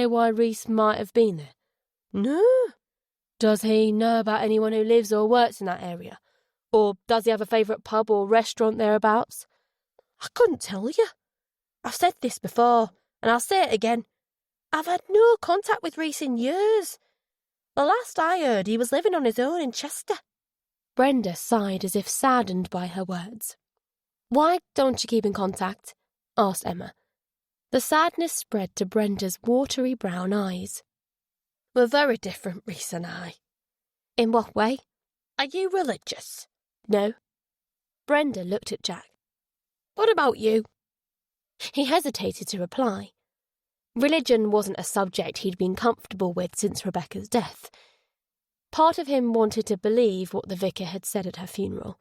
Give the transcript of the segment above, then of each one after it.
why Reese might have been there? No. Does he know about anyone who lives or works in that area? Or does he have a favourite pub or restaurant thereabouts? I couldn't tell you. I've said this before, and I'll say it again. I've had no contact with Reese in years. The last I heard, he was living on his own in Chester. Brenda sighed as if saddened by her words. Why don't you keep in contact? Asked Emma. The sadness spread to Brenda's watery brown eyes. We're very different, Reese and I. In what way? Are you religious? No. Brenda looked at Jack. What about you? He hesitated to reply. Religion wasn't a subject he'd been comfortable with since Rebecca's death. Part of him wanted to believe what the vicar had said at her funeral,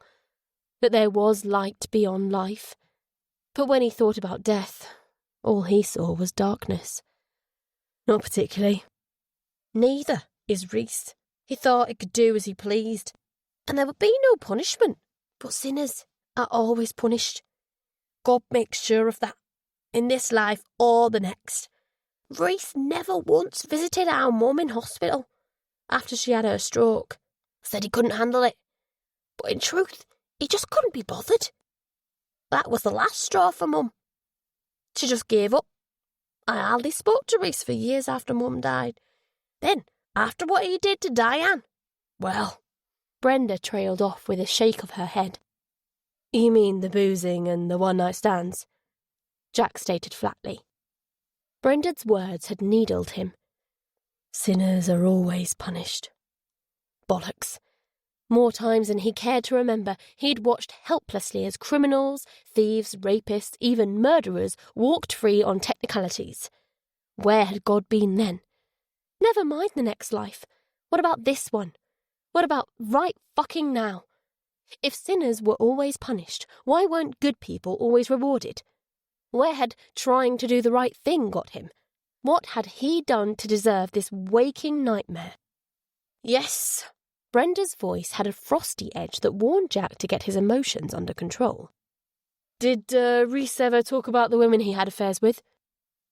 that there was light beyond life. But when he thought about death, all he saw was darkness. Not particularly. Neither is Reese. He thought he could do as he pleased, and there would be no punishment. But sinners are always punished. God makes sure of that, in this life or the next. Reese never once visited our mum in hospital after she had her stroke. Said he couldn't handle it. But in truth, he just couldn't be bothered. That was the last straw for Mum. She just gave up. I hardly spoke to Reese for years after Mum died. Then, after what he did to Diane, well... Brenda trailed off with a shake of her head. You mean the boozing and the one-night stands? Jack stated flatly. Brenda's words had needled him. Sinners are always punished. Bollocks. More times than he cared to remember, he'd watched helplessly as criminals, thieves, rapists, even murderers walked free on technicalities. Where had God been then? Never mind the next life. What about this one? What about right fucking now? If sinners were always punished, why weren't good people always rewarded? Where had trying to do the right thing got him? What had he done to deserve this waking nightmare? Yes. Brenda's voice had a frosty edge that warned Jack to get his emotions under control. Did Reese ever talk about the women he had affairs with?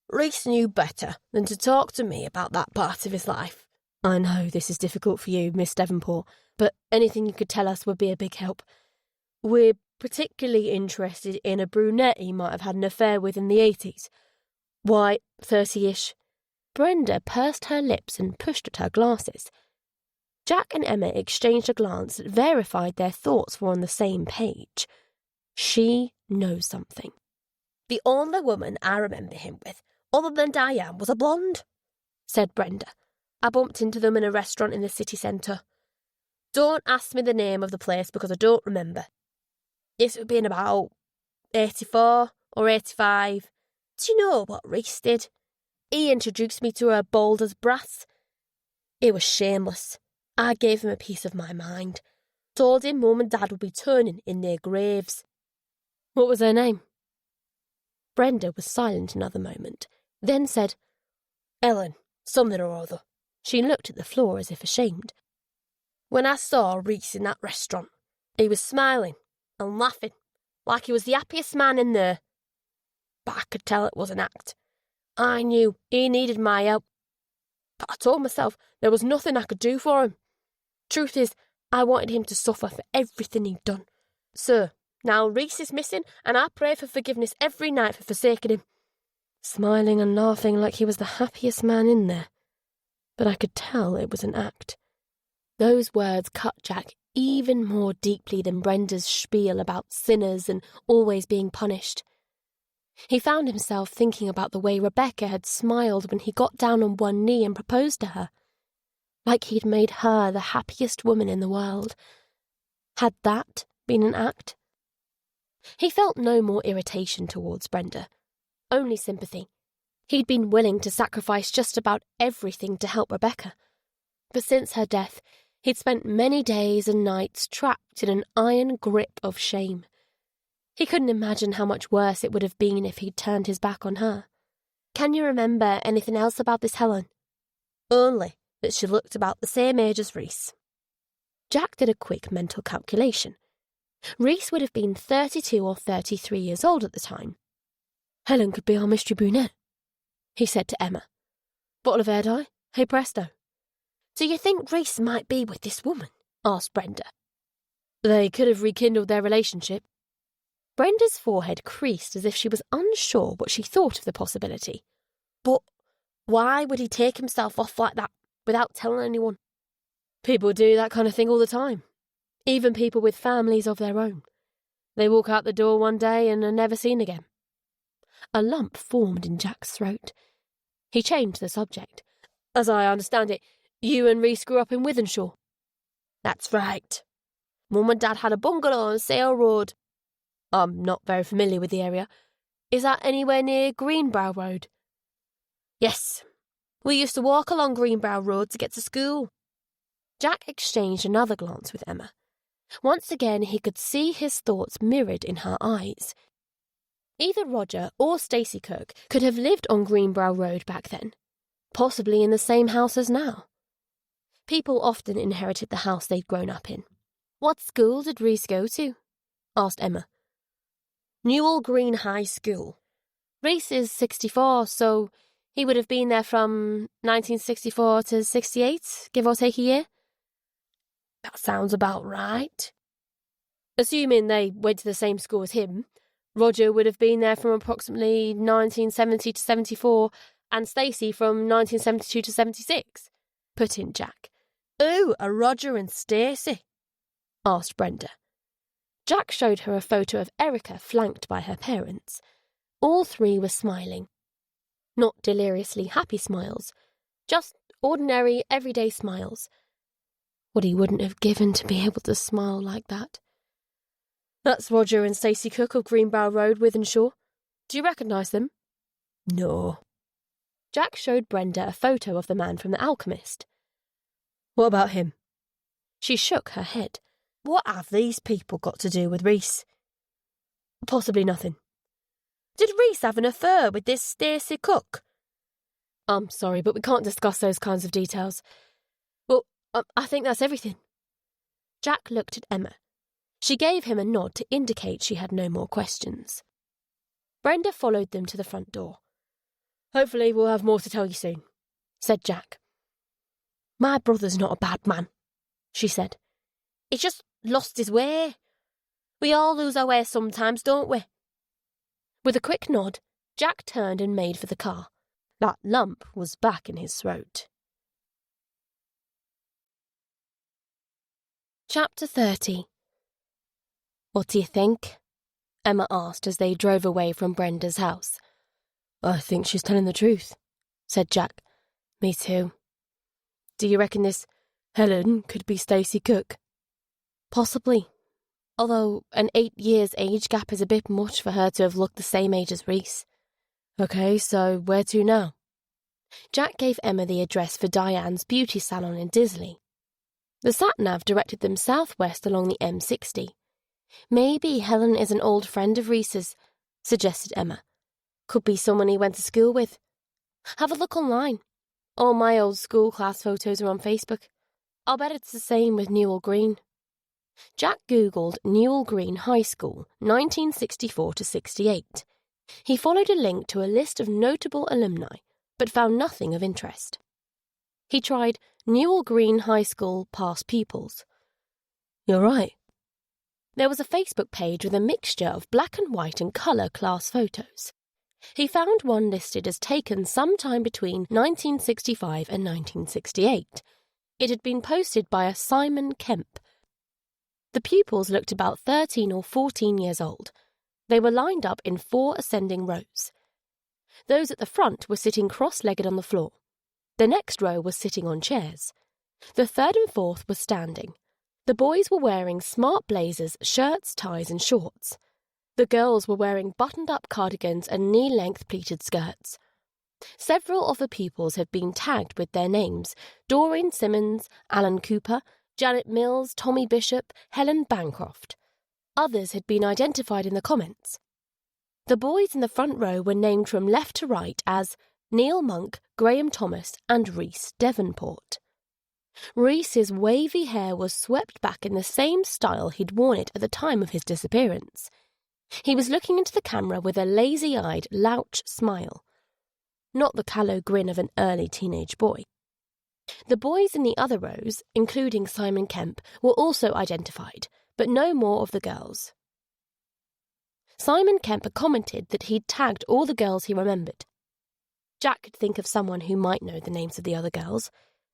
Reese knew better than to talk to me about that part of his life. I know this is difficult for you, Miss Devonport, but anything you could tell us would be a big help. We're particularly interested in a brunette he might have had an affair with in the 80s. Why, 30-ish. Brenda pursed her lips and pushed at her glasses. Jack and Emma exchanged a glance that verified their thoughts were on the same page. She knows something. The only woman I remember him with, other than Diane, was a blonde, said Brenda. I bumped into them in a restaurant in the city centre. Don't ask me the name of the place because I don't remember. This would have been about 84 or 85. Do you know what Reese did? He introduced me to her bold as brass. It was shameless. I gave him a piece of my mind. Told him Mum and Dad would be turning in their graves. What was her name? Brenda was silent another moment, then said, Ellen, something or other. She looked at the floor as if ashamed. When I saw Reese in that restaurant, he was smiling and laughing, like he was the happiest man in there. But I could tell it was an act. I knew he needed my help. But I told myself there was nothing I could do for him. Truth is, I wanted him to suffer for everything he'd done. So, now Reese is missing, and I pray for forgiveness every night for forsaking him. Smiling and laughing like he was the happiest man in there. But I could tell it was an act. Those words cut Jack even more deeply than Brenda's spiel about sinners and always being punished. He found himself thinking about the way Rebecca had smiled when he got down on one knee and proposed to her, like he'd made her the happiest woman in the world. Had that been an act? He felt no more irritation towards Brenda, only sympathy. He'd been willing to sacrifice just about everything to help Rebecca. But since her death, he'd spent many days and nights trapped in an iron grip of shame. He couldn't imagine how much worse it would have been if he'd turned his back on her. Can you remember anything else about this Helen? Only that she looked about the same age as Reese. Jack did a quick mental calculation. Reese would have been 32 or 33 years old at the time. Helen could be our mystery brunette, he said to Emma. Bottle of hair dye. Hey presto. Do you think Reese might be with this woman? Asked Brenda. They could have rekindled their relationship. Brenda's forehead creased as if she was unsure what she thought of the possibility. But why would he take himself off like that without telling anyone? People do that kind of thing all the time. Even people with families of their own. They walk out the door one day and are never seen again. A lump formed in Jack's throat. He changed the subject. As I understand it, you and Reese grew up in Wythenshawe. That's right. Mum and Dad had a bungalow on Sale Road. I'm not very familiar with the area. Is that anywhere near Greenbrow Road? Yes. We used to walk along Greenbrow Road to get to school. Jack exchanged another glance with Emma. Once again he could see his thoughts mirrored in her eyes. Either Roger or Stacey Cook could have lived on Greenbrow Road back then, possibly in the same house as now. People often inherited the house they'd grown up in. What school did Reese go to? Asked Emma. Newell Green High School. Reese is 64, so he would have been there from 1964 to 68, give or take a year? That sounds about right. Assuming they went to the same school as him, Roger would have been there from approximately 1970 to 74, and Stacey from 1972 to 76, put in Jack. Ooh, a Roger and Stacey? Asked Brenda. Jack showed her a photo of Erica flanked by her parents. All three were smiling. Not deliriously happy smiles, just ordinary, everyday smiles. What he wouldn't have given to be able to smile like that. That's Roger and Stacey Cook of Greenbow Road, Wythenshawe. Do you recognise them? No. Jack showed Brenda a photo of the man from The Alchemist. What about him? She shook her head. What have these people got to do with Reese? Possibly nothing. Did Reese have an affair with this Stacey Cook? I'm sorry, but we can't discuss those kinds of details. Well, I think that's everything. Jack looked at Emma. She gave him a nod to indicate she had no more questions. Brenda followed them to the front door. Hopefully we'll have more to tell you soon, said Jack. My brother's not a bad man, she said. He's just lost his way. We all lose our way sometimes, don't we? With a quick nod, Jack turned and made for the car. That lump was back in his throat. Chapter 30. What do you think? Emma asked as they drove away from Brenda's house. I think she's telling the truth, said Jack. Me too. Do you reckon this Helen could be Stacey Cook? Possibly. Although an 8 years age gap is a bit much for her to have looked the same age as Reese. Okay, so where to now? Jack gave Emma the address for Diane's beauty salon in Disley. The sat-nav directed them southwest along the M60. Maybe Helen is an old friend of Reese's, suggested Emma. Could be someone he went to school with. Have a look online. All my old school class photos are on Facebook. I'll bet it's the same with Newell Green. Jack Googled Newell Green High School, 1964 to 68. He followed a link to a list of notable alumni, but found nothing of interest. He tried Newell Green High School past pupils. You're right. There was a Facebook page with a mixture of black and white and colour class photos. He found one listed as taken sometime between 1965 and 1968. It had been posted by a Simon Kemp. The pupils looked about 13 or 14 years old. They were lined up in 4 ascending rows. Those at the front were sitting cross-legged on the floor. The next row was sitting on chairs. The third and fourth were standing. The boys were wearing smart blazers, shirts, ties and shorts. The girls were wearing buttoned-up cardigans and knee-length pleated skirts. Several of the pupils had been tagged with their names: Doreen Simmons, Alan Cooper, Janet Mills, Tommy Bishop, Helen Bancroft. Others had been identified in the comments. The boys in the front row were named from left to right as Neil Monk, Graham Thomas and Reese Devonport. Reese's wavy hair was swept back in the same style he'd worn it at the time of his disappearance. He was looking into the camera with a lazy-eyed, louch smile. not the callow grin of an early teenage boy. The boys in the other rows, including Simon Kemp, were also identified, but no more of the girls. Simon Kemp commented that he'd tagged all the girls he remembered. Jack could think of someone who might know the names of the other girls,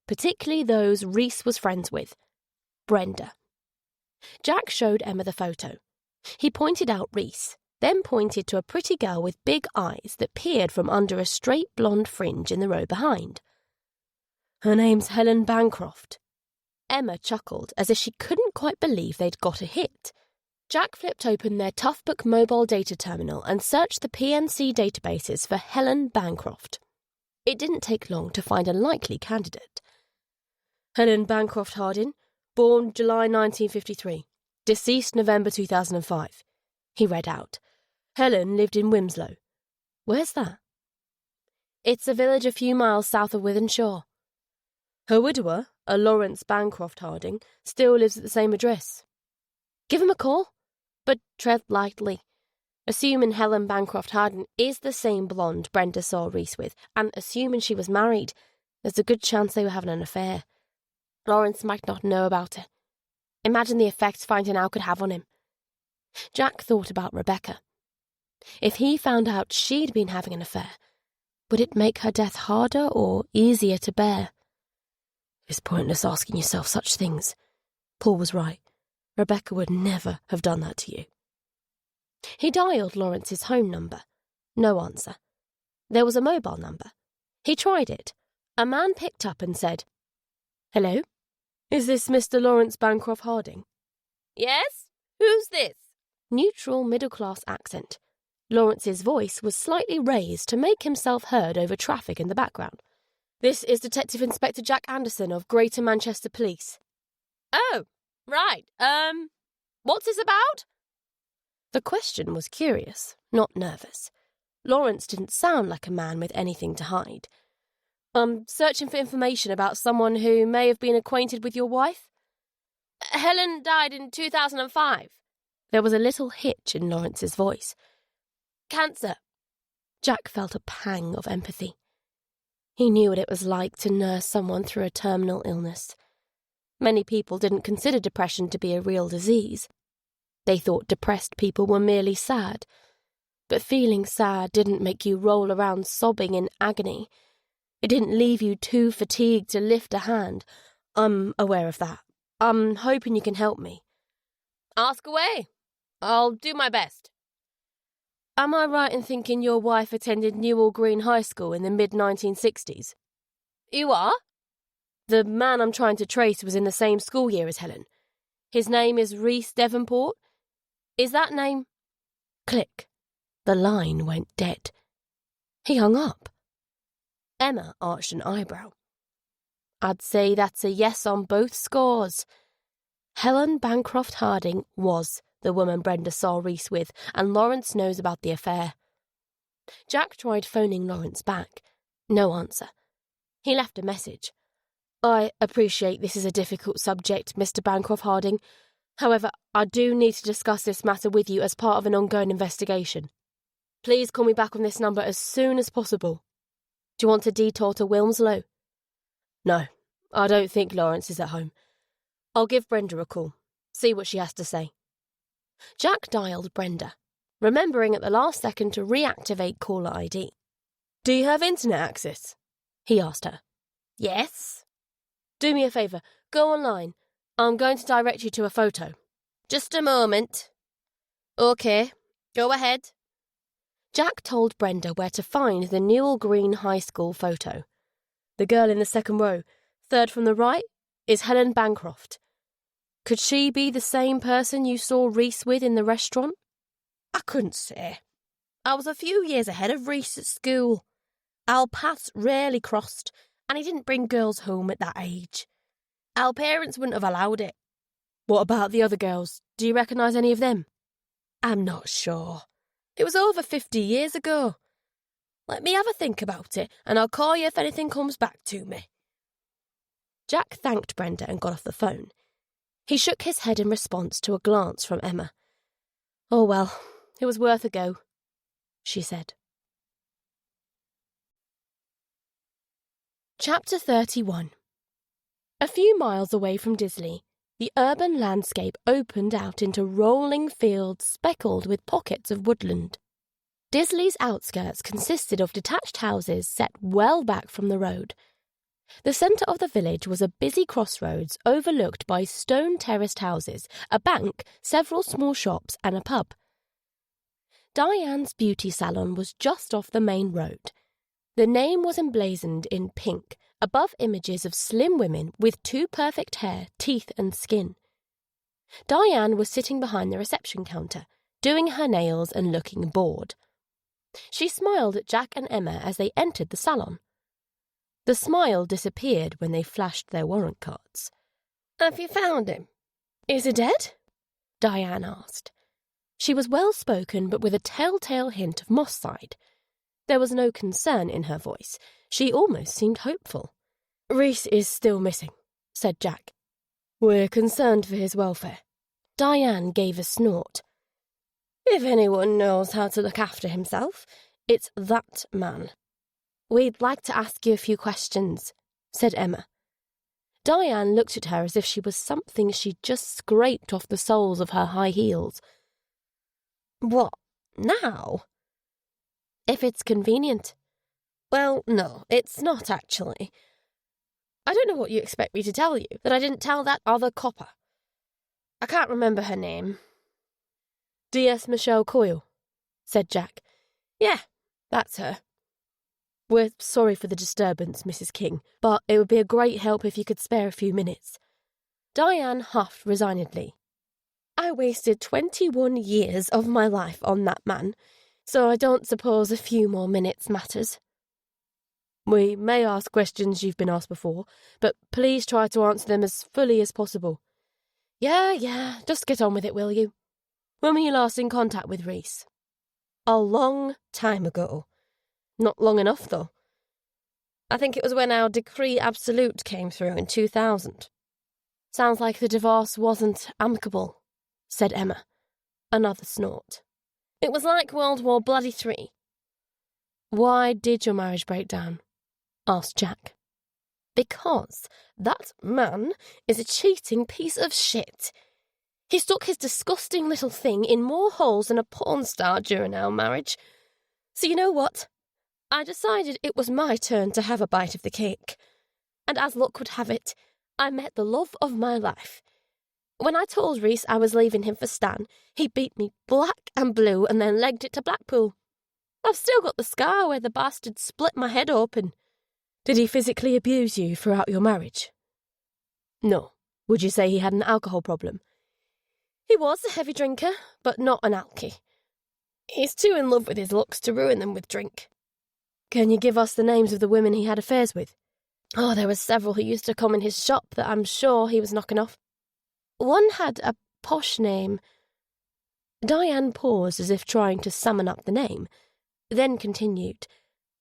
particularly those Reese was friends with. Brenda. Jack showed Emma the photo. He pointed out Reese, then pointed to a pretty girl with big eyes that peered from under a straight blonde fringe in the row behind. Her name's Helen Bancroft. Emma chuckled as if she couldn't quite believe they'd got a hit. Jack flipped open their Toughbook mobile data terminal and searched the PNC databases for Helen Bancroft. It didn't take long to find a likely candidate. Helen Bancroft Harding, born July 1953, deceased November 2005. He read out. Helen lived in Wimslow. Where's that? It's a village a few miles south of Wythenshawe. Her widower, a Lawrence Bancroft Harding, still lives at the same address. Give him a call, but tread lightly. Assuming Helen Bancroft Harding is the same blonde Brenda saw Reese with, and assuming she was married, there's a good chance they were having an affair. Lawrence might not know about it. Imagine the effect finding out could have on him. Jack thought about Rebecca. If he found out she'd been having an affair, would it make her death harder or easier to bear? It's pointless asking yourself such things. Paul was right. Rebecca would never have done that to you. He dialed Lawrence's home number. No answer. There was a mobile number. He tried it. A man picked up and said, Hello? Is this Mr. Lawrence Bancroft Harding? Yes? Who's this? Neutral middle-class accent. Lawrence's voice was slightly raised to make himself heard over traffic in the background. This is Detective Inspector Jack Anderson of Greater Manchester Police. Oh, right. What's this about? The question was curious, not nervous. Lawrence didn't sound like a man with anything to hide. I'm searching for information about someone who may have been acquainted with your wife. Helen died in 2005. There was a little hitch in Lawrence's voice. Cancer. Jack felt a pang of empathy. He knew what it was like to nurse someone through a terminal illness. Many people didn't consider depression to be a real disease. They thought depressed people were merely sad. But feeling sad didn't make you roll around sobbing in agony. It didn't leave you too fatigued to lift a hand. I'm aware of that. I'm hoping you can help me. Ask away. I'll do my best. Am I right in thinking your wife attended Newell Green High School in the mid-1960s? You are? The man I'm trying to trace was in the same school year as Helen. His name is Reese Devonport. Is that name? Click. The line went dead. He hung up. Emma arched an eyebrow. I'd say that's a yes on both scores. Helen Bancroft Harding was the woman Brenda saw Reese with, and Lawrence knows about the affair. Jack tried phoning Lawrence back. No answer. He left a message. I appreciate this is a difficult subject, Mr. Bancroft Harding. However, I do need to discuss this matter with you as part of an ongoing investigation. Please call me back on this number as soon as possible. Do you want a detour to Wilmslow? No, I don't think Lawrence is at home. I'll give Brenda a call, see what she has to say. Jack dialed Brenda, remembering at the last second to reactivate caller ID. Do you have internet access? He asked her. Yes. Do me a favour, go online. I'm going to direct you to a photo. Just a moment. OK, go ahead. Jack told Brenda where to find the Newell Green High School photo. The girl in the second row, third from the right, is Helen Bancroft. Could she be the same person you saw Reese with in the restaurant? I couldn't say. I was a few years ahead of Reese at school. Our paths rarely crossed, and he didn't bring girls home at that age. Our parents wouldn't have allowed it. What about the other girls? Do you recognise any of them? I'm not sure. It was over 50 years ago. Let me have a think about it, and I'll call you if anything comes back to me. Jack thanked Brenda and got off the phone. He shook his head in response to a glance from Emma. Oh well, it was worth a go, she said. Chapter 31. A few miles away from Disley, the urban landscape opened out into rolling fields speckled with pockets of woodland. Disley's outskirts consisted of detached houses set well back from the road. The centre of the village was a busy crossroads overlooked by stone-terraced houses, a bank, several small shops and a pub. Diane's beauty salon was just off the main road. The name was emblazoned in pink, above images of slim women with too perfect hair, teeth and skin. Diane was sitting behind the reception counter, doing her nails and looking bored. She smiled at Jack and Emma as they entered the salon. The smile disappeared when they flashed their warrant cards. "Have you found him? Is he dead?" Diane asked. She was well-spoken but with a telltale hint of moss-side. There was no concern in her voice. She almost seemed hopeful. "Reese is still missing," said Jack. "We're concerned for his welfare." Diane gave a snort. "If anyone knows how to look after himself, it's that man." "We'd like to ask you a few questions," said Emma. Diane looked at her as if she was something she'd just scraped off the soles of her high heels. "What, now?" "If it's convenient." "Well, no, it's not actually. I don't know what you expect me to tell you, that I didn't tell that other copper. I can't remember her name." "D.S. Michelle Coyle," said Jack. "Yeah, that's her." "We're sorry for the disturbance, Mrs. King, but it would be a great help if you could spare a few minutes." Diane huffed resignedly. "I wasted 21 years of my life on that man, so I don't suppose a few more minutes matters." "We may ask questions you've been asked before, but please try to answer them as fully as possible." Yeah, just get on with it, will you?" "When were you last in contact with Reese?" "A long time ago." "Not long enough, though." "I think it was when our decree absolute came through in 2000. "Sounds like the divorce wasn't amicable," said Emma. Another snort. "It was like World War III. "Why did your marriage break down?" asked Jack. "Because that man is a cheating piece of shit. He stuck his disgusting little thing in more holes than a porn star during our marriage. So you know what? I decided it was my turn to have a bite of the cake. And as luck would have it, I met the love of my life. When I told Reese I was leaving him for Stan, he beat me black and blue and then legged it to Blackpool. I've still got the scar where the bastard split my head open." "Did he physically abuse you throughout your marriage?" "No." "Would you say he had an alcohol problem?" "He was a heavy drinker, but not an alky. He's too in love with his looks to ruin them with drink." "Can you give us the names of the women he had affairs with?" "Oh, there were several who used to come in his shop that I'm sure he was knocking off. One had a posh name." Diane paused as if trying to summon up the name, then continued.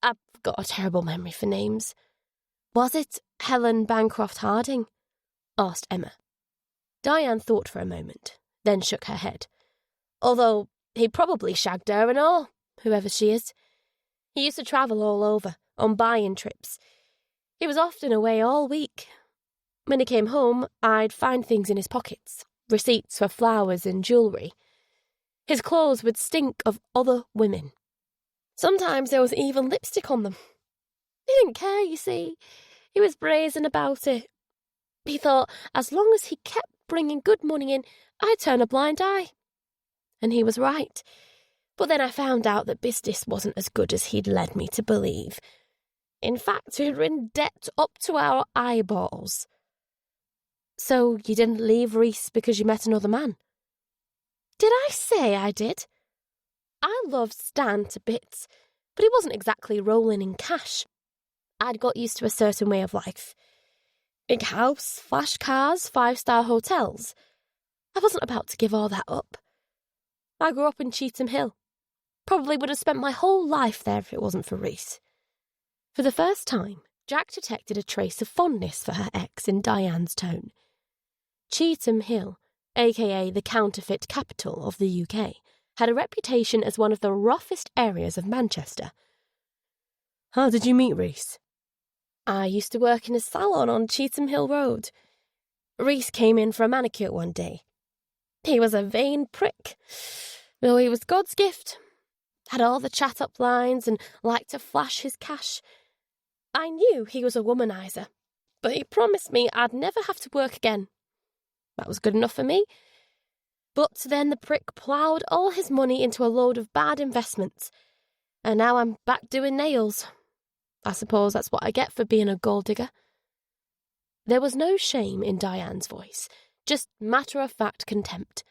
"I've got a terrible memory for names." "Was it Helen Bancroft Harding?" asked Emma. Diane thought for a moment, then shook her head. "Although he probably shagged her and all, whoever she is. He used to travel all over, on buying trips. He was often away all week. When he came home, I'd find things in his pockets, receipts for flowers and jewellery. His clothes would stink of other women. Sometimes there was even lipstick on them. He didn't care, you see. He was brazen about it. He thought as long as he kept bringing good money in, I'd turn a blind eye. And he was right. But then I found out that business wasn't as good as he'd led me to believe. In fact, we were in debt up to our eyeballs." "So you didn't leave Reese because you met another man?" "Did I say I did? I loved Stan to bits, but he wasn't exactly rolling in cash. I'd got used to a certain way of life. Big house, flash cars, 5-star hotels. I wasn't about to give all that up. I grew up in Cheetham Hill. Probably would have spent my whole life there if it wasn't for Reese." For the first time, Jack detected a trace of fondness for her ex in Diane's tone. Cheetham Hill, a.k.a. the counterfeit capital of the UK, had a reputation as one of the roughest areas of Manchester. How did you meet Reese? I used to work in a salon on Cheetham Hill Road. Reese came in for a manicure one day. He was a vain prick. Though he was God's gift. Had all the chat-up lines and liked to flash his cash. I knew he was a womanizer, but he promised me I'd never have to work again. That was good enough for me. But then the prick ploughed all his money into a load of bad investments, and now I'm back doing nails. I suppose that's what I get for being a gold digger. There was no shame in Diane's voice, just matter-of-fact contempt.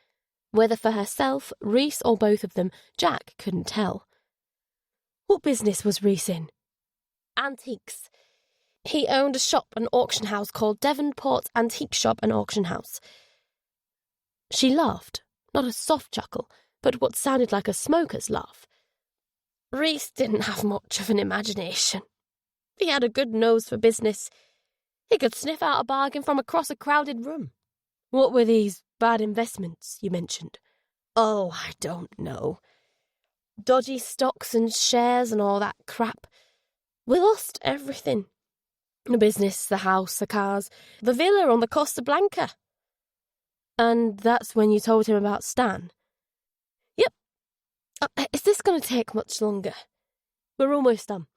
Whether for herself, Reese, or both of them, Jack couldn't tell. What business was Reese in? Antiques. He owned a shop and auction house called Devonport's Antique Shop and Auction House. She laughed, not a soft chuckle, but what sounded like a smoker's laugh. Reese didn't have much of an imagination. He had a good nose for business. He could sniff out a bargain from across a crowded room. What were these bad investments you mentioned? Oh, I don't know. Dodgy stocks and shares and all that crap. We lost everything. The business, the house, the cars, the villa on the Costa Blanca. And that's when you told him about Stan? Yep. Is this going to take much longer? We're almost done.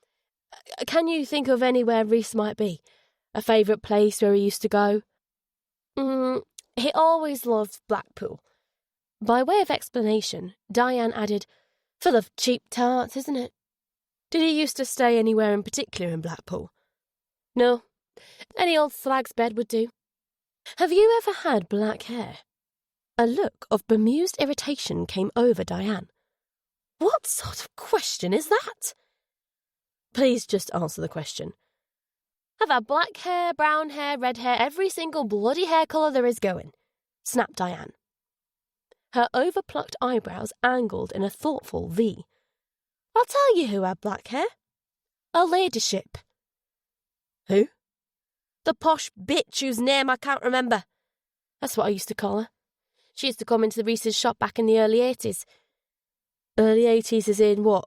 Can you think of anywhere Reese might be? A favourite place where he used to go? He always loved Blackpool. By way of explanation, Diane added, full of cheap tarts, isn't it? Did he used to stay anywhere in particular in Blackpool? No. Any old slag's bed would do. Have you ever had black hair? A look of bemused irritation came over Diane. What sort of question is that? Please just answer the question. I've had black hair, brown hair, red hair, every single bloody hair colour there is going, snapped Diane. Her overplucked eyebrows angled in a thoughtful V. I'll tell you who had black hair. Her ladyship. Who? The posh bitch whose name I can't remember. That's what I used to call her. She used to come into the Reese's shop back in the early 80s. Early 80s is in what?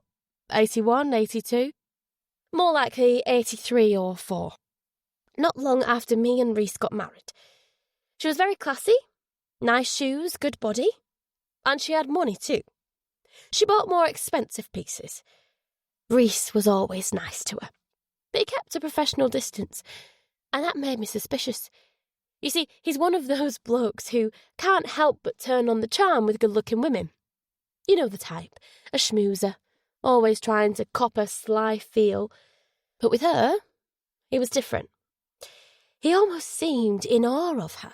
81, 82? More likely 83 or 4. Not long after me and Reese got married. She was very classy, nice shoes, good body, and she had money too. She bought more expensive pieces. Reese was always nice to her, but he kept a professional distance, and that made me suspicious. You see, he's one of those blokes who can't help but turn on the charm with good-looking women. You know the type, a schmoozer, always trying to cop a sly feel. But with her, he was different. He almost seemed in awe of her.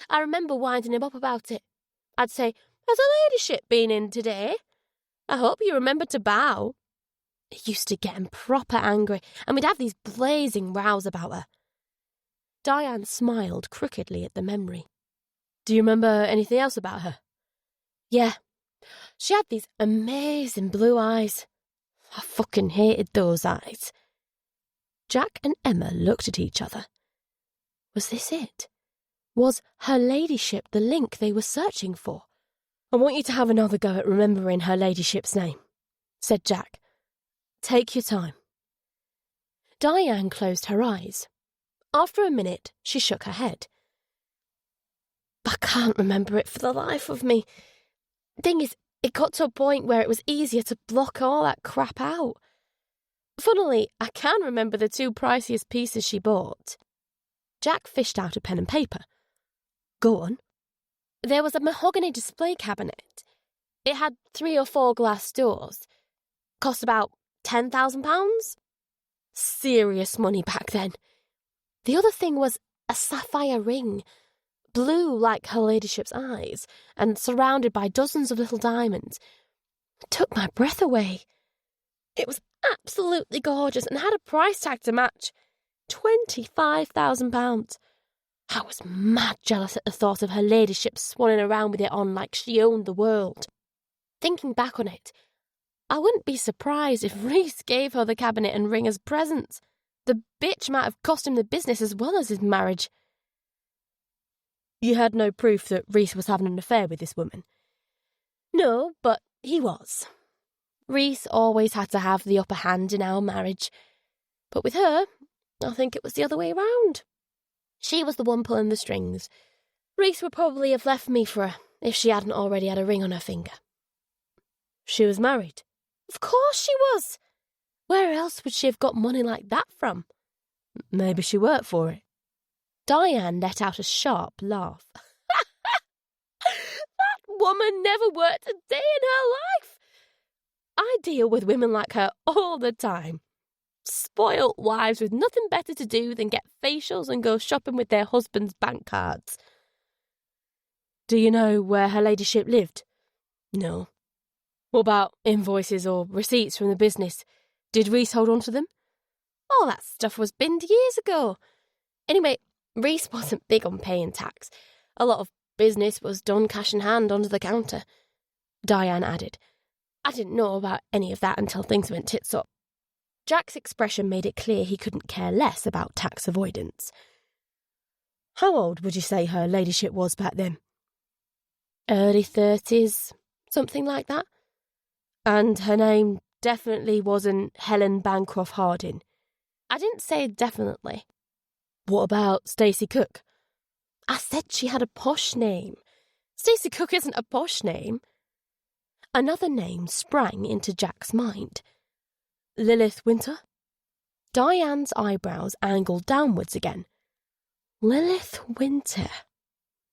I remember winding him up about it. I'd say, has her ladyship been in today? I hope you remembered to bow. It used to get him proper angry, and we'd have these blazing rows about her. Diane smiled crookedly at the memory. Do you remember anything else about her? Yeah. She had these amazing blue eyes. I fucking hated those eyes. Jack and Emma looked at each other. Was this it? Was her ladyship the link they were searching for? I want you to have another go at remembering her ladyship's name, said Jack. Take your time. Diane closed her eyes. After a minute, she shook her head. I can't remember it for the life of me. Thing is, it got to a point where it was easier to block all that crap out. Funnily, I can remember the 2 priciest pieces she bought. Jack fished out a pen and paper. Go on. There was a mahogany display cabinet. It had 3 or 4 glass doors. Cost about £10,000. Serious money back then. The other thing was a sapphire ring, blue like her ladyship's eyes, and surrounded by dozens of little diamonds. It took my breath away. It was absolutely gorgeous and had a price tag to match. £25,000. I was mad jealous at the thought of her ladyship swanning around with it on like she owned the world. Thinking back on it, I wouldn't be surprised if Reese gave her the cabinet and ring as presents. The bitch might have cost him the business as well as his marriage. You had no proof that Reese was having an affair with this woman? No, but he was. Reese always had to have the upper hand in our marriage. But with her, I think it was the other way round. She was the one pulling the strings. Reese would probably have left me for her if she hadn't already had a ring on her finger. She was married? Of course she was. Where else would she have got money like that from? Maybe she worked for it. Diane let out a sharp laugh. That woman never worked a day in her life. I deal with women like her all the time. Spoilt wives with nothing better to do than get facials and go shopping with their husband's bank cards. Do you know where her ladyship lived? No. What about invoices or receipts from the business? Did Reese hold on to them? All that stuff was binned years ago. Anyway, Reese wasn't big on paying tax. A lot of business was done cash in hand under the counter. Diane added, I didn't know about any of that until things went tits up. Jack's expression made it clear he couldn't care less about tax avoidance. How old would you say her ladyship was back then? Early 30s, something like that. And her name definitely wasn't Helen Bancroft Harding? I didn't say definitely. What about Stacey Cook? I said she had a posh name. Stacey Cook isn't a posh name. Another name sprang into Jack's mind. Lilith Winter? Diane's eyebrows angled downwards again. Lilith Winter,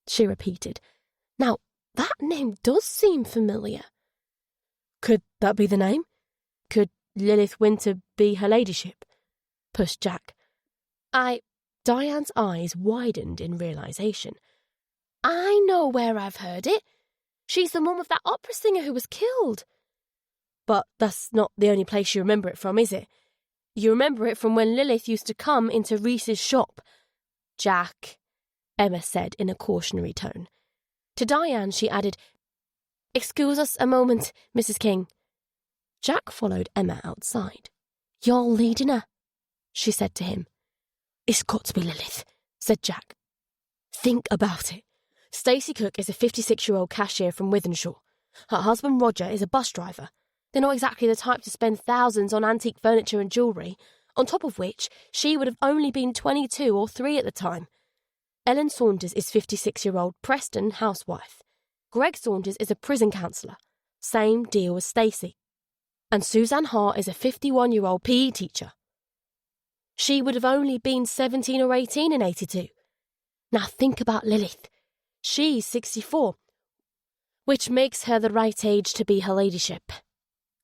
she repeated. Now, that name does seem familiar. Could that be the name? Could Lilith Winter be her ladyship? Pushed Jack. Diane's eyes widened in realisation. I know where I've heard it. She's the mum of that opera singer who was killed. But that's not the only place you remember it from, is it? You remember it from when Lilith used to come into Reese's shop. Jack, Emma said in a cautionary tone. To Diane she added, Excuse us a moment, Mrs. King. Jack followed Emma outside. You're leading her, she said to him. It's got to be Lilith, said Jack. Think about it. Stacey Cook is a 56-year-old cashier from Withenshaw. Her husband Roger is a bus driver. They're not exactly the type to spend thousands on antique furniture and jewellery, on top of which she would have only been 22 or 3 at the time. Ellen Saunders is 56-year-old Preston housewife. Greg Saunders is a prison counsellor. Same deal as Stacey. And Suzanne Hart is a 51-year-old PE teacher. She would have only been 17 or 18 in 82. Now think about Lilith. She's 64, which makes her the right age to be her ladyship,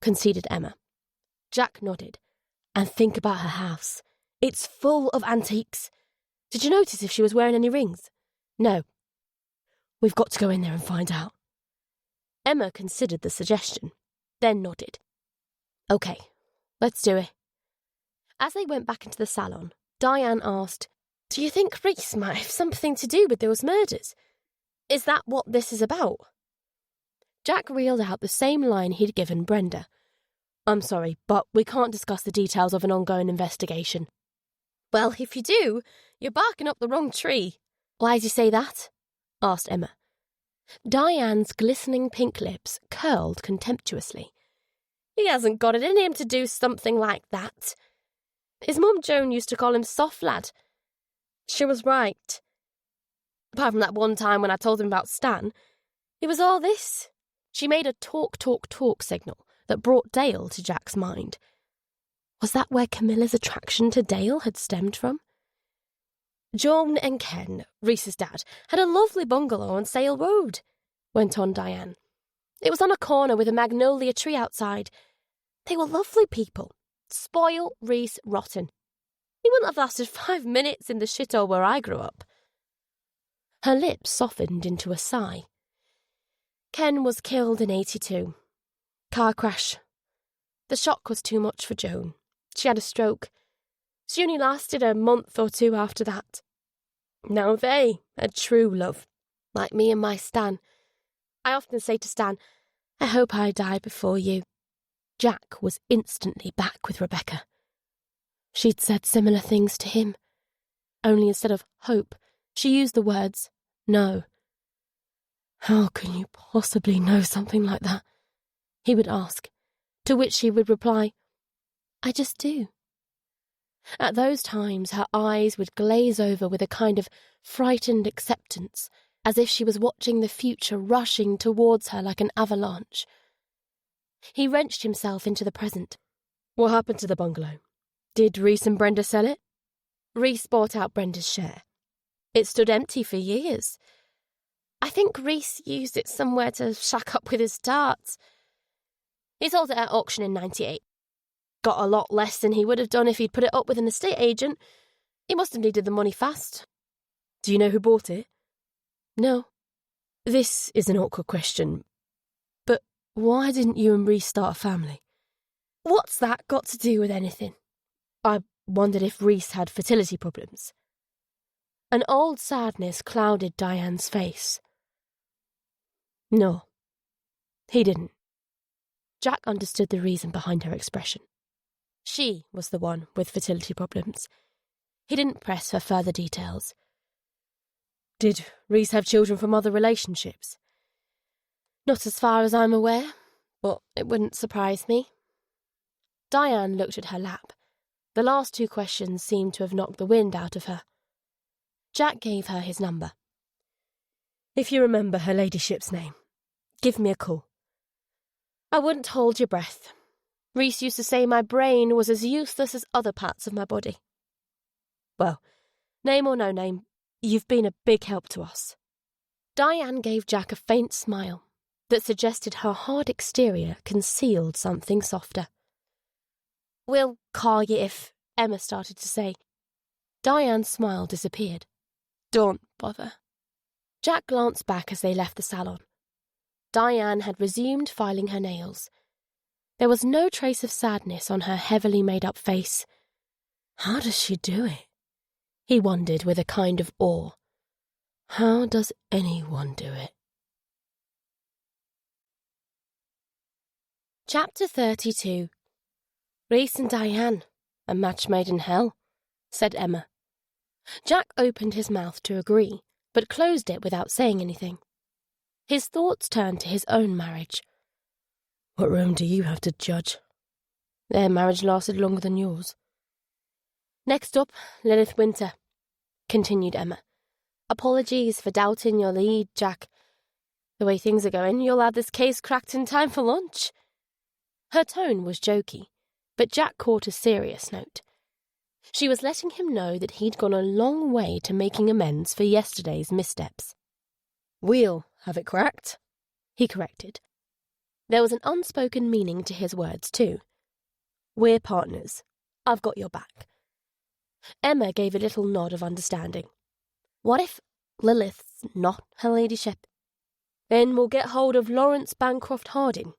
conceded Emma. Jack nodded. And think about her house. It's full of antiques. Did you notice if she was wearing any rings? No. We've got to go in there and find out. Emma considered the suggestion, then nodded. OK, let's do it. As they went back into the salon, Diane asked, Do you think Reese might have something to do with those murders? Is that what this is about? Jack reeled out the same line he'd given Brenda. I'm sorry, but we can't discuss the details of an ongoing investigation. Well, if you do, you're barking up the wrong tree. Why'd you say that? Asked Emma. Diane's glistening pink lips curled contemptuously. He hasn't got it in him to do something like that. His mum Joan used to call him soft lad. She was right. Apart from that one time when I told him about Stan, it was all this. She made a talk signal that brought Dale to Jack's mind. Was that where Camilla's attraction to Dale had stemmed from? Joan and Ken, Reese's dad, had a lovely bungalow on Sale Road, went on Diane. It was on a corner with a magnolia tree outside. They were lovely people. Spoil Reese rotten. He wouldn't have lasted 5 minutes in the shithole where I grew up. Her lips softened into a sigh. Ken was killed in 82. Car crash. The shock was too much for Joan. She had a stroke. She only lasted a month or 2 after that. Now they had true love, like me and my Stan. I often say to Stan, I hope I die before you. Jack was instantly back with Rebecca. She'd said similar things to him. Only instead of hope, she used the words no. How can you possibly know something like that? He would ask, to which she would reply, I just do. At those times her eyes would glaze over with a kind of frightened acceptance, as if she was watching the future rushing towards her like an avalanche. He wrenched himself into the present. What happened to the bungalow? Did Reese and Brenda sell it? Reese bought out Brenda's share. It stood empty for years. I think Reese used it somewhere to shack up with his tarts. He sold it at auction in '98. Got a lot less than he would have done if he'd put it up with an estate agent. He must have needed the money fast. Do you know who bought it? No. This is an awkward question, but why didn't you and Reese start a family? What's that got to do with anything? I wondered if Reese had fertility problems. An old sadness clouded Diane's face. No, he didn't. Jack understood the reason behind her expression. She was the one with fertility problems. He didn't press for further details. Did Reese have children from other relationships? Not as far as I'm aware, but it wouldn't surprise me. Diane looked at her lap. The last two questions seemed to have knocked the wind out of her. Jack gave her his number. If you remember her ladyship's name, give me a call. I wouldn't hold your breath. Reese used to say my brain was as useless as other parts of my body. Well, name or no name, you've been a big help to us. Diane gave Jack a faint smile that suggested her hard exterior concealed something softer. We'll call you if, Emma started to say. Diane's smile disappeared. Don't bother. Jack glanced back as they left the salon. Diane had resumed filing her nails. There was no trace of sadness on her heavily made-up face. How does she do it? He wondered with a kind of awe. How does anyone do it? Chapter 32. Reese and Diane, a match made in hell, said Emma. Jack opened his mouth to agree, but closed it without saying anything. His thoughts turned to his own marriage. What room do you have to judge? Their marriage lasted longer than yours. Next up, Lilith Winter, continued Emma. Apologies for doubting your lead, Jack. The way things are going, you'll have this case cracked in time for lunch. Her tone was jokey, but Jack caught a serious note. She was letting him know that he'd gone a long way to making amends for yesterday's missteps. We'll have it cracked, he corrected. There was an unspoken meaning to his words, too. We're partners. I've got your back. Emma gave a little nod of understanding. What if Lilith's not her ladyship? Then we'll get hold of Lawrence Bancroft Harding.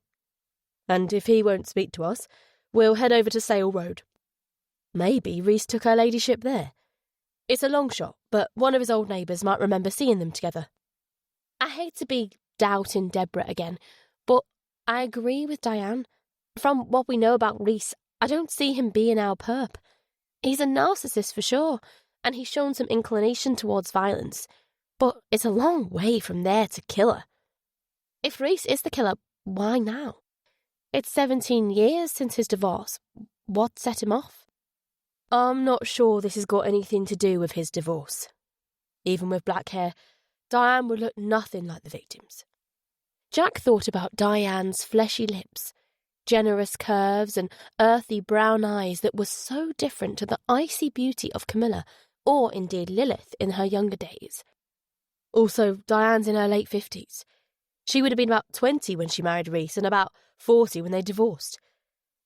And if he won't speak to us, we'll head over to Sale Road. Maybe Reese took her ladyship there. It's a long shot, but one of his old neighbours might remember seeing them together. I hate to be doubting Deborah again, but I agree with Diane. From what we know about Reese, I don't see him being our perp. He's a narcissist for sure, and he's shown some inclination towards violence, but it's a long way from there to killer. If Reese is the killer, why now? It's 17 years since his divorce. What set him off? I'm not sure this has got anything to do with his divorce. Even with black hair, Diane would look nothing like the victims. Jack thought about Diane's fleshy lips, generous curves and earthy brown eyes that were so different to the icy beauty of Camilla, or indeed Lilith in her younger days. Also, Diane's in her late 50s. She would have been about 20 when she married Reese and about 40 when they divorced.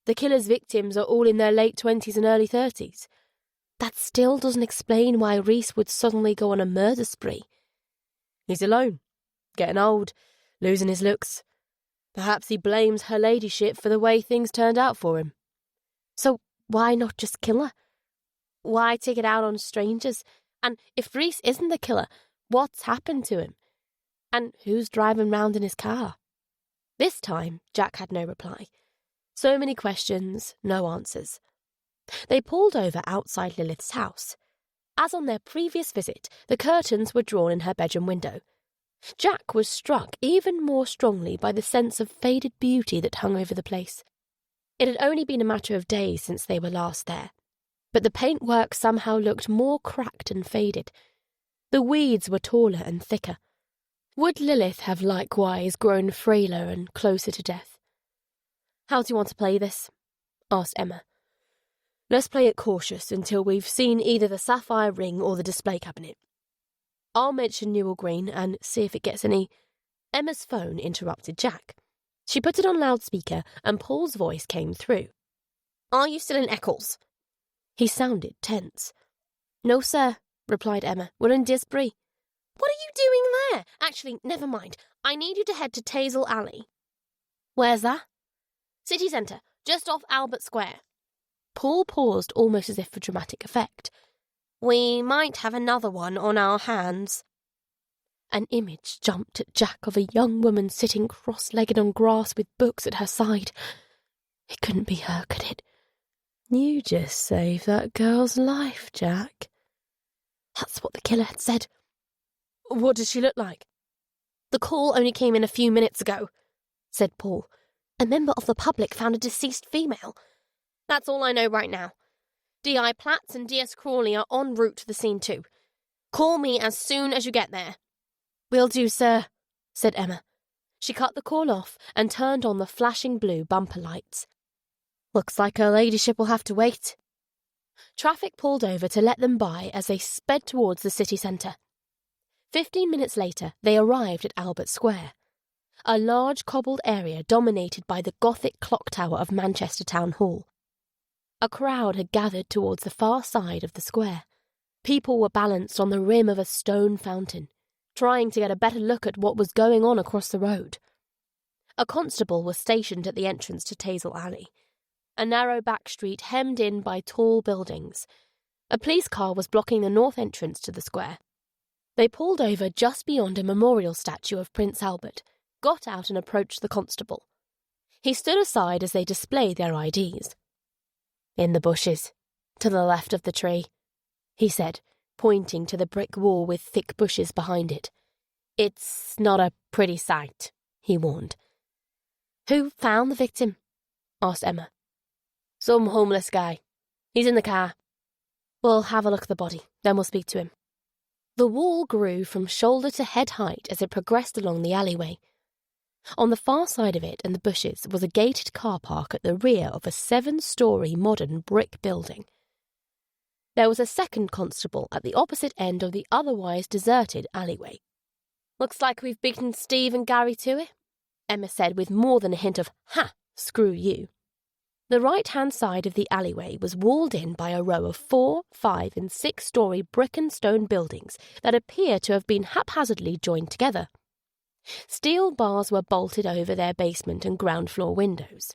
The killer's victims are all in their late 20s and early 30s. That still doesn't explain why Reese would suddenly go on a murder spree. He's alone, getting old, losing his looks. Perhaps he blames her ladyship for the way things turned out for him. So why not just kill her? Why take it out on strangers? And if Reese isn't the killer, what's happened to him? And who's driving round in his car? This time, Jack had no reply. So many questions, no answers. They pulled over outside Lilith's house. As on their previous visit, the curtains were drawn in her bedroom window. Jack was struck even more strongly by the sense of faded beauty that hung over the place. It had only been a matter of days since they were last there. but the paintwork somehow looked more cracked and faded. The weeds were taller and thicker. Would Lilith have likewise grown frailer and closer to death? "How do you want to play this?" asked Emma. "Let's play it cautious until we've seen either the sapphire ring or the display cabinet. I'll mention Newell Green and see if it gets any—" Emma's phone interrupted Jack. She put it on loudspeaker and Paul's voice came through. "Are you still in Eccles?" He sounded tense. "No, sir," replied Emma. "We're in Disbury." "What are you doing there? Actually, never mind. I need you to head to Tazel Alley." "Where's that?" "City centre, just off Albert Square." Paul paused almost as if for dramatic effect. "We might have another one on our hands." An image jumped at Jack of a young woman sitting cross-legged on grass with books at her side. It couldn't be her, could it? "You just saved that girl's life, Jack." That's what the killer had said. "What does she look like?" "The call only came in a few minutes ago," said Paul. "A member of the public found a deceased female. That's all I know right now. D.I. Platts and D.S. Crawley are en route to the scene too. Call me as soon as you get there." "Will do, sir," said Emma. She cut the call off and turned on the flashing blue bumper lights. "Looks like her ladyship will have to wait." Traffic pulled over to let them by as they sped towards the city centre. 15 minutes later, they arrived at Albert Square, a large cobbled area dominated by the Gothic clock tower of Manchester Town Hall. A crowd had gathered towards the far side of the square. People were balanced on the rim of a stone fountain, trying to get a better look at what was going on across the road. A constable was stationed at the entrance to Tazel Alley, a narrow back street hemmed in by tall buildings. A police car was blocking the north entrance to the square. They pulled over just beyond a memorial statue of Prince Albert, got out and approached the constable. He stood aside as they displayed their IDs. "In the bushes, to the left of the tree," he said, pointing to the brick wall with thick bushes behind it. "It's not a pretty sight," he warned. "Who found the victim?" asked Emma. "Some homeless guy. He's in the car." "We'll have a look at the body, then we'll speak to him." The wall grew from shoulder to head height as it progressed along the alleyway. On the far side of it and the bushes was a gated car park at the rear of a 7-storey modern brick building. There was a second constable at the opposite end of the otherwise deserted alleyway. "Looks like we've beaten Steve and Gary to it," Emma said with more than a hint of, "Ha, screw you." The right-hand side of the alleyway was walled in by a row of 4, 5 and 6-storey brick and stone buildings that appear to have been haphazardly joined together. Steel bars were bolted over their basement and ground floor windows.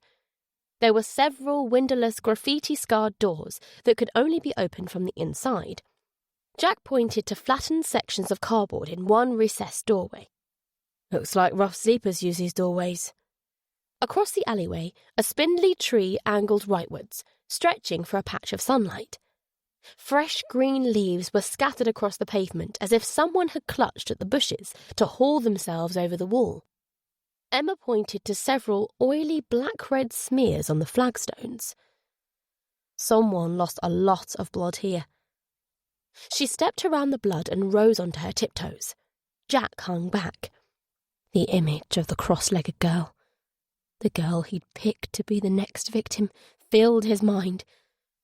There were several windowless graffiti-scarred doors that could only be opened from the inside. Jack pointed to flattened sections of cardboard in one recessed doorway. "Looks like rough sleepers use these doorways." Across the alleyway, a spindly tree angled rightwards, stretching for a patch of sunlight. Fresh green leaves were scattered across the pavement as if someone had clutched at the bushes to haul themselves over the wall. Emma pointed to several oily black-red smears on the flagstones. "Someone lost a lot of blood here." She stepped around the blood and rose onto her tiptoes. Jack hung back. The image of the cross-legged girl, the girl he'd picked to be the next victim, filled his mind.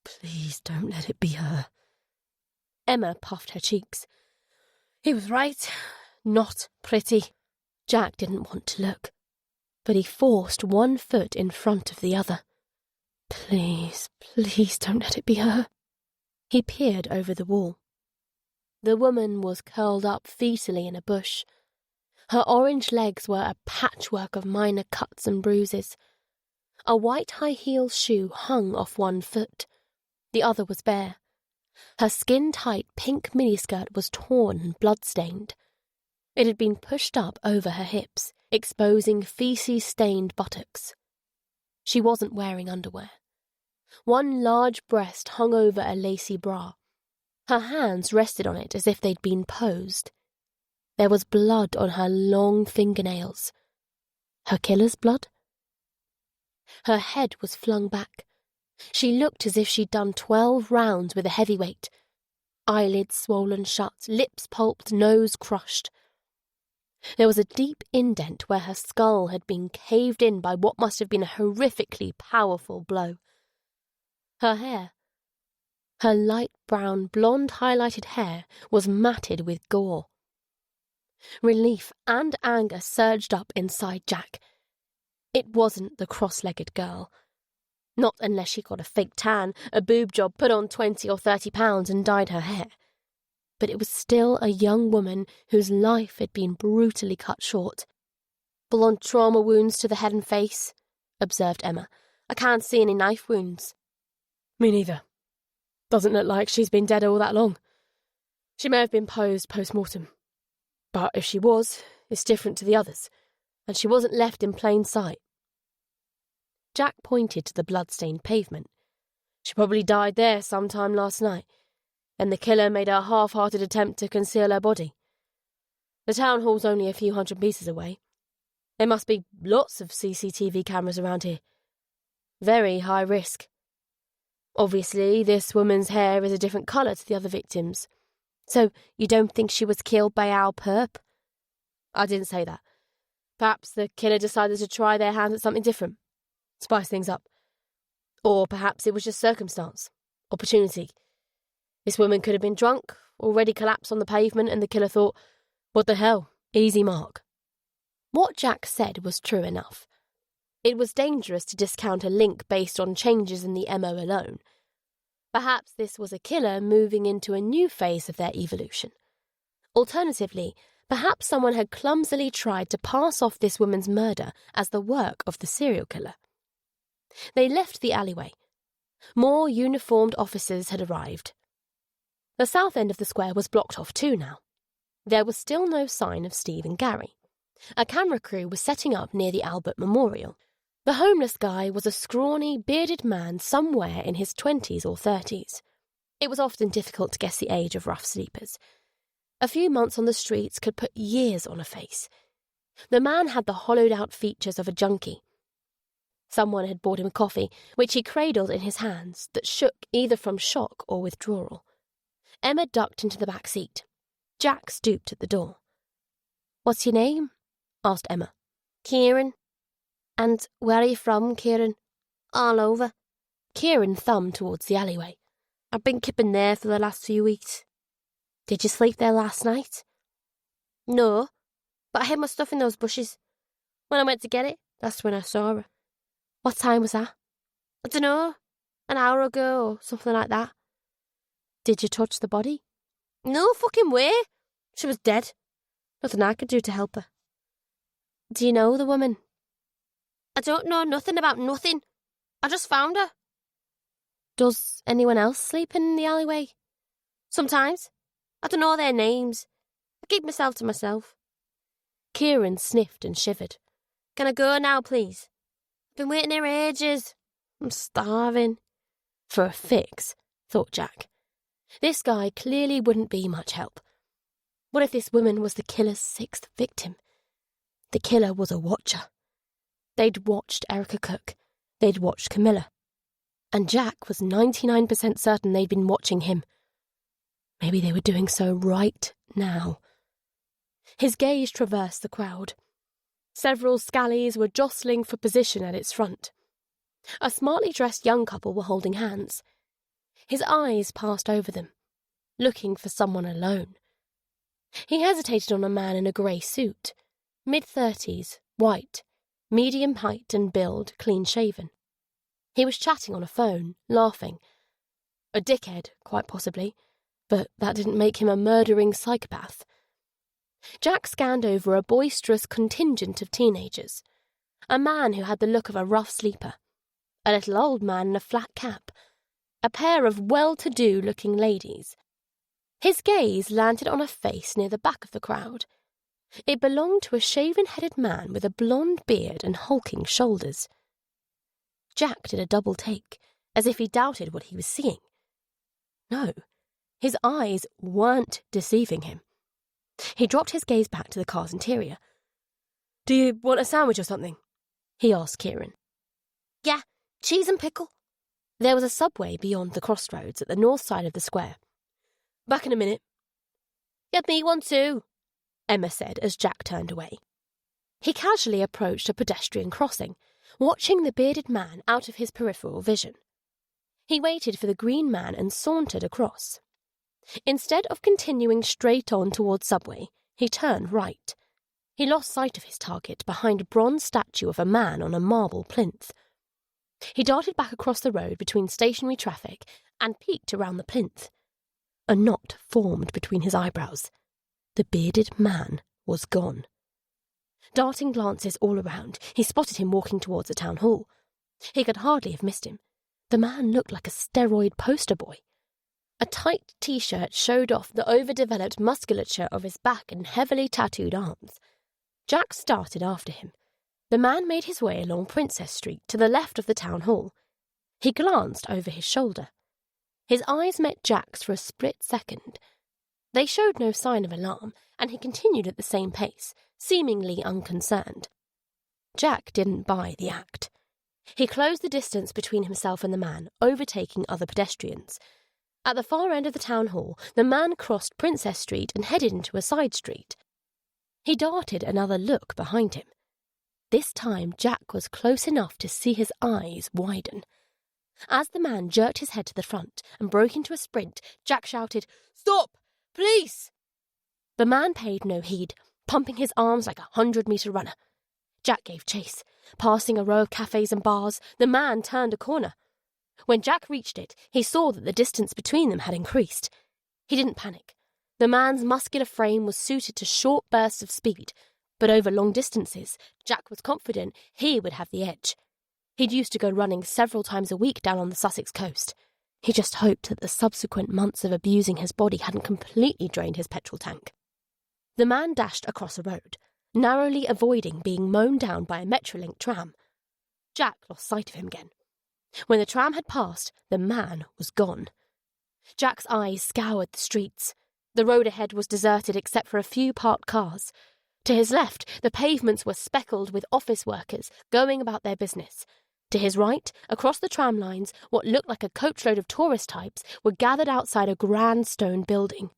Please don't let it be her. Emma puffed her cheeks. He was right. Not pretty. Jack didn't want to look, but he forced one foot in front of the other. Please, please don't let it be her. He peered over the wall. The woman was curled up fetally in a bush. Her orange legs were a patchwork of minor cuts and bruises. A white high-heel shoe hung off one foot. The other was bare. Her skin-tight pink miniskirt was torn and blood-stained. It had been pushed up over her hips, exposing feces-stained buttocks. She wasn't wearing underwear. One large breast hung over a lacy bra. Her hands rested on it as if they'd been posed. There was blood on her long fingernails. Her killer's blood? Her head was flung back. She looked as if she'd done 12 rounds with a heavyweight. Eyelids swollen shut, lips pulped, nose crushed. There was a deep indent where her skull had been caved in by what must have been a horrifically powerful blow. Her hair, her light brown, blonde-highlighted hair, was matted with gore. Relief and anger surged up inside Jack. It wasn't the cross-legged girl. Not unless she got a fake tan, a boob job, put on 20 or 30 pounds and dyed her hair. But it was still a young woman whose life had been brutally cut short. "Blunt trauma wounds to the head and face," observed Emma. "I can't see any knife wounds." Me neither. Doesn't look like she's been dead all that long. She may have been posed post-mortem. But if she was, it's different to the others, and she wasn't left in plain sight. Jack pointed to the blood-stained pavement. She probably died there sometime last night, and the killer made a half-hearted attempt to conceal her body. The town hall's only a few hundred meters away. There must be lots of CCTV cameras around here. Very high risk. Obviously, this woman's hair is a different colour to the other victims. So you don't think she was killed by our perp? I didn't say that. Perhaps the killer decided to try their hands at something different. Spice things up. Or perhaps it was just circumstance. Opportunity. This woman could have been drunk, already collapsed on the pavement, and the killer thought, what the hell, easy mark. What Jack said was true enough. It was dangerous to discount a link based on changes in the MO alone. Perhaps this was a killer moving into a new phase of their evolution. Alternatively, perhaps someone had clumsily tried to pass off this woman's murder as the work of the serial killer. They left the alleyway. More uniformed officers had arrived. The south end of the square was blocked off too now. There was still no sign of Steve and Gary. A camera crew was setting up near the Albert Memorial. The homeless guy was a scrawny, bearded man somewhere in his 20s or 30s. It was often difficult to guess the age of rough sleepers. A few months on the streets could put years on a face. The man had the hollowed-out features of a junkie. Someone had bought him coffee, which he cradled in his hands, that shook either from shock or withdrawal. Emma ducked into the back seat. Jack stooped at the door. "What's your name?" asked Emma. "Kieran." "And where are you from, Kieran?" "All over." Kieran thumbed towards the alleyway. "I've been keeping there for the last few weeks." "Did you sleep there last night?" "No, but I hid my stuff in those bushes. When I went to get it, that's when I saw her." "What time was that?" "I dunno, an hour ago or something like that." "Did you touch the body?" "No fucking way. She was dead. Nothing I could do to help her." "Do you know the woman?" "I don't know nothing about nothing. I just found her." "Does anyone else sleep in the alleyway?" "Sometimes. I don't know their names. I keep myself to myself." Kieran sniffed and shivered. "Can I go now, please? I've been waiting here ages. I'm starving." For a fix, thought Jack. This guy clearly wouldn't be much help. What if this woman was the killer's 6th victim? The killer was a watcher. They'd watched Erica cook. They'd watched Camilla. And Jack was 99% certain they'd been watching him. Maybe they were doing so right now. His gaze traversed the crowd. Several scallies were jostling for position at its front. A smartly dressed young couple were holding hands. His eyes passed over them, looking for someone alone. He hesitated on a man in a grey suit, mid-30s, white, medium height and build, clean-shaven. He was chatting on a phone, laughing. A dickhead, quite possibly, but that didn't make him a murdering psychopath. Jack scanned over a boisterous contingent of teenagers. A man who had the look of a rough sleeper. A little old man in a flat cap. A pair of well-to-do-looking ladies. His gaze landed on a face near the back of the crowd. It belonged to a shaven-headed man with a blonde beard and hulking shoulders. Jack did a double take, as if he doubted what he was seeing. No, his eyes weren't deceiving him. He dropped his gaze back to the car's interior. "Do you want a sandwich or something?" he asked Kieran. "Yeah, cheese and pickle." There was a subway beyond the crossroads at the north side of the square. "Back in a minute." "Get me one too," Emma said as Jack turned away. He casually approached a pedestrian crossing, watching the bearded man out of his peripheral vision. He waited for the green man and sauntered across. Instead of continuing straight on towards Subway, he turned right. He lost sight of his target behind a bronze statue of a man on a marble plinth. He darted back across the road between stationary traffic and peeked around the plinth. A knot formed between his eyebrows. The bearded man was gone. Darting glances all around, he spotted him walking towards the town hall. He could hardly have missed him. The man looked like a steroid poster boy. A tight T-shirt showed off the overdeveloped musculature of his back and heavily tattooed arms. Jack started after him. The man made his way along Princess Street to the left of the town hall. He glanced over his shoulder. His eyes met Jack's for a split second. They showed no sign of alarm, and he continued at the same pace, seemingly unconcerned. Jack didn't buy the act. He closed the distance between himself and the man, overtaking other pedestrians. At the far end of the town hall, the man crossed Princess Street and headed into a side street. He darted another look behind him. This time Jack was close enough to see his eyes widen. As the man jerked his head to the front and broke into a sprint, Jack shouted, "Stop! Police!" The man paid no heed, pumping his arms like a 100-meter runner. Jack gave chase. Passing a row of cafes and bars, the man turned a corner. When Jack reached it, he saw that the distance between them had increased. He didn't panic. The man's muscular frame was suited to short bursts of speed, but over long distances, Jack was confident he would have the edge. He'd used to go running several times a week down on the Sussex coast. He just hoped that the subsequent months of abusing his body hadn't completely drained his petrol tank. The man dashed across a road, narrowly avoiding being mown down by a Metrolink tram. Jack lost sight of him again. When the tram had passed, the man was gone. Jack's eyes scoured the streets. The road ahead was deserted except for a few parked cars. To his left, the pavements were speckled with office workers going about their business. To his right, across the tram lines, what looked like a coachload of tourist types were gathered outside a grand stone building.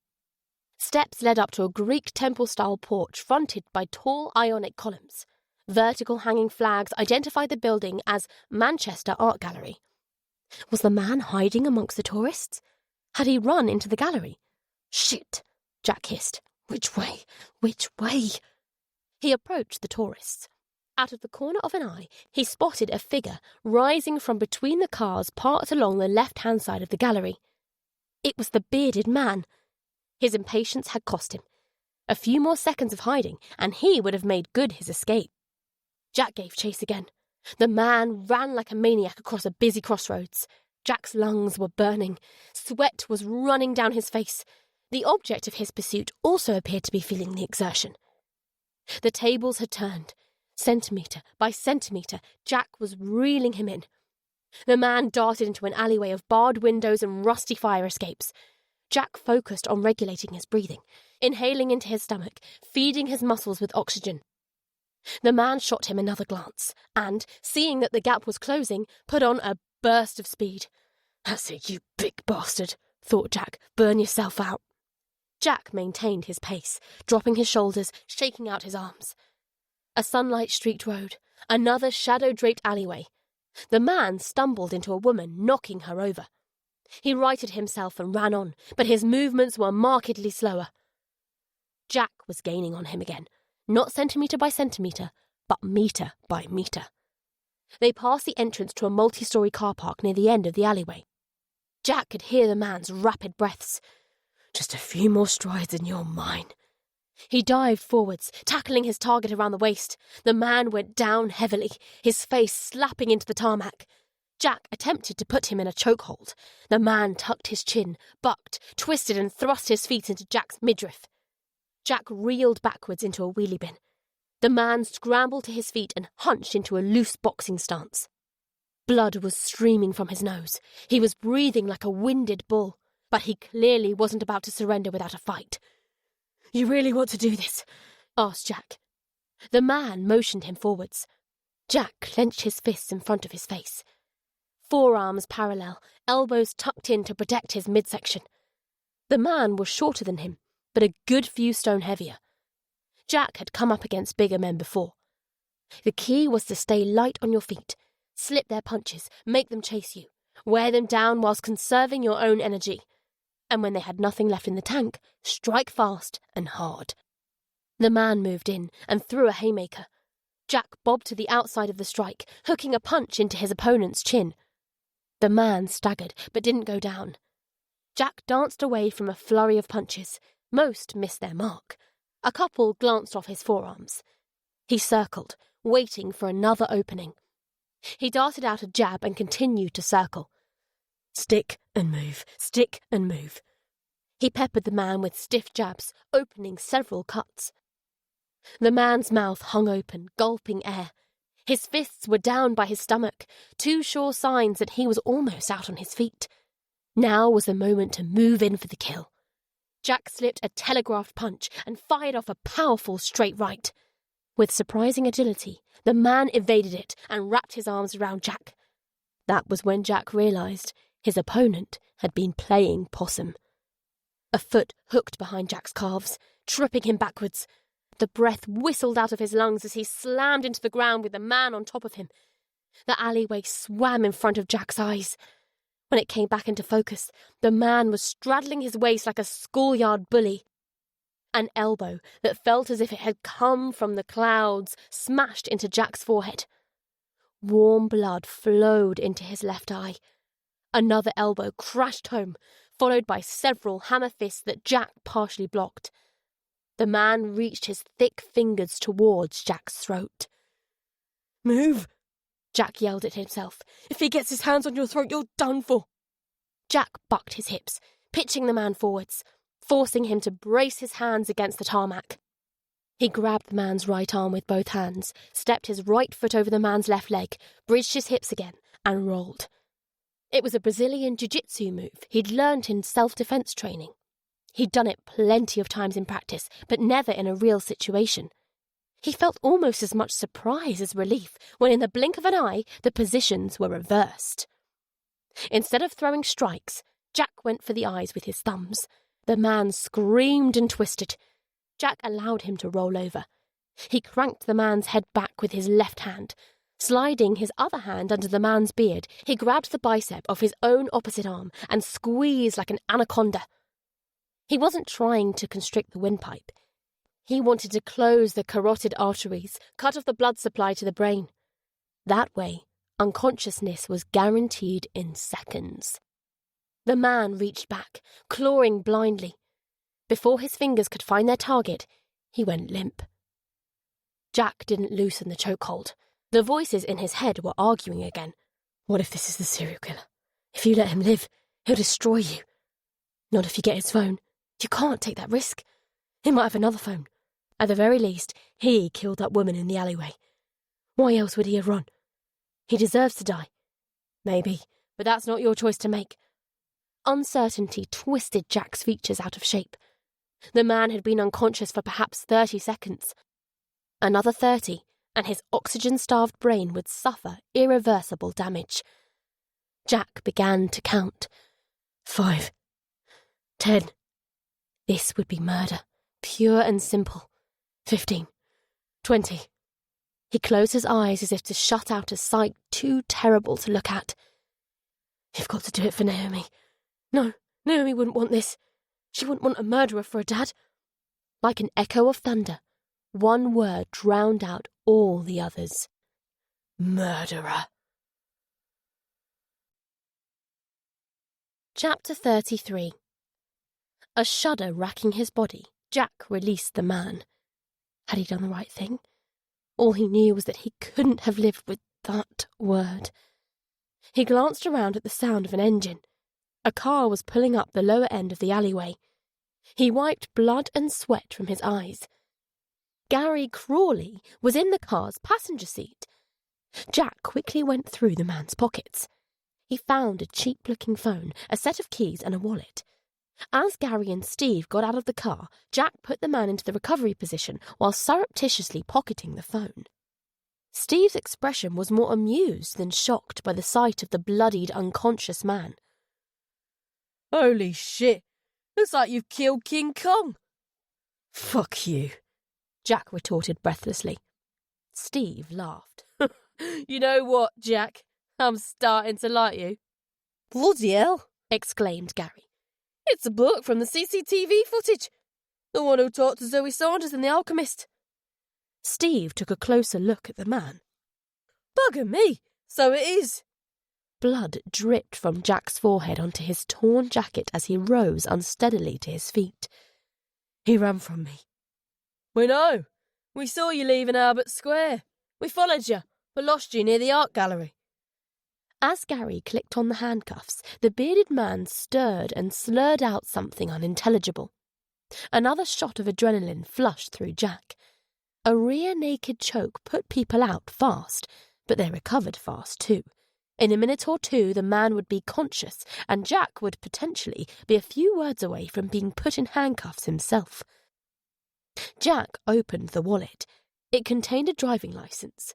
Steps led up to a Greek temple-style porch fronted by tall Ionic columns. Vertical hanging flags identified the building as Manchester Art Gallery. Was the man hiding amongst the tourists? Had he run into the gallery? "Shit!" Jack hissed. "Which way? Which way?" He approached the tourists. Out of the corner of an eye, he spotted a figure rising from between the cars parked along the left-hand side of the gallery. It was the bearded man. His impatience had cost him. A few more seconds of hiding, and he would have made good his escape. Jack gave chase again. The man ran like a maniac across a busy crossroads. Jack's lungs were burning. Sweat was running down his face. The object of his pursuit also appeared to be feeling the exertion. The tables had turned. Centimetre by centimetre, Jack was reeling him in. The man darted into an alleyway of barred windows and rusty fire escapes. Jack focused on regulating his breathing, inhaling into his stomach, feeding his muscles with oxygen. The man shot him another glance, and, seeing that the gap was closing, put on a burst of speed. "That's it, you big bastard," thought Jack. "Burn yourself out." Jack maintained his pace, dropping his shoulders, shaking out his arms. A sunlight-streaked road, another shadow-draped alleyway. The man stumbled into a woman, knocking her over. He righted himself and ran on, but his movements were markedly slower. Jack was gaining on him again, not centimetre by centimetre, but metre by metre. They passed the entrance to a multi-storey car park near the end of the alleyway. Jack could hear the man's rapid breaths. "Just a few more strides and you're mine." He dived forwards, tackling his target around the waist. The man went down heavily, his face slapping into the tarmac. Jack attempted to put him in a chokehold. The man tucked his chin, bucked, twisted and thrust his feet into Jack's midriff. Jack reeled backwards into a wheelie bin. The man scrambled to his feet and hunched into a loose boxing stance. Blood was streaming from his nose. He was breathing like a winded bull, but he clearly wasn't about to surrender without a fight. "You really want to do this?" asked Jack. The man motioned him forwards. Jack clenched his fists in front of his face. forearms parallel, elbows tucked in to protect his midsection. The man was shorter than him, but a good few stone heavier. Jack had come up against bigger men before. The key was to stay light on your feet, slip their punches, make them chase you, wear them down whilst conserving your own energy. And when they had nothing left in the tank, strike fast and hard. The man moved in and threw a haymaker. Jack bobbed to the outside of the strike, hooking a punch into his opponent's chin. The man staggered, but didn't go down. Jack danced away from a flurry of punches. Most missed their mark. A couple glanced off his forearms. He circled, waiting for another opening. He darted out a jab and continued to circle. Stick and move, stick and move. He peppered the man with stiff jabs, opening several cuts. The man's mouth hung open, gulping air. His fists were down by his stomach, two sure signs that he was almost out on his feet. Now was the moment to move in for the kill. Jack slipped a telegraphed punch and fired off a powerful straight right. With surprising agility, the man evaded it and wrapped his arms around Jack. That was when Jack realised his opponent had been playing possum. A foot hooked behind Jack's calves, tripping him backwards. The breath whistled out of his lungs as he slammed into the ground with the man on top of him. The alleyway swam in front of Jack's eyes. When it came back into focus, the man was straddling his waist like a schoolyard bully. An elbow that felt as if it had come from the clouds smashed into Jack's forehead. Warm blood flowed into his left eye. Another elbow crashed home, followed by several hammer fists that Jack partially blocked. The man reached his thick fingers towards Jack's throat. "Move!" Jack yelled at himself. "If he gets his hands on your throat, you're done for." Jack bucked his hips, pitching the man forwards, forcing him to brace his hands against the tarmac. He grabbed the man's right arm with both hands, stepped his right foot over the man's left leg, bridged his hips again, and rolled. It was a Brazilian jiu-jitsu move he'd learnt in self-defense training. He'd done it plenty of times in practice, but never in a real situation. He felt almost as much surprise as relief when in the blink of an eye the positions were reversed. Instead of throwing strikes, Jack went for the eyes with his thumbs. The man screamed and twisted. Jack allowed him to roll over. He cranked the man's head back with his left hand. Sliding his other hand under the man's beard, he grabbed the bicep of his own opposite arm and squeezed like an anaconda. He wasn't trying to constrict the windpipe. He wanted to close the carotid arteries, cut off the blood supply to the brain. That way, unconsciousness was guaranteed in seconds. The man reached back, clawing blindly. Before his fingers could find their target, he went limp. Jack didn't loosen the chokehold. The voices in his head were arguing again. What if this is the serial killer? If you let him live, he'll destroy you. Not if you get his phone. You can't take that risk. He might have another phone. At the very least, he killed that woman in the alleyway. Why else would he have run? He deserves to die. Maybe, but that's not your choice to make. Uncertainty twisted Jack's features out of shape. The man had been unconscious for perhaps 30 seconds. Another 30, and his oxygen-starved brain would suffer irreversible damage. Jack began to count. 5. 10. This would be murder, pure and simple. 15. 20. He closed his eyes as if to shut out a sight too terrible to look at. You've got to do it for Naomi. No, Naomi wouldn't want this. She wouldn't want a murderer for a dad. Like an echo of thunder, one word drowned out all the others. Murderer. Chapter 33. A shudder racking his body, Jack released the man. Had he done the right thing? All he knew was that he couldn't have lived with that word. He glanced around at the sound of an engine. A car was pulling up the lower end of the alleyway. He wiped blood and sweat from his eyes. Gary Crawley was in the car's passenger seat. Jack quickly went through the man's pockets. He found a cheap-looking phone, a set of keys and a wallet. As Gary and Steve got out of the car, Jack put the man into the recovery position while surreptitiously pocketing the phone. Steve's expression was more amused than shocked by the sight of the bloodied, unconscious man. Holy shit! Looks like you've killed King Kong. Fuck you, Jack retorted breathlessly. Steve laughed. You know what, Jack? I'm starting to like you. Bloody hell, exclaimed Gary. It's a bloke from the CCTV footage. The one who talked to Zoe Saunders in The Alchemist. Steve took a closer look at the man. Bugger me, so it is. Blood dripped from Jack's forehead onto his torn jacket as he rose unsteadily to his feet. He ran from me. We know. We saw you leaving Albert Square. We followed you, but lost you near the art gallery. As Gary clicked on the handcuffs, the bearded man stirred and slurred out something unintelligible. Another shot of adrenaline flushed through Jack. A rear-naked choke put people out fast, but they recovered fast too. In a minute or two, the man would be conscious, and Jack would potentially be a few words away from being put in handcuffs himself. Jack opened the wallet. It contained a driving licence.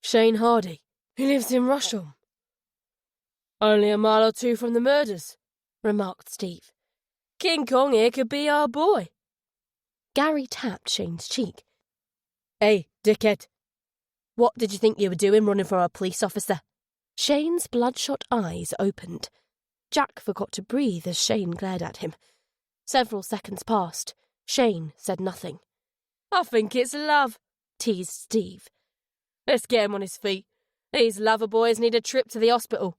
Shane Hardy. He lives in Rusholme. Only a mile or two from the murders, remarked Steve. King Kong here could be our boy. Gary tapped Shane's cheek. Hey, dickhead. What did you think you were doing running for a police officer? Shane's bloodshot eyes opened. Jack forgot to breathe as Shane glared at him. Several seconds passed. Shane said nothing. I think it's love, teased Steve. Let's get him on his feet. These lover boys need a trip to the hospital.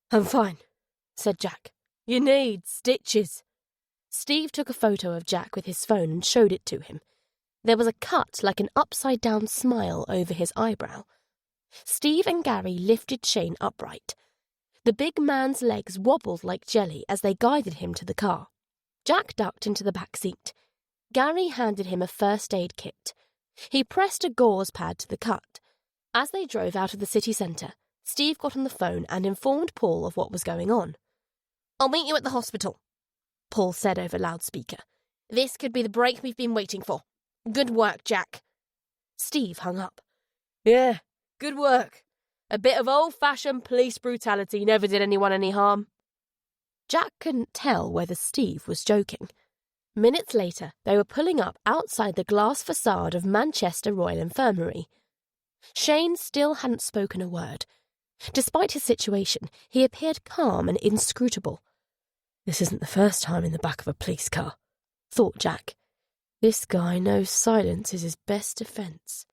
I'm fine, said Jack. You need stitches. Steve took a photo of Jack with his phone and showed it to him. There was a cut like an upside-down smile over his eyebrow. Steve and Gary lifted Shane upright. The big man's legs wobbled like jelly as they guided him to the car. Jack ducked into the back seat. Gary handed him a first aid kit. He pressed a gauze pad to the cut. As they drove out of the city centre, Steve got on the phone and informed Paul of what was going on. I'll meet you at the hospital, Paul said over loudspeaker. This could be the break we've been waiting for. Good work, Jack. Steve hung up. Yeah, good work. A bit of old-fashioned police brutality never did anyone any harm. Jack couldn't tell whether Steve was joking. Minutes later, they were pulling up outside the glass facade of Manchester Royal Infirmary. Shane still hadn't spoken a word. Despite his situation, he appeared calm and inscrutable. This isn't the first time in the back of a police car, thought Jack. This guy knows silence is his best defence.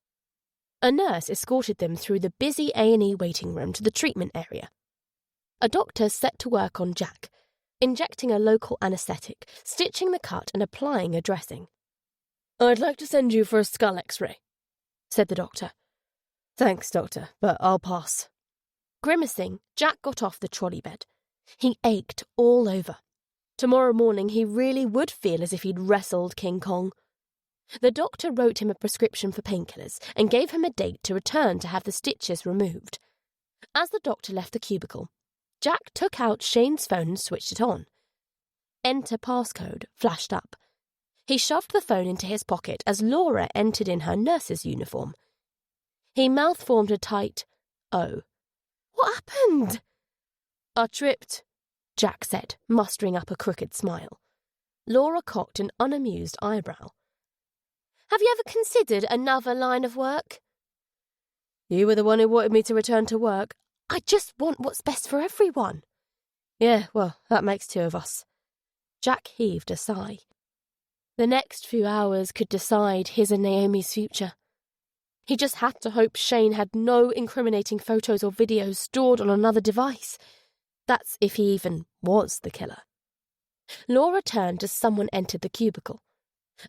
A nurse escorted them through the busy A&E waiting room to the treatment area. A doctor set to work on Jack, injecting a local anaesthetic, stitching the cut and applying a dressing. I'd like to send you for a skull x-ray, said the doctor. Thanks, doctor, but I'll pass. Grimacing, Jack got off the trolley bed. He ached all over. Tomorrow morning he really would feel as if he'd wrestled King Kong. The doctor wrote him a prescription for painkillers and gave him a date to return to have the stitches removed. As the doctor left the cubicle, Jack took out Shane's phone and switched it on. Enter passcode flashed up. He shoved the phone into his pocket as Laura entered in her nurse's uniform. He mouth-formed a tight O. What happened? I tripped, Jack said, mustering up a crooked smile. Laura cocked an unamused eyebrow. Have you ever considered another line of work? You were the one who wanted me to return to work. I just want what's best for everyone. Yeah, well, that makes two of us. Jack heaved a sigh. The next few hours could decide his and Naomi's future. He just had to hope Shane had no incriminating photos or videos stored on another device. That's if he even was the killer. Laura turned as someone entered the cubicle.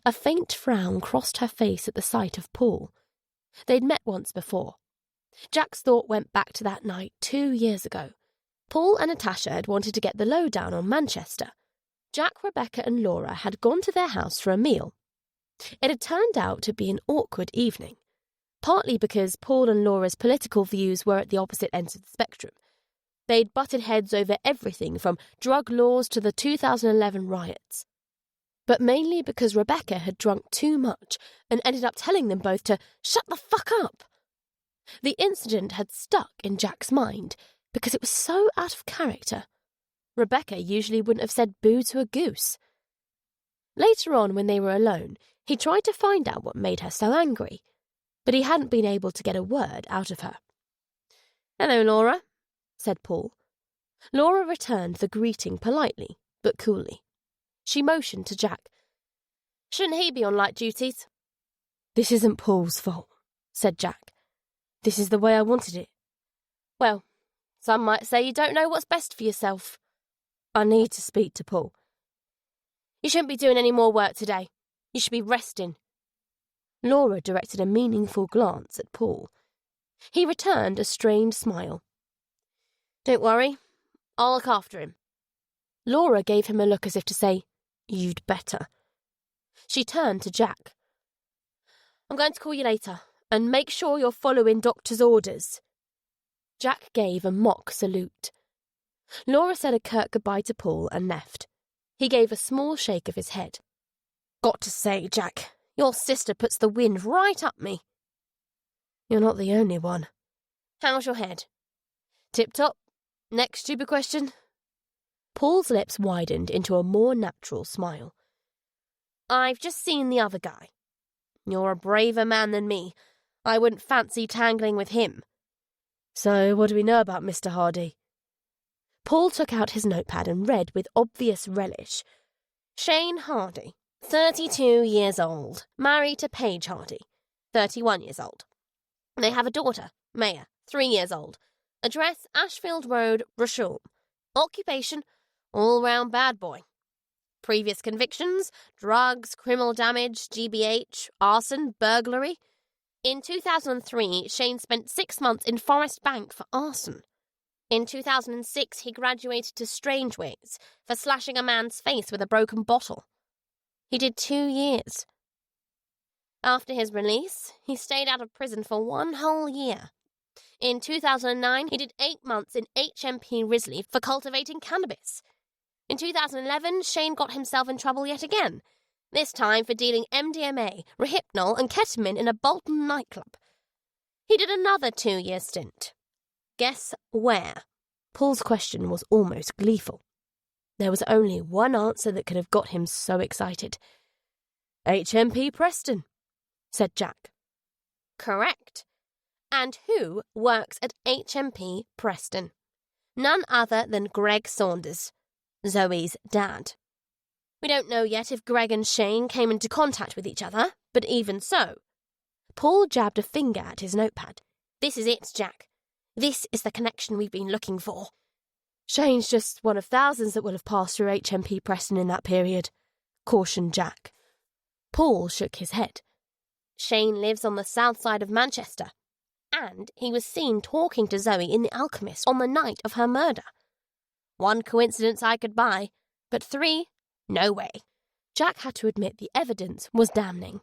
A faint frown crossed her face at the sight of Paul. They'd met once before. Jack's thought went back to that night 2 years ago. Paul and Natasha had wanted to get the lowdown on Manchester. Jack, Rebecca and Laura had gone to their house for a meal. It had turned out to be an awkward evening, partly because Paul and Laura's political views were at the opposite ends of the spectrum. They'd butted heads over everything from drug laws to the 2011 riots. but mainly because Rebecca had drunk too much and ended up telling them both to shut the fuck up. The incident had stuck in Jack's mind because it was so out of character. Rebecca usually wouldn't have said boo to a goose. Later on, when they were alone, he tried to find out what made her so angry, but he hadn't been able to get a word out of her. "Hello, Laura," said Paul. Laura returned the greeting politely, but coolly. She motioned to Jack. "Shouldn't he be on light duties?" "This isn't Paul's fault," said Jack. "This is the way I wanted it." "Well, some might say you don't know what's best for yourself." "I need to speak to Paul." "You shouldn't be doing any more work today. You should be resting." Laura directed a meaningful glance at Paul. He returned a strained smile. "Don't worry, I'll look after him." Laura gave him a look as if to say, "You'd better." She turned to Jack. "I'm going to call you later, and make sure you're following doctor's orders." Jack gave a mock salute. Laura said a curt goodbye to Paul and left. He gave a small shake of his head. "Got to say, Jack, your sister puts the wind right up me." "You're not the only one." "How's your head?" "Tip-top. Next stupid question?" Paul's lips widened into a more natural smile. "I've just seen the other guy. You're a braver man than me. I wouldn't fancy tangling with him." "So what do we know about Mr. Hardy?" Paul took out his notepad and read with obvious relish. "Shane Hardy, 32 years old, married to Paige Hardy, 31 years old. They have a daughter, Maya, 3 years old. Address, Ashfield Road, Rusholme. Occupation, all-round bad boy. Previous convictions, drugs, criminal damage, GBH, arson, burglary. In 2003, Shane spent 6 months in Forest Bank for arson. In 2006, he graduated to Strangeways for slashing a man's face with a broken bottle. He did 2 years. After his release, he stayed out of prison for 1 whole year. In 2009, he did 8 months in HMP Risley for cultivating cannabis. In 2011, Shane got himself in trouble yet again, this time for dealing MDMA, Rohypnol and ketamine in a Bolton nightclub. He did another 2-year stint. Guess where? Paul's question was almost gleeful. There was only one answer that could have got him so excited. HMP Preston, said Jack. Correct. And who works at HMP Preston? None other than Greg Saunders, Zoe's dad. We don't know yet if Greg and Shane came into contact with each other, but even so. Paul jabbed a finger at his notepad. This is it, Jack. This is the connection we've been looking for. Shane's just one of thousands that will have passed through HMP Preston in that period, cautioned Jack. Paul shook his head. Shane lives on the south side of Manchester, and he was seen talking to Zoe in The Alchemist on the night of her murder. 1 coincidence I could buy, but 3, no way. Jack had to admit the evidence was damning.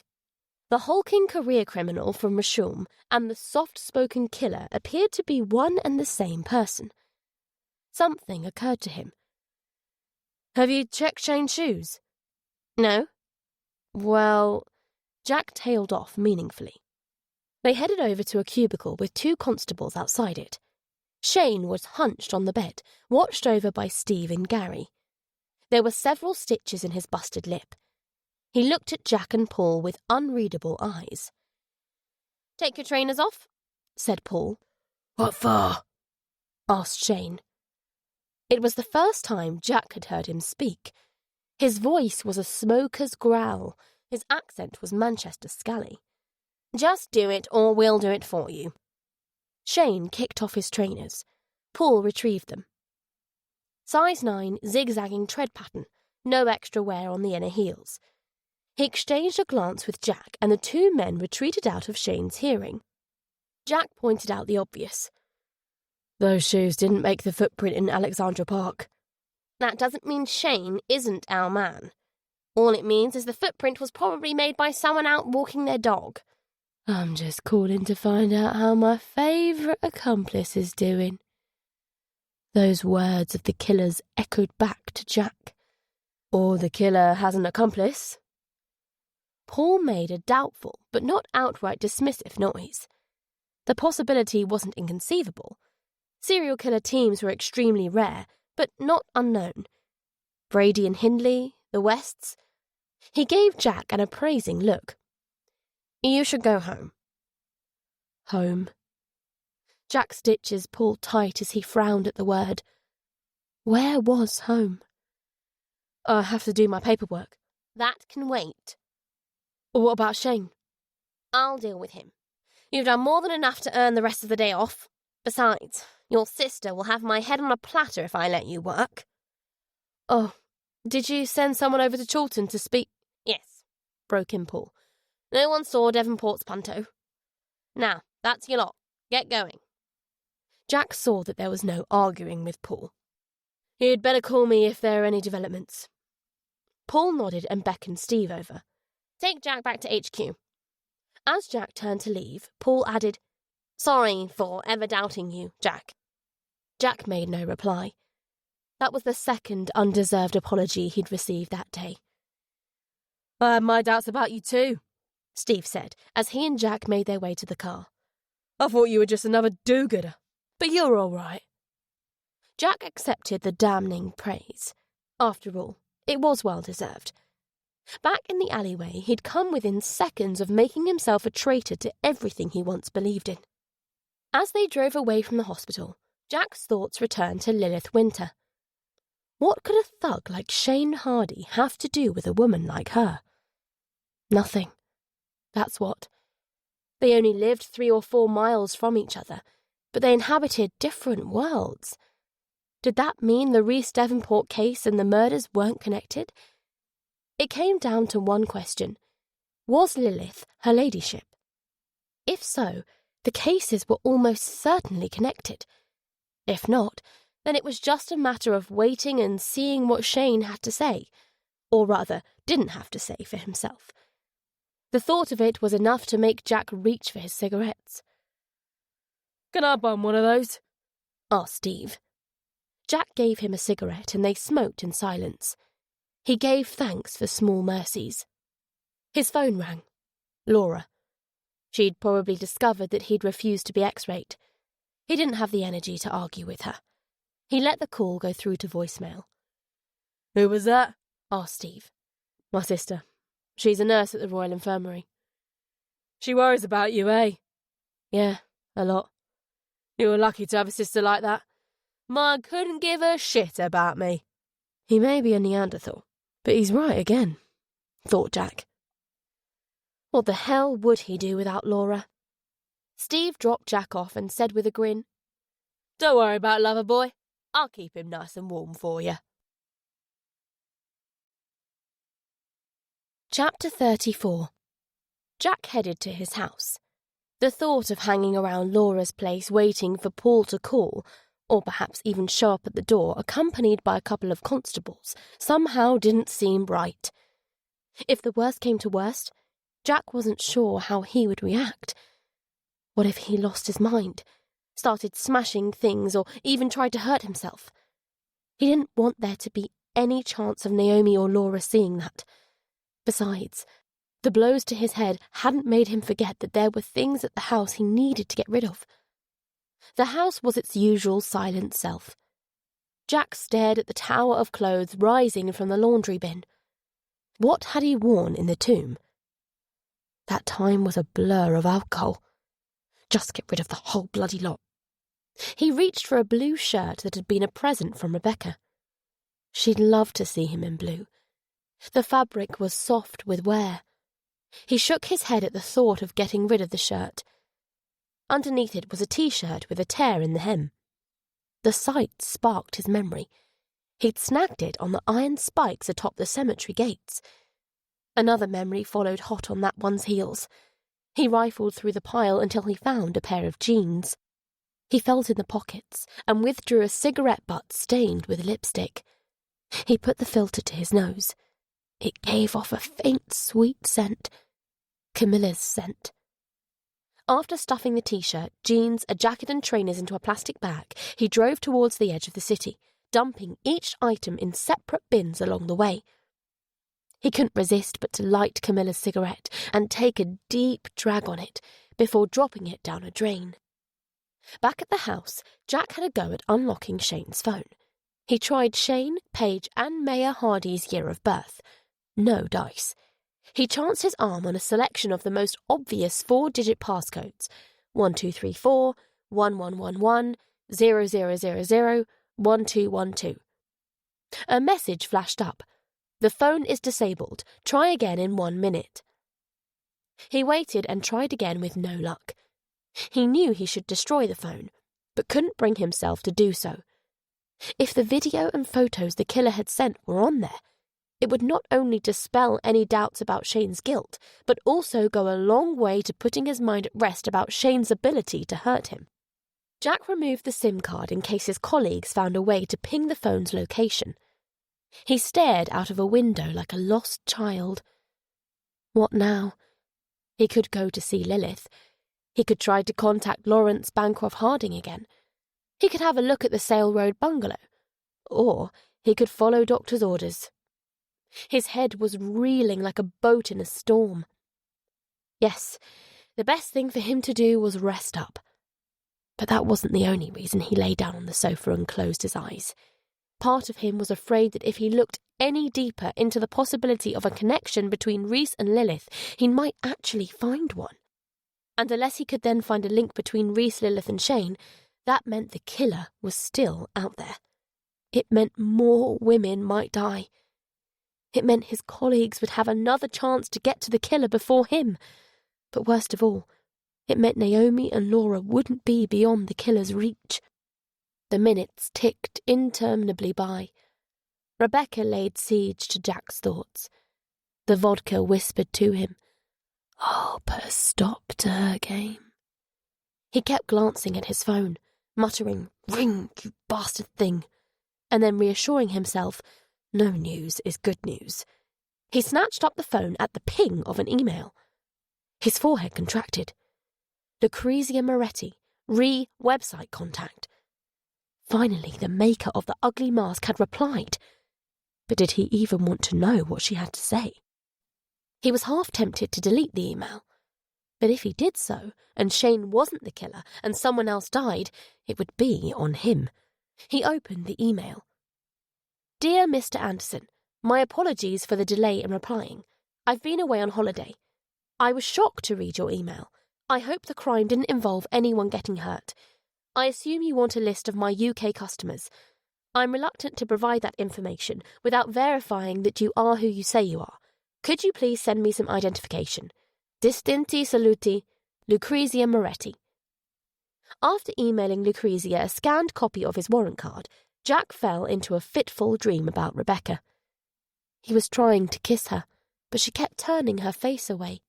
The hulking career criminal from Rusholme and the soft-spoken killer appeared to be one and the same person. Something occurred to him. Have you checked Shane's shoes? No. Well, Jack tailed off meaningfully. They headed over to a cubicle with 2 constables outside it. Shane was hunched on the bed, watched over by Steve and Gary. There were several stitches in his busted lip. He looked at Jack and Paul with unreadable eyes. Take your trainers off, said Paul. What for? Asked Shane. It was the first time Jack had heard him speak. His voice was a smoker's growl. His accent was Manchester scally. Just do it, or we'll do it for you. Shane kicked off his trainers. Paul retrieved them. Size 9, zigzagging tread pattern, no extra wear on the inner heels. He exchanged a glance with Jack, and the 2 men retreated out of Shane's hearing. Jack pointed out the obvious. Those shoes didn't make the footprint in Alexandra Park. That doesn't mean Shane isn't our man. All it means is the footprint was probably made by someone out walking their dog. I'm just calling to find out how my favourite accomplice is doing. Those words of the killers echoed back to Jack. Or the killer has an accomplice. Paul made a doubtful but not outright dismissive noise. The possibility wasn't inconceivable. Serial killer teams were extremely rare, but not unknown. Brady and Hindley, the Wests. He gave Jack an appraising look. You should go home. Home. Jack's stitches pulled tight as he frowned at the word. Where was home? I have to do my paperwork. That can wait. What about Shane? I'll deal with him. You've done more than enough to earn the rest of the day off. Besides, your sister will have my head on a platter if I let you work. Oh, did you send someone over to Cheetham to speak? Yes, broke in Paul. No one saw Devonport's punto. Now, that's your lot. Get going. Jack saw that there was no arguing with Paul. You'd better call me if there are any developments. Paul nodded and beckoned Steve over. Take Jack back to HQ. As Jack turned to leave, Paul added, Sorry for ever doubting you, Jack. Jack made no reply. That was the second undeserved apology he'd received that day. I had my doubts about you too, Steve said, as he and Jack made their way to the car. I thought you were just another do-gooder, but you're all right. Jack accepted the damning praise. After all, it was well-deserved. Back in the alleyway, he'd come within seconds of making himself a traitor to everything he once believed in. As they drove away from the hospital, Jack's thoughts returned to Lilith Winter. What could a thug like Shane Hardy have to do with a woman like her? Nothing. That's what. They only lived 3 or 4 miles from each other, but they inhabited different worlds. Did that mean the Rhys Devonport case and the murders weren't connected? It came down to one question. Was Lilith her ladyship? If so, the cases were almost certainly connected. If not, then it was just a matter of waiting and seeing what Shane had to say, or rather, didn't have to say for himself. The thought of it was enough to make Jack reach for his cigarettes. Can I bum one of those? asked Steve. Jack gave him a cigarette and they smoked in silence. He gave thanks for small mercies. His phone rang. Laura. She'd probably discovered that he'd refused to be X-rayed. He didn't have the energy to argue with her. He let the call go through to voicemail. Who was that? asked Steve. My sister. She's a nurse at the Royal Infirmary. She worries about you, eh? Yeah, a lot. You were lucky to have a sister like that. Mine couldn't give a shit about me. He may be a Neanderthal, but he's right again, thought Jack. What the hell would he do without Laura? Steve dropped Jack off and said with a grin, Don't worry about Lover Boy. I'll keep him nice and warm for you. Chapter 34. Jack headed to his house. The thought of hanging around Laura's place waiting for Paul to call, or perhaps even show up at the door accompanied by a couple of constables, somehow didn't seem right. If the worst came to worst, Jack wasn't sure how he would react. What if he lost his mind, started smashing things, or even tried to hurt himself? He didn't want there to be any chance of Naomi or Laura seeing that. Besides, the blows to his head hadn't made him forget that there were things at the house he needed to get rid of. The house was its usual silent self. Jack stared at the tower of clothes rising from the laundry bin. What had he worn in the tomb? That time was a blur of alcohol. Just get rid of the whole bloody lot. He reached for a blue shirt that had been a present from Rebecca. She'd love to see him in blue. The fabric was soft with wear. He shook his head at the thought of getting rid of the shirt. Underneath it was a T-shirt with a tear in the hem. The sight sparked his memory. He'd snagged it on the iron spikes atop the cemetery gates. Another memory followed hot on that one's heels. He rifled through the pile until he found a pair of jeans. He felt in the pockets and withdrew a cigarette butt stained with lipstick. He put the filter to his nose. It gave off a faint, sweet scent. Camilla's scent. After stuffing the T-shirt, jeans, a jacket and trainers into a plastic bag, he drove towards the edge of the city, dumping each item in separate bins along the way. He couldn't resist but to light Camilla's cigarette and take a deep drag on it before dropping it down a drain. Back at the house, Jack had a go at unlocking Shane's phone. He tried Shane, Paige, and Maya Hardy's year of birth. No dice. He chanced his arm on a selection of the most obvious 4-digit passcodes: 1234, 1111, 0000, 1212. A message flashed up. The phone is disabled. Try again in 1 minute. He waited and tried again with no luck. He knew he should destroy the phone, but couldn't bring himself to do so. If the video and photos the killer had sent were on there, it would not only dispel any doubts about Shane's guilt, but also go a long way to putting his mind at rest about Shane's ability to hurt him. Jack removed the SIM card in case his colleagues found a way to ping the phone's location. He stared out of a window like a lost child. What now? He could go to see Lilith. He could try to contact Lawrence Bancroft Harding again. He could have a look at the Sale Road bungalow. Or he could follow doctor's orders. His head was reeling like a boat in a storm. Yes, the best thing for him to do was rest up. But that wasn't the only reason he lay down on the sofa and closed his eyes. Part of him was afraid that if he looked any deeper into the possibility of a connection between Reese and Lilith, he might actually find one. And unless he could then find a link between Reese, Lilith and Shane, that meant the killer was still out there. It meant more women might die. It meant his colleagues would have another chance to get to the killer before him. But worst of all, it meant Naomi and Laura wouldn't be beyond the killer's reach. The minutes ticked interminably by. Rebecca laid siege to Jack's thoughts. The vodka whispered to him, "I'll put a stop to her game." He kept glancing at his phone, muttering, "Ring, you bastard thing," and then reassuring himself, no news is good news. He snatched up the phone at the ping of an email. His forehead contracted. Lucrezia Moretti, website contact. Finally, the maker of the ugly mask had replied. But did he even want to know what she had to say? He was half tempted to delete the email. But if he did so, and Shane wasn't the killer, and someone else died, it would be on him. He opened the email. "Dear Mr. Anderson, my apologies for the delay in replying. I've been away on holiday. I was shocked to read your email. I hope the crime didn't involve anyone getting hurt. I assume you want a list of my UK customers. I'm reluctant to provide that information without verifying that you are who you say you are. Could you please send me some identification? Distinti saluti, Lucrezia Moretti." After emailing Lucrezia a scanned copy of his warrant card, Jack fell into a fitful dream about Rebecca. He was trying to kiss her, but she kept turning her face away.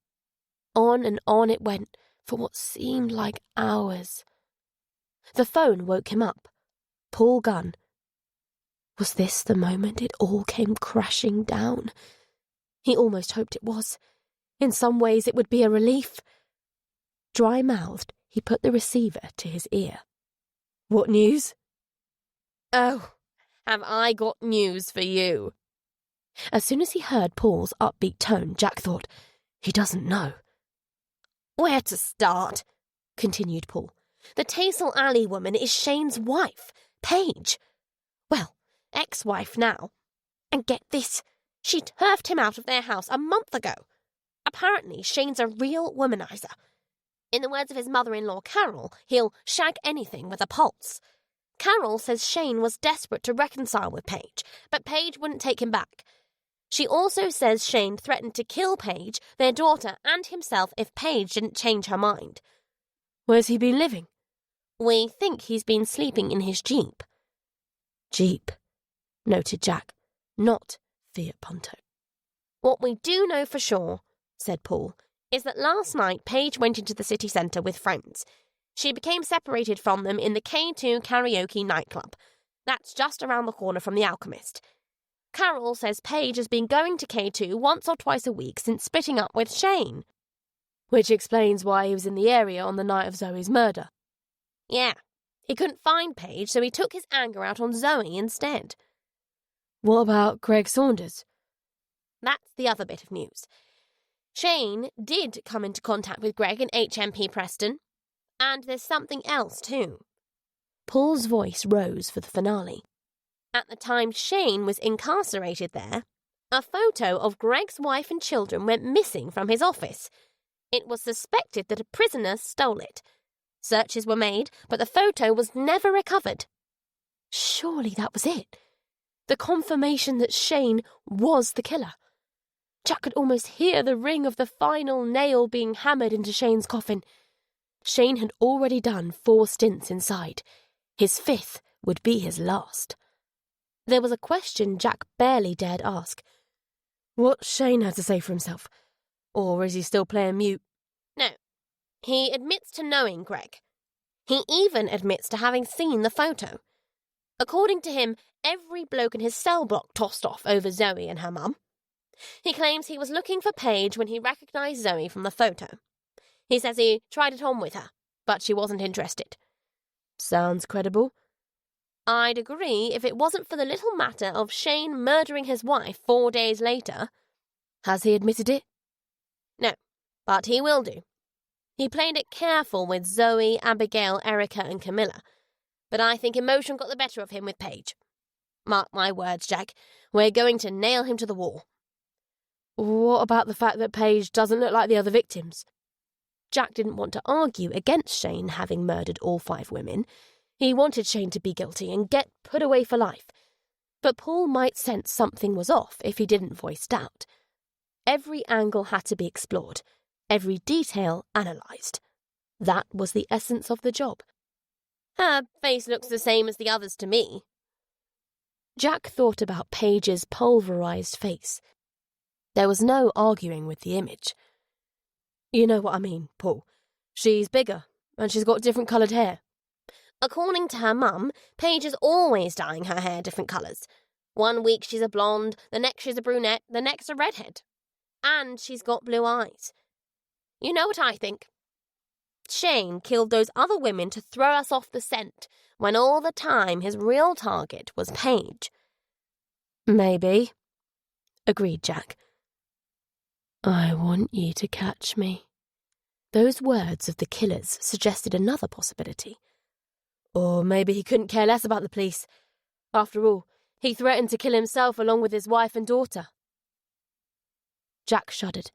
On and on it went, for what seemed like hours. The phone woke him up. Paul Gunn. Was this the moment it all came crashing down? He almost hoped it was. In some ways it would be a relief. Dry-mouthed, he put the receiver to his ear. "What news?" "Oh, have I got news for you?" As soon as he heard Paul's upbeat tone, Jack thought, he doesn't know. "Where to start?" continued Paul. "The Tassel Alley woman is Shane's wife, Paige. Well, ex-wife now. And get this, she turfed him out of their house a month ago. Apparently, Shane's a real womanizer. In the words of his mother-in-law, Carol, he'll shag anything with a pulse. Carol says Shane was desperate to reconcile with Paige, but Paige wouldn't take him back. She also says Shane threatened to kill Paige, their daughter, and himself if Paige didn't change her mind." "Where's he been living?" "We think he's been sleeping in his Jeep." "Jeep," noted Jack, not Fiat Punto. "What we do know for sure," said Paul, "is that last night Paige went into the city centre with friends. She became separated from them in the K2 karaoke nightclub. That's just around the corner from the Alchemist. Carol says Paige has been going to K2 once or twice a week since splitting up with Shane." "Which explains why he was in the area on the night of Zoe's murder." "Yeah. He couldn't find Paige, so he took his anger out on Zoe instead." "What about Greg Saunders?" That's the other bit of news. Shane did come into contact with Greg in HMP Preston. And there's something else too. Paul's voice rose for the finale. At the time Shane was incarcerated there, a photo of Greg's wife and children went missing from his office. It was suspected that a prisoner stole it. Searches were made, but the photo was never recovered. Surely that was it. The confirmation that Shane was the killer. Jack could almost hear the ring of the final nail being hammered into Shane's coffin. Shane had already done 4 stints inside. His 5th would be his last. There was a question Jack barely dared ask. What Shane had to say for himself? Or is he still playing mute? No. He admits to knowing Greg. He even admits to having seen the photo. According to him, every bloke in his cell block tossed off over Zoe and her mum. He claims he was looking for Paige when he recognised Zoe from the photo. He says he tried it on with her, but she wasn't interested. Sounds credible. I'd agree if it wasn't for the little matter of Shane murdering his wife 4 days later. Has he admitted it? No, but he will do. He played it careful with Zoe, Abigail, Erica and Camilla, but I think emotion got the better of him with Paige. Mark my words, Jack, we're going to nail him to the wall. What about the fact that Paige doesn't look like the other victims? Jack didn't want to argue against Shane having murdered all 5 women. He wanted Shane to be guilty and get put away for life. But Paul might sense something was off if he didn't voice doubt. Every angle had to be explored, every detail analysed. That was the essence of the job. Her face looks the same as the others to me. Jack thought about Paige's pulverised face. There was no arguing with the image. You know what I mean, Paul. She's bigger, and she's got different coloured hair. According to her mum, Paige is always dyeing her hair different colours. 1 week she's a blonde, the next she's a brunette, the next a redhead. And she's got blue eyes. You know what I think? Shane killed those other women to throw us off the scent, when all the time his real target was Paige. Maybe, agreed Jack. I want you to catch me. Those words of the killer's suggested another possibility. Or maybe he couldn't care less about the police. After all, he threatened to kill himself along with his wife and daughter. Jack shuddered.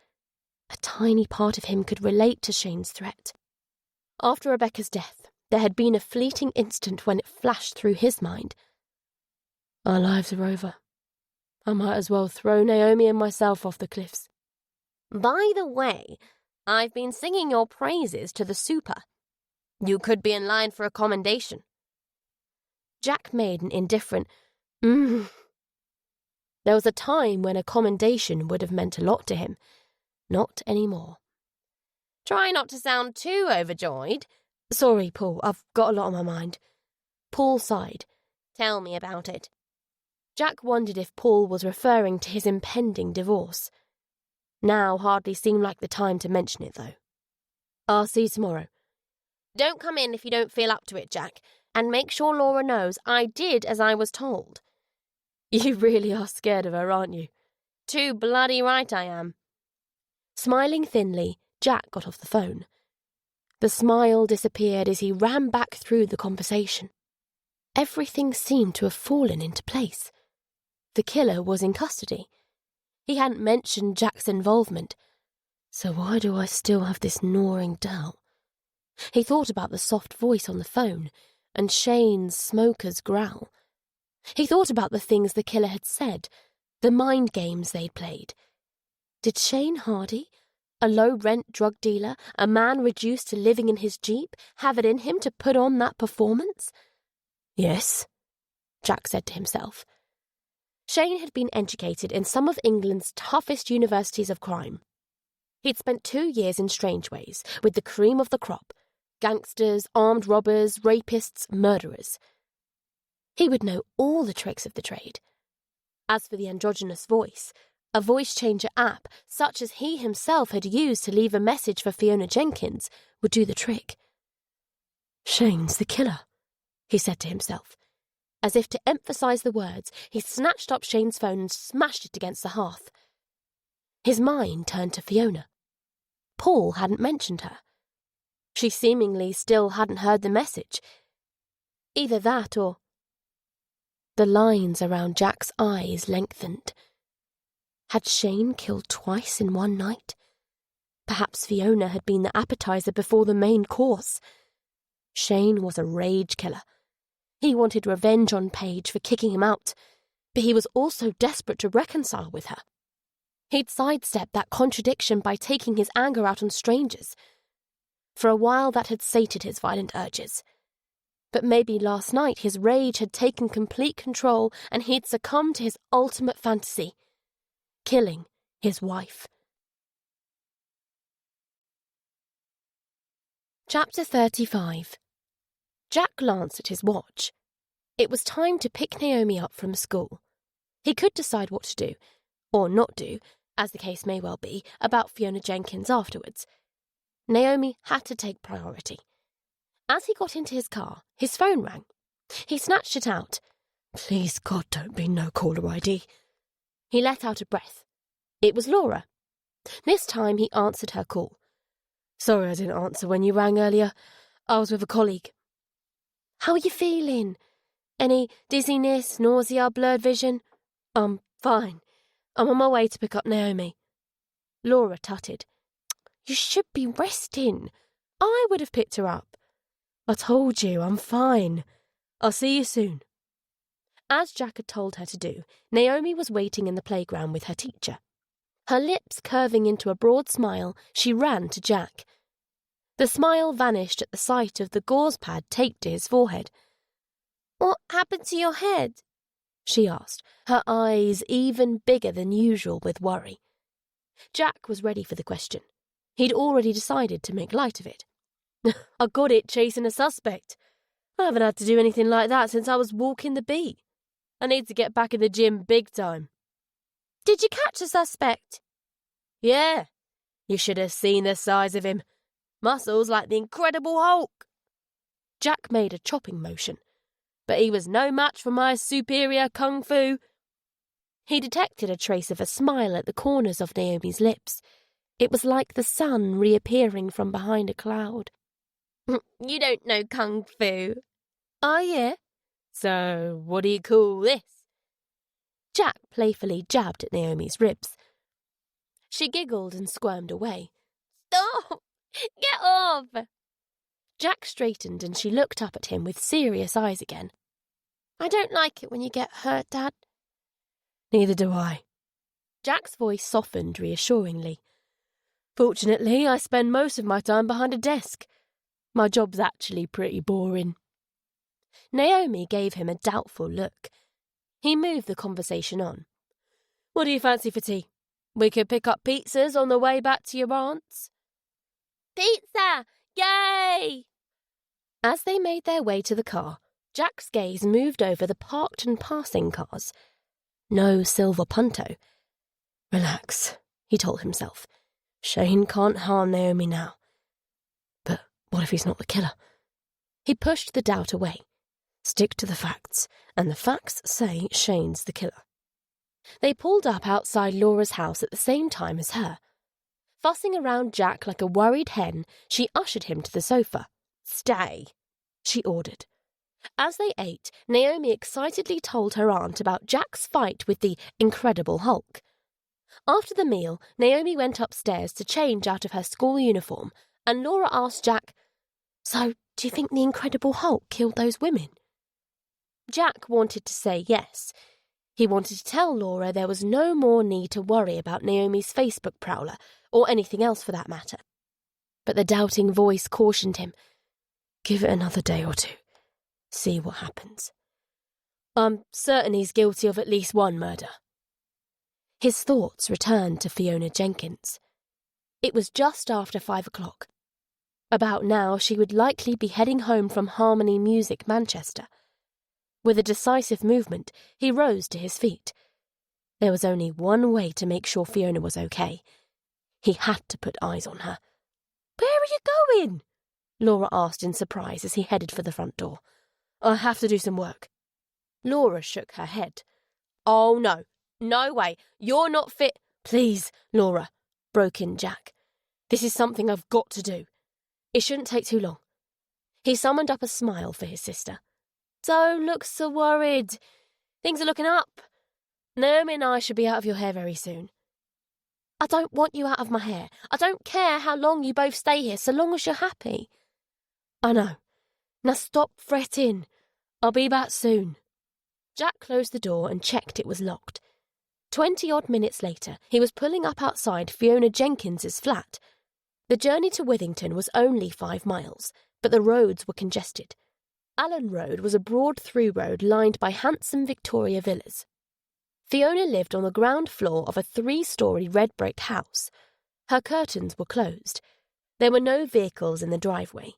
A tiny part of him could relate to Shane's threat. After Rebecca's death, there had been a fleeting instant when it flashed through his mind. Our lives are over. I might as well throw Naomi and myself off the cliffs. By the way, I've been singing your praises to the super. You could be in line for a commendation. Jack made an indifferent There was a time when a commendation would have meant a lot to him. Not anymore. Try not to sound too overjoyed. Sorry, Paul, I've got a lot on my mind. Paul sighed. Tell me about it. Jack wondered if Paul was referring to his impending divorce. Now hardly seemed like the time to mention it, though. I'll see you tomorrow. Don't come in if you don't feel up to it, Jack, and make sure Laura knows I did as I was told. You really are scared of her, aren't you? Too bloody right I am. Smiling thinly, Jack got off the phone. The smile disappeared as he ran back through the conversation. Everything seemed to have fallen into place. The killer was in custody. He hadn't mentioned Jack's involvement. So why do I still have this gnawing doubt? He thought about the soft voice on the phone and Shane's smoker's growl. He thought about the things the killer had said, the mind games they'd played. Did Shane Hardy, a low-rent drug dealer, a man reduced to living in his Jeep, have it in him to put on that performance? Yes, Jack said to himself. Shane had been educated in some of England's toughest universities of crime. He'd spent 2 years in Strangeways with the cream of the crop, gangsters, armed robbers, rapists, murderers. He would know all the tricks of the trade. As for the androgynous voice, a voice-changer app, such as he himself had used to leave a message for Fiona Jenkins, would do the trick. Shane's the killer, he said to himself. As if to emphasise the words, he snatched up Shane's phone and smashed it against the hearth. His mind turned to Fiona. Paul hadn't mentioned her. She seemingly still hadn't heard the message. Either that or... The lines around Jack's eyes lengthened. Had Shane killed twice in one night? Perhaps Fiona had been the appetizer before the main course. Shane was a rage killer. He wanted revenge on Paige for kicking him out, but he was also desperate to reconcile with her. He'd sidestepped that contradiction by taking his anger out on strangers. For a while that had sated his violent urges. But maybe last night his rage had taken complete control and he'd succumbed to his ultimate fantasy, killing his wife. Chapter 35. Jack glanced at his watch. It was time to pick Naomi up from school. He could decide what to do, or not do, as the case may well be, about Fiona Jenkins afterwards. Naomi had to take priority. As he got into his car, his phone rang. He snatched it out. Please God, don't be no caller ID. He let out a breath. It was Laura. This time he answered her call. Sorry I didn't answer when you rang earlier. I was with a colleague. How are you feeling? Any dizziness, nausea, blurred vision? Fine. I'm on my way to pick up Naomi. Laura tutted. You should be resting. I would have picked her up. I told you, I'm fine. I'll see you soon. As Jack had told her to do, Naomi was waiting in the playground with her teacher. Her lips curving into a broad smile, she ran to Jack. The smile vanished at the sight of the gauze pad taped to his forehead. What happened to your head? She asked, her eyes even bigger than usual with worry. Jack was ready for the question. He'd already decided to make light of it. I got it chasing a suspect. I haven't had to do anything like that since I was walking the beat. I need to get back in the gym big time. Did you catch the suspect? Yeah. You should have seen the size of him. Muscles like the Incredible Hulk. Jack made a chopping motion, but he was no match for my superior kung fu. He detected a trace of a smile at the corners of Naomi's lips. It was like the sun reappearing from behind a cloud. You don't know kung fu. Oh, yeah? So what do you call this? Jack playfully jabbed at Naomi's ribs. She giggled and squirmed away. Stop! Get off! Jack straightened and she looked up at him with serious eyes again. I don't like it when you get hurt, Dad. Neither do I. Jack's voice softened reassuringly. Fortunately, I spend most of my time behind a desk. My job's actually pretty boring. Naomi gave him a doubtful look. He moved the conversation on. What do you fancy for tea? We could pick up pizzas on the way back to your aunt's. Pizza! Yay! As they made their way to the car, Jack's gaze moved over the parked and passing cars. No silver Punto. Relax, he told himself. Shane can't harm Naomi now. But what if he's not the killer? He pushed the doubt away. Stick to the facts, and the facts say Shane's the killer. They pulled up outside Laura's house at the same time as her. Fussing around Jack like a worried hen, she ushered him to the sofa. Stay, she ordered. As they ate, Naomi excitedly told her aunt about Jack's fight with the Incredible Hulk. After the meal, Naomi went upstairs to change out of her school uniform, and Laura asked Jack, So, do you think the Incredible Hulk killed those women? Jack wanted to say yes. He wanted to tell Laura there was no more need to worry about Naomi's Facebook prowler, or anything else for that matter. But the doubting voice cautioned him. Give it another day or two. See what happens. I'm certain he's guilty of at least one murder. His thoughts returned to Fiona Jenkins. It was just after 5 o'clock. About now she would likely be heading home from Harmony Music Manchester. With a decisive movement, he rose to his feet. There was only one way to make sure Fiona was okay. He had to put eyes on her. Where are you going? Laura asked in surprise as he headed for the front door. I have to do some work. Laura shook her head. Oh, no. No way. You're not fit. Please, Laura, broke in Jack. This is something I've got to do. It shouldn't take too long. He summoned up a smile for his sister. Don't look so worried. Things are looking up. Naomi and I should be out of your hair very soon. I don't want you out of my hair. I don't care how long you both stay here, so long as you're happy. I know. Now stop fretting. I'll be back soon. Jack closed the door and checked it was locked. 20-odd minutes later, he was pulling up outside Fiona Jenkins's flat. The journey to Withington was only 5 miles, but the roads were congested. Allen Road was a broad through road lined by handsome Victoria villas. Fiona lived on the ground floor of a 3-storey red brick house. Her curtains were closed. There were no vehicles in the driveway.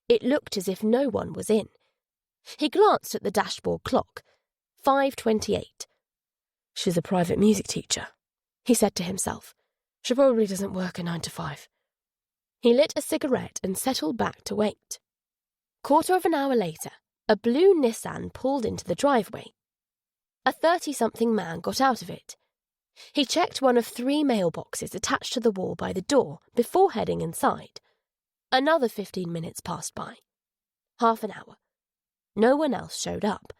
It looked as if no one was in. He glanced at the dashboard clock. 5:28. She's a private music teacher, he said to himself. She probably doesn't work a 9 to 5. He lit a cigarette and settled back to wait. Quarter of an hour later, a blue Nissan pulled into the driveway. A 30-something man got out of it. He checked one of 3 mailboxes attached to the wall by the door before heading inside. Another 15 minutes passed by. Half an hour. No one else showed up.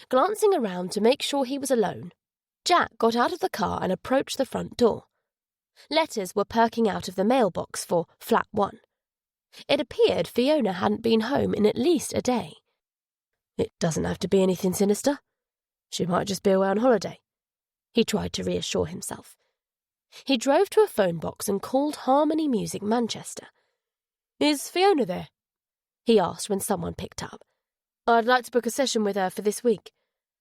Glancing around to make sure he was alone, Jack got out of the car and approached the front door. Letters were perking out of the mailbox for Flat 1. It appeared Fiona hadn't been home in at least a day. It doesn't have to be anything sinister. She might just be away on holiday. He tried to reassure himself. He drove to a phone box and called Harmony Music Manchester. Is Fiona there? He asked when someone picked up. I'd like to book a session with her for this week.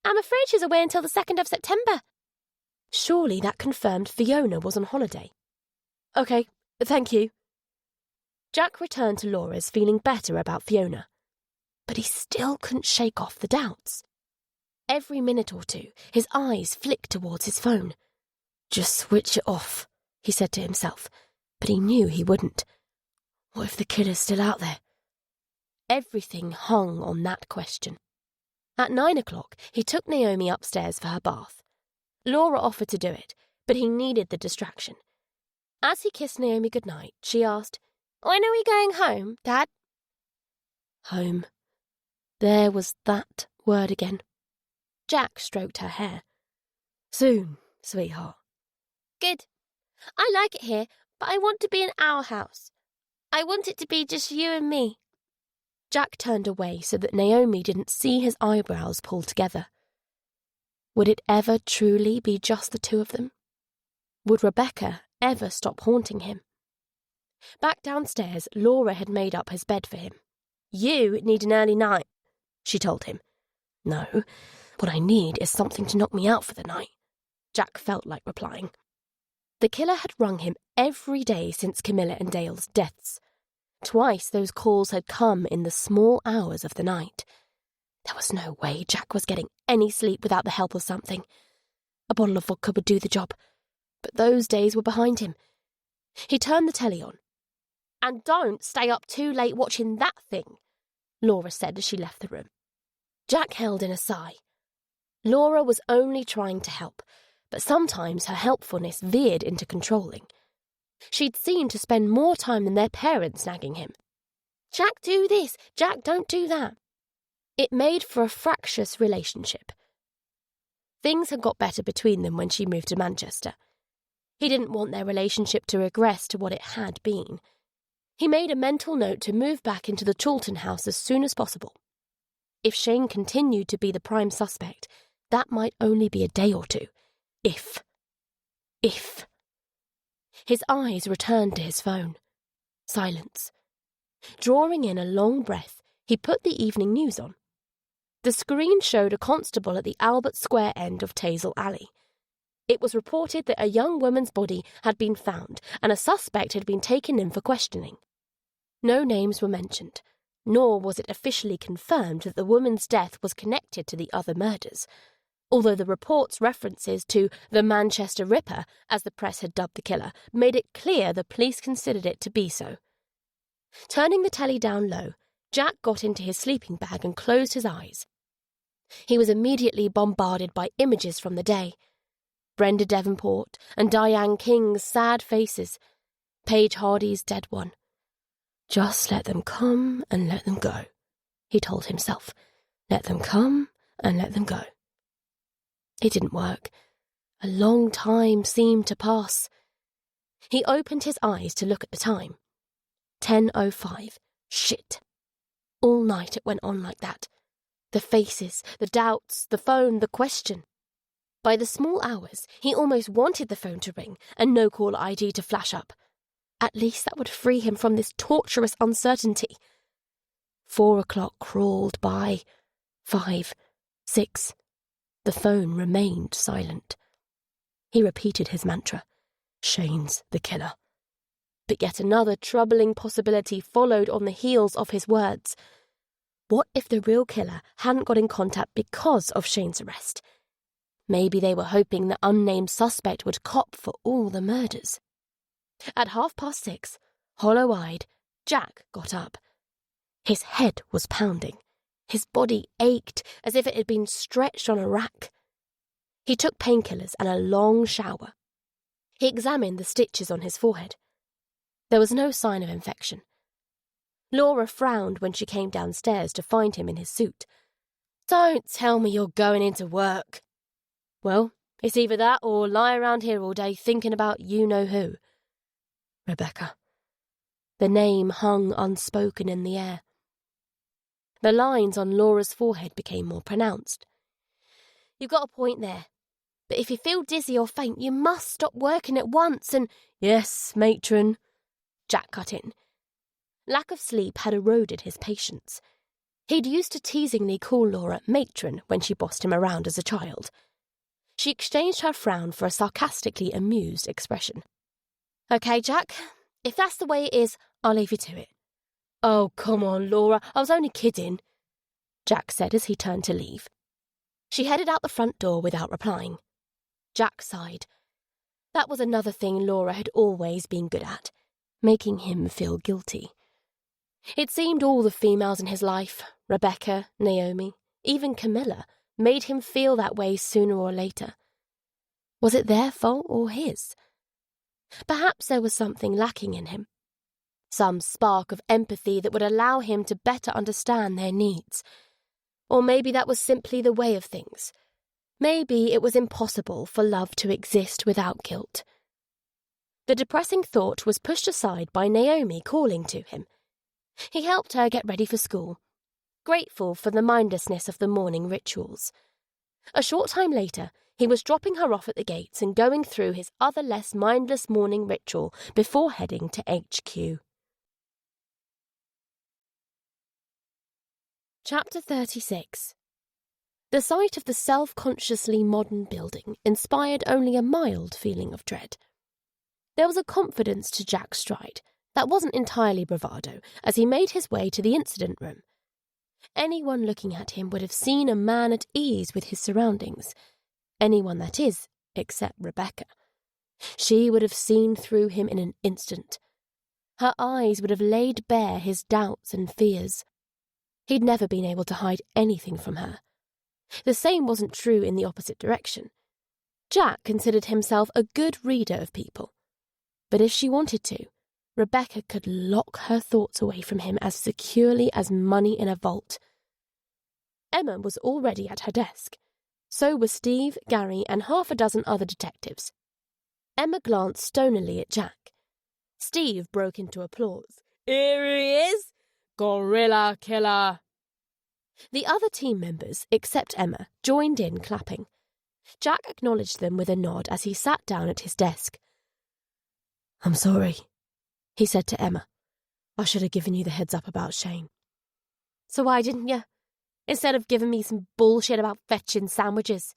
I'm afraid she's away until the 2nd of September. Surely that confirmed Fiona was on holiday. OK, thank you. Jack returned to Laura's feeling better about Fiona. But he still couldn't shake off the doubts. Every minute or two, his eyes flicked towards his phone. Just switch it off, he said to himself, but he knew he wouldn't. What if the killer's still out there? Everything hung on that question. At 9 o'clock, he took Naomi upstairs for her bath. Laura offered to do it, but he needed the distraction. As he kissed Naomi goodnight, she asked, When are we going home, Dad? Home. There was that word again. Jack stroked her hair. Soon, sweetheart. Good. I like it here, but I want to be in our house. I want it to be just you and me. Jack turned away so that Naomi didn't see his eyebrows pulled together. Would it ever truly be just the two of them? Would Rebecca ever stop haunting him? Back downstairs, Laura had made up his bed for him. You need an early night, she told him. No, what I need is something to knock me out for the night, Jack felt like replying. The killer had rung him every day since Camilla and Dale's deaths. Twice those calls had come in the small hours of the night. There was no way Jack was getting any sleep without the help of something. A bottle of vodka would do the job, but those days were behind him. He turned the telly on. And don't stay up too late watching that thing, Laura said as she left the room. Jack held in a sigh. Laura was only trying to help, but sometimes her helpfulness veered into controlling. She'd seemed to spend more time than their parents nagging him. Jack, do this. Jack, don't do that. It made for a fractious relationship. Things had got better between them when she moved to Manchester. He didn't want their relationship to regress to what it had been. He made a mental note to move back into the Chawton house as soon as possible. If Shane continued to be the prime suspect, that might only be a day or two. If. His eyes returned to his phone. Silence. Drawing in a long breath, he put the evening news on. The screen showed a constable at the Albert Square end of Tazel Alley. It was reported that a young woman's body had been found and a suspect had been taken in for questioning. No names were mentioned, nor was it officially confirmed that the woman's death was connected to the other murders, although the report's references to the Manchester Ripper, as the press had dubbed the killer, made it clear the police considered it to be so. Turning the telly down low, Jack got into his sleeping bag and closed his eyes. He was immediately bombarded by images from the day. Brenda Devonport and Diane King's sad faces, Paige Hardy's dead one. Just let them come and let them go, he told himself. Let them come and let them go. It didn't work. A long time seemed to pass. He opened his eyes to look at the time. 10:05. Shit. All night it went on like that. The faces, the doubts, the phone, the question. By the small hours, he almost wanted the phone to ring and no caller ID to flash up. At least that would free him from this torturous uncertainty. 4 o'clock crawled by. 5, 6. The phone remained silent. He repeated his mantra. Shane's the killer. But yet another troubling possibility followed on the heels of his words. What if the real killer hadn't got in contact because of Shane's arrest? Maybe they were hoping the unnamed suspect would cop for all the murders. At 6:30, hollow-eyed, Jack got up. His head was pounding. His body ached as if it had been stretched on a rack. He took painkillers and a long shower. He examined the stitches on his forehead. There was no sign of infection. Laura frowned when she came downstairs to find him in his suit. Don't tell me you're going into work. Well, it's either that or lie around here all day thinking about you-know-who. Rebecca. The name hung unspoken in the air. The lines on Laura's forehead became more pronounced. You've got a point there. But if you feel dizzy or faint, you must stop working at once and— Yes, matron, Jack cut in. Lack of sleep had eroded his patience. He'd used to teasingly call Laura matron when she bossed him around as a child. She exchanged her frown for a sarcastically amused expression. Okay, Jack, if that's the way it is, I'll leave you to it. Oh, come on, Laura, I was only kidding, Jack said as he turned to leave. She headed out the front door without replying. Jack sighed. That was another thing Laura had always been good at, making him feel guilty. It seemed all the females in his life, Rebecca, Naomi, even Camilla, made him feel that way sooner or later. Was it their fault or his? Perhaps there was something lacking in him. Some spark of empathy that would allow him to better understand their needs. Or maybe that was simply the way of things. Maybe it was impossible for love to exist without guilt. The depressing thought was pushed aside by Naomi calling to him. He helped her get ready for school, grateful for the mindlessness of the morning rituals. A short time later, he was dropping her off at the gates and going through his other less mindless morning ritual before heading to HQ. Chapter 36. The sight of the self-consciously modern building inspired only a mild feeling of dread. There was a confidence to Jack's stride that wasn't entirely bravado as he made his way to the incident room. Anyone looking at him would have seen a man at ease with his surroundings. Anyone, that is, except Rebecca. She would have seen through him in an instant. Her eyes would have laid bare his doubts and fears. He'd never been able to hide anything from her. The same wasn't true in the opposite direction. Jack considered himself a good reader of people. But if she wanted to, Rebecca could lock her thoughts away from him as securely as money in a vault. Emma was already at her desk. So were Steve, Gary, and half a dozen other detectives. Emma glanced stonily at Jack. Steve broke into applause. Here he is! Gorilla killer! The other team members, except Emma, joined in clapping. Jack acknowledged them with a nod as he sat down at his desk. I'm sorry, he said to Emma. I should have given you the heads up about Shane. So why didn't you? Instead of giving me some bullshit about fetching sandwiches.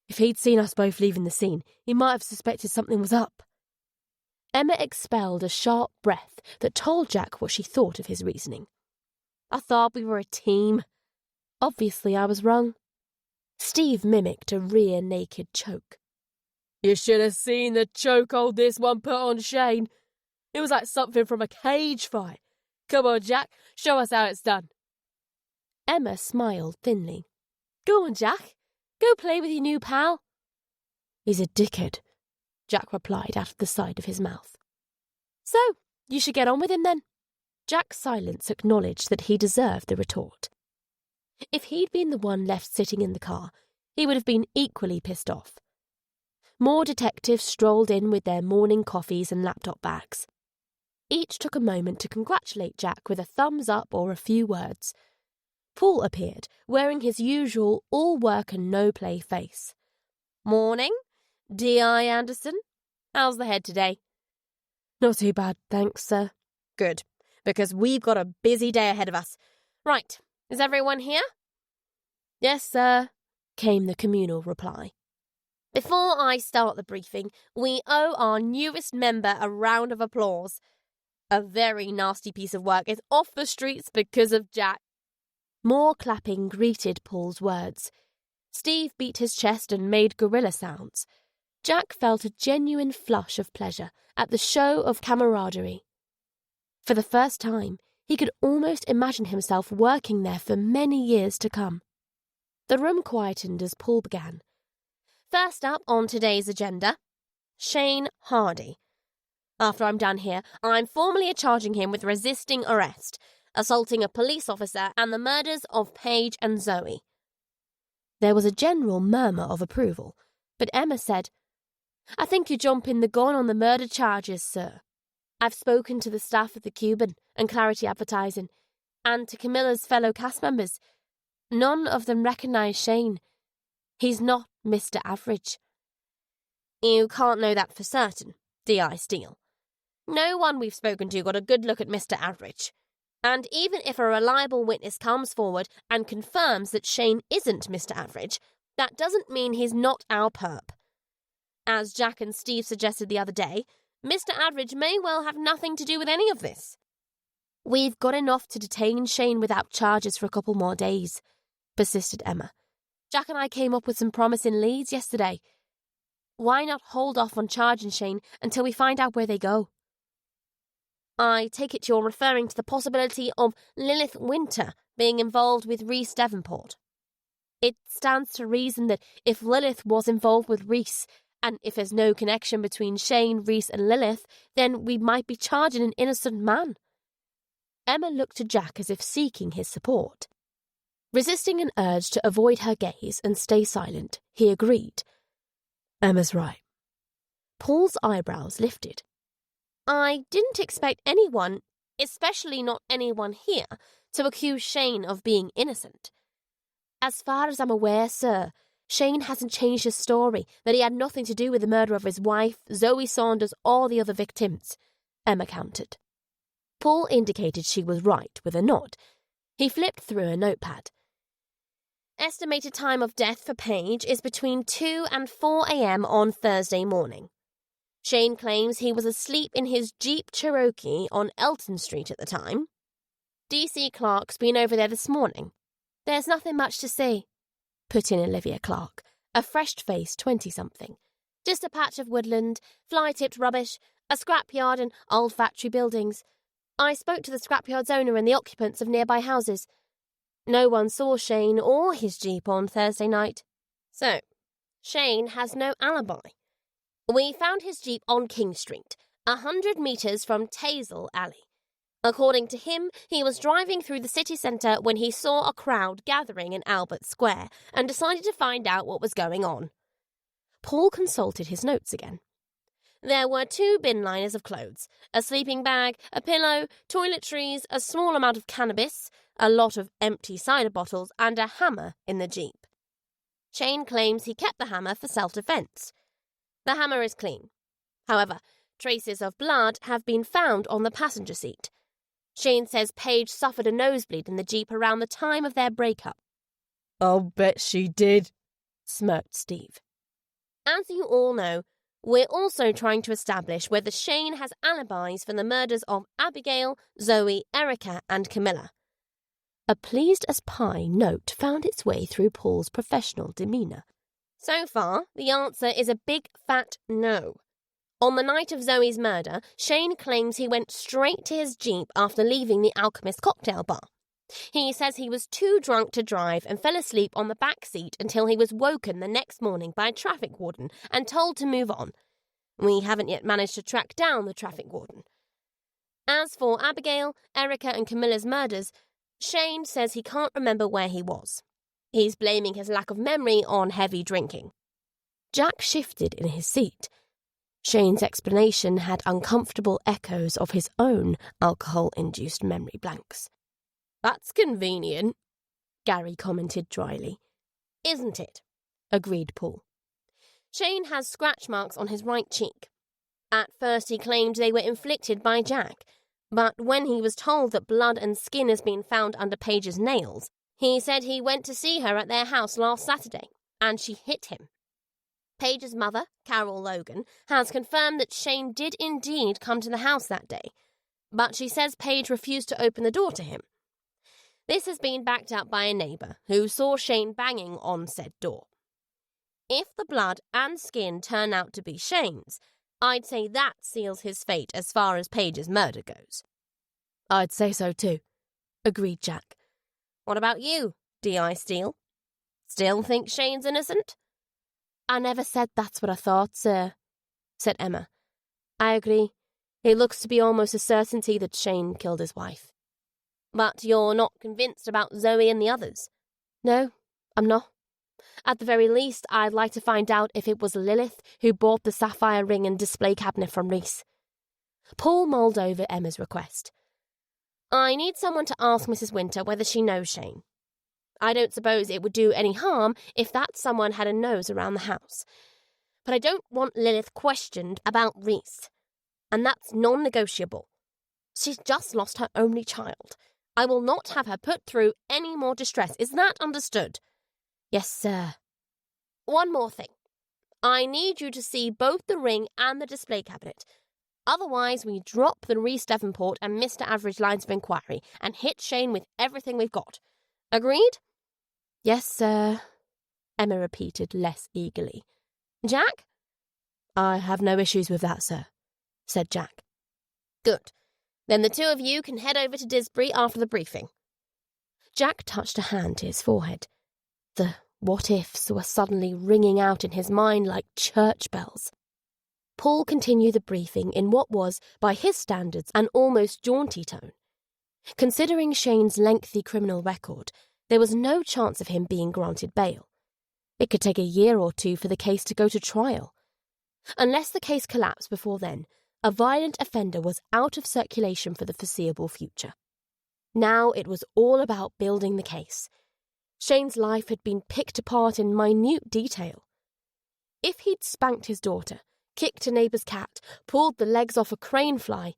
If he'd seen us both leaving the scene, he might have suspected something was up. Emma expelled a sharp breath that told Jack what she thought of his reasoning. I thought we were a team. Obviously I was wrong. Steve mimicked a rear-naked choke. You should have seen the chokehold this one put on Shane. It was like something from a cage fight. Come on, Jack, show us how it's done. Emma smiled thinly. Go on, Jack. Go play with your new pal. He's a dickhead, Jack replied out of the side of his mouth. So, you should get on with him then. Jack's silence acknowledged that he deserved the retort. If he'd been the one left sitting in the car, he would have been equally pissed off. More detectives strolled in with their morning coffees and laptop bags. Each took a moment to congratulate Jack with a thumbs up or a few words. Paul appeared, wearing his usual all-work and no-play face. Morning, D.I. Anderson. How's the head today? Not too bad, thanks, sir. Good, because we've got a busy day ahead of us. Right, is everyone here? Yes, sir, came the communal reply. Before I start the briefing, we owe our newest member a round of applause. A very nasty piece of work is off the streets because of Jack. More clapping greeted Paul's words. Steve beat his chest and made gorilla sounds. Jack felt a genuine flush of pleasure at the show of camaraderie. For the first time, he could almost imagine himself working there for many years to come. The room quietened as Paul began. First up on today's agenda, Shane Hardy. After I'm done here, I'm formally charging him with resisting arrest, assaulting a police officer, and the murders of Paige and Zoe. There was a general murmur of approval, but Emma said, "I think you're jumping the gun on the murder charges, sir. I've spoken to the staff at the Cuban and Clarity Advertising, and to Camilla's fellow cast members. None of them recognise Shane. He's not Mr. Average." You can't know that for certain, D.I. Steele. No one we've spoken to got a good look at Mr. Average. And even if a reliable witness comes forward and confirms that Shane isn't Mr. Average, that doesn't mean he's not our perp. As Jack and Steve suggested the other day, Mr. Average may well have nothing to do with any of this. We've got enough to detain Shane without charges for a couple more days, persisted Emma. Jack and I came up with some promising leads yesterday. Why not hold off on charging Shane until we find out where they go? I take it you're referring to the possibility of Lilith Winter being involved with Rhys Devonport. It stands to reason that if Lilith was involved with Rhys, and if there's no connection between Shane, Rhys and Lilith, then we might be charging an innocent man. Emma looked to Jack as if seeking his support. Resisting an urge to avoid her gaze and stay silent, he agreed. Emma's right. Paul's eyebrows lifted. I didn't expect anyone, especially not anyone here, to accuse Shane of being innocent. As far as I'm aware, sir, Shane hasn't changed his story that he had nothing to do with the murder of his wife, Zoe Saunders, or the other victims, Emma countered. Paul indicated she was right with a nod. He flipped through a notepad. Estimated time of death for Paige is between 2 and 4 a.m. on Thursday morning. Shane claims he was asleep in his Jeep Cherokee on Elton Street at the time. DC Clark's been over there this morning. There's nothing much to see, put in Olivia Clark, a fresh-faced 20-something. Just a patch of woodland, fly-tipped rubbish, a scrapyard and old factory buildings. I spoke to the scrapyard's owner and the occupants of nearby houses. No one saw Shane or his Jeep on Thursday night. So, Shane has no alibi. We found his Jeep on King Street, 100 metres from Tazel Alley. According to him, he was driving through the city centre when he saw a crowd gathering in Albert Square and decided to find out what was going on. Paul consulted his notes again. There were 2 bin liners of clothes, a sleeping bag, a pillow, toiletries, a small amount of cannabis, a lot of empty cider bottles, and a hammer in the Jeep. Shane claims he kept the hammer for self-defence. The hammer is clean. However, traces of blood have been found on the passenger seat. Shane says Paige suffered a nosebleed in the Jeep around the time of their breakup. I'll bet she did, smirked Steve. As you all know, we're also trying to establish whether Shane has alibis for the murders of Abigail, Zoe, Erica, and Camilla. A pleased-as-pie note found its way through Paul's professional demeanour. So far, the answer is a big fat no. On the night of Zoe's murder, Shane claims he went straight to his Jeep after leaving the Alchemist cocktail bar. He says he was too drunk to drive and fell asleep on the back seat until he was woken the next morning by a traffic warden and told to move on. We haven't yet managed to track down the traffic warden. As for Abigail, Erica and Camilla's murders, Shane says he can't remember where he was. He's blaming his lack of memory on heavy drinking. Jack shifted in his seat. Shane's explanation had uncomfortable echoes of his own alcohol-induced memory blanks. That's convenient, Gary commented dryly. Isn't it? Agreed Paul. Shane has scratch marks on his right cheek. At first he claimed they were inflicted by Jack, but when he was told that blood and skin has been found under Paige's nails, he said he went to see her at their house last Saturday, and she hit him. Paige's mother, Carol Logan, has confirmed that Shane did indeed come to the house that day, but she says Paige refused to open the door to him. This has been backed up by a neighbour who saw Shane banging on said door. If the blood and skin turn out to be Shane's, I'd say that seals his fate as far as Paige's murder goes. I'd say so too, agreed Jack. What about you, D.I. Steele? Still think Shane's innocent? I never said that's what I thought, sir, said Emma. I agree. It looks to be almost a certainty that Shane killed his wife. But you're not convinced about Zoe and the others? No, I'm not. At the very least, I'd like to find out if it was Lilith who bought the sapphire ring and display cabinet from Reese. Paul mulled over Emma's request. I need someone to ask Mrs. Winter whether she knows Shane. I don't suppose it would do any harm if that someone had a nose around the house. But I don't want Lilith questioned about Reese. And that's non-negotiable. She's just lost her only child. I will not have her put through any more distress. Is that understood? Yes, sir. One more thing. I need you to see both the ring and the display cabinet. Otherwise, we drop the Reese Devonport and Mr. Average lines of inquiry and hit Shane with everything we've got. Agreed? Yes, sir, Emma repeated less eagerly. Jack? I have no issues with that, sir, said Jack. Good. Then the two of you can head over to Disbury after the briefing. Jack touched a hand to his forehead. The what-ifs were suddenly ringing out in his mind like church bells. Paul continued the briefing in what was, by his standards, an almost jaunty tone. Considering Shane's lengthy criminal record, there was no chance of him being granted bail. It could take a year or two for the case to go to trial. Unless the case collapsed before then, a violent offender was out of circulation for the foreseeable future. Now it was all about building the case. Shane's life had been picked apart in minute detail. If he'd spanked his daughter, kicked a neighbour's cat, pulled the legs off a crane fly,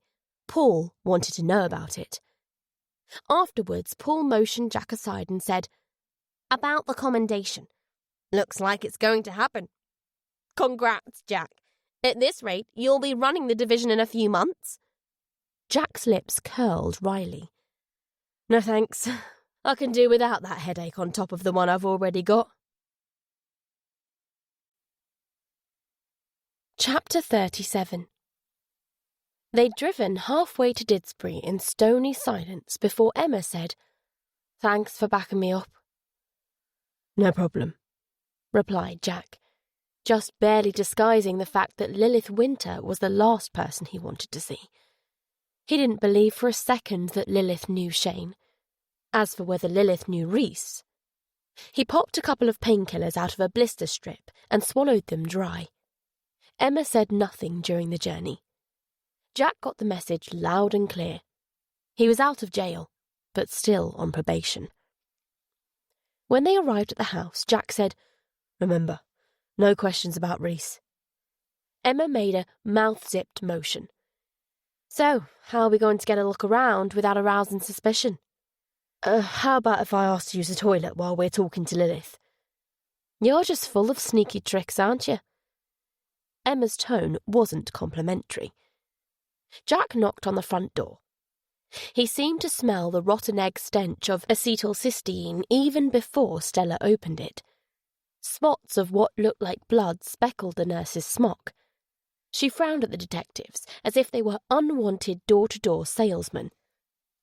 Paul wanted to know about it. Afterwards, Paul motioned Jack aside and said, About the commendation. Looks like it's going to happen. Congrats, Jack. At this rate, you'll be running the division in a few months. Jack's lips curled wryly. No thanks. I can do without that headache on top of the one I've already got. Chapter 37. They'd driven halfway to Didsbury in stony silence before Emma said, Thanks for backing me up. No problem, replied Jack, just barely disguising the fact that Lilith Winter was the last person he wanted to see. He didn't believe for a second that Lilith knew Shane. As for whether Lilith knew Reese, he popped a couple of painkillers out of a blister strip and swallowed them dry. Emma said nothing during the journey. Jack got the message loud and clear. He was out of jail, but still on probation. When they arrived at the house, Jack said, Remember, no questions about Reese. Emma made a mouth-zipped motion. So, how are we going to get a look around without arousing suspicion? How about if I ask to use the toilet while we're talking to Lilith? You're just full of sneaky tricks, aren't you? Emma's tone wasn't complimentary. Jack knocked on the front door. He seemed to smell the rotten egg stench of acetylcysteine even before Stella opened it. Spots of what looked like blood speckled the nurse's smock. She frowned at the detectives as if they were unwanted door-to-door salesmen.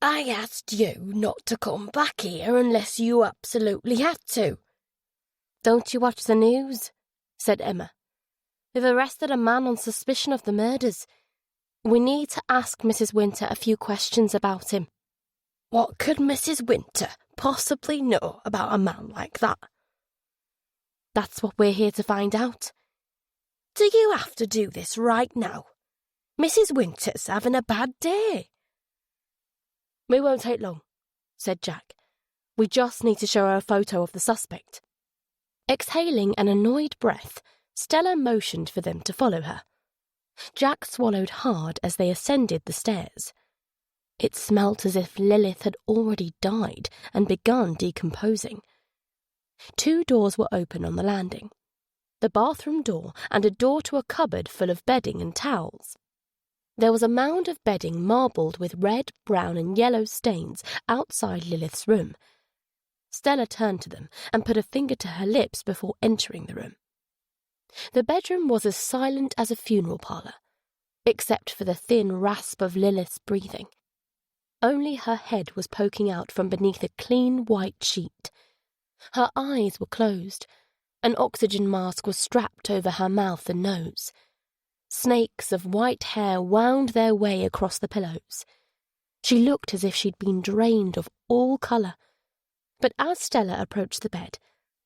I asked you not to come back here unless you absolutely had to. Don't you watch the news? Said Emma. We've arrested a man on suspicion of the murders. We need to ask Mrs. Winter a few questions about him. What could Mrs. Winter possibly know about a man like that? That's what we're here to find out. Do you have to do this right now? Mrs. Winter's having a bad day. We won't take long, said Jack. We just need to show her a photo of the suspect. Exhaling an annoyed breath, Stella motioned for them to follow her. Jack swallowed hard as they ascended the stairs. It smelt as if Lilith had already died and begun decomposing. 2 doors were open on the landing, the bathroom door and a door to a cupboard full of bedding and towels. There was a mound of bedding marbled with red, brown and yellow stains outside Lilith's room. Stella turned to them and put a finger to her lips before entering the room. The bedroom was as silent as a funeral parlour, except for the thin rasp of Lilith's breathing. Only her head was poking out from beneath a clean white sheet. Her eyes were closed. An oxygen mask was strapped over her mouth and nose. Snakes of white hair wound their way across the pillows. She looked as if she'd been drained of all colour. But as Stella approached the bed,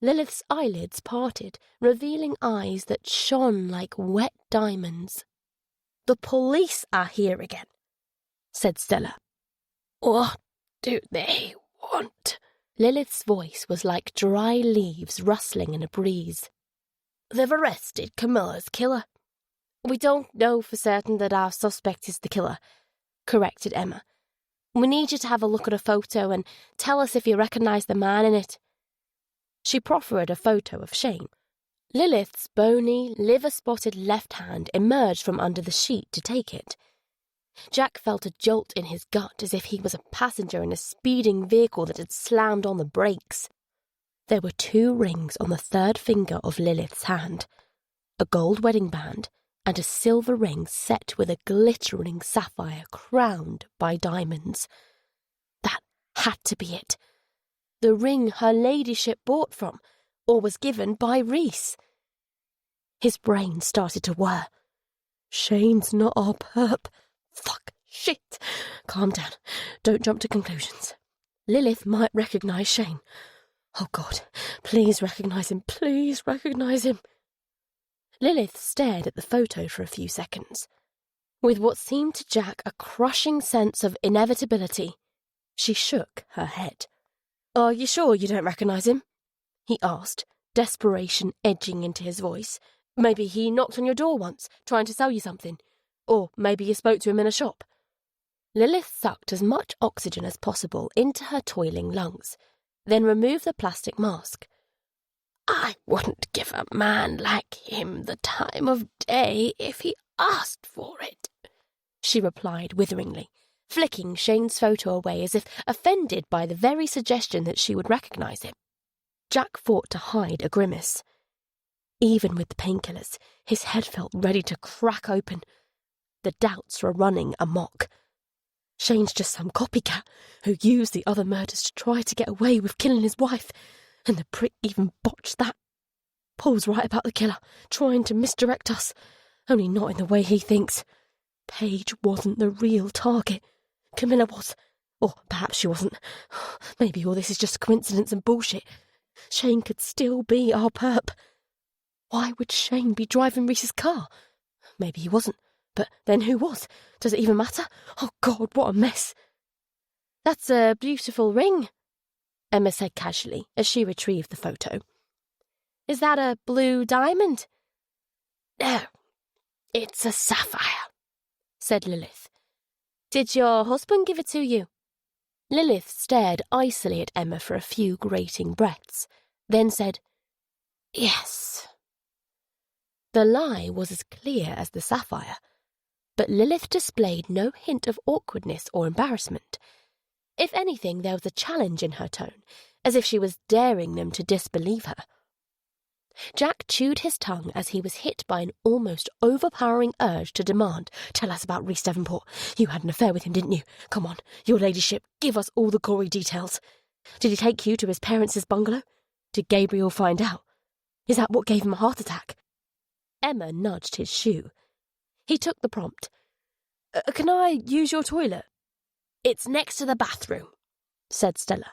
Lilith's eyelids parted, revealing eyes that shone like wet diamonds. The police are here again, said Stella. What do they want? Lilith's voice was like dry leaves rustling in a breeze. They've arrested Camilla's killer. We don't know for certain that our suspect is the killer, corrected Emma. We need you to have a look at a photo and tell us if you recognise the man in it. She proffered a photo of Shane. Lilith's bony, liver-spotted left hand emerged from under the sheet to take it. Jack felt a jolt in his gut as if he was a passenger in a speeding vehicle that had slammed on the brakes. There were 2 rings on the 3rd finger of Lilith's hand, a gold wedding band and a silver ring set with a glittering sapphire crowned by diamonds. That had to be it. The ring her ladyship bought from, or was given by Reese. His brain started to whir. Shane's not our perp. Fuck, shit. Calm down. Don't jump to conclusions. Lilith might recognise Shane. Oh, God, please recognise him. Please recognise him. Lilith stared at the photo for a few seconds. With what seemed to Jack a crushing sense of inevitability, she shook her head. Are you sure you don't recognise him? He asked, desperation edging into his voice. Maybe he knocked on your door once, trying to sell you something. Or maybe you spoke to him in a shop. Lilith sucked as much oxygen as possible into her toiling lungs, then removed the plastic mask. I wouldn't give a man like him the time of day if he asked for it, she replied witheringly, flicking Shane's photo away as if offended by the very suggestion that she would recognise him. Jack fought to hide a grimace. Even with the painkillers, his head felt ready to crack open. The doubts were running amok. Shane's just some copycat who used the other murders to try to get away with killing his wife, and the prick even botched that. Paul's right about the killer, trying to misdirect us, only not in the way he thinks. Paige wasn't the real target. Camilla was. Or perhaps she wasn't. Maybe all this is just coincidence and bullshit. Shane could still be our perp. Why would Shane be driving Reese's car? Maybe he wasn't. But then who was? Does it even matter? Oh, God, what a mess. That's a beautiful ring, Emma said casually as she retrieved the photo. Is that a blue diamond? No, it's a sapphire, said Lilith. Did your husband give it to you? Lilith stared icily at Emma for a few grating breaths, then said, Yes. The lie was as clear as the sapphire, but Lilith displayed no hint of awkwardness or embarrassment. If anything, there was a challenge in her tone, as if she was daring them to disbelieve her. Jack chewed his tongue as he was hit by an almost overpowering urge to demand, "Tell us about Rhys Devonport. You had an affair with him, didn't you? Come on, your ladyship, give us all the gory details. Did he take you to his parents' bungalow? Did Gabriel find out? Is that what gave him a heart attack?" Emma nudged his shoe. He took the prompt. "Can I use your toilet?" "It's next to the bathroom," said Stella.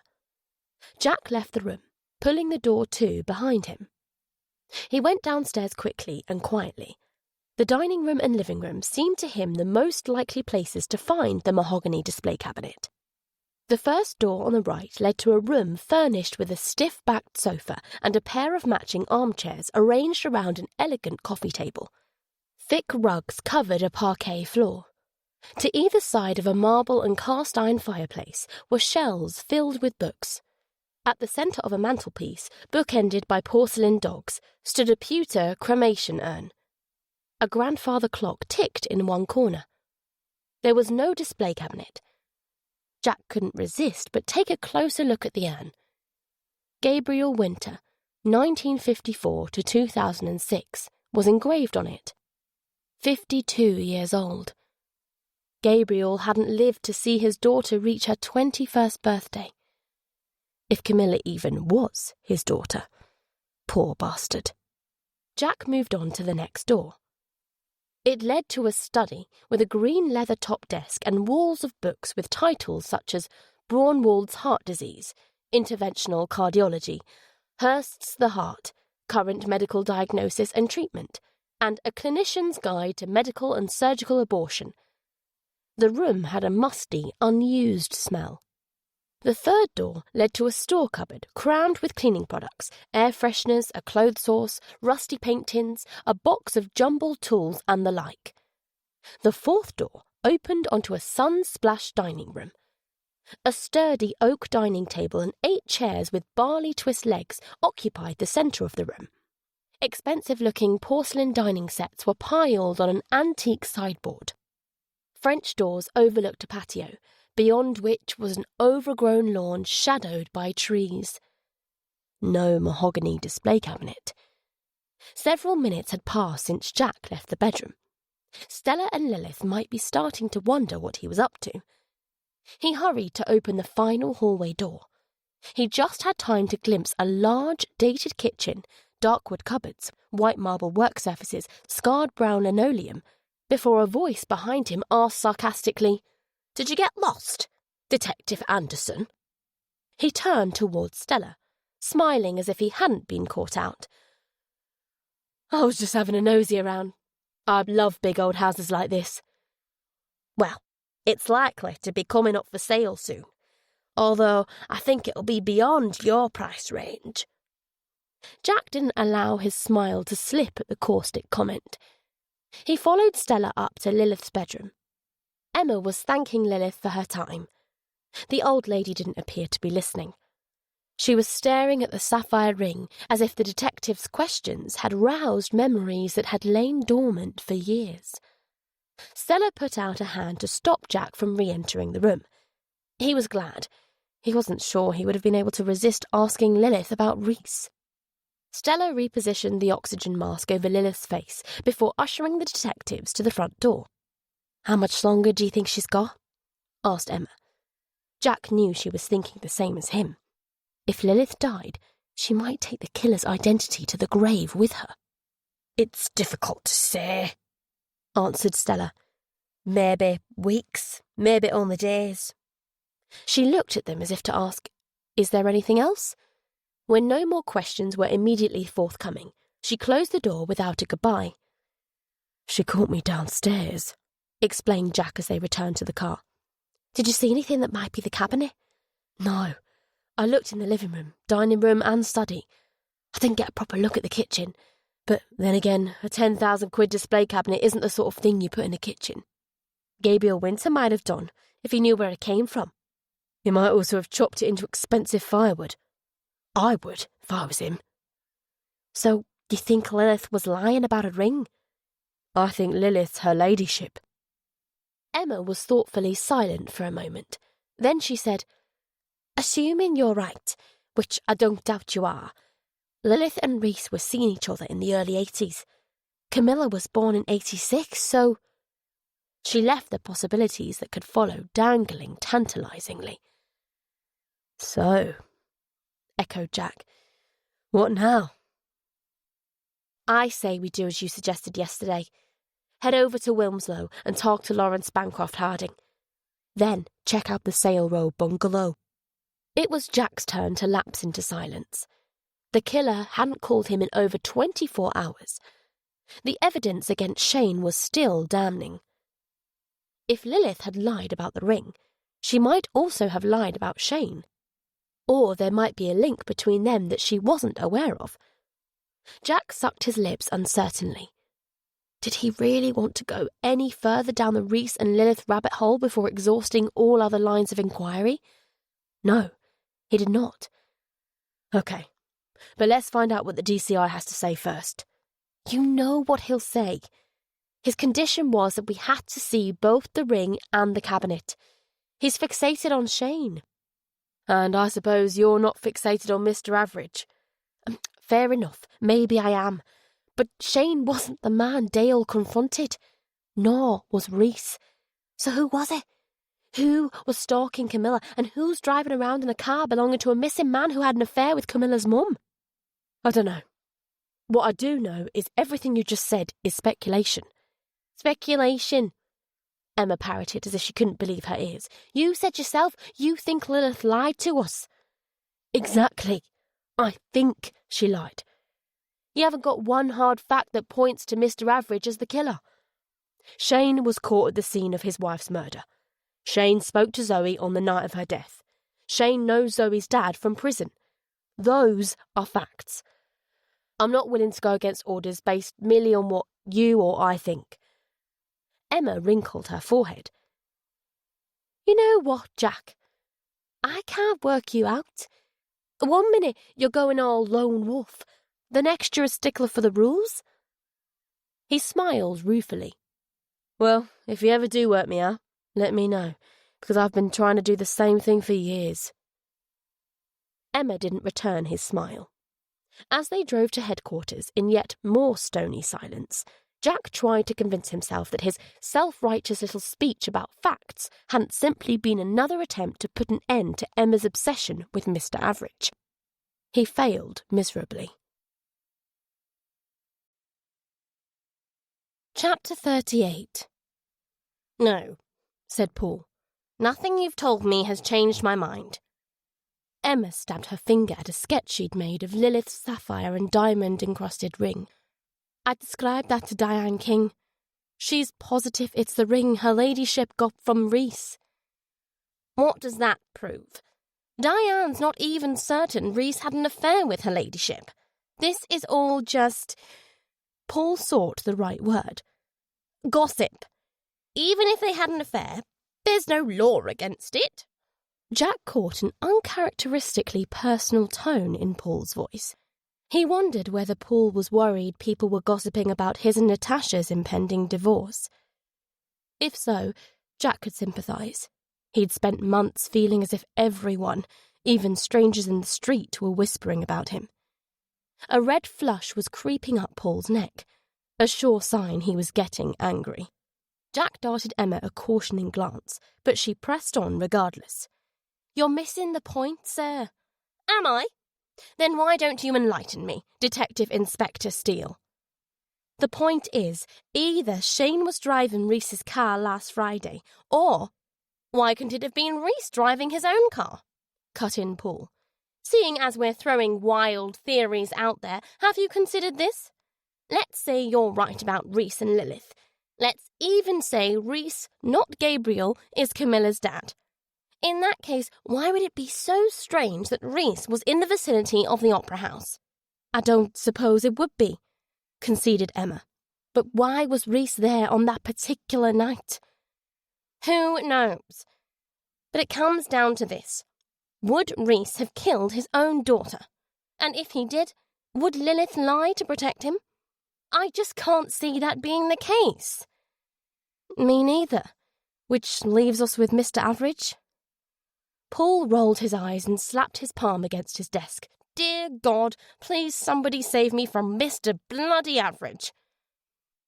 Jack left the room, pulling the door to behind him. He went downstairs quickly and quietly. The dining room and living room seemed to him the most likely places to find the mahogany display cabinet. The first door on the right led to a room furnished with a stiff-backed sofa and a pair of matching armchairs arranged around an elegant coffee table. Thick rugs covered a parquet floor. To either side of a marble and cast-iron fireplace were shelves filled with books. At the centre of a mantelpiece, bookended by porcelain dogs, stood a pewter cremation urn. A grandfather clock ticked in one corner. There was no display cabinet. Jack couldn't resist but take a closer look at the urn. Gabriel Winter, 1954 to 2006, was engraved on it. 52 years old. Gabriel hadn't lived to see his daughter reach her 21st birthday. If Camilla even was his daughter. Poor bastard. Jack moved on to the next door. It led to a study with a green leather top desk and walls of books with titles such as Braunwald's Heart Disease, Interventional Cardiology, Hurst's The Heart, Current Medical Diagnosis and Treatment, and A Clinician's Guide to Medical and Surgical Abortion. The room had a musty, unused smell. The third door led to a store cupboard crammed with cleaning products, air fresheners, a clothes horse, rusty paint tins, a box of jumbled tools and the like. The fourth door opened onto a sun-splashed dining room. A sturdy oak dining table and 8 chairs with barley twist legs occupied the centre of the room. Expensive-looking porcelain dining sets were piled on an antique sideboard. French doors overlooked a patio, beyond which was an overgrown lawn shadowed by trees. No mahogany display cabinet. Several minutes had passed since Jack left the bedroom. Stella and Lilith might be starting to wonder what he was up to. He hurried to open the final hallway door. He just had time to glimpse a large, dated kitchen, dark wood cupboards, white marble work surfaces, scarred brown linoleum, before a voice behind him asked sarcastically, "Did you get lost, Detective Anderson?" He turned towards Stella, smiling as if he hadn't been caught out. "I was just having a nosy around. I love big old houses like this." "Well, it's likely to be coming up for sale soon, although I think it'll be beyond your price range." Jack didn't allow his smile to slip at the caustic comment. He followed Stella up to Lilith's bedroom. Emma was thanking Lilith for her time. The old lady didn't appear to be listening. She was staring at the sapphire ring as if the detective's questions had roused memories that had lain dormant for years. Stella put out a hand to stop Jack from re-entering the room. He was glad. He wasn't sure he would have been able to resist asking Lilith about Rhys. Stella repositioned the oxygen mask over Lilith's face before ushering the detectives to the front door. "How much longer do you think she's got?" asked Emma. Jack knew she was thinking the same as him. If Lilith died, she might take the killer's identity to the grave with her. "It's difficult to say," answered Stella. "Maybe weeks, maybe only days." She looked at them as if to ask, "Is there anything else?" When no more questions were immediately forthcoming, she closed the door without a goodbye. "She caught me downstairs," explained Jack as they returned to the car. "Did you see anything that might be the cabinet?" "No. I looked in the living room, dining room and study. I didn't get a proper look at the kitchen. But then again, a 10,000 quid display cabinet isn't the sort of thing you put in a kitchen. Gabriel Winter might have done, if he knew where it came from. He might also have chopped it into expensive firewood. I would, if I was him." "So, you think Lilith was lying about a ring?" "I think Lilith's her ladyship." Emma was thoughtfully silent for a moment. Then she said, "Assuming you're right, which I don't doubt you are, Lilith and Reese were seeing each other in the early 80s. Camilla was born in 86, so... She left the possibilities that could follow dangling tantalizingly. So, echoed Jack, what now? I say we do as you suggested yesterday. Head over to Wilmslow and talk to Lawrence Bancroft Harding. Then check out the Sail Row bungalow. It was Jack's turn to lapse into silence. The killer hadn't called him in over 24 hours. The evidence against Shane was still damning. If Lilith had lied about the ring, she might also have lied about Shane. Or there might be a link between them that she wasn't aware of. Jack sucked his lips uncertainly. Did he really want to go any further down the Reese and Lilith rabbit hole before exhausting all other lines of inquiry? No, he did not. Okay, but let's find out what the DCI has to say first. You know what he'll say. His condition was that we had to see both the ring and the cabinet. He's fixated on Shane. And I suppose you're not fixated on Mr. Average. Fair enough, maybe I am. But Shane wasn't the man Dale confronted. Nor was Reese. So who was it? Who was stalking Camilla, and who's driving around in a car belonging to a missing man who had an affair with Camilla's mum? I don't know. What I do know is everything you just said is speculation. Speculation, Emma parroted as if she couldn't believe her ears. You said yourself you think Lilith lied to us. Exactly. I think she lied. You haven't got one hard fact that points to Mr. Average as the killer. Shane was caught at the scene of his wife's murder. Shane spoke to Zoe on the night of her death. Shane knows Zoe's dad from prison. Those are facts. I'm not willing to go against orders based merely on what you or I think. Emma wrinkled her forehead. You know what, Jack? I can't work you out. 1 minute you're going all lone wolf, the next you're a stickler for the rules. He smiled ruefully. Well, if you ever do work me out, let me know, because I've been trying to do the same thing for years. Emma didn't return his smile. As they drove to headquarters in yet more stony silence, Jack tried to convince himself that his self-righteous little speech about facts hadn't simply been another attempt to put an end to Emma's obsession with Mr. Average. He failed miserably. Chapter 38. No, said Paul. Nothing you've told me has changed my mind. Emma stabbed her finger at a sketch she'd made of Lilith's sapphire and diamond-encrusted ring. I described that to Diane King. She's positive it's the ring her ladyship got from Reese. What does that prove? Diane's not even certain Reese had an affair with her ladyship. This is all just... Paul sought the right word. Gossip. Even if they had an affair, there's no law against it. Jack caught an uncharacteristically personal tone in Paul's voice. He wondered whether Paul was worried people were gossiping about his and Natasha's impending divorce. If so, Jack could sympathise. He'd spent months feeling as if everyone, even strangers in the street, were whispering about him. A red flush was creeping up Paul's neck, a sure sign he was getting angry. Jack darted Emma a cautioning glance, but she pressed on regardless. You're missing the point, sir. Am I? Then why don't you enlighten me, Detective Inspector Steele? The point is, either Shane was driving Reese's car last Friday, or... Why couldn't it have been Reese driving his own car? Cut in Paul. Seeing as we're throwing wild theories out there, have you considered this? Let's say you're right about Reese and Lilith. Let's even say Reese, not Gabriel, is Camilla's dad. In that case, why would it be so strange that Reese was in the vicinity of the Opera House? I don't suppose it would be, conceded Emma. But why was Reese there on that particular night? Who knows? But it comes down to this. Would Reese have killed his own daughter? And if he did, would Lilith lie to protect him? I just can't see that being the case. Me neither. Which leaves us with Mr. Average. Paul rolled his eyes and slapped his palm against his desk. Dear God, please somebody save me from Mr. Bloody Average.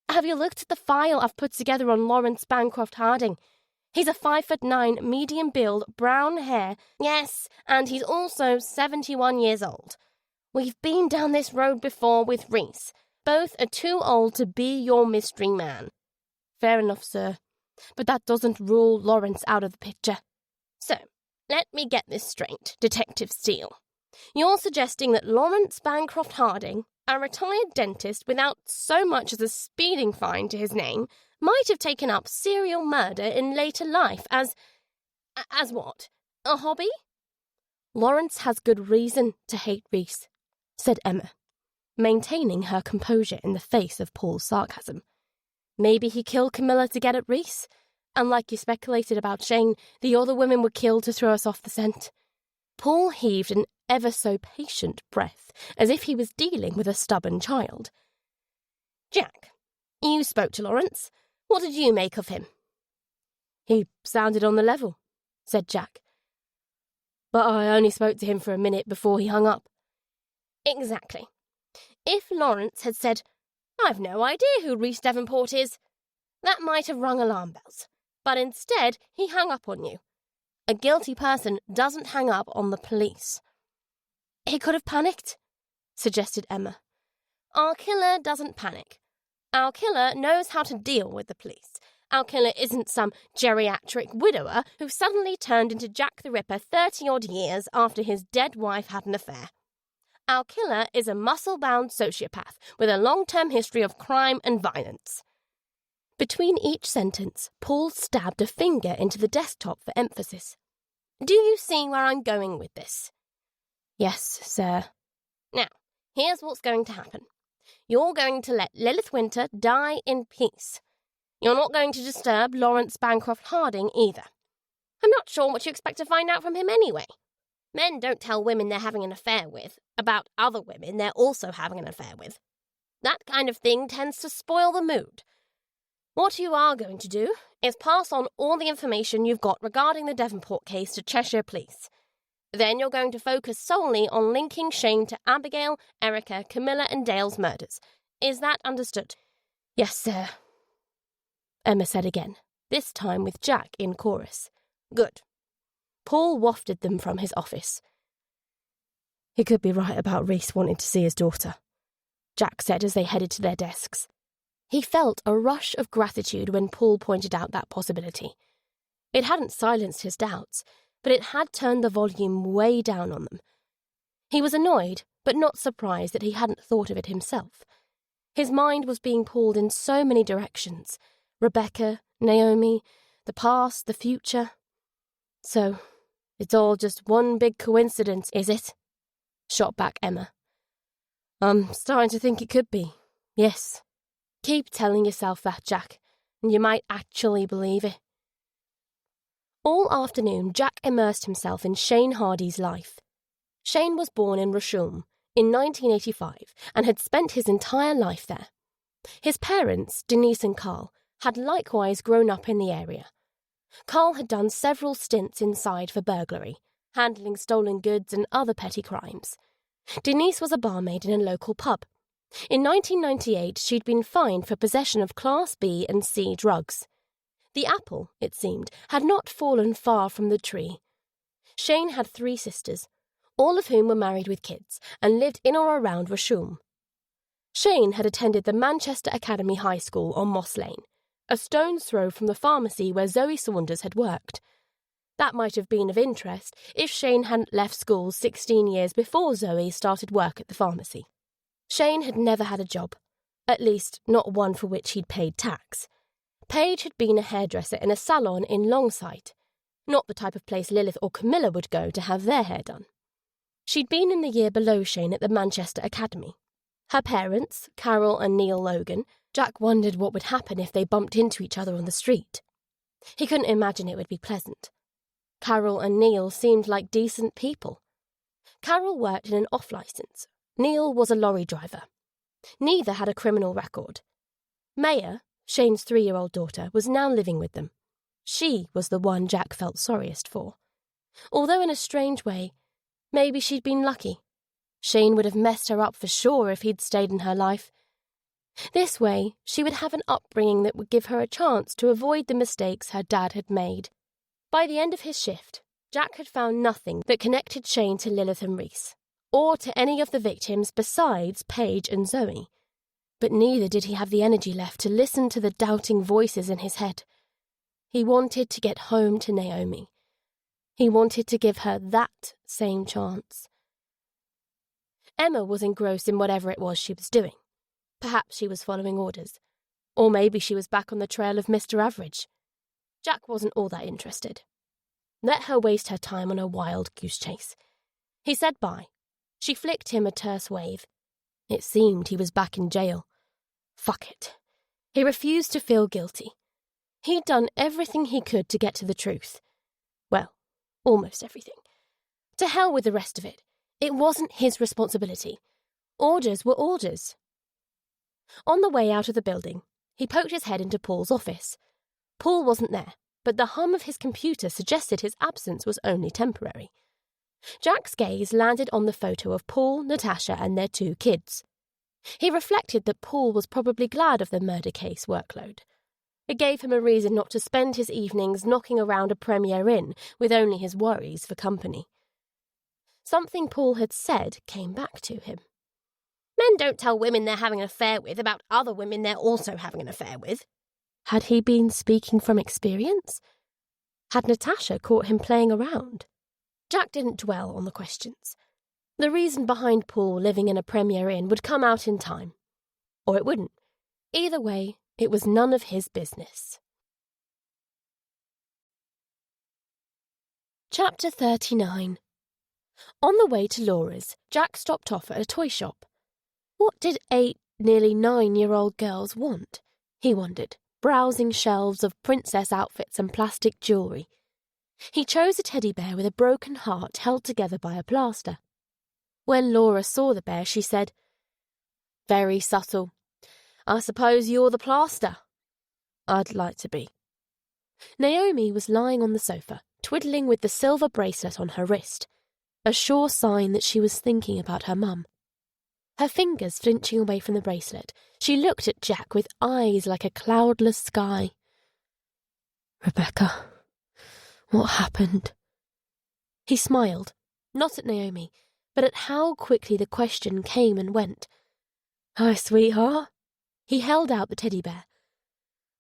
Have you looked at the file I've put together on Lawrence Bancroft Harding? He's a 5'9", medium build, brown hair. Yes, and he's also 71 years old. We've been down this road before with Reese. Both are too old to be your mystery man. Fair enough, sir. But that doesn't rule Lawrence out of the picture. So, let me get this straight, Detective Steele. You're suggesting that Lawrence Bancroft Harding, a retired dentist without so much as a speeding fine to his name, might have taken up serial murder in later life as what? A hobby? Lawrence has good reason to hate Reese, said Emma, maintaining her composure in the face of Paul's sarcasm. Maybe he killed Camilla to get at Reese, and like you speculated about Shane, the other women were killed to throw us off the scent. Paul heaved an ever so patient breath, as if he was dealing with a stubborn child. Jack, you spoke to Lawrence. What did you make of him? He sounded on the level, said Jack. But I only spoke to him for a minute before he hung up. Exactly. If Lawrence had said, I've no idea who Reese Devonport is, that might have rung alarm bells. But instead, he hung up on you. A guilty person doesn't hang up on the police. He could have panicked, suggested Emma. Our killer doesn't panic. Our killer knows how to deal with the police. Our killer isn't some geriatric widower who suddenly turned into Jack the Ripper 30-odd years after his dead wife had an affair. Our killer is a muscle-bound sociopath with a long-term history of crime and violence. Between each sentence, Paul stabbed a finger into the desktop for emphasis. Do you see where I'm going with this? Yes, sir. Now, here's what's going to happen. You're going to let Lilith Winter die in peace. You're not going to disturb Lawrence Bancroft Harding either. I'm not sure what you expect to find out from him anyway. Men don't tell women they're having an affair with about other women they're also having an affair with. That kind of thing tends to spoil the mood. What you are going to do is pass on all the information you've got regarding the Devonport case to Cheshire Police. Then you're going to focus solely on linking Shane to Abigail, Erica, Camilla and Dale's murders. Is that understood? Yes, sir, Emma said again, this time with Jack in chorus. Good. Paul wafted them from his office. He could be right about Reese wanting to see his daughter, Jack said as they headed to their desks. He felt a rush of gratitude when Paul pointed out that possibility. It hadn't silenced his doubts, but it had turned the volume way down on them. He was annoyed, but not surprised that he hadn't thought of it himself. His mind was being pulled in so many directions. Rebecca, Naomi, the past, the future. So, it's all just one big coincidence, is it? Shot back Emma. I'm starting to think it could be, yes. Keep telling yourself that, Jack, and you might actually believe it. All afternoon, Jack immersed himself in Shane Hardy's life. Shane was born in Rusholme in 1985 and had spent his entire life there. His parents, Denise and Carl, had likewise grown up in the area. Carl had done several stints inside for burglary, handling stolen goods and other petty crimes. Denise was a barmaid in a local pub. In 1998, she'd been fined for possession of Class B and C drugs. The apple, it seemed, had not fallen far from the tree. Shane had 3 sisters, all of whom were married with kids and lived in or around Rusholme. Shane had attended the Manchester Academy High School on Moss Lane, a stone's throw from the pharmacy where Zoe Saunders had worked. That might have been of interest if Shane hadn't left school 16 years before Zoe started work at the pharmacy. Shane had never had a job, at least not one for which he'd paid tax. Paige had been a hairdresser in a salon in Longsight, not the type of place Lilith or Camilla would go to have their hair done. She'd been in the year below Shane at the Manchester Academy. Her parents, Carol and Neil Logan, Jack wondered what would happen if they bumped into each other on the street. He couldn't imagine it would be pleasant. Carol and Neil seemed like decent people. Carol worked in an off-licence. Neil was a lorry driver. Neither had a criminal record. Maya, Shane's 3-year-old daughter, was now living with them. She was the one Jack felt sorriest for. Although in a strange way, maybe she'd been lucky. Shane would have messed her up for sure if he'd stayed in her life. This way, she would have an upbringing that would give her a chance to avoid the mistakes her dad had made. By the end of his shift, Jack had found nothing that connected Shane to Lilith and Reese, or to any of the victims besides Paige and Zoe. But neither did he have the energy left to listen to the doubting voices in his head. He wanted to get home to Naomi. He wanted to give her that same chance. Emma was engrossed in whatever it was she was doing. Perhaps she was following orders. Or maybe she was back on the trail of Mr. Average. Jack wasn't all that interested. Let her waste her time on a wild goose chase. He said bye. She flicked him a terse wave. It seemed he was back in jail. Fuck it. He refused to feel guilty. He'd done everything he could to get to the truth. Well, almost everything. To hell with the rest of it. It wasn't his responsibility. Orders were orders. On the way out of the building, he poked his head into Paul's office. Paul wasn't there, but the hum of his computer suggested his absence was only temporary. Jack's gaze landed on the photo of Paul, Natasha, and their 2 kids. He reflected that Paul was probably glad of the murder case workload. It gave him a reason not to spend his evenings knocking around a Premier Inn with only his worries for company. Something Paul had said came back to him. Men don't tell women they're having an affair with about other women they're also having an affair with. Had he been speaking from experience? Had Natasha caught him playing around? Jack didn't dwell on the questions. The reason behind Paul living in a Premier Inn would come out in time. Or it wouldn't. Either way, it was none of his business. Chapter 39. On the way to Laura's, Jack stopped off at a toy shop. What did 8, nearly 9-year-old girls want? He wondered, browsing shelves of princess outfits and plastic jewellery. He chose a teddy bear with a broken heart held together by a plaster. When Laura saw the bear, she said, "Very subtle. I suppose you're the plaster." "I'd like to be." Naomi was lying on the sofa, twiddling with the silver bracelet on her wrist, a sure sign that she was thinking about her mum. Her fingers flinching away from the bracelet, she looked at Jack with eyes like a cloudless sky. "Rebecca, what happened?" He smiled, not at Naomi, but at how quickly the question came and went. "Hi, sweetheart." He held out the teddy bear.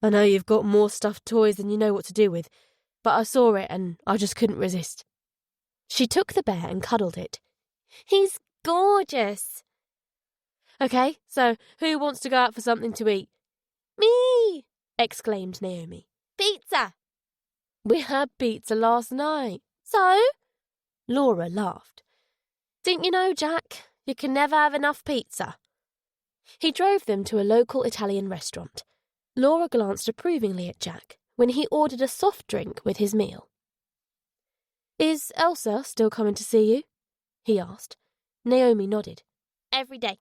"I know you've got more stuffed toys than you know what to do with, but I saw it and I just couldn't resist." She took the bear and cuddled it. "He's gorgeous." "Okay, so who wants to go out for something to eat?" "Me!" exclaimed Naomi. "Pizza." "We had pizza last night." "So?" Laura laughed. "Didn't you know, Jack, you can never have enough pizza?" He drove them to a local Italian restaurant. Laura glanced approvingly at Jack when he ordered a soft drink with his meal. "Is Elsa still coming to see you?" he asked. Naomi nodded. "Every day."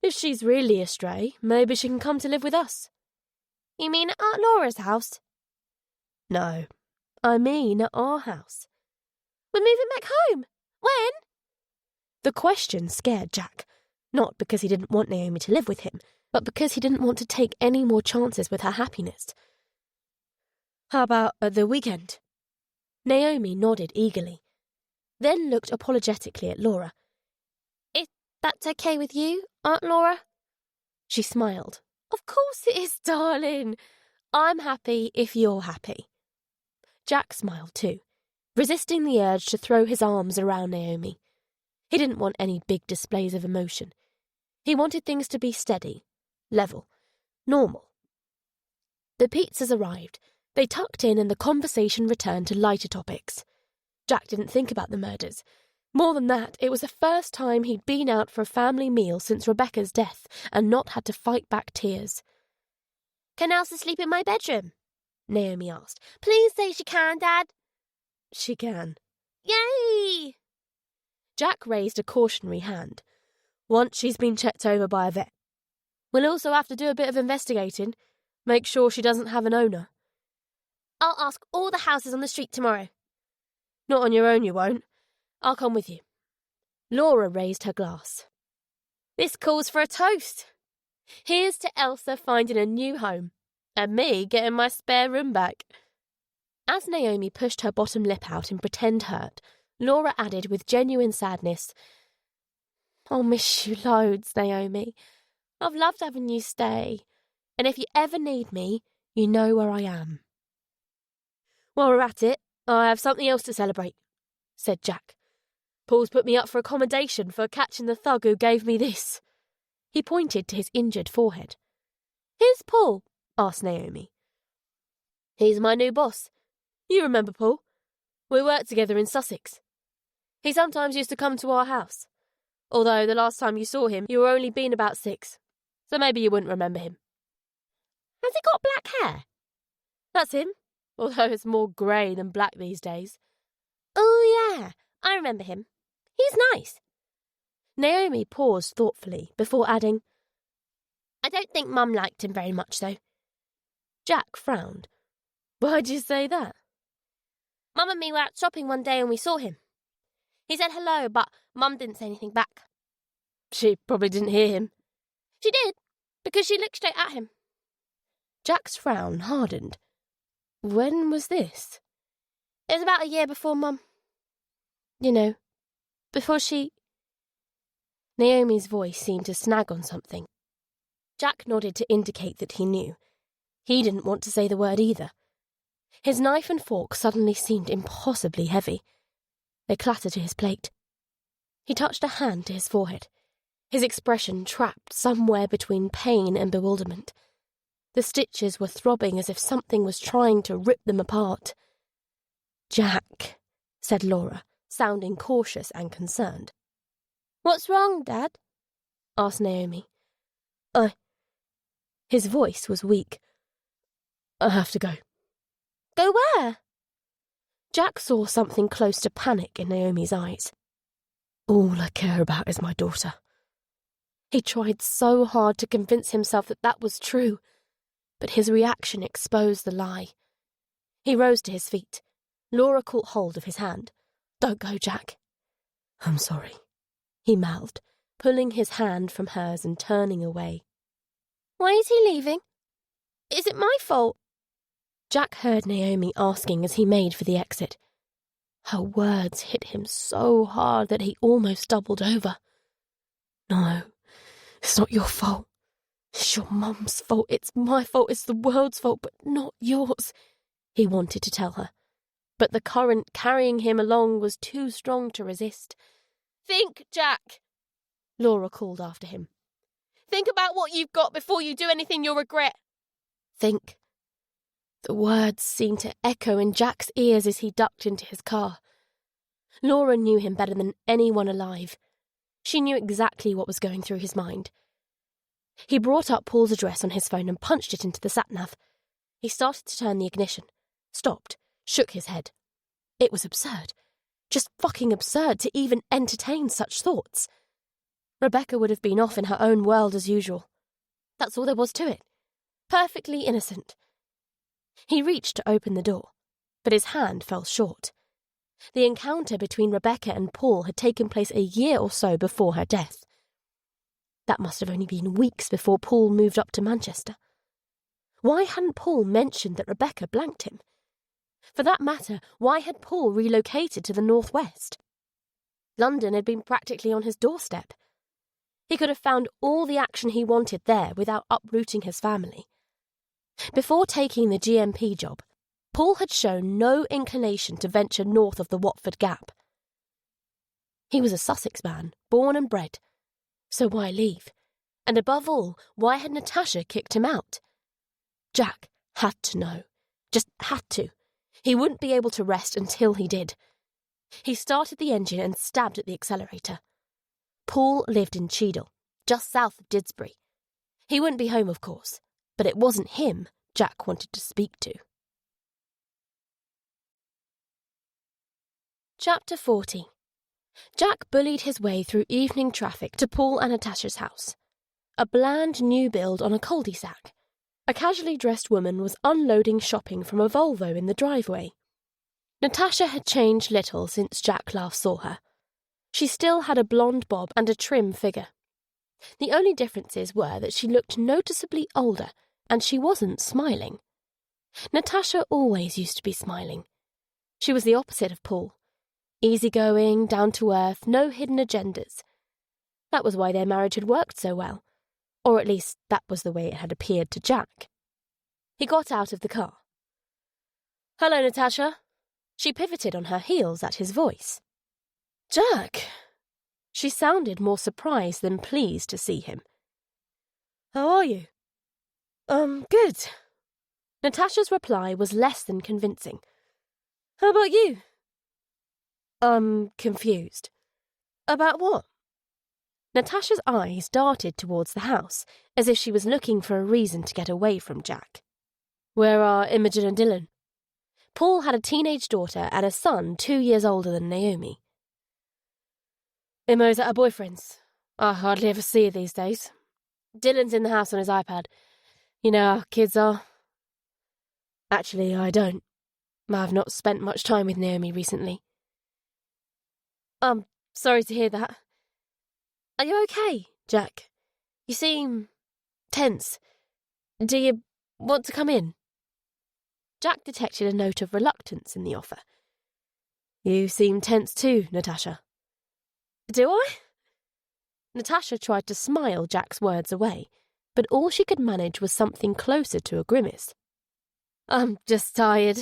"If she's really a stray, maybe she can come to live with us." "You mean at Aunt Laura's house?" "No, I mean at our house." "We're moving back home. When?" The question scared Jack, not because he didn't want Naomi to live with him, but because he didn't want to take any more chances with her happiness. "How about at the weekend?" Naomi nodded eagerly, then looked apologetically at Laura. "If that's okay with you, Aunt Laura?" She smiled. "Of course it is, darling. I'm happy if you're happy." Jack smiled too, resisting the urge to throw his arms around Naomi. He didn't want any big displays of emotion. He wanted things to be steady, level, normal. The pizzas arrived. They tucked in and the conversation returned to lighter topics. Jack didn't think about the murders. More than that, it was the first time he'd been out for a family meal since Rebecca's death and not had to fight back tears. "Can Elsa sleep in my bedroom?" Naomi asked. "Please say she can, Dad." "She can." "Yay!" Jack raised a cautionary hand. "Once she's been checked over by a vet. We'll also have to do a bit of investigating. Make sure she doesn't have an owner." "I'll ask all the houses on the street tomorrow." "Not on your own, you won't. I'll come with you." Laura raised her glass. This calls for a toast. Here's to Elsa finding a new home, and me getting my spare room back. As Naomi pushed her bottom lip out in pretend hurt, Laura added with genuine sadness, I'll miss you loads, Naomi. I've loved having you stay, and if you ever need me, you know where I am. While we're at it, I have something else to celebrate, said Jack. Paul's put me up for accommodation for catching the thug who gave me this. He pointed to his injured forehead. Who's Paul? Asked Naomi. He's my new boss. You remember Paul? We worked together in Sussex. He sometimes used to come to our house, although the last time you saw him you were only been about 6, so maybe you wouldn't remember him. Has he got black hair? That's him, although it's more grey than black these days. Oh yeah, I remember him. He's nice. Naomi paused thoughtfully before adding, I don't think Mum liked him very much, though. Jack frowned. Why'd you say that? Mum and me were out shopping one day and we saw him. He said hello, but Mum didn't say anything back. She probably didn't hear him. She did, because she looked straight at him. Jack's frown hardened. When was this? It was about a year before Mum. You know, before she... Naomi's voice seemed to snag on something. Jack nodded to indicate that he knew. He didn't want to say the word either. His knife and fork suddenly seemed impossibly heavy. They clattered to his plate. He touched a hand to his forehead, his expression trapped somewhere between pain and bewilderment. The stitches were throbbing as if something was trying to rip them apart. Jack, said Laura, sounding cautious and concerned. What's wrong, Dad? Asked Naomi. His voice was weak. I have to go. Go where? Jack saw something close to panic in Naomi's eyes. All I care about is my daughter. He tried so hard to convince himself that that was true, but his reaction exposed the lie. He rose to his feet. Laura caught hold of his hand. Don't go, Jack. I'm sorry, he mouthed, pulling his hand from hers and turning away. Why is he leaving? Is it my fault? Jack heard Naomi asking as he made for the exit. Her words hit him so hard that he almost doubled over. No, it's not your fault. It's your mum's fault. It's my fault. It's the world's fault, but not yours, he wanted to tell her. But the current carrying him along was too strong to resist. Think, Jack, Laura called after him. Think about what you've got before you do anything you'll regret. Think. The words seemed to echo in Jack's ears as he ducked into his car. Laura knew him better than anyone alive. She knew exactly what was going through his mind. He brought up Paul's address on his phone and punched it into the sat-nav. He started to turn the ignition, stopped, shook his head. It was absurd. Just fucking absurd to even entertain such thoughts. Rebecca would have been off in her own world as usual. That's all there was to it. Perfectly innocent. He reached to open the door, but his hand fell short. The encounter between Rebecca and Paul had taken place a year or so before her death. That must have only been weeks before Paul moved up to Manchester. Why hadn't Paul mentioned that Rebecca blanked him? For that matter, why had Paul relocated to the northwest? London had been practically on his doorstep. He could have found all the action he wanted there without uprooting his family. Before taking the GMP job, Paul had shown no inclination to venture north of the Watford Gap. He was a Sussex man, born and bred. So why leave? And above all, why had Natasha kicked him out? Jack had to know. Just had to. He wouldn't be able to rest until he did. He started the engine and stabbed at the accelerator. Paul lived in Cheetham, just south of Didsbury. He wouldn't be home, of course, but it wasn't him Jack wanted to speak to. Chapter 40. Jack bullied his way through evening traffic to Paul and Natasha's house. A bland new build on a cul-de-sac. A casually dressed woman was unloading shopping from a Volvo in the driveway. Natasha had changed little since Jack last saw her. She still had a blonde bob and a trim figure. The only differences were that she looked noticeably older, and she wasn't smiling. Natasha always used to be smiling. She was the opposite of Paul. Easygoing, down-to-earth, no hidden agendas. That was why their marriage had worked so well. Or at least that was the way it had appeared to Jack. He got out of the car. "Hello, Natasha." She pivoted on her heels at his voice. "Jack." She sounded more surprised than pleased to see him. "How are you?" Good." Natasha's reply was less than convincing. "How about you?" Confused." "About what?" Natasha's eyes darted towards the house, as if she was looking for a reason to get away from Jack. "Where are Imogen and Dylan?" Paul had a teenage daughter and a son 2 years older than Naomi. "Imo's at her boyfriend's. I hardly ever see her these days. Dylan's in the house on his iPad. You know how kids are." "Actually, I don't. I've not spent much time with Naomi recently." "I'm sorry to hear that. Are you okay, Jack? You seem tense. Do you want to come in?" Jack detected a note of reluctance in the offer. "You seem tense too, Natasha." "Do I?" Natasha tried to smile Jack's words away, but all she could manage was something closer to a grimace. "I'm just tired.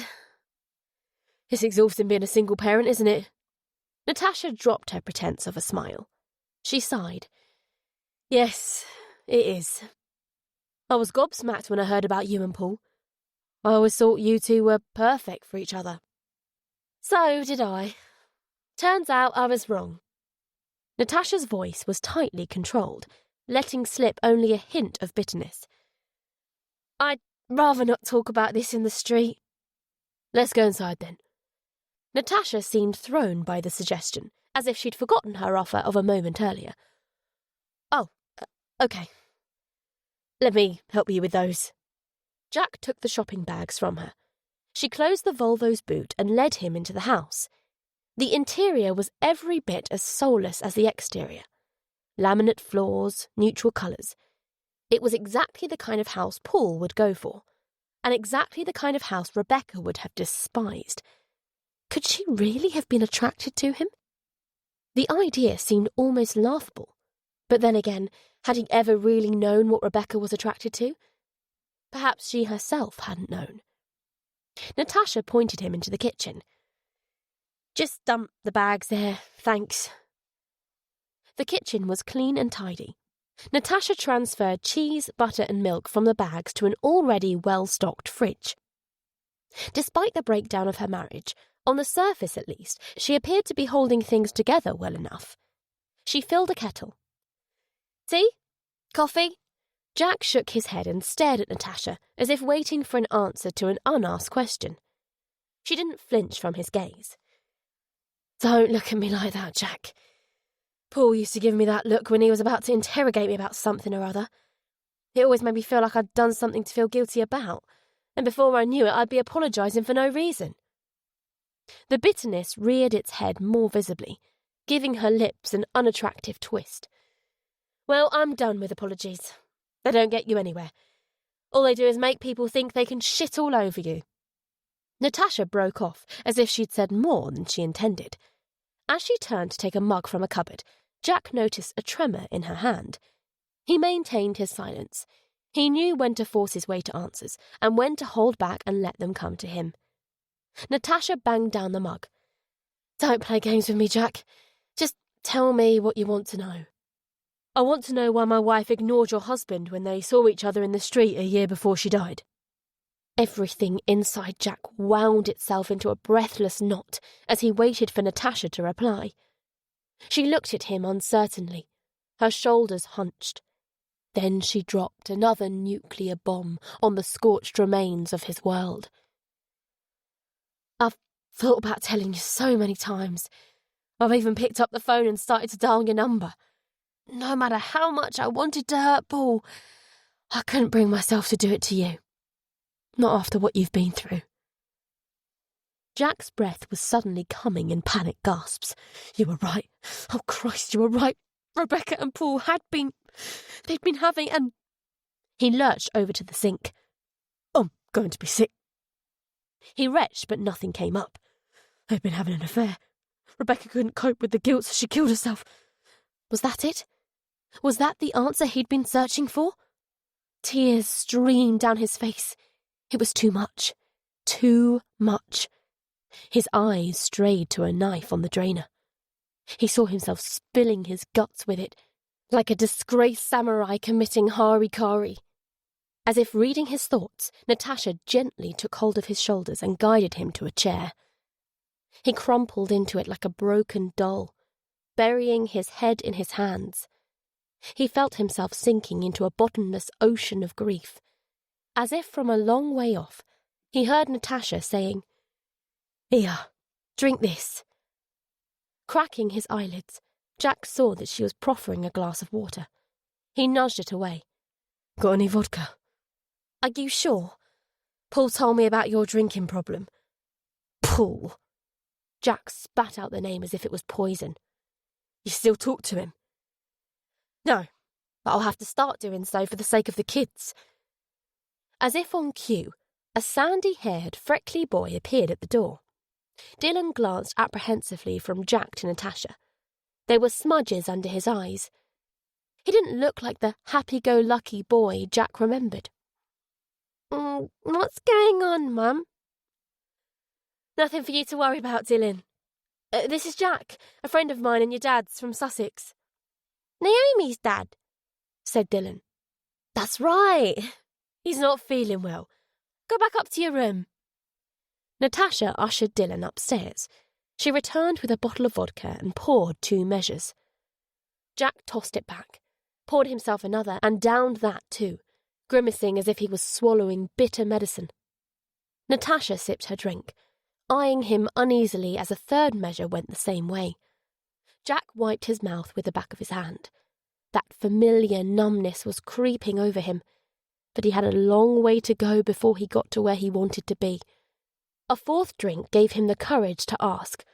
It's exhausting being a single parent, isn't it?" Natasha dropped her pretense of a smile. She sighed. "Yes, it is. I was gobsmacked when I heard about you and Paul. I always thought you two were perfect for each other." "So did I. Turns out I was wrong." Natasha's voice was tightly controlled, letting slip only a hint of bitterness. "I'd rather not talk about this in the street." "Let's go inside then." Natasha seemed thrown by the suggestion, as if she'd forgotten her offer of a moment earlier. "Oh, okay. Let me help you with those." Jack took the shopping bags from her. She closed the Volvo's boot and led him into the house. The interior was every bit as soulless as the exterior. Laminate floors, neutral colours. It was exactly the kind of house Paul would go for, and exactly the kind of house Rebecca would have despised. Could she really have been attracted to him? The idea seemed almost laughable, but then again, had he ever really known what Rebecca was attracted to? Perhaps she herself hadn't known. Natasha pointed him into the kitchen. "Just dump the bags there, thanks." The kitchen was clean and tidy. Natasha transferred cheese, butter and milk from the bags to an already well-stocked fridge. Despite the breakdown of her marriage, on the surface at least, she appeared to be holding things together well enough. She filled a kettle. "Tea? Coffee?" Jack shook his head and stared at Natasha as if waiting for an answer to an unasked question. She didn't flinch from his gaze. "Don't look at me like that, Jack. Paul used to give me that look when he was about to interrogate me about something or other. It always made me feel like I'd done something to feel guilty about, and before I knew it, I'd be apologising for no reason." The bitterness reared its head more visibly, giving her lips an unattractive twist. "Well, I'm done with apologies. They don't get you anywhere. All they do is make people think they can shit all over you." Natasha broke off, as if she'd said more than she intended. As she turned to take a mug from a cupboard, Jack noticed a tremor in her hand. He maintained his silence. He knew when to force his way to answers, and when to hold back and let them come to him. Natasha banged down the mug. "Don't play games with me, Jack. Just tell me what you want to know." "I want to know why my wife ignored your husband when they saw each other in the street a year before she died." Everything inside Jack wound itself into a breathless knot as he waited for Natasha to reply. She looked at him uncertainly, her shoulders hunched. Then she dropped another nuclear bomb on the scorched remains of his world. "I've thought about telling you so many times. I've even picked up the phone and started to dial your number. No matter how much I wanted to hurt Paul, I couldn't bring myself to do it to you. Not after what you've been through." Jack's breath was suddenly coming in panic gasps. You were right. Oh, Christ, you were right. Rebecca and Paul they'd been having an... He lurched over to the sink. I'm going to be sick. He retched, but nothing came up. They'd been having an affair. Rebecca couldn't cope with the guilt, so she killed herself. Was that it? Was that the answer he'd been searching for? Tears streamed down his face. It was too much. Too much. His eyes strayed to a knife on the drainer. He saw himself spilling his guts with it, like a disgraced samurai committing harikari. As if reading his thoughts, Natasha gently took hold of his shoulders and guided him to a chair. He crumpled into it like a broken doll, burying his head in his hands. He felt himself sinking into a bottomless ocean of grief. As if from a long way off, he heard Natasha saying, "Here, drink this." Cracking his eyelids, Jack saw that she was proffering a glass of water. He nudged it away. Got any vodka? Are you sure? Paul told me about your drinking problem. Paul? Jack spat out the name as if it was poison. You still talk to him? No, but I'll have to start doing so for the sake of the kids. As if on cue, a sandy-haired, freckly boy appeared at the door. Dylan glanced apprehensively from Jack to Natasha. There were smudges under his eyes. He didn't look like the happy-go-lucky boy Jack remembered. What's going on, Mum? Nothing for you to worry about, Dylan. This is Jack, a friend of mine and your dad's from Sussex. Naomi's dad, said Dylan. That's right. He's not feeling well. Go back up to your room. Natasha ushered Dylan upstairs. She returned with a bottle of vodka and poured 2 measures. Jack tossed it back, poured himself another, and downed that too, grimacing as if he was swallowing bitter medicine. Natasha sipped her drink, eyeing him uneasily as a 3rd measure went the same way. Jack wiped his mouth with the back of his hand. That familiar numbness was creeping over him, but he had a long way to go before he got to where he wanted to be. A 4th drink gave him the courage to ask,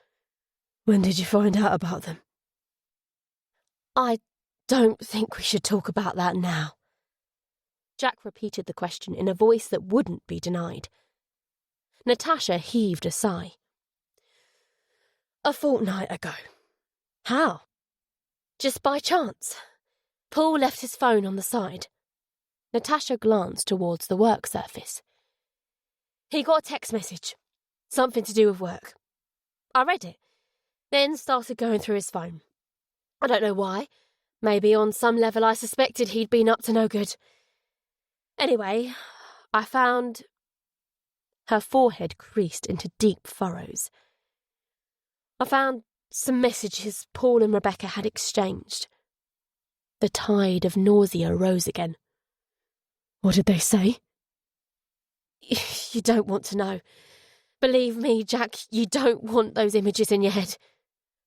When did you find out about them? I don't think we should talk about that now. Jack repeated the question in a voice that wouldn't be denied. Natasha heaved a sigh. A fortnight ago. How? Just by chance. Paul left his phone on the side. Natasha glanced towards the work surface. He got a text message. Something to do with work. I read it, then started going through his phone. I don't know why. Maybe on some level I suspected he'd been up to no good. Anyway, I found... Her forehead creased into deep furrows. I found some messages Paul and Rebecca had exchanged. The tide of nausea rose again. What did they say? You don't want to know. Believe me, Jack, you don't want those images in your head.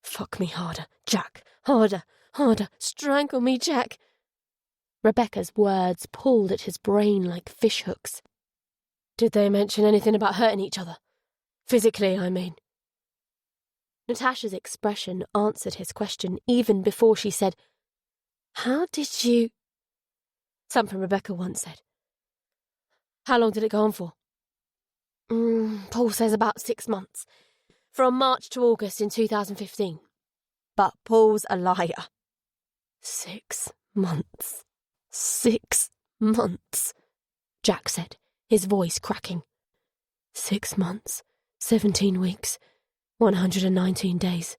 Fuck me harder, Jack. Harder, harder. Strangle me, Jack. Rebecca's words pulled at his brain like fishhooks. Did they mention anything about hurting each other? Physically, I mean. Natasha's expression answered his question even before she said, How did you... Something Rebecca once said. How long did it go on for? Paul says about 6 months. From March to August in 2015. But Paul's a liar. 6 months. 6 months, Jack said, his voice cracking. 6 months, 17 weeks, 119 days.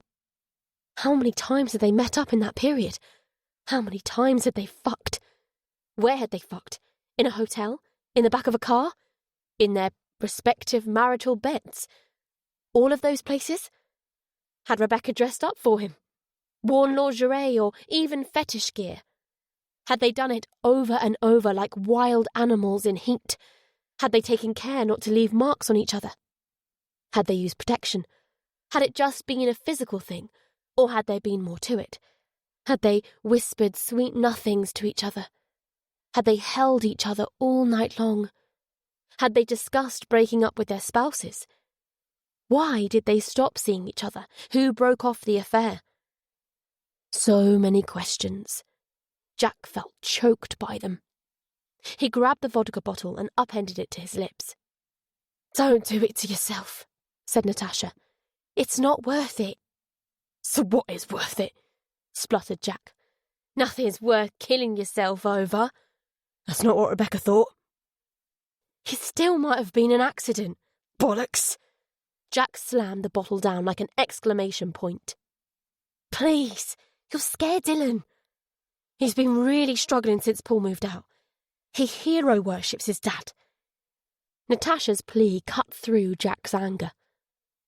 How many times had they met up in that period? How many times had they fucked? Where had they fucked? In a hotel? In the back of a car? In their respective marital beds? All of those places? Had Rebecca dressed up for him? Worn lingerie or even fetish gear? Had they done it over and over like wild animals in heat? Had they taken care not to leave marks on each other? Had they used protection? Had it just been a physical thing, or had there been more to it? Had they whispered sweet nothings to each other? Had they held each other all night long? Had they discussed breaking up with their spouses? Why did they stop seeing each other? Who broke off the affair? So many questions. Jack felt choked by them. He grabbed the vodka bottle and upended it to his lips. "Don't do it to yourself," said Natasha. "It's not worth it." "So what is worth it?" spluttered Jack. "Nothing's worth killing yourself over." "That's not what Rebecca thought." "It still might have been an accident." "Bollocks!" Jack slammed the bottle down like an exclamation point. "Please, you'll scare Dylan. He's been really struggling since Paul moved out. He hero worships his dad." Natasha's plea cut through Jack's anger.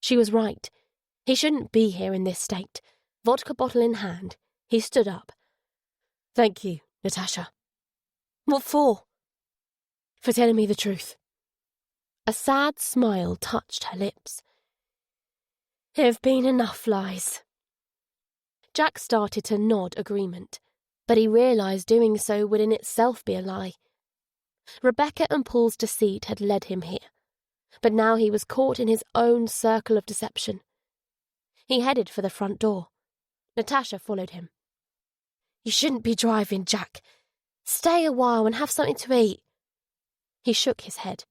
She was right. He shouldn't be here in this state. Vodka bottle in hand, he stood up. "Thank you, Natasha." "What for?" "For telling me the truth." A sad smile touched her lips. "There have been enough lies." Jack started to nod agreement, but he realised doing so would in itself be a lie. Rebecca and Paul's deceit had led him here, but now he was caught in his own circle of deception. He headed for the front door. Natasha followed him. "You shouldn't be driving, Jack. Stay a while and have something to eat." He shook his head.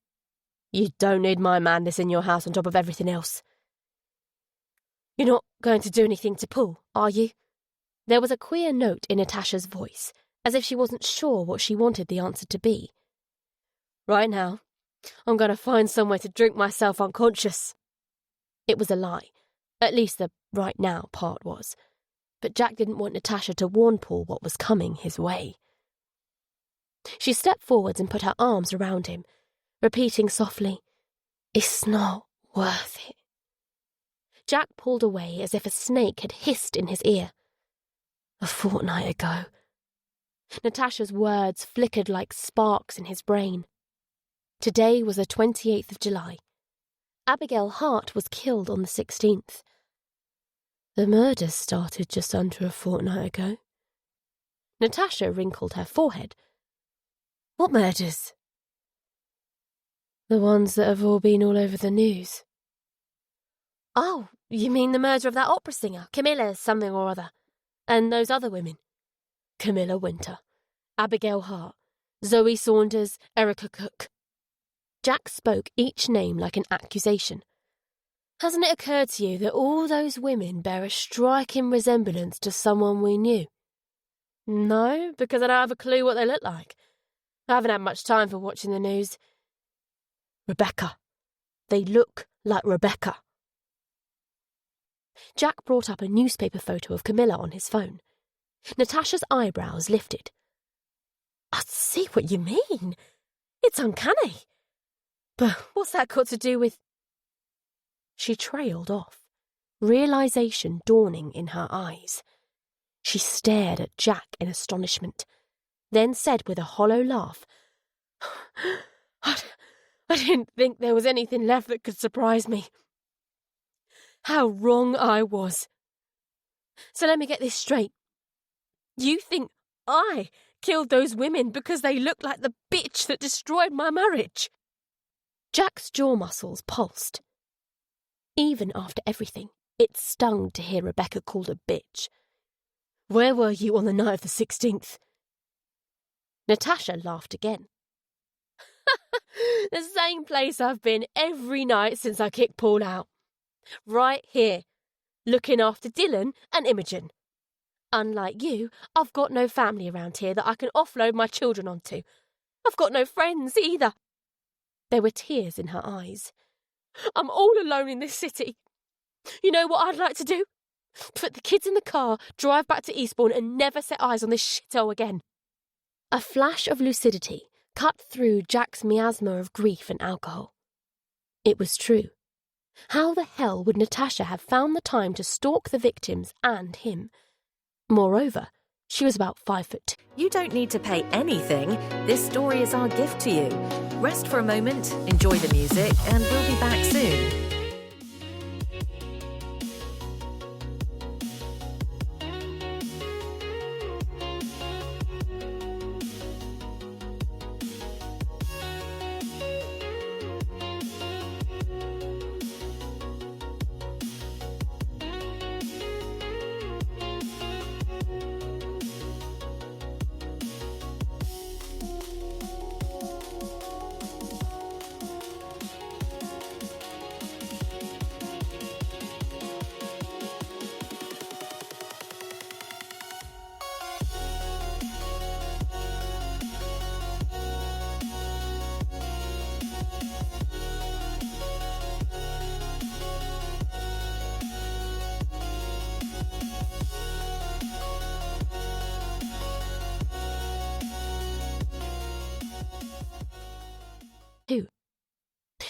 "You don't need my madness in your house on top of everything else." "You're not going to do anything to Paul, are you?" There was a queer note in Natasha's voice, as if she wasn't sure what she wanted the answer to be. "Right now, I'm going to find somewhere to drink myself unconscious." It was a lie. At least the right now part was. But Jack didn't want Natasha to warn Paul what was coming his way. She stepped forwards and put her arms around him, repeating softly, "It's not worth it." Jack pulled away as if a snake had hissed in his ear. "A fortnight ago." Natasha's words flickered like sparks in his brain. Today was the 28th of July. Abigail Hart was killed on the 16th. The murders started just under a fortnight ago. Natasha wrinkled her forehead. "What murders?" "The ones that have all been all over the news." "Oh, you mean the murder of that opera singer, Camilla something or other, and those other women?" "Camilla Winter, Abigail Hart, Zoe Saunders, Erica Cook." Jack spoke each name like an accusation. "Hasn't it occurred to you that all those women bear a striking resemblance to someone we knew?" "No, because I don't have a clue what they look like. I haven't had much time for watching the news." "Rebecca. They look like Rebecca." Jack brought up a newspaper photo of Camilla on his phone. Natasha's eyebrows lifted. "I see what you mean. It's uncanny. But what's that got to do with—" She trailed off, realization dawning in her eyes. She stared at Jack in astonishment, then said with a hollow laugh, I didn't think there was anything left that could surprise me. How wrong I was. So let me get this straight. You think I killed those women because they looked like the bitch that destroyed my marriage?" Jack's jaw muscles pulsed. Even after everything, it stung to hear Rebecca called a bitch. "Where were you on the night of the 16th? Natasha laughed again. "The same place I've been every night since I kicked Paul out. Right here, looking after Dylan and Imogen. Unlike you, I've got no family around here that I can offload my children onto. I've got no friends either." There were tears in her eyes. "I'm all alone in this city. You know what I'd like to do? Put the kids in the car, drive back to Eastbourne and never set eyes on this shithole again." A flash of lucidity cut through Jack's miasma of grief and alcohol. It was true. How the hell would Natasha have found the time to stalk the victims and him? Moreover, she was about 5'2". You don't need to pay anything. This story is our gift to you. Rest for a moment, enjoy the music, and we'll be back soon.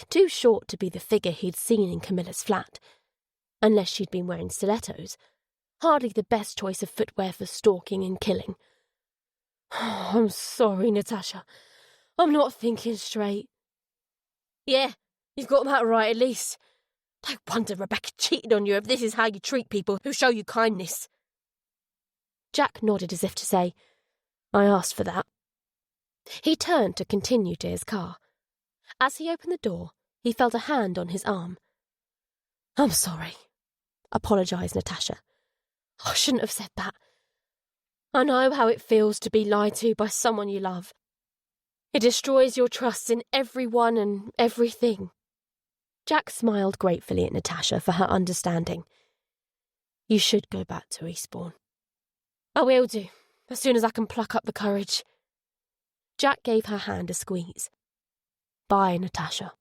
too short to be the figure he'd seen in Camilla's flat. Unless she'd been wearing stilettos, hardly the best choice of footwear for stalking and killing. I'm sorry, Natasha. I'm not thinking straight. Yeah, you've got that right at least. No wonder Rebecca cheated on you if this is how you treat people who show you kindness. Jack nodded as if to say, I asked for that. He turned to continue to his car. As he opened the door, he felt a hand on his arm. I'm sorry, apologised Natasha. I shouldn't have said that. I know how it feels to be lied to by someone you love. It destroys your trust in everyone and everything. Jack smiled gratefully at Natasha for her understanding. You should go back to Eastbourne. I will do, as soon as I can pluck up the courage. Jack gave her hand a squeeze. Bye, Natasha.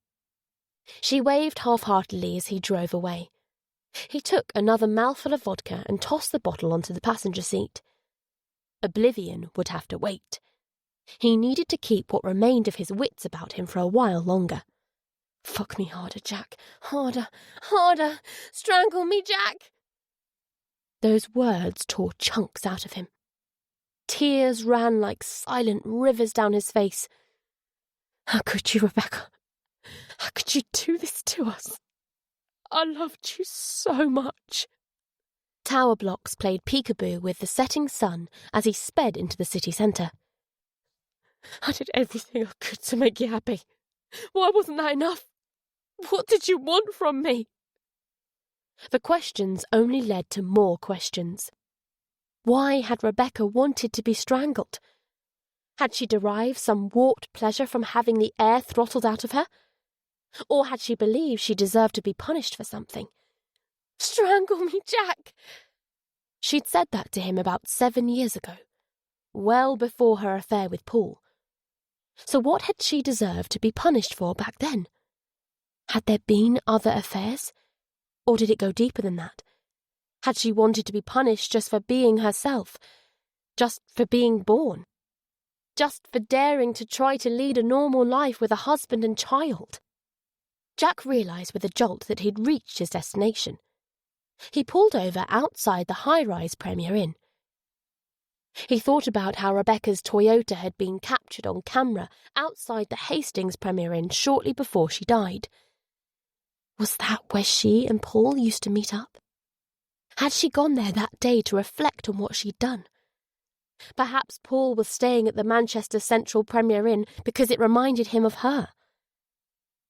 She waved half-heartedly as he drove away. He took another mouthful of vodka and tossed the bottle onto the passenger seat. Oblivion would have to wait. He needed to keep what remained of his wits about him for a while longer. Fuck me harder, Jack. Harder, harder. Strangle me, Jack. Those words tore chunks out of him. Tears ran like silent rivers down his face. How could you, Rebecca? How could you do this to us? I loved you so much. Tower blocks played peekaboo with the setting sun as he sped into the city centre. I did everything I could to make you happy. Why wasn't that enough? What did you want from me? The questions only led to more questions. Why had Rebecca wanted to be strangled? Had she derived some warped pleasure from having the air throttled out of her? Or had she believed she deserved to be punished for something? Strangle me, Jack! She'd said that to him about 7 years ago, well before her affair with Paul. So what had she deserved to be punished for back then? Had there been other affairs? Or did it go deeper than that? Had she wanted to be punished just for being herself? Just for being born? Just for daring to try to lead a normal life with a husband and child? Jack realised with a jolt that he'd reached his destination. He pulled over outside the high-rise Premier Inn. He thought about how Rebecca's Toyota had been captured on camera outside the Hastings Premier Inn shortly before she died. Was that where she and Paul used to meet up? Had she gone there that day to reflect on what she'd done? Perhaps Paul was staying at the Manchester Central Premier Inn because it reminded him of her.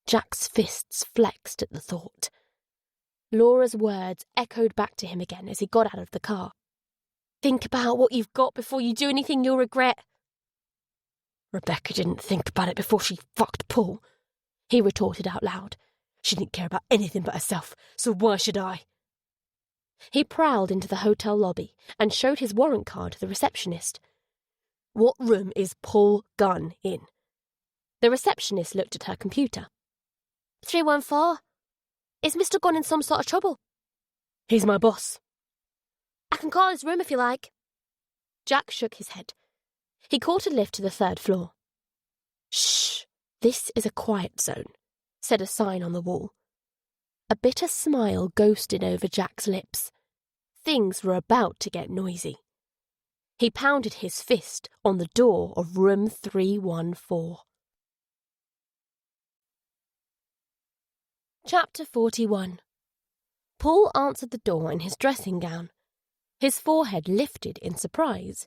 Jack's fists flexed at the thought. Laura's words echoed back to him again as he got out of the car. Think about what you've got before you do anything you'll regret. Rebecca didn't think about it before she fucked Paul, he retorted out loud. She didn't care about anything but herself, so why should I? He prowled into the hotel lobby and showed his warrant card to the receptionist. What room is Paul Gunn in? The receptionist looked at her computer. 314. Is Mr. Gunn in some sort of trouble? He's my boss. I can call his room if you like. Jack shook his head. He caught a lift to the 3rd floor. Shh, this is a quiet zone, said a sign on the wall. A bitter smile ghosted over Jack's lips. Things were about to get noisy. He pounded his fist on the door of room 314. Chapter 41. Paul answered the door in his dressing gown. His forehead lifted in surprise.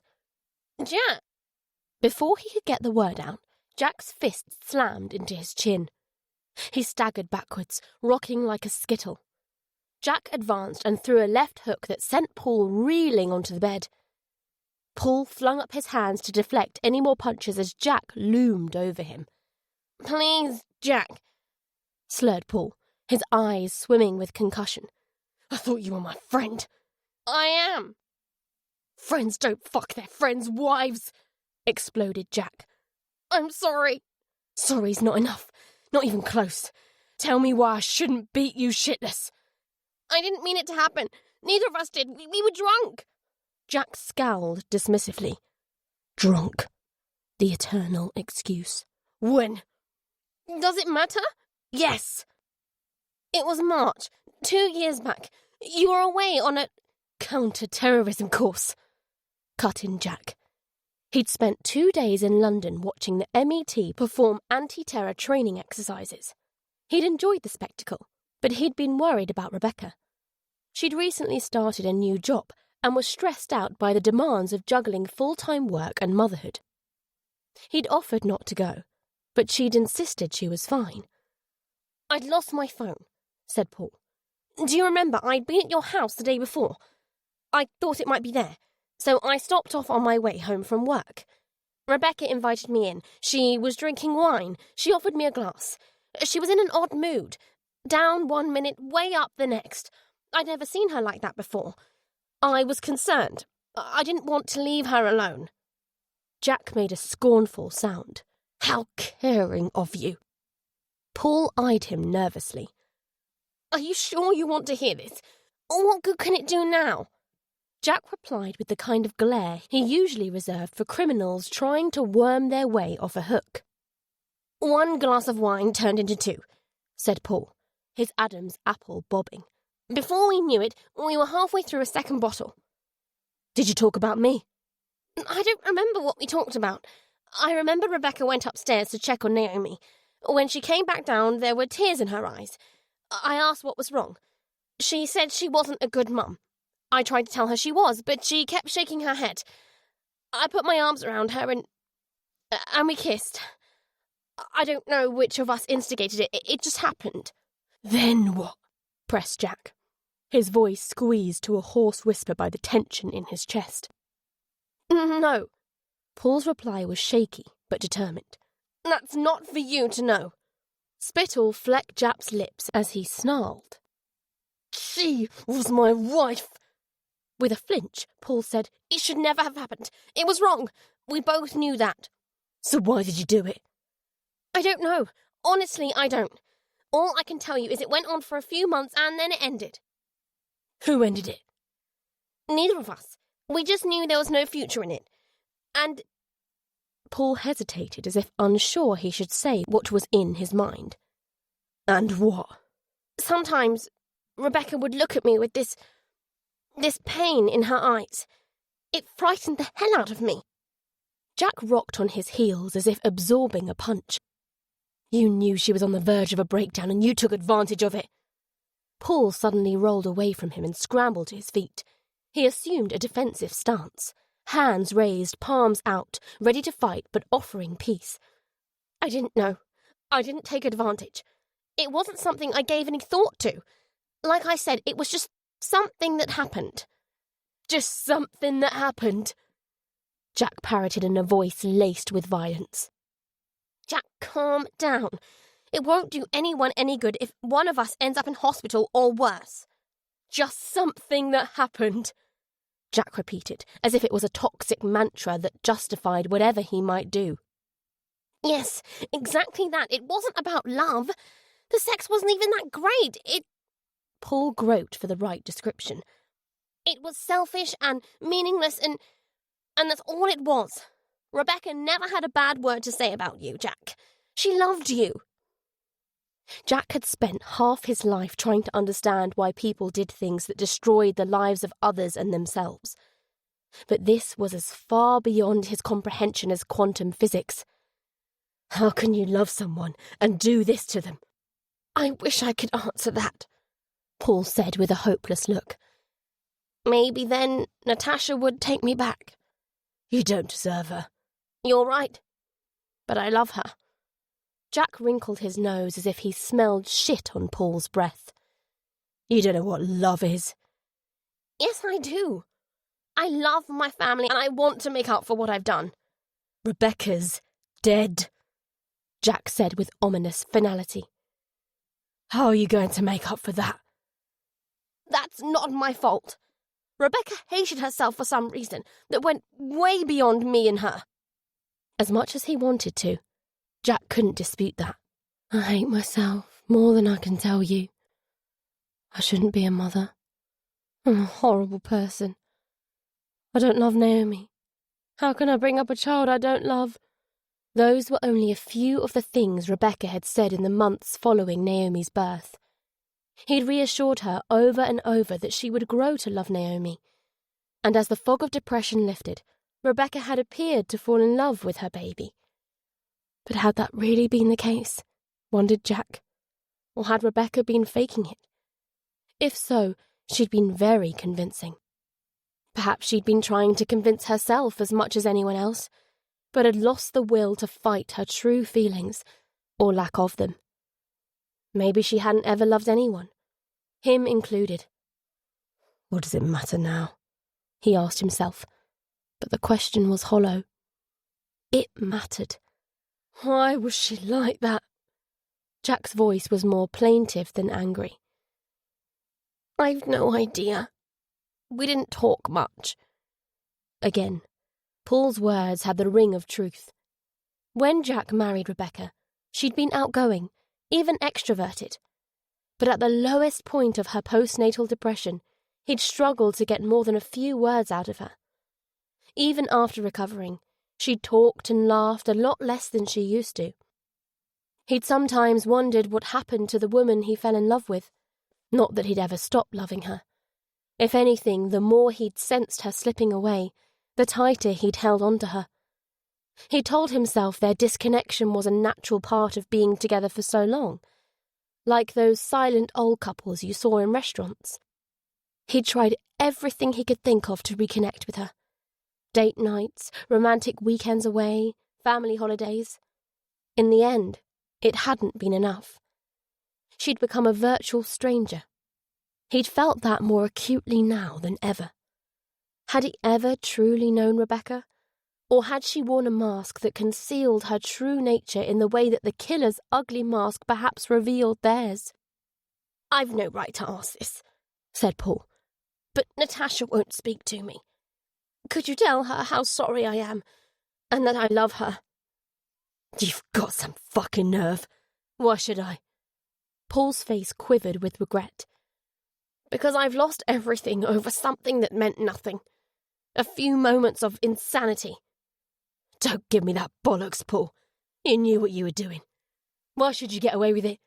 Jack! Before he could get the word out, Jack's fist slammed into his chin. He staggered backwards, rocking like a skittle. Jack advanced and threw a left hook that sent Paul reeling onto the bed. Paul flung up his hands to deflect any more punches as Jack loomed over him. Please, Jack, slurred Paul, his eyes swimming with concussion. I thought you were my friend. I am. Friends don't fuck their friends' wives, exploded Jack. I'm sorry. Sorry's not enough. Not even close. Tell me why I shouldn't beat you shitless. I didn't mean it to happen. Neither of us did. We were drunk. Jack scowled dismissively. Drunk. The eternal excuse. When? Does it matter? Yes. It was March, 2 years back. You were away on a counter-terrorism course, cut in Jack. He'd spent 2 days in London watching the MET perform anti-terror training exercises. He'd enjoyed the spectacle, but he'd been worried about Rebecca. She'd recently started a new job and was stressed out by the demands of juggling full-time work and motherhood. He'd offered not to go, but she'd insisted she was fine. I'd lost my phone, said Paul. Do you remember I'd been at your house the day before? I thought it might be there, so I stopped off on my way home from work. Rebecca invited me in. She was drinking wine. She offered me a glass. She was in an odd mood. Down 1 minute, way up the next. I'd never seen her like that before. I was concerned. I didn't want to leave her alone. Jack made a scornful sound. How caring of you. Paul eyed him nervously. Are you sure you want to hear this? What good can it do now? Jack replied with the kind of glare he usually reserved for criminals trying to worm their way off a hook. 1 glass of wine turned into 2, said Paul, his Adam's apple bobbing. Before we knew it, we were halfway through a second bottle. Did you talk about me? I don't remember what we talked about. I remember Rebecca went upstairs to check on Naomi. When she came back down, there were tears in her eyes. I asked what was wrong. She said she wasn't a good mum. I tried to tell her she was, but she kept shaking her head. I put my arms around her and we kissed. I don't know which of us instigated it. It just happened. Then what? Pressed Jack, his voice squeezed to a hoarse whisper by the tension in his chest. No. Paul's reply was shaky but determined. That's not for you to know. Spittle flecked Jack's lips as he snarled. She was my wife. With a flinch, Paul said, It should never have happened. It was wrong. We both knew that. So why did you do it? I don't know. Honestly, I don't. All I can tell you is it went on for a few months and then it ended. Who ended it? Neither of us. We just knew there was no future in it. And... Paul hesitated as if unsure he should say what was in his mind. And what? Sometimes Rebecca would look at me with this pain in her eyes. It frightened the hell out of me. Jack rocked on his heels as if absorbing a punch. You knew she was on the verge of a breakdown and you took advantage of it. Paul suddenly rolled away from him and scrambled to his feet. He assumed a defensive stance, hands raised, palms out, ready to fight but offering peace. I didn't know. I didn't take advantage. It wasn't something I gave any thought to. Like I said, it was just something that happened. Just something that happened, Jack parroted in a voice laced with violence. Jack, calm down. It won't do anyone any good if one of us ends up in hospital or worse. Just something that happened, Jack repeated, as if it was a toxic mantra that justified whatever he might do. Yes, exactly that. It wasn't about love. The sex wasn't even that great. Paul groped for the right description. It was selfish and meaningless and that's all it was. Rebecca never had a bad word to say about you, Jack. She loved you. Jack had spent half his life trying to understand why people did things that destroyed the lives of others and themselves. But this was as far beyond his comprehension as quantum physics. How can you love someone and do this to them? I wish I could answer that, Paul said with a hopeless look. Maybe then Natasha would take me back. You don't deserve her. You're right. But I love her. Jack wrinkled his nose as if he smelled shit on Paul's breath. You don't know what love is. Yes, I do. I love my family and I want to make up for what I've done. Rebecca's dead, Jack said with ominous finality. How are you going to make up for that? That's not my fault. Rebecca hated herself for some reason that went way beyond me and her. As much as he wanted to, Jack couldn't dispute that. I hate myself more than I can tell you. I shouldn't be a mother. I'm a horrible person. I don't love Naomi. How can I bring up a child I don't love? Those were only a few of the things Rebecca had said in the months following Naomi's birth. He'd reassured her over and over that she would grow to love Naomi, and as the fog of depression lifted, Rebecca had appeared to fall in love with her baby. But had that really been the case? Wondered Jack. Or had Rebecca been faking it? If so, she'd been very convincing. Perhaps she'd been trying to convince herself as much as anyone else, but had lost the will to fight her true feelings, or lack of them. Maybe she hadn't ever loved anyone, him included. What does it matter now? He asked himself, but the question was hollow. It mattered. Why was she like that? Jack's voice was more plaintive than angry. I've no idea. We didn't talk much. Again, Paul's words had the ring of truth. When Jack married Rebecca, she'd been outgoing, even extroverted. But at the lowest point of her postnatal depression, he'd struggled to get more than a few words out of her. Even after recovering, she'd talked and laughed a lot less than she used to. He'd sometimes wondered what happened to the woman he fell in love with. Not that he'd ever stopped loving her. If anything, the more he'd sensed her slipping away, the tighter he'd held on to her. He told himself their disconnection was a natural part of being together for so long, like those silent old couples you saw in restaurants. He'd tried everything he could think of to reconnect with her. Date nights, romantic weekends away, family holidays. In the end, it hadn't been enough. She'd become a virtual stranger. He'd felt that more acutely now than ever. Had he ever truly known Rebecca? Or had she worn a mask that concealed her true nature in the way that the killer's ugly mask perhaps revealed theirs? I've no right to ask this, said Paul, but Natasha won't speak to me. Could you tell her how sorry I am, and that I love her? You've got some fucking nerve. Why should I? Paul's face quivered with regret. Because I've lost everything over something that meant nothing. A few moments of insanity. Don't give me that bollocks, Paul. You knew what you were doing. Why should you get away with it?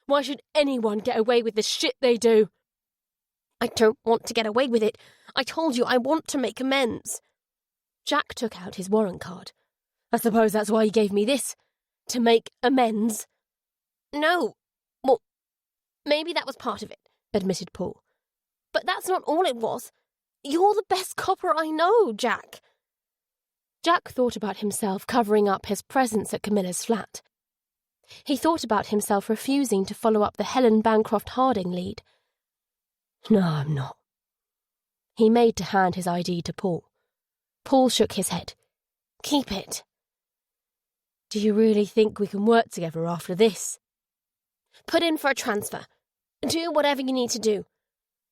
Why should anyone get away with the shit they do? I don't want to get away with it. I told you I want to make amends. Jack took out his warrant card. I suppose that's why you gave me this. To make amends. No. Well, maybe that was part of it, admitted Paul. But that's not all it was. You're the best copper I know, Jack. Jack thought about himself covering up his presence at Camilla's flat. He thought about himself refusing to follow up the Helen Bancroft Harding lead. No, I'm not. He made to hand his ID to Paul. Paul shook his head. Keep it. Do you really think we can work together after this? Put in for a transfer. Do whatever you need to do.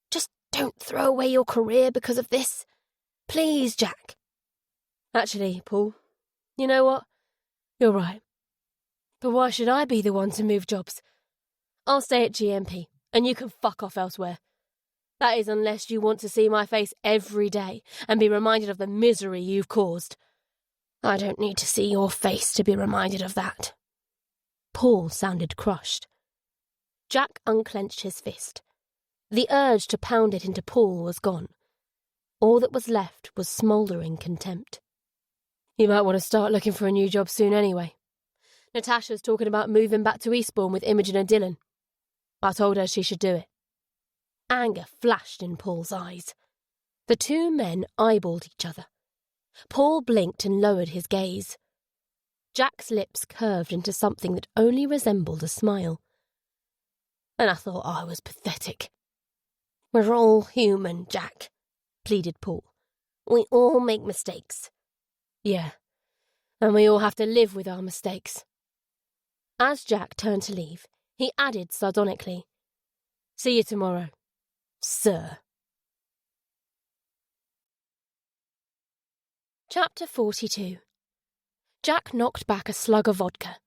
Just don't throw away your career because of this. Please, Jack. Actually, Paul, you know what? You're right. But why should I be the one to move jobs? I'll stay at GMP, and you can fuck off elsewhere. That is unless you want to see my face every day and be reminded of the misery you've caused. I don't need to see your face to be reminded of that. Paul sounded crushed. Jack unclenched his fist. The urge to pound it into Paul was gone. All that was left was smouldering contempt. You might want to start looking for a new job soon anyway. Natasha's talking about moving back to Eastbourne with Imogen and Dylan. I told her she should do it. Anger flashed in Paul's eyes. The two men eyeballed each other. Paul blinked and lowered his gaze. Jack's lips curved into something that only resembled a smile. And I thought I was pathetic. We're all human, Jack, pleaded Paul. We all make mistakes. Yeah, and we all have to live with our mistakes. As Jack turned to leave, he added sardonically, See you tomorrow, sir. Chapter 42. Jack knocked back a slug of vodka.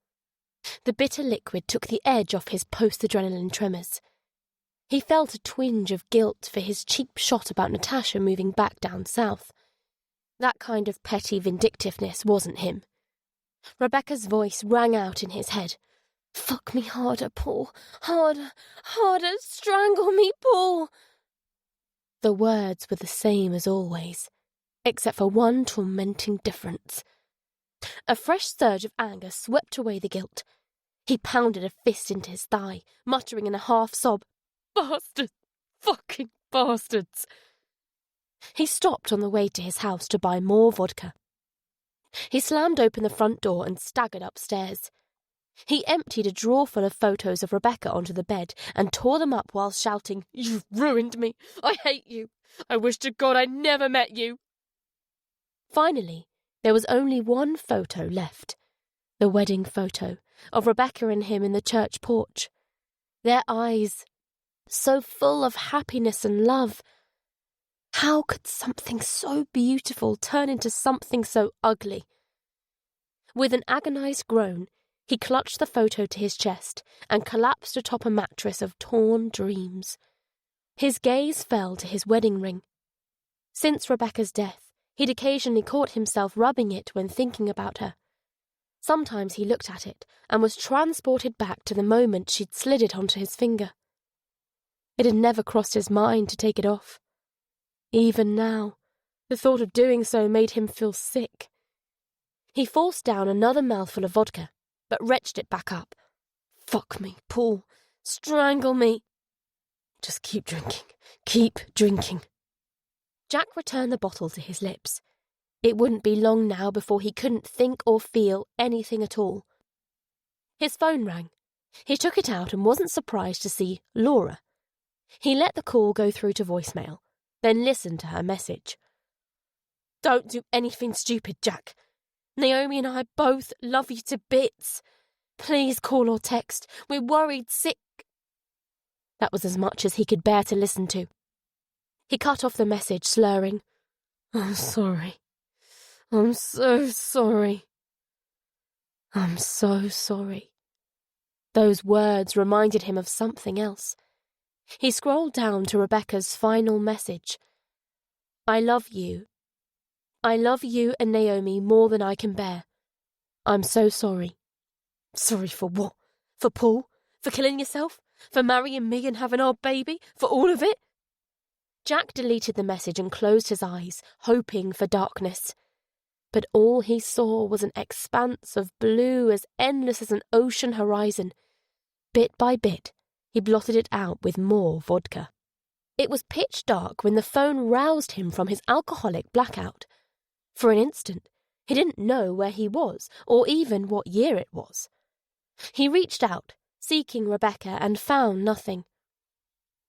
The bitter liquid took the edge off his post-adrenaline tremors. He felt a twinge of guilt for his cheap shot about Natasha moving back down south. That kind of petty vindictiveness wasn't him. Rebecca's voice rang out in his head. "Fuck me harder, Paul. Harder, harder. Strangle me, Paul." The words were the same as always, except for one tormenting difference. A fresh surge of anger swept away the guilt. He pounded a fist into his thigh, muttering in a half-sob, "Bastards! Fucking bastards!" He stopped on the way to his house to buy more vodka. He slammed open the front door and staggered upstairs. He emptied a drawer full of photos of Rebecca onto the bed and tore them up while shouting, "You've ruined me! I hate you! I wish to God I never met you!" Finally, there was only one photo left. The wedding photo of Rebecca and him in the church porch. Their eyes, so full of happiness and love. How could something so beautiful turn into something so ugly? With an agonized groan, he clutched the photo to his chest and collapsed atop a mattress of torn dreams. His gaze fell to his wedding ring. Since Rebecca's death, he'd occasionally caught himself rubbing it when thinking about her. Sometimes he looked at it and was transported back to the moment she'd slid it onto his finger. It had never crossed his mind to take it off. Even now, the thought of doing so made him feel sick. He forced down another mouthful of vodka, but retched it back up. "Fuck me, Paul. Strangle me." "Just keep drinking. Keep drinking." Jack returned the bottle to his lips. It wouldn't be long now before he couldn't think or feel anything at all. His phone rang. He took it out and wasn't surprised to see Laura. He let the call go through to voicemail, then listened to her message. "Don't do anything stupid, Jack. Naomi and I both love you to bits. Please call or text. We're worried sick." That was as much as he could bear to listen to. He cut off the message, slurring, "I'm sorry. I'm so sorry. I'm so sorry." Those words reminded him of something else. He scrolled down to Rebecca's final message. "I love you. I love you and Naomi more than I can bear. I'm so sorry." "Sorry for what? For Paul? For killing yourself? For marrying me and having our baby? For all of it?" Jack deleted the message and closed his eyes, hoping for darkness. But all he saw was an expanse of blue as endless as an ocean horizon. Bit by bit, he blotted it out with more vodka. It was pitch dark when the phone roused him from his alcoholic blackout. For an instant, he didn't know where he was, or even what year it was. He reached out, seeking Rebecca, and found nothing.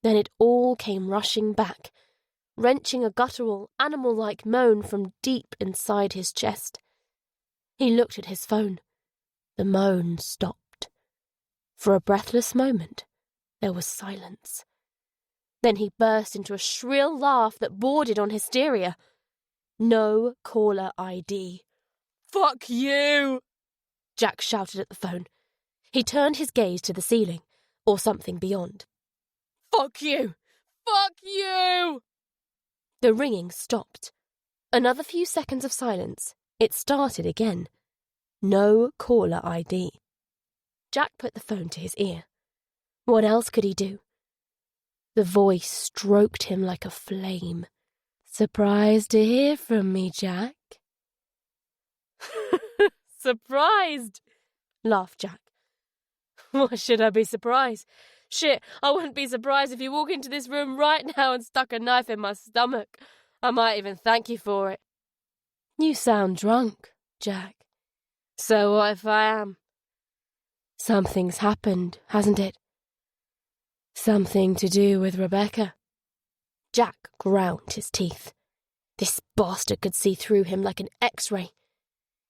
Then it all came rushing back, wrenching a guttural, animal-like moan from deep inside his chest. He looked at his phone. The moan stopped. For a breathless moment, there was silence. Then he burst into a shrill laugh that bordered on hysteria. No caller ID. "Fuck you!" Jack shouted at the phone. He turned his gaze to the ceiling, or something beyond. "Fuck you! Fuck you!" The ringing stopped. Another few seconds of silence. It started again. No caller ID. Jack put the phone to his ear. What else could he do? The voice stroked him like a flame. "Surprised to hear from me, Jack?" "Surprised?" laughed Jack. "Why should I be surprised? Shit, I wouldn't be surprised if you walked into this room right now and stuck a knife in my stomach. I might even thank you for it." "You sound drunk, Jack." "So what if I am?" "Something's happened, hasn't it? Something to do with Rebecca." Jack ground his teeth. This bastard could see through him like an X-ray.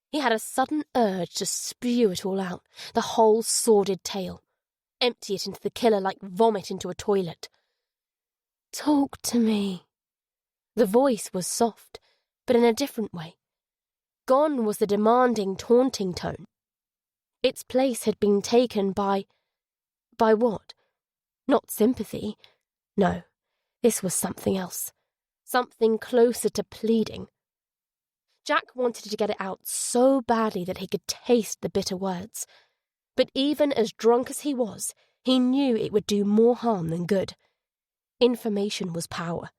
He had a sudden urge to spew it all out, the whole sordid tale. Empty it into the killer like vomit into a toilet. "Talk to me." The voice was soft, but in a different way. Gone was the demanding, taunting tone. Its place had been taken by what? Not sympathy. No, this was something else. Something closer to pleading. Jack wanted to get it out so badly that he could taste the bitter words. But even as drunk as he was, he knew it would do more harm than good. Information was power.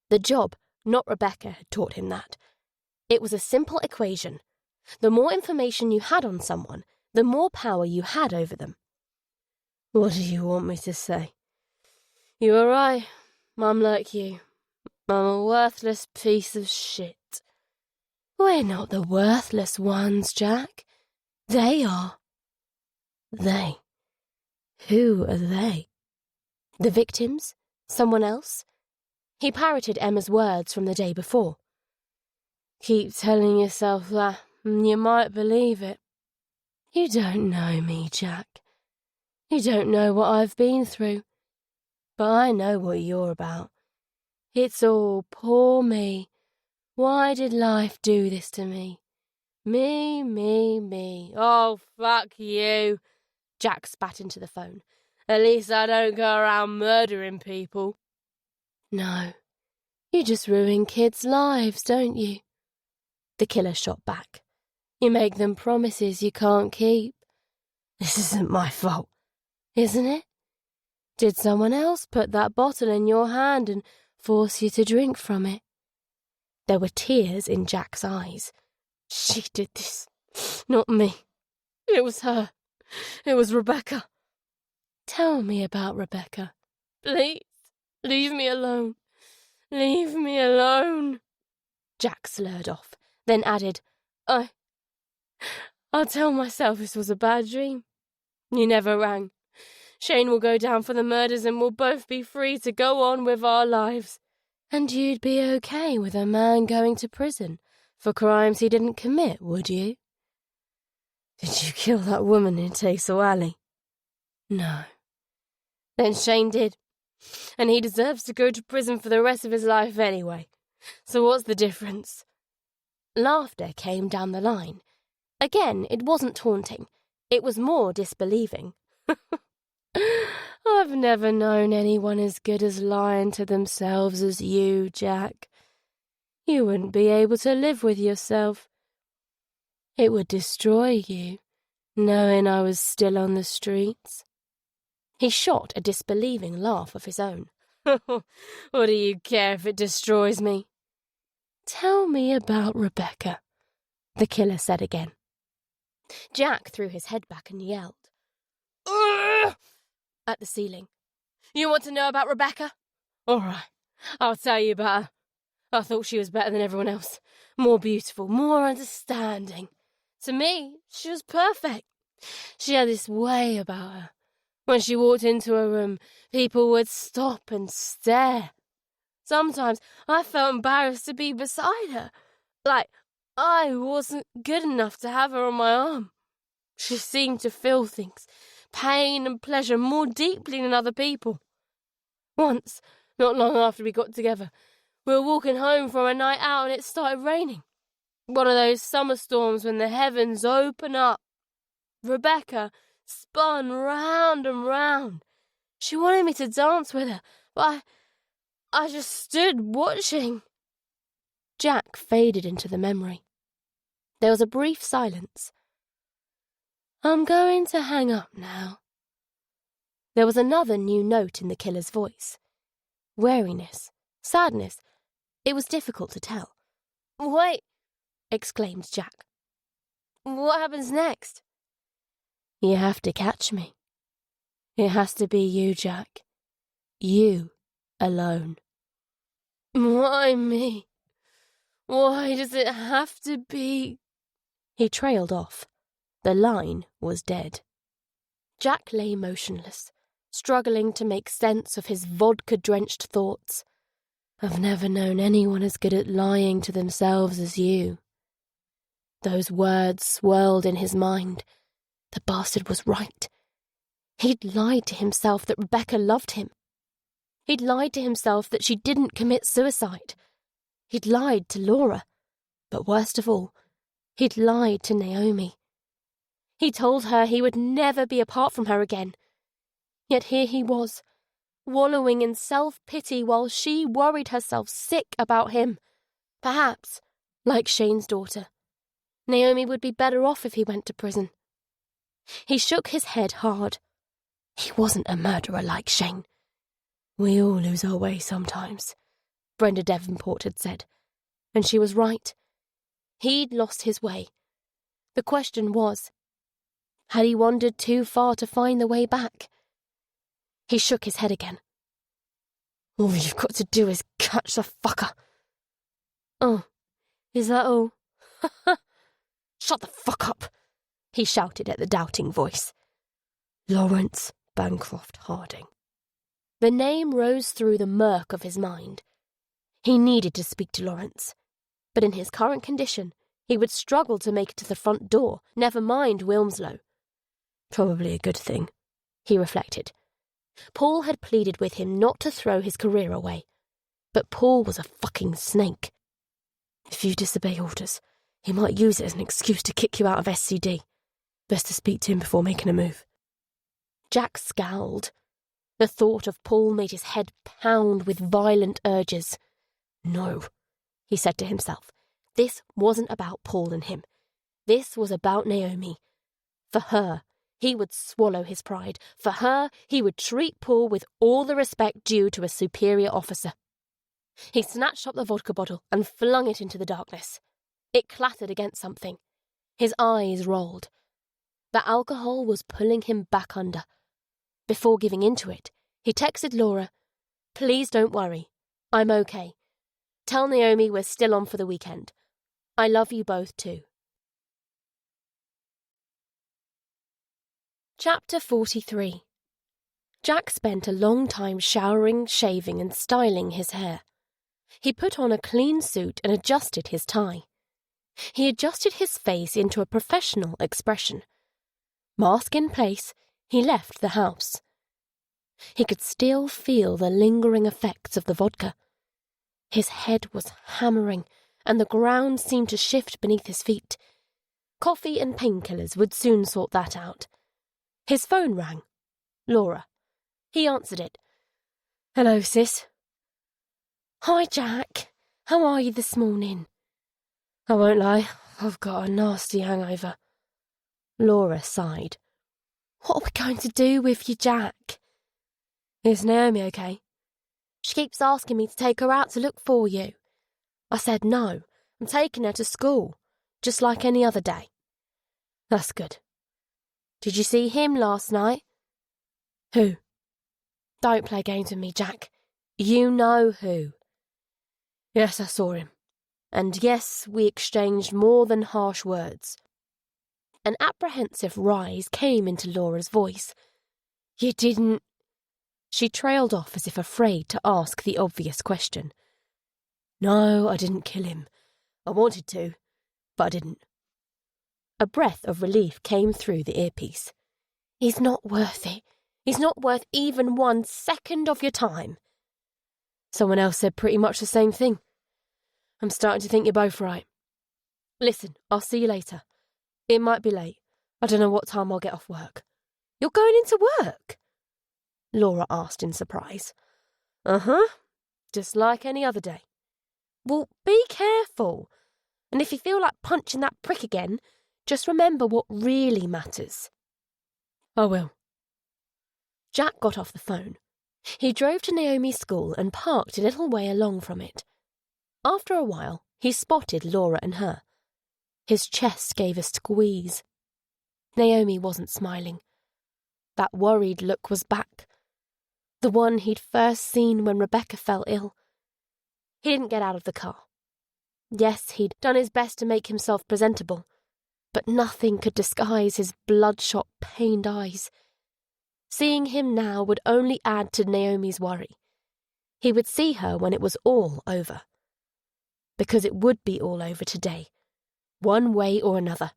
The job, not Rebecca, had taught him that. It was a simple equation. The more information you had on someone, the more power you had over them. What do you want me to say? You are right. I'm like you. I'm a worthless piece of shit. We're not the worthless ones, Jack. They are. They? Who are they? The victims? Someone else? He parroted Emma's words from the day before. Keep telling yourself that, and you might believe it. You don't know me, Jack. You don't know what I've been through. But I know what you're about. It's all poor me. Why did life do this to me? Me. Oh, fuck you. Jack spat into the phone. At least I don't go around murdering people. No, you just ruin kids' lives, don't you? The killer shot back. You make them promises you can't keep. This isn't my fault, isn't it? Did someone else put that bottle in your hand and force you to drink from it? There were tears in Jack's eyes. She did this, not me. It was her. It was Rebecca. Tell me about Rebecca. Please, leave me alone. Leave me alone. Jack slurred off, then added, I'll tell myself this was a bad dream. You never rang. Shane will go down for the murders and we'll both be free to go on with our lives. And you'd be okay with a man going to prison for crimes he didn't commit, would you? Did you kill that woman in Taysel Alley? No. Then Shane did. And he deserves to go to prison for the rest of his life anyway. So what's the difference? Laughter came down the line. Again, it wasn't taunting. It was more disbelieving. I've never known anyone as good as lying to themselves as you, Jack. You wouldn't be able to live with yourself. It would destroy you, knowing I was still on the streets. He shot a disbelieving laugh of his own. What do you care if it destroys me? Tell me about Rebecca, the killer said again. Jack threw his head back and yelled. Ugh! At the ceiling. You want to know about Rebecca? All right, I'll tell you about her. I thought she was better than everyone else. More beautiful, more understanding. To me, she was perfect. She had this way about her. When she walked into a room, people would stop and stare. Sometimes I felt embarrassed to be beside her, like I wasn't good enough to have her on my arm. She seemed to feel things, pain and pleasure, more deeply than other people. Once, not long after we got together, we were walking home from a night out and it started raining. One of those summer storms when the heavens open up. Rebecca spun round and round. She wanted me to dance with her, but I just stood watching. Jack faded into the memory. There was a brief silence. I'm going to hang up now. There was another new note in the killer's voice. Wariness, sadness. It was difficult to tell. Wait, exclaimed Jack. What happens next? You have to catch me. It has to be you, Jack. You alone. Why me? Why does it have to be? He trailed off. The line was dead. Jack lay motionless, struggling to make sense of his vodka-drenched thoughts. I've never known anyone as good at lying to themselves as you. Those words swirled in his mind. The bastard was right. He'd lied to himself that Rebecca loved him. He'd lied to himself that she didn't commit suicide. He'd lied to Laura. But worst of all, he'd lied to Naomi. He told her he would never be apart from her again. Yet here he was, wallowing in self-pity while she worried herself sick about him. Perhaps, Like Shane's daughter. Naomi would be better off if he went to prison. He shook his head hard. He wasn't a murderer like Shane. We all lose our way sometimes, Brenda Devonport had said. And she was right. He'd lost his way. The question was, had he wandered too far to find the way back? He shook his head again. All you've got to do is catch the fucker. Oh, is that all? Shut the fuck up, he shouted at the doubting voice. Lawrence Bancroft Harding. The name rose through the murk of his mind. He needed to speak to Lawrence, but in his current condition, he would struggle to make it to the front door, never mind Wilmslow. Probably a good thing, he reflected. Paul had pleaded with him not to throw his career away, but Paul was a fucking snake. If you disobey orders, he might use it as an excuse to kick you out of SCD. Best to speak to him before making a move. Jack scowled. The thought of Paul made his head pound with violent urges. No, he said to himself. This wasn't about Paul and him. This was about Naomi. For her, he would swallow his pride. For her, he would treat Paul with all the respect due to a superior officer. He snatched up the vodka bottle and flung it into the darkness. It clattered against something. His eyes rolled. The alcohol was pulling him back under. Before giving into it, he texted Laura, "Please don't worry. I'm okay. Tell Naomi we're still on for the weekend. I love you both too." Chapter 43. Jack spent a long time showering, shaving and styling his hair. He put on a clean suit and adjusted his tie. He adjusted his face into a professional expression. Mask in place, he left the house. He could still feel the lingering effects of the vodka. His head was hammering, and the ground seemed to shift beneath his feet. Coffee and painkillers would soon sort that out. His phone rang. Laura. He answered it. "Hello, sis." "Hi, Jack. How are you this morning?" "I won't lie, I've got a nasty hangover." Laura sighed. "What are we going to do with you, Jack?" "Is Naomi okay?" "She keeps asking me to take her out to look for you." I said no. I'm taking her to school, just like any other day. "That's good. Did you see him last night?" "Who?" "Don't play games with me, Jack. You know who." "Yes, I saw him. And yes, we exchanged more than harsh words." An apprehensive rise came into Laura's voice. "You didn't—" She trailed off as if afraid to ask the obvious question. "No, I didn't kill him. I wanted to, but I didn't." A breath of relief came through the earpiece. "He's not worth it. He's not worth even 1 second of your time." Someone else said pretty much the same thing. I'm starting to think you're both right. Listen, I'll see you later. It might be late. I don't know what time I'll get off work." "You're going into work?" Laura asked in surprise. "Uh-huh. Just like any other day." "Well, be careful. And if you feel like punching that prick again, just remember what really matters." "I will." Jack got off the phone. He drove to Naomi's school and parked a little way along from it. After a while, he spotted Laura and her. His chest gave a squeeze. Naomi wasn't smiling. That worried look was back. The one he'd first seen when Rebecca fell ill. He didn't get out of the car. Yes, he'd done his best to make himself presentable, but nothing could disguise his bloodshot, pained eyes. Seeing him now would only add to Naomi's worry. He would see her when it was all over. Because it would be all over today, one way or another.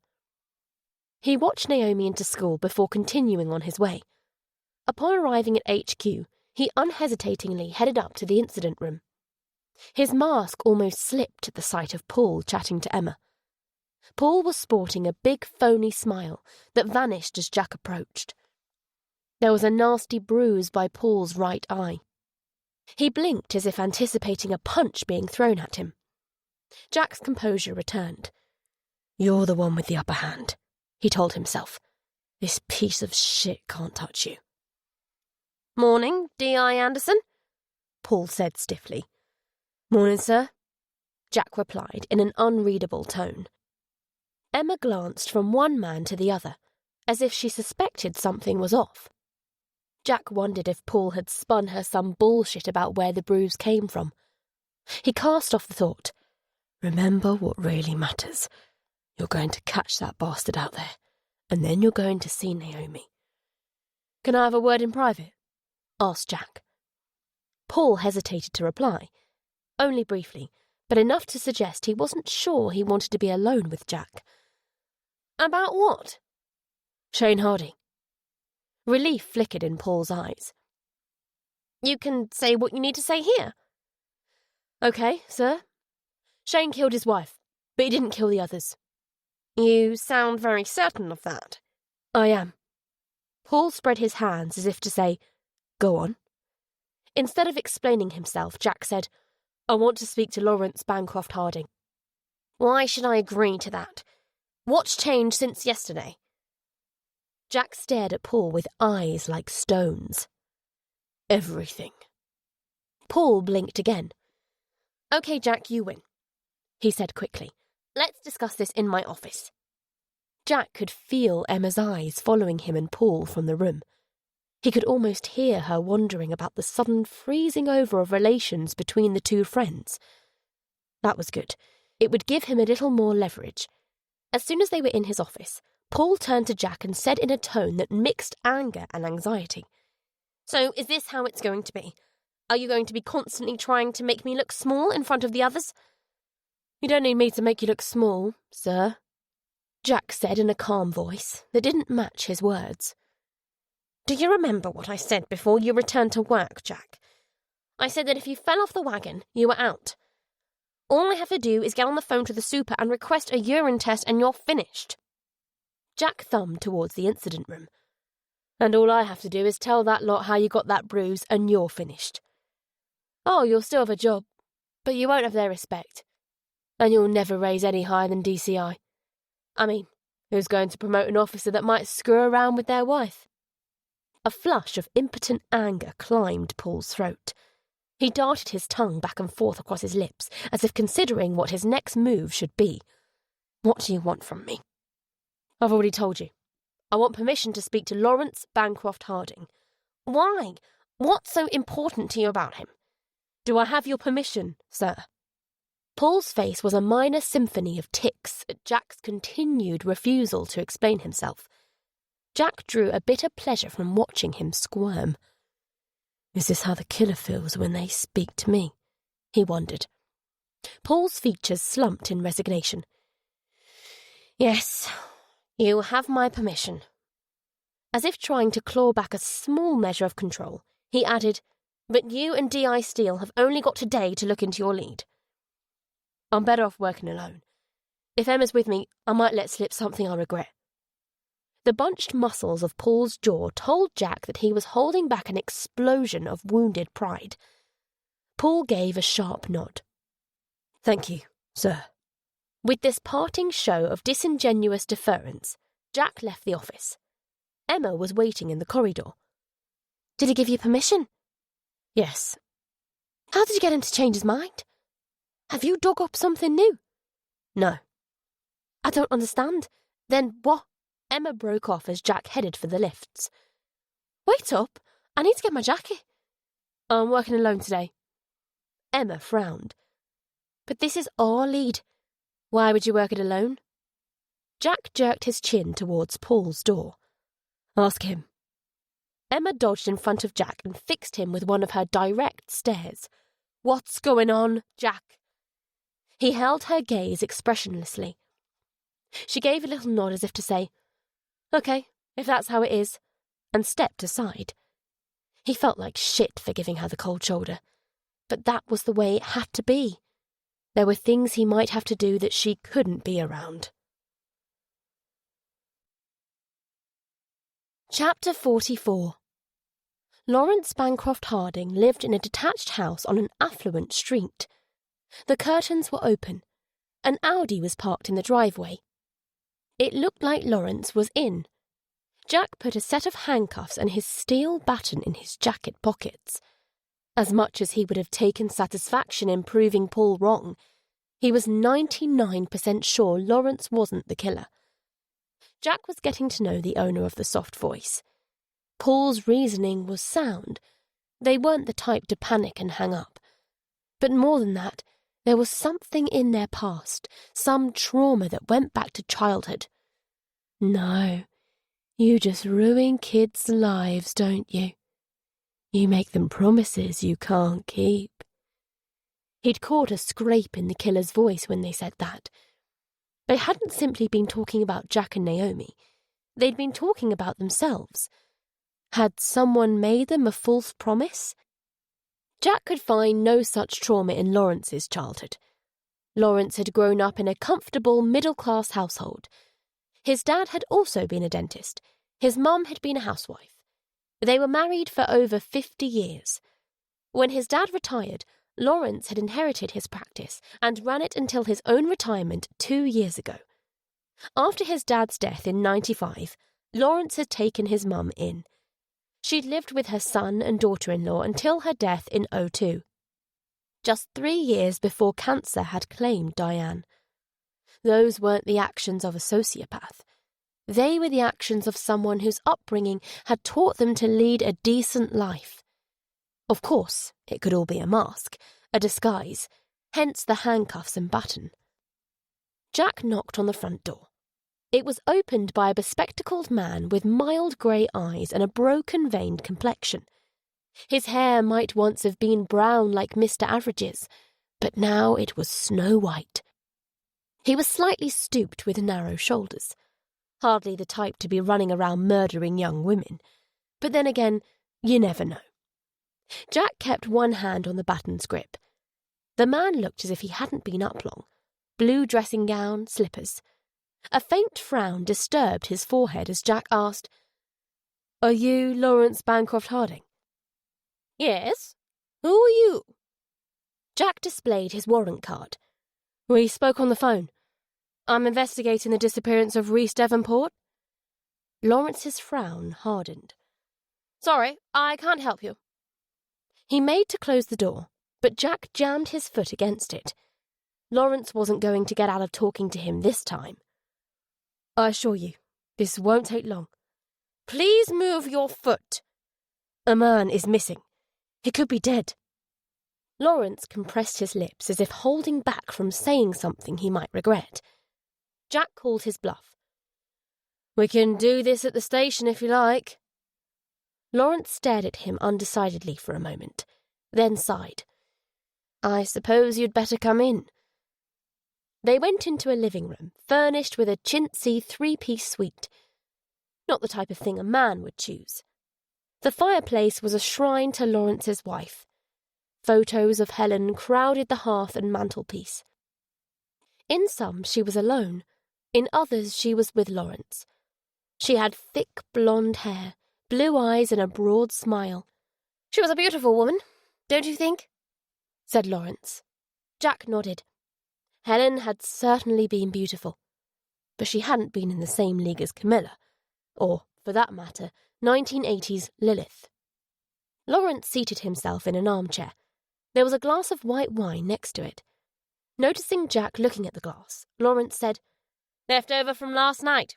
He watched Naomi into school before continuing on his way. Upon arriving at HQ, he unhesitatingly headed up to the incident room. His mask almost slipped at the sight of Paul chatting to Emma. Paul was sporting a big phony smile that vanished as Jack approached. There was a nasty bruise by Paul's right eye. He blinked as if anticipating a punch being thrown at him. Jack's composure returned. "You're the one with the upper hand," he told himself. "This piece of shit can't touch you." "Morning, D.I. Anderson," Paul said stiffly. "Morning, sir," Jack replied in an unreadable tone. Emma glanced from one man to the other, as if she suspected something was off. Jack wondered if Paul had spun her some bullshit about where the bruise came from. He cast off the thought. "Remember what really matters. You're going to catch that bastard out there, and then you're going to see Naomi." "Can I have a word in private?" asked Jack. Paul hesitated to reply, only briefly, but enough to suggest he wasn't sure he wanted to be alone with Jack. "About what?" "Shane Harding." Relief flickered in Paul's eyes. "You can say what you need to say here." "Okay, sir. Shane killed his wife, but he didn't kill the others." "You sound very certain of that." "I am." Paul spread his hands as if to say, "Go on." Instead of explaining himself, Jack said, "I want to speak to Lawrence Bancroft Harding." "Why should I agree to that? What's changed since yesterday?" Jack stared at Paul with eyes like stones. "Everything." Paul blinked again. "Okay, Jack, you win," he said quickly. "Let's discuss this in my office." Jack could feel Emma's eyes following him and Paul from the room. He could almost hear her wondering about the sudden freezing over of relations between the two friends. That was good. It would give him a little more leverage. As soon as they were in his office, Paul turned to Jack and said in a tone that mixed anger and anxiety, "So is this how it's going to be? Are you going to be constantly trying to make me look small in front of the others?" "You don't need me to make you look small, sir," Jack said in a calm voice that didn't match his words. "Do you remember what I said before you returned to work, Jack? I said that if you fell off the wagon, you were out. All I have to do is get on the phone to the super and request a urine test and you're finished." Jack thumbed towards the incident room. "And all I have to do is tell that lot how you got that bruise and you're finished. Oh, you'll still have a job, but you won't have their respect. And you'll never raise any higher than DCI. I mean, who's going to promote an officer that might screw around with their wife?" A flush of impotent anger climbed Paul's throat. He darted his tongue back and forth across his lips, as if considering what his next move should be. "What do you want from me?" "I've already told you. I want permission to speak to Lawrence Bancroft Harding." "Why? What's so important to you about him?" "Do I have your permission, sir?" Paul's face was a minor symphony of tics at Jack's continued refusal to explain himself. Jack drew a bitter pleasure from watching him squirm. "Is this how the killer feels when they speak to me?" he wondered. Paul's features slumped in resignation. "Yes, you have my permission." As if trying to claw back a small measure of control, he added, "But you and D.I. Steele have only got today to look into your lead." "I'm better off working alone. If Emma's with me, I might let slip something I regret." The bunched muscles of Paul's jaw told Jack that he was holding back an explosion of wounded pride. Paul gave a sharp nod. "Thank you, sir." With this parting show of disingenuous deference, Jack left the office. Emma was waiting in the corridor. "Did he give you permission?" "Yes." "How did you get him to change his mind? Have you dug up something new?" "No." "I don't understand. Then what?" Emma broke off as Jack headed for the lifts. "Wait up. I need to get my jacket." "I'm working alone today." Emma frowned. "But this is our lead." "Why would you work it alone?" Jack jerked his chin towards Paul's door. "Ask him." Emma dodged in front of Jack and fixed him with one of her direct stares. "What's going on, Jack?" He held her gaze expressionlessly. She gave a little nod as if to say, "Okay, if that's how it is," and stepped aside. He felt like shit for giving her the cold shoulder, but that was the way it had to be. There were things he might have to do that she couldn't be around. Chapter 44. Lawrence Bancroft Harding lived in a detached house on an affluent street. The curtains were open, An Audi was parked in the driveway. It looked like Lawrence was in. Jack put a set of handcuffs and his steel baton in his jacket pockets. As much as he would have taken satisfaction in proving Paul wrong, he was 99% sure Lawrence wasn't the killer. Jack was getting to know the owner of the soft voice. Paul's reasoning was sound. They weren't the type to panic and hang up. But more than that, there was something in their past, some trauma that went back to childhood. No, you just ruin kids' lives, don't you? You make them promises you can't keep. He'd caught a scrape in the killer's voice when they said that. They hadn't simply been talking about Jack and Naomi. They'd been talking about themselves. Had someone made them a false promise? Jack could find no such trauma in Lawrence's childhood. Lawrence had grown up in a comfortable middle-class household. His dad had also been a dentist. His mum had been a housewife. They were married for over 50 years. When his dad retired, Lawrence had inherited his practice and ran it until his own retirement 2 years ago. After his dad's death in 95, Lawrence had taken his mum in. She'd lived with her son and daughter-in-law until her death in 2002, just 3 years before cancer had claimed Diane. Those weren't the actions of a sociopath. They were the actions of someone whose upbringing had taught them to lead a decent life. Of course, it could all be a mask, a disguise, hence the handcuffs and baton. Jack knocked on the front door. It was opened by a bespectacled man with mild grey eyes and a broken-veined complexion. His hair might once have been brown like Mr. Average's, but now it was snow white. He was slightly stooped with narrow shoulders. Hardly the type to be running around murdering young women. But then again, you never know. Jack kept one hand on the baton's grip. The man looked as if he hadn't been up long. Blue dressing gown, slippers. A faint frown disturbed his forehead as Jack asked, "Are you Lawrence Bancroft Harding?" "Yes. Who are you?" Jack displayed his warrant card. "We spoke on the phone. I'm investigating the disappearance of Rhys Devonport." Lawrence's frown hardened. "Sorry, I can't help you." He made to close the door, but Jack jammed his foot against it. Lawrence wasn't going to get out of talking to him this time. "I assure you, this won't take long." "Please move your foot." "A man is missing. He could be dead." Lawrence compressed his lips as if holding back from saying something he might regret. Jack called his bluff. "We can do this at the station if you like." Lawrence stared at him undecidedly for a moment, then sighed. "I suppose you'd better come in." They went into a living room, furnished with a chintzy 3-piece suite. Not the type of thing a man would choose. The fireplace was a shrine to Lawrence's wife. Photos of Helen crowded the hearth and mantelpiece. In some she was alone, in others she was with Lawrence. She had thick blonde hair, blue eyes and a broad smile. "She was a beautiful woman, don't you think?" said Lawrence. Jack nodded. Helen had certainly been beautiful, but she hadn't been in the same league as Camilla, or, for that matter, 1980s Lilith. Lawrence seated himself in an armchair. There was a glass of white wine next to it. Noticing Jack looking at the glass, Lawrence said, "Left over from last night."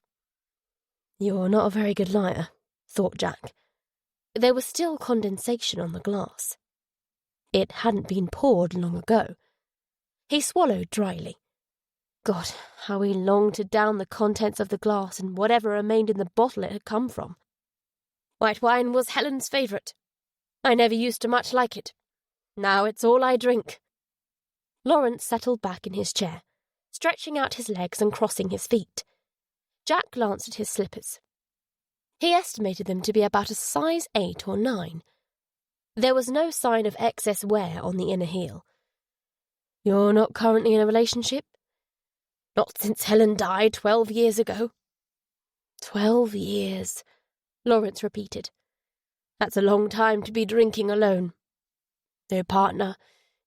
"You're not a very good liar," thought Jack. There was still condensation on the glass. It hadn't been poured long ago. He swallowed dryly. God, how he longed to down the contents of the glass and whatever remained in the bottle it had come from. "White wine was Helen's favourite. I never used to much like it. Now it's all I drink." Lawrence settled back in his chair, stretching out his legs and crossing his feet. Jack glanced at his slippers. He estimated them to be about a size 8 or 9. There was no sign of excess wear on the inner heel. "You're not currently in a relationship?" "Not since Helen died 12 years ago." 12 years, Lawrence repeated. "That's a long time to be drinking alone. No partner,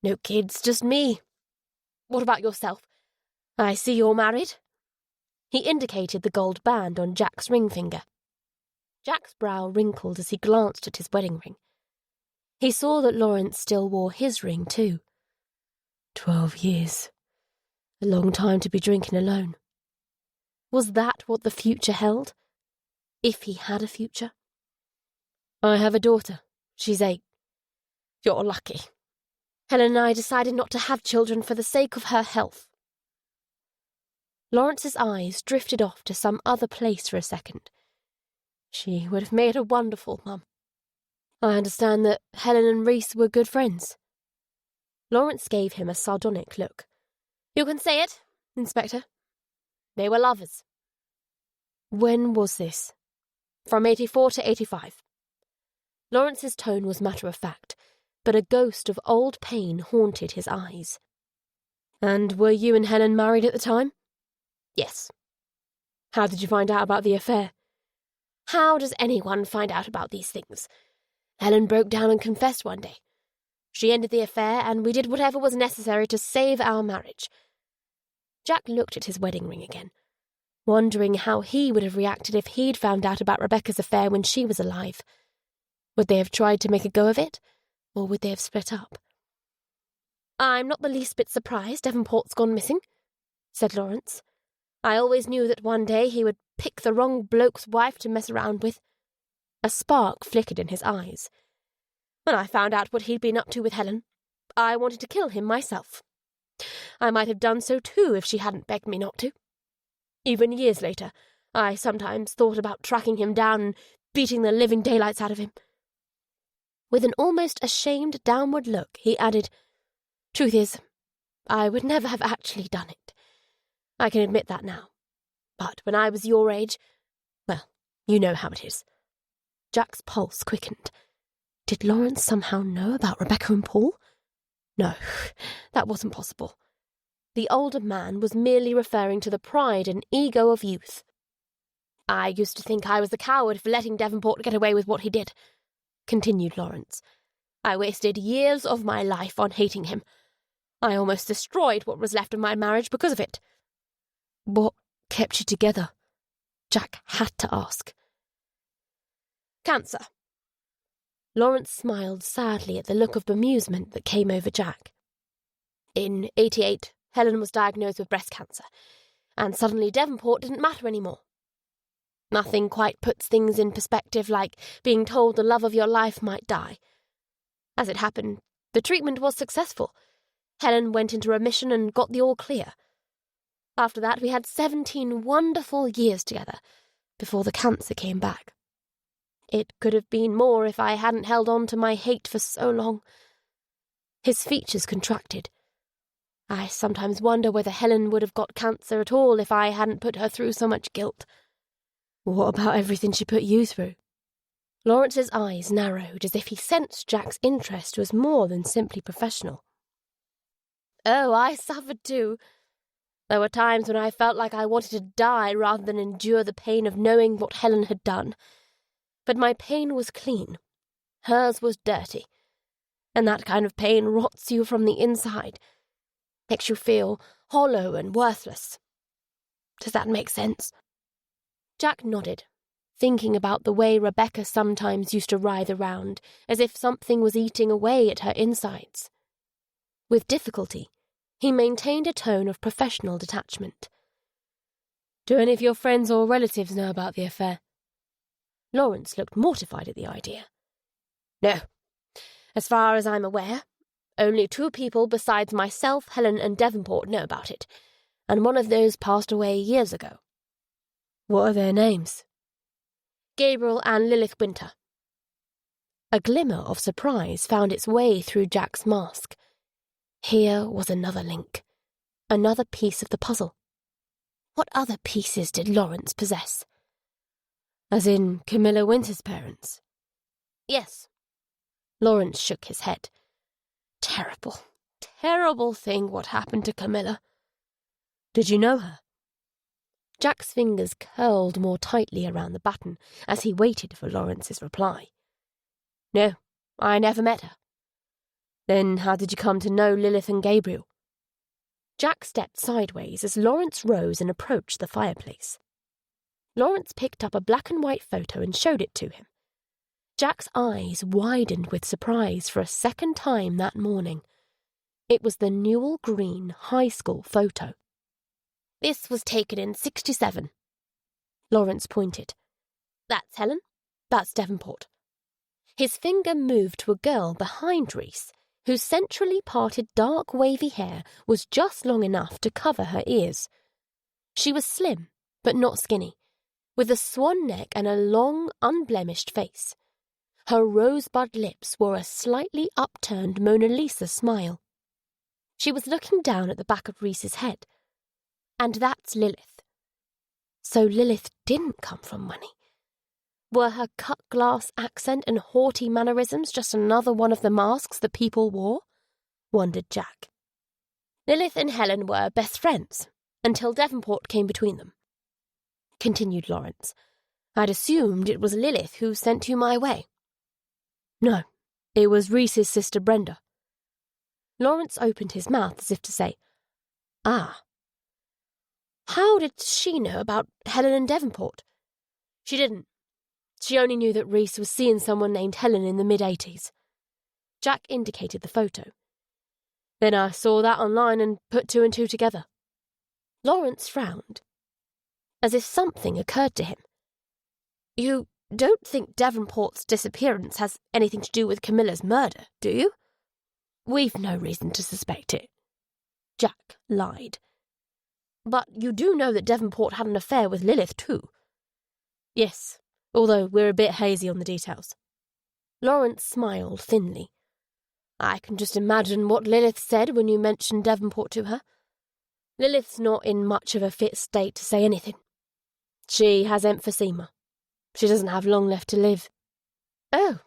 no kids, just me." "What about yourself? I see you're married. He indicated the gold band on Jack's ring finger. Jack's brow wrinkled as he glanced at his wedding ring. He saw that Lawrence still wore his ring too. 12 years. A long time to be drinking alone. Was that what the future held? If he had a future? I have a daughter. She's 8. You're lucky. Helen and I decided not to have children for the sake of her health. Lawrence's eyes drifted off to some other place for a second. She would have made a wonderful mum. I understand that Helen and Reese were good friends. Lawrence gave him a sardonic look. You can say it, Inspector. They were lovers. When was this? From 84 to 85. Lawrence's tone was matter-of-fact, but a ghost of old pain haunted his eyes. And were you and Helen married at the time? Yes. How did you find out about the affair? How does anyone find out about these things? Helen broke down and confessed one day. She ended the affair, and we did whatever was necessary to save our marriage. Jack looked at his wedding ring again, wondering how he would have reacted if he'd found out about Rebecca's affair when she was alive. Would they have tried to make a go of it, or would they have split up? I'm not the least bit surprised Devonport's gone missing, said Lawrence. I always knew that one day he would pick the wrong bloke's wife to mess around with. A spark flickered in his eyes. When I found out what he'd been up to with Helen, I wanted to kill him myself. I might have done so too if she hadn't begged me not to. Even years later, I sometimes thought about tracking him down and beating the living daylights out of him. With an almost ashamed downward look, he added, Truth is, I would never have actually done it. I can admit that now. But when I was your age, well, you know how it is. Jack's pulse quickened. Did Lawrence somehow know about Rebecca and Paul? No, that wasn't possible. The older man was merely referring to the pride and ego of youth. I used to think I was the coward for letting Devonport get away with what he did, continued Lawrence. I wasted years of my life on hating him. I almost destroyed what was left of my marriage because of it. What kept you together? Jack had to ask. Cancer. Lawrence smiled sadly at the look of bemusement that came over Jack. In 88, Helen was diagnosed with breast cancer, and suddenly Devonport didn't matter anymore. Nothing quite puts things in perspective like being told the love of your life might die. As it happened, the treatment was successful. Helen went into remission and got the all clear. After that, we had 17 wonderful years together before the cancer came back. It could have been more if I hadn't held on to my hate for so long. His features contracted. I sometimes wonder whether Helen would have got cancer at all if I hadn't put her through so much guilt. What about everything she put you through? Lawrence's eyes narrowed as if he sensed Jack's interest was more than simply professional. Oh, I suffered too. There were times when I felt like I wanted to die rather than endure the pain of knowing what Helen had done. But my pain was clean. Hers was dirty. And that kind of pain rots you from the inside. Makes you feel hollow and worthless. Does that make sense? Jack nodded, thinking about the way Rebecca sometimes used to writhe around, as if something was eating away at her insides. With difficulty, he maintained a tone of professional detachment. Do any of your friends or relatives know about the affair? Lawrence looked mortified at the idea. No. As far as I'm aware, only 2 people besides myself, Helen, and Devonport know about it, and one of those passed away years ago. What are their names? Gabriel and Lilith Winter. A glimmer of surprise found its way through Jack's mask. Here was another link, another piece of the puzzle. What other pieces did Lawrence possess? As in Camilla Winter's parents? Yes. Lawrence shook his head. Terrible, terrible thing what happened to Camilla. Did you know her? Jack's fingers curled more tightly around the button as he waited for Lawrence's reply. No, I never met her. Then how did you come to know Lilith and Gabriel? Jack stepped sideways as Lawrence rose and approached the fireplace. Lawrence picked up a black and white photo and showed it to him. Jack's eyes widened with surprise for a second time that morning. It was the Newell Green High School photo. This was taken in 67. Lawrence pointed. That's Helen. That's Devonport. His finger moved to a girl behind Reese, whose centrally parted dark wavy hair was just long enough to cover her ears. She was slim, but not skinny, with a swan neck and a long, unblemished face. Her rosebud lips wore a slightly upturned Mona Lisa smile. She was looking down at the back of Reese's head. And that's Lilith. So Lilith didn't come from money. Were her cut-glass accent and haughty mannerisms just another one of the masks that people wore? Wondered Jack. Lilith and Helen were best friends, until Devonport came between them. Continued Lawrence. I'd assumed it was Lilith who sent you my way. No, it was Reese's sister Brenda. Lawrence opened his mouth as if to say, Ah. How did she know about Helen and Devonport? She didn't. She only knew that Reese was seeing someone named Helen in the mid-80s. Jack indicated the photo. Then I saw that online and put two and two together. Lawrence frowned, as if something occurred to him. You don't think Devonport's disappearance has anything to do with Camilla's murder, do you? We've no reason to suspect it. Jack lied. But you do know that Devonport had an affair with Lilith, too. Yes, although we're a bit hazy on the details. Lawrence smiled thinly. I can just imagine what Lilith said when you mentioned Devonport to her. Lilith's not in much of a fit state to say anything. She has emphysema. She doesn't have long left to live. Oh,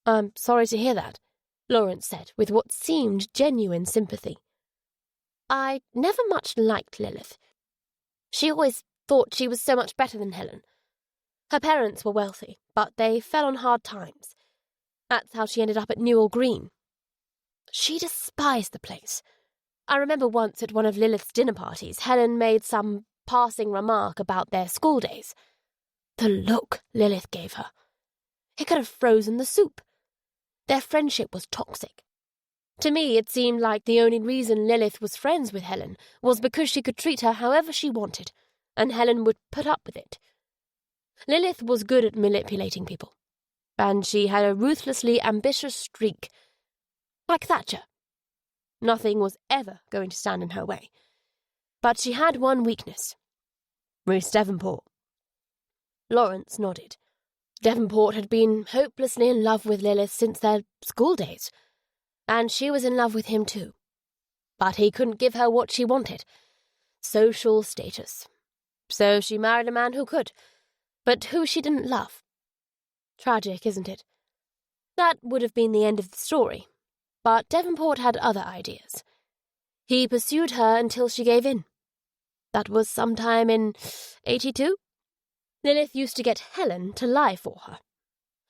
I'm sorry to hear that, Lawrence said with what seemed genuine sympathy. I never much liked Lilith. She always thought she was so much better than Helen. Her parents were wealthy, but they fell on hard times. That's how she ended up at Newell Green. She despised the place. I remember once at one of Lilith's dinner parties, Helen made some passing remark about their school days. The look Lilith gave her. It could have frozen the soup. Their friendship was toxic. To me, it seemed like the only reason Lilith was friends with Helen was because she could treat her however she wanted, and Helen would put up with it. Lilith was good at manipulating people, and she had a ruthlessly ambitious streak, like Thatcher. Nothing was ever going to stand in her way. But she had one weakness. Reese Devonport. Lawrence nodded. Devonport had been hopelessly in love with Lilith since their school days, and she was in love with him too. But he couldn't give her what she wanted. Social status. So she married a man who could, but who she didn't love. Tragic, isn't it? That would have been the end of the story, but Devonport had other ideas. He pursued her until she gave in. That was sometime in 82. Lilith used to get Helen to lie for her.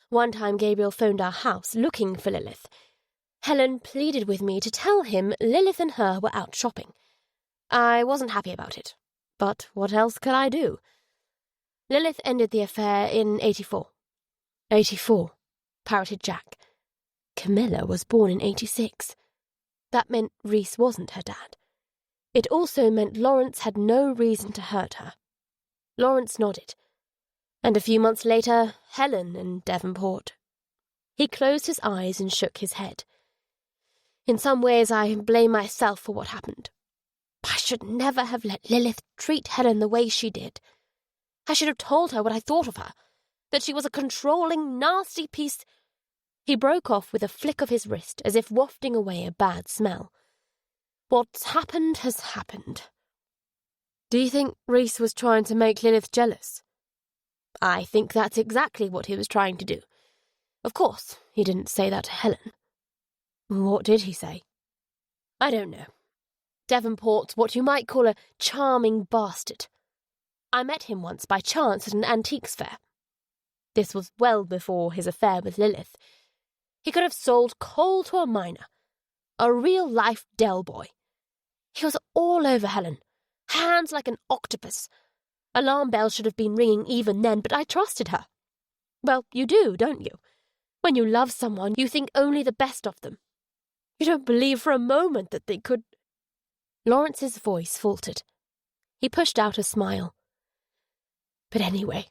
One time Gabriel phoned our house looking for Lilith. Helen pleaded with me to tell him Lilith and her were out shopping. I wasn't happy about it, but what else could I do? Lilith ended the affair in 84. 84, parroted Jack. Camilla was born in 86. That meant Reese wasn't her dad. It also meant Lawrence had no reason to hurt her. Lawrence nodded. And a few months later, Helen and Devonport. He closed his eyes and shook his head. In some ways, I blame myself for what happened. I should never have let Lilith treat Helen the way she did. I should have told her what I thought of her, that she was a controlling, nasty piece. He broke off with a flick of his wrist, as if wafting away a bad smell. What's happened has happened. Do you think Reese was trying to make Lilith jealous? I think that's exactly what he was trying to do. Of course, he didn't say that to Helen. What did he say? I don't know. Devonport's what you might call a charming bastard. I met him once by chance at an antiques fair. This was well before his affair with Lilith. He could have sold coal to a miner. A real-life Dell boy. He was all over Helen, hands like an octopus. Alarm bells should have been ringing even then, but I trusted her. Well, you do, don't you? When you love someone, you think only the best of them. You don't believe for a moment that they could... Lawrence's voice faltered. He pushed out a smile. But anyway,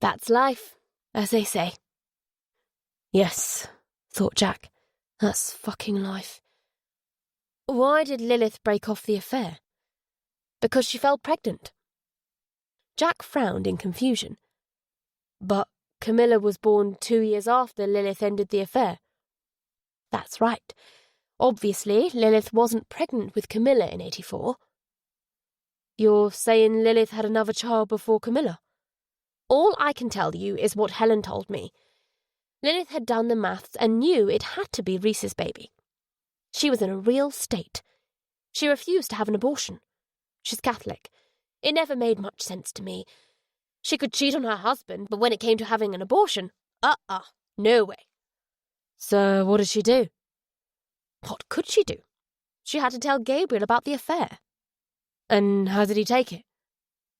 that's life, as they say. Yes, thought Jack, that's fucking life. Why did Lilith break off the affair? Because she fell pregnant. Jack frowned in confusion. But Camilla was born 2 years after Lilith ended the affair. That's right. Obviously, Lilith wasn't pregnant with Camilla in 84. You're saying Lilith had another child before Camilla? All I can tell you is what Helen told me. Lilith had done the maths and knew it had to be Reese's baby. She was in a real state. She refused to have an abortion. She's Catholic. It never made much sense to me. She could cheat on her husband, but when it came to having an abortion, no way. So what did she do? What could she do? She had to tell Gabriel about the affair. And how did he take it?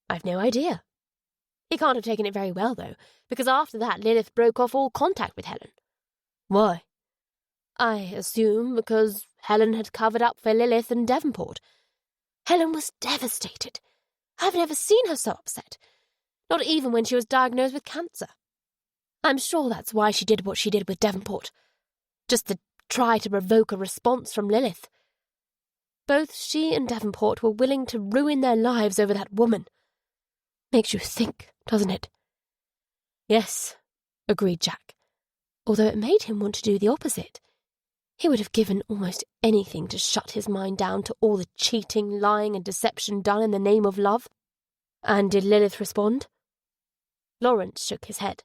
I've no idea. He can't have taken it very well, though, because after that Lilith broke off all contact with Helen. Why? I assume because Helen had covered up for Lilith and Devonport. Helen was devastated. I've never seen her so upset. Not even when she was diagnosed with cancer. I'm sure that's why she did what she did with Devonport. Just to try to provoke a response from Lilith. Both she and Devonport were willing to ruin their lives over that woman. Makes you think, doesn't it? Yes, agreed Jack, although it made him want to do the opposite. He would have given almost anything to shut his mind down to all the cheating, lying and deception done in the name of love. And did Lilith respond? Lawrence shook his head.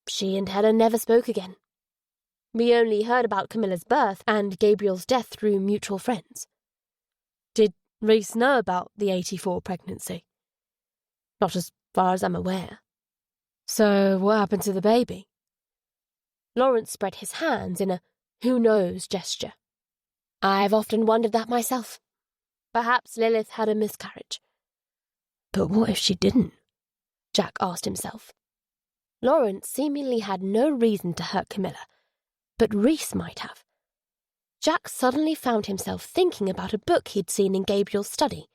She and Helen never spoke again. We only heard about Camilla's birth and Gabriel's death through mutual friends. Did Reese know about the 84 pregnancy? Not as far as I'm aware. So what happened to the baby? Lawrence spread his hands in a who knows gesture. I've often wondered that myself. Perhaps Lilith had a miscarriage. But what if she didn't? Jack asked himself. Lawrence seemingly had no reason to hurt Camilla, but Reese might have. Jack suddenly found himself thinking about a book he'd seen in Gabriel's study.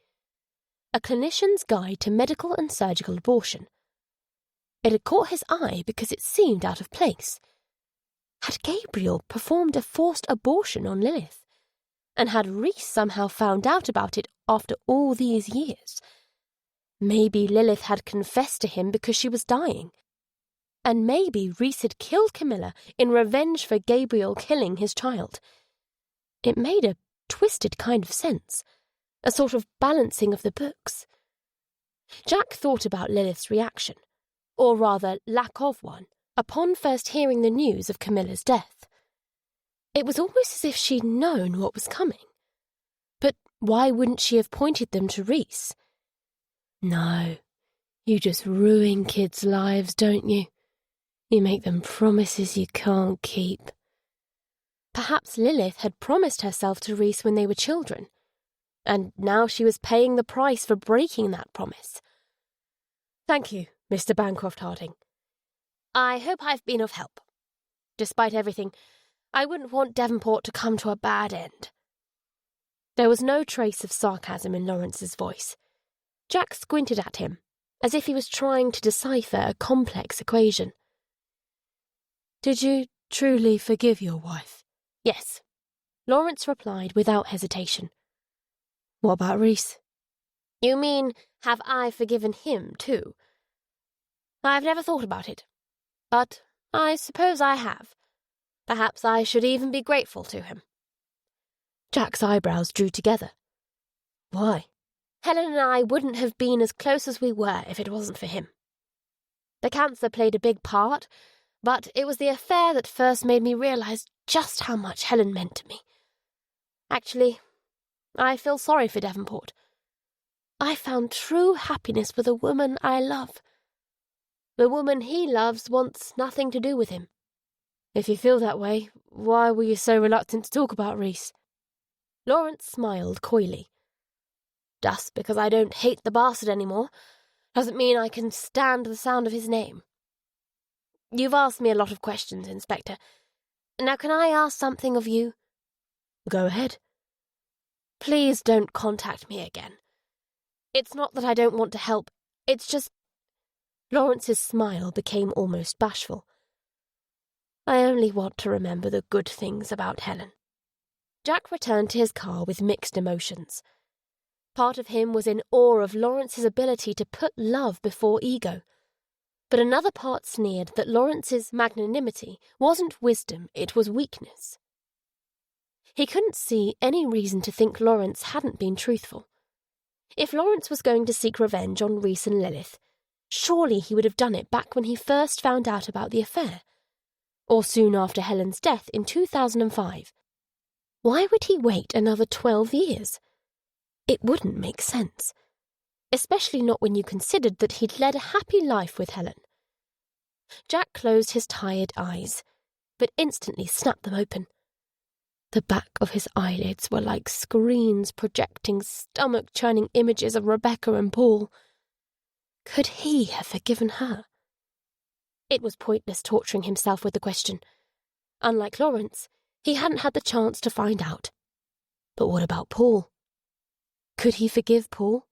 A Clinician's Guide to Medical and Surgical Abortion. It had caught his eye because it seemed out of place. Had Gabriel performed a forced abortion on Lilith? And had Reese somehow found out about it after all these years? Maybe Lilith had confessed to him because she was dying. And maybe Reese had killed Camilla in revenge for Gabriel killing his child. It made a twisted kind of sense, a sort of balancing of the books. Jack thought about Lilith's reaction, or rather lack of one, upon first hearing the news of Camilla's death. It was almost as if she'd known what was coming. But why wouldn't she have pointed them to Reese? No, you just ruin kids' lives, don't you? You make them promises you can't keep. Perhaps Lilith had promised herself to Reese when they were children, and now she was paying the price for breaking that promise. Thank you, Mr. Bancroft Harding. I hope I've been of help. Despite everything, I wouldn't want Devonport to come to a bad end. There was no trace of sarcasm in Lawrence's voice. Jack squinted at him, as if he was trying to decipher a complex equation. Did you truly forgive your wife? Yes, Lawrence replied without hesitation. What about Reese? You mean, have I forgiven him too? I've never thought about it, but I suppose I have. Perhaps I should even be grateful to him. Jack's eyebrows drew together. Why? Helen and I wouldn't have been as close as we were if it wasn't for him. The cancer played a big part, but it was the affair that first made me realize just how much Helen meant to me. Actually, I feel sorry for Devonport. I found true happiness with a woman I love. The woman he loves wants nothing to do with him. If you feel that way, why were you so reluctant to talk about Reese? Lawrence smiled coyly. Just because I don't hate the bastard anymore doesn't mean I can stand the sound of his name. You've asked me a lot of questions, Inspector. Now can I ask something of you? Go ahead. Please don't contact me again. It's not that I don't want to help, it's just... Lawrence's smile became almost bashful. I only want to remember the good things about Helen. Jack returned to his car with mixed emotions. Part of him was in awe of Lawrence's ability to put love before ego. But another part sneered that Lawrence's magnanimity wasn't wisdom, it was weakness. He couldn't see any reason to think Lawrence hadn't been truthful. If Lawrence was going to seek revenge on Rhys and Lilith, surely he would have done it back when he first found out about the affair, or soon after Helen's death in 2005. Why would he wait another 12 years? It wouldn't make sense, especially not when you considered that he'd led a happy life with Helen. Jack closed his tired eyes, but instantly snapped them open. The back of his eyelids were like screens projecting stomach-churning images of Rebecca and Paul. Could he have forgiven her? It was pointless torturing himself with the question. Unlike Lawrence, he hadn't had the chance to find out. But what about Paul? Could he forgive Paul?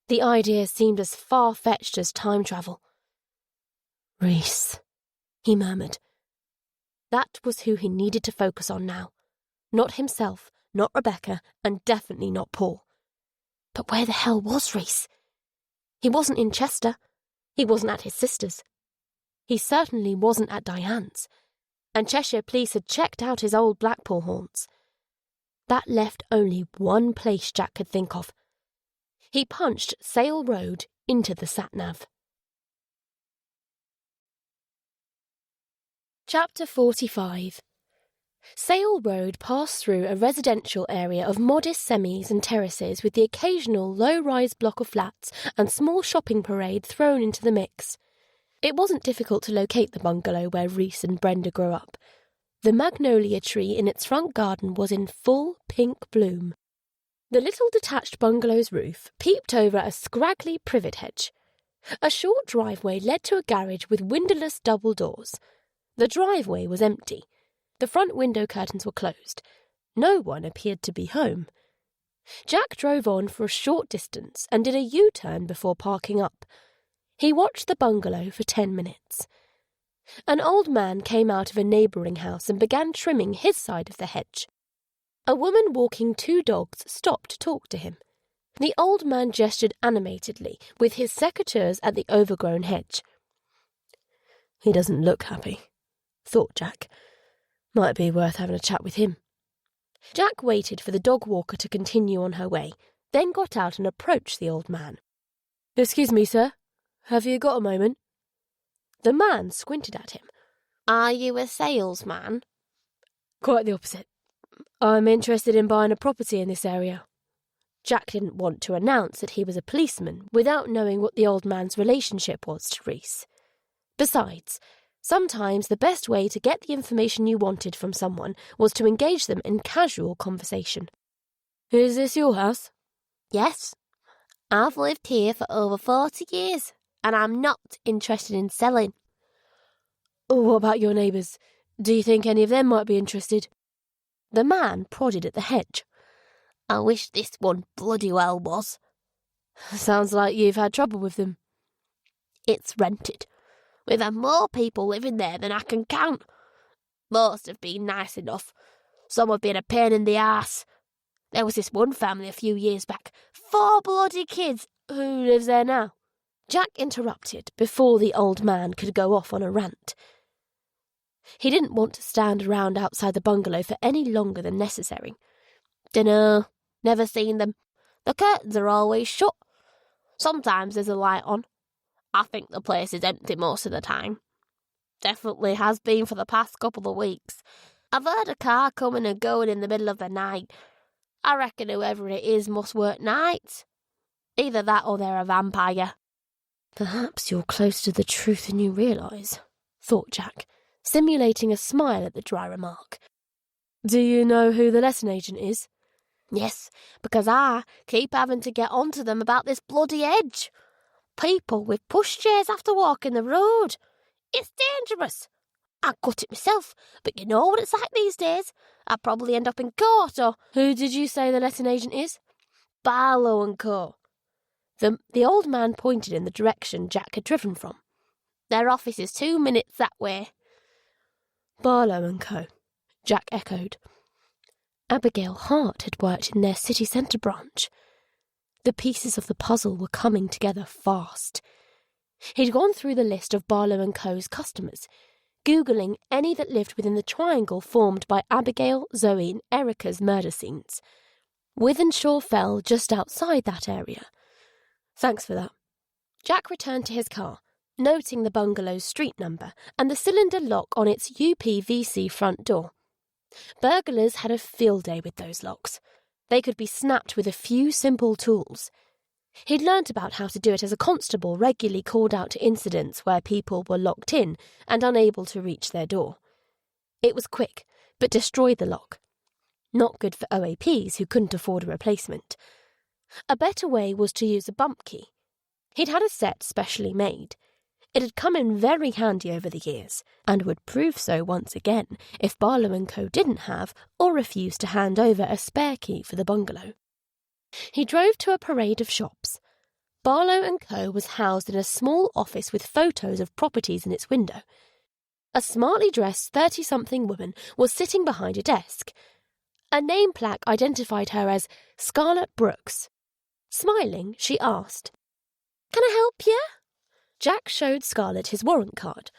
The idea seemed as far-fetched as time travel. Rhys, he murmured. That was who he needed to focus on now. Not himself, not Rebecca, and definitely not Paul. But where the hell was Rhys? He wasn't in Chester. He wasn't at his sister's. He certainly wasn't at Diane's. And Cheshire police had checked out his old Blackpool haunts. That left only one place Jack could think of. He punched Sale Road into the sat-nav. Chapter 45. Sale Road passed through a residential area of modest semis and terraces with the occasional low-rise block of flats and small shopping parade thrown into the mix. It wasn't difficult to locate the bungalow where Rhys and Brenda grew up. The magnolia tree in its front garden was in full pink bloom. The little detached bungalow's roof peeped over a scraggly privet hedge. A short driveway led to a garage with windowless double doors. The driveway was empty. The front window curtains were closed. No one appeared to be home. Jack drove on for a short distance and did a U-turn before parking up. He watched the bungalow for 10 minutes. An old man came out of a neighbouring house and began trimming his side of the hedge. A woman walking 2 dogs stopped to talk to him. The old man gestured animatedly with his secateurs at the overgrown hedge. He doesn't look happy, thought Jack. Might be worth having a chat with him. Jack waited for the dog walker to continue on her way, then got out and approached the old man. Excuse me, sir. Have you got a moment? The man squinted at him. Are you a salesman? Quite the opposite. I'm interested in buying a property in this area. Jack didn't want to announce that he was a policeman without knowing what the old man's relationship was to Rhys. Besides, sometimes the best way to get the information you wanted from someone was to engage them in casual conversation. Is this your house? Yes. I've lived here for over 40 years, and I'm not interested in selling. What about your neighbours? Do you think any of them might be interested? The man prodded at the hedge. I wish this one bloody well was. Sounds like you've had trouble with them. It's rented. We've had more people living there than I can count. Most have been nice enough. Some have been a pain in the arse. There was this one family a few years back. 4 bloody kids. Who lives there now? Jack interrupted before the old man could go off on a rant. He didn't want to stand around outside the bungalow for any longer than necessary. Dunno. Never seen them. The curtains are always shut. Sometimes there's a light on. I think the place is empty most of the time. Definitely has been for the past couple of weeks. I've heard a car coming and going in the middle of the night. I reckon whoever it is must work nights. Either that or they're a vampire. Perhaps you're closer to the truth than you realise, thought Jack, simulating a smile at the dry remark. Do you know who the letting agent is? Yes, because I keep having to get onto them about this bloody edge. People with pushchairs have to walk in the road. It's dangerous. I'd cut it myself, but you know what it's like these days. I'd probably end up in court or... Who did you say the letting agent is? Barlow and Co. The old man pointed in the direction Jack had driven from. Their office is 2 minutes that way. Barlow and Co. Jack echoed. Abigail Hart had worked in their city centre branch. The pieces of the puzzle were coming together fast. He'd gone through the list of Barlow and Co.'s customers, Googling any that lived within the triangle formed by Abigail, Zoe and Erica's murder scenes. Withenshaw fell just outside that area. Thanks for that. Jack returned to his car, noting the bungalow's street number and the cylinder lock on its UPVC front door. Burglars had a field day with those locks. They could be snapped with a few simple tools. He'd learnt about how to do it as a constable regularly called out to incidents where people were locked in and unable to reach their door. It was quick, but destroyed the lock. Not good for OAPs who couldn't afford a replacement. A better way was to use a bump key. He'd had a set specially made. It had come in very handy over the years, and would prove so once again if Barlow and Co. didn't have or refused to hand over a spare key for the bungalow. He drove to a parade of shops. Barlow and Co. was housed in a small office with photos of properties in its window. A smartly dressed 30-something woman was sitting behind a desk. A name plaque identified her as Scarlett Brooks. Smiling, she asked, "Can I help you?" Jack showed Scarlett his warrant card.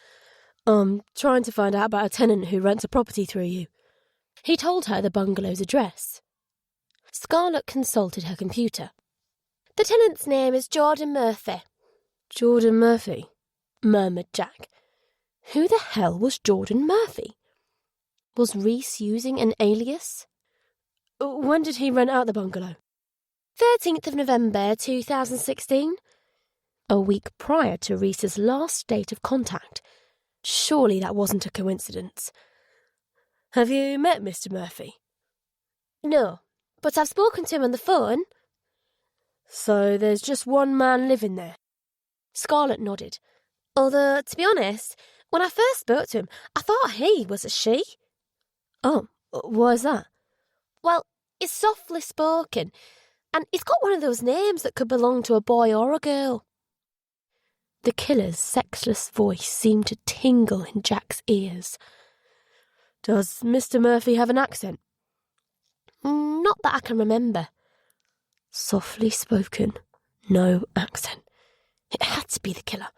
Trying to find out about a tenant who rents a property through you. He told her the bungalow's address. Scarlett consulted her computer. "The tenant's name is Jordan Murphy." "Jordan Murphy?" murmured Jack. Who the hell was Jordan Murphy? Was Reese using an alias? When did he rent out the bungalow? 13th of November 2016. A week prior to Reese's last date of contact. Surely that wasn't a coincidence. Have you met Mr. Murphy? No, but I've spoken to him on the phone. So there's just one man living there? Scarlett nodded. Although, to be honest, when I first spoke to him, I thought he was a she. Oh, why's that? Well, he's softly spoken, and he's got one of those names that could belong to a boy or a girl. The killer's sexless voice seemed to tingle in Jack's ears. Does Mr. Murphy have an accent? Not that I can remember. Softly spoken, no accent. It had to be the killer.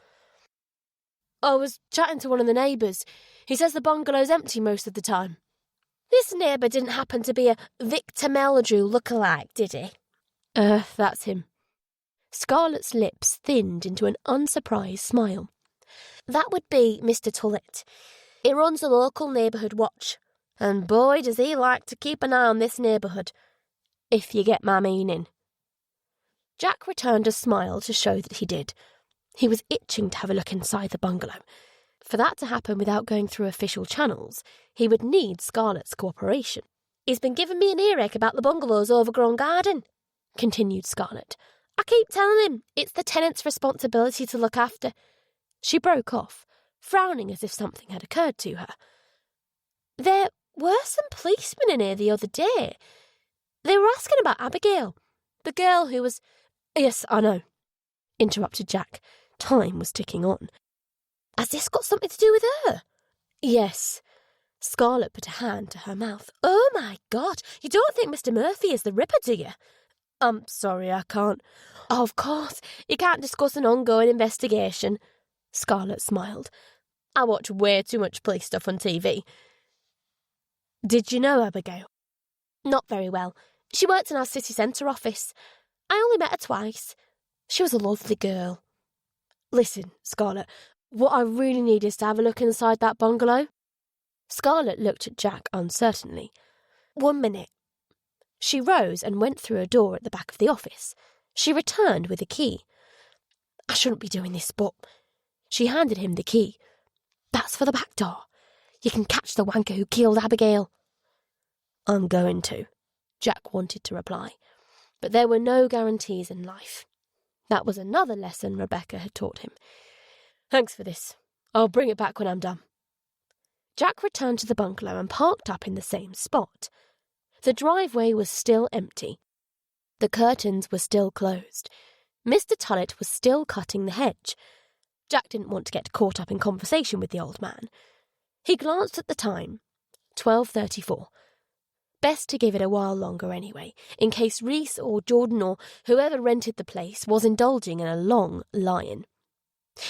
I was chatting to one of the neighbours. He says the bungalow's empty most of the time. This neighbour didn't happen to be a Victor Meldrew look-alike, did he? That's him. Scarlett's lips thinned into an unsurprised smile. That would be Mr. Tullett. He runs the local neighbourhood watch, and boy does he like to keep an eye on this neighbourhood, if you get my meaning. Jack returned a smile to show that he did. He was itching to have a look inside the bungalow. For that to happen without going through official channels, he would need Scarlett's cooperation. "He's been giving me an earache about the bungalow's overgrown garden," continued Scarlett. "I keep telling him it's the tenant's responsibility to look after." She broke off, frowning as if something had occurred to her. "There were some policemen in here the other day. They were asking about Abigail, the girl who was—" "Yes, I know," interrupted Jack. Time was ticking on. "Has this got something to do with her?" "Yes." Scarlett put a hand to her mouth. "Oh, my God! You don't think Mr. Murphy is the Ripper, do you?" "I'm sorry, I can't." "Oh, of course, you can't discuss an ongoing investigation." Scarlett smiled. "I watch way too much police stuff on TV." "Did you know Abigail?" "Not very well. She worked in our city centre office. I only met her twice. She was a lovely girl." "Listen, Scarlett, what I really need is to have a look inside that bungalow." Scarlett looked at Jack uncertainly. "1 minute." She rose and went through a door at the back of the office. She returned with a key. "I shouldn't be doing this, but..." She handed him the key. "That's for the back door. You can catch the wanker who killed Abigail." "I'm going to," Jack wanted to reply, but there were no guarantees in life. That was another lesson Rebecca had taught him. "Thanks for this. I'll bring it back when I'm done." Jack returned to the bungalow and parked up in the same spot. The driveway was still empty. The curtains were still closed. Mr. Tullett was still cutting the hedge. Jack didn't want to get caught up in conversation with the old man. He glanced at the time. 12:34. Best to give it a while longer anyway, in case Reese or Jordan or whoever rented the place was indulging in a long lie-in.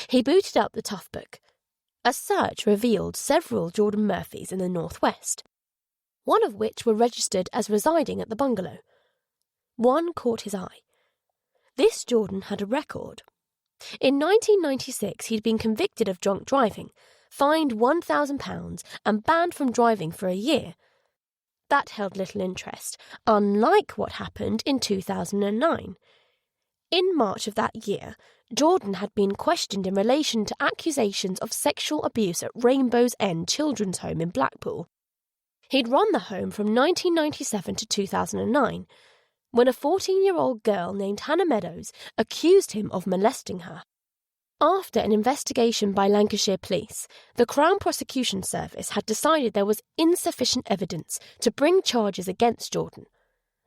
He booted up the Tough Book. A search revealed several Jordan Murphys in the northwest, one of which were registered as residing at the bungalow. One caught his eye. This Jordan had a record. In 1996, he'd been convicted of drunk driving, fined £1,000 and banned from driving for a year. That held little interest, unlike what happened in 2009. In March of that year, Jordan had been questioned in relation to accusations of sexual abuse at Rainbow's End Children's Home in Blackpool. He'd run the home from 1997 to 2009, when a 14-year-old girl named Hannah Meadows accused him of molesting her. After an investigation by Lancashire Police, the Crown Prosecution Service had decided there was insufficient evidence to bring charges against Jordan.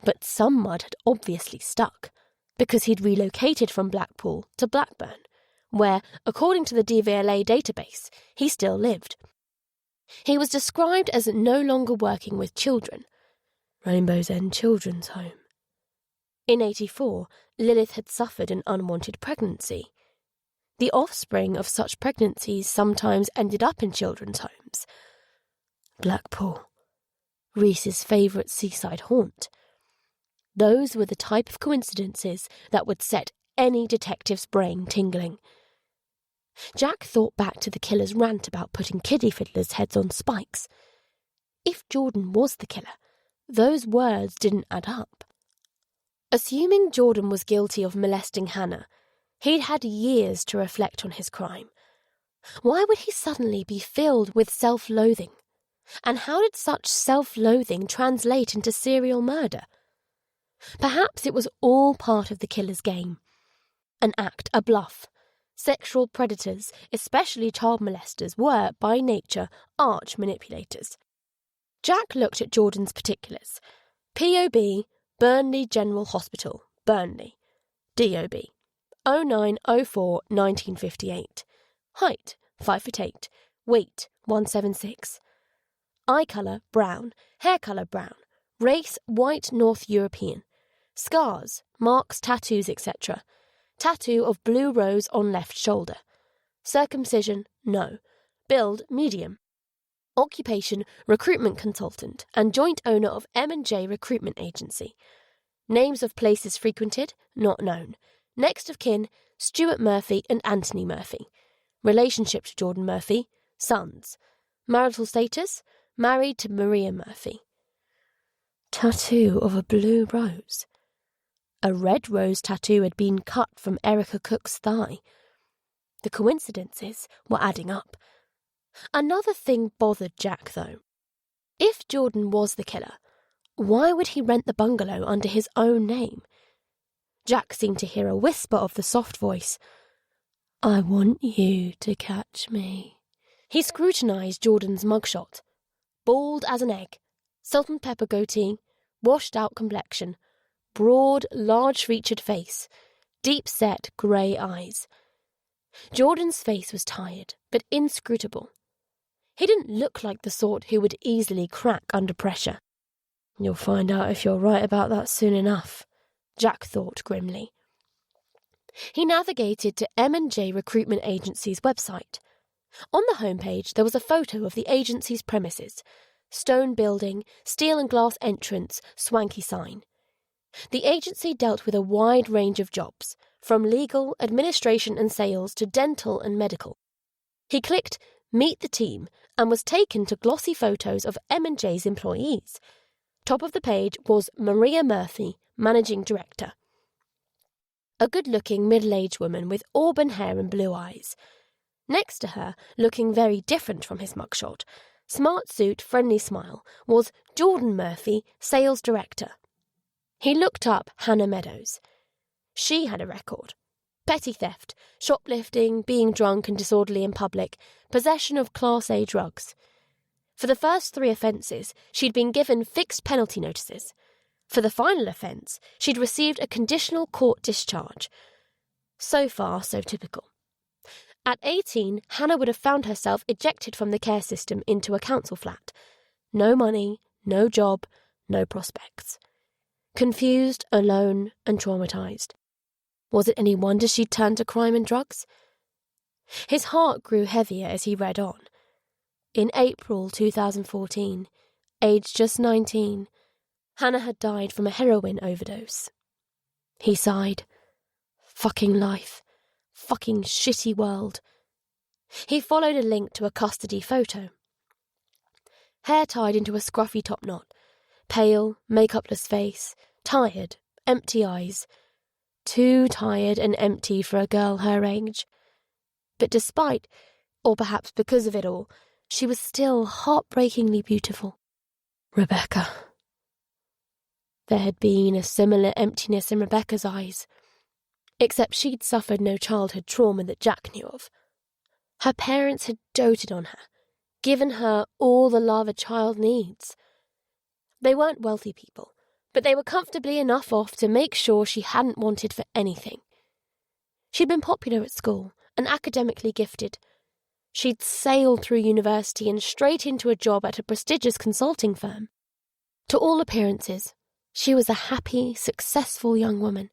But some mud had obviously stuck, because he'd relocated from Blackpool to Blackburn, where, according to the DVLA database, he still lived. He was described as no longer working with children. Rainbow's End Children's Home. In 1984, Lilith had suffered an unwanted pregnancy. The offspring of such pregnancies sometimes ended up in children's homes. Blackpool, Reese's favourite seaside haunt. Those were the type of coincidences that would set any detective's brain tingling. Jack thought back to the killer's rant about putting kiddie fiddlers' heads on spikes. If Jordan was the killer, those words didn't add up. Assuming Jordan was guilty of molesting Hannah, he'd had years to reflect on his crime. Why would he suddenly be filled with self-loathing? And how did such self-loathing translate into serial murder? Perhaps it was all part of the killer's game. An act, a bluff. Sexual predators, especially child molesters, were, by nature, arch manipulators. Jack looked at Jordan's particulars. P.O.B. Burnley General Hospital, Burnley. D.O.B. 09/04/1958. Height, 5'8". Weight, 176. Eye colour, brown. Hair colour, brown. Race, white North European. Scars, marks, tattoos, etc. Tattoo of blue rose on left shoulder. Circumcision, no. Build, medium. Occupation, recruitment consultant and joint owner of M&J Recruitment Agency. Names of places frequented, not known. Next of kin, Stuart Murphy and Anthony Murphy. Relationship to Jordan Murphy, sons. Marital status, married to Maria Murphy. Tattoo of a blue rose. A red rose tattoo had been cut from Erica Cook's thigh. The coincidences were adding up. Another thing bothered Jack, though. If Jordan was the killer, why would he rent the bungalow under his own name? Jack seemed to hear a whisper of the soft voice. "I want you to catch me." He scrutinised Jordan's mugshot. Bald as an egg, salt and pepper goatee, washed-out complexion, broad, large-featured face, deep-set grey eyes. Jordan's face was tired, but inscrutable. He didn't look like the sort who would easily crack under pressure. "You'll find out if you're right about that soon enough," Jack thought grimly. He navigated to M&J Recruitment Agency's website. On the homepage there was a photo of the agency's premises. Stone building, steel and glass entrance, swanky sign. The agency dealt with a wide range of jobs, from legal, administration and sales to dental and medical. He clicked Meet the Team and was taken to glossy photos of M&J's employees. Top of the page was Maria Murphy, Managing Director. A good-looking middle-aged woman with auburn hair and blue eyes. Next to her, looking very different from his mugshot, smart suit, friendly smile, was Jordan Murphy, Sales Director. He looked up Hannah Meadows. She had a record. Petty theft, shoplifting, being drunk and disorderly in public, possession of Class A drugs. For the first 3 offences, she'd been given fixed penalty notices. For the final offence, she'd received a conditional court discharge. So far, so typical. At 18, Hannah would have found herself ejected from the care system into a council flat. No money, no job, no prospects. Confused, alone, and traumatised. Was it any wonder she'd turned to crime and drugs? His heart grew heavier as he read on. In April 2014, aged just 19, Hannah had died from a heroin overdose. He sighed. Fucking life. Fucking shitty world. He followed a link to a custody photo. Hair tied into a scruffy top knot. Pale, makeupless face. Tired, empty eyes. Too tired and empty for a girl her age. But despite, or perhaps because of it all, she was still heartbreakingly beautiful. Rebecca. There had been a similar emptiness in Rebecca's eyes, except she'd suffered no childhood trauma that Jack knew of. Her parents had doted on her, given her all the love a child needs. They weren't wealthy people, but they were comfortably enough off to make sure she hadn't wanted for anything. She'd been popular at school and academically gifted. She'd sailed through university and straight into a job at a prestigious consulting firm. To all appearances, she was a happy, successful young woman.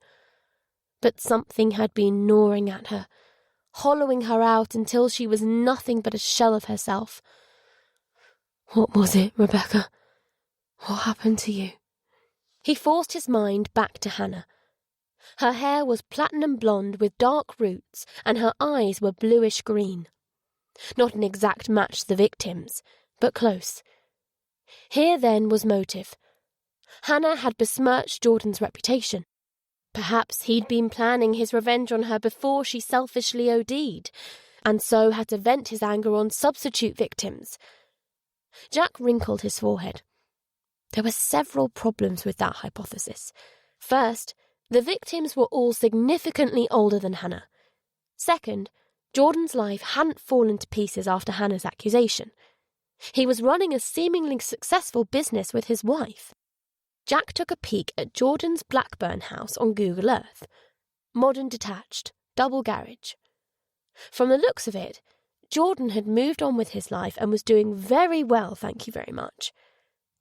But something had been gnawing at her, hollowing her out until she was nothing but a shell of herself. What was it, Rebecca? What happened to you? He forced his mind back to Hannah. Her hair was platinum blonde with dark roots, and her eyes were bluish green. Not an exact match to the victim's, but close. Here then was motive. Hannah had besmirched Jordan's reputation. Perhaps he'd been planning his revenge on her before she selfishly OD'd, and so had to vent his anger on substitute victims. Jack wrinkled his forehead. There were several problems with that hypothesis. First, the victims were all significantly older than Hannah. Second, Jordan's life hadn't fallen to pieces after Hannah's accusation. He was running a seemingly successful business with his wife. Jack took a peek at Jordan's Blackburn house on Google Earth. Modern detached, double garage. From the looks of it, Jordan had moved on with his life and was doing very well, thank you very much.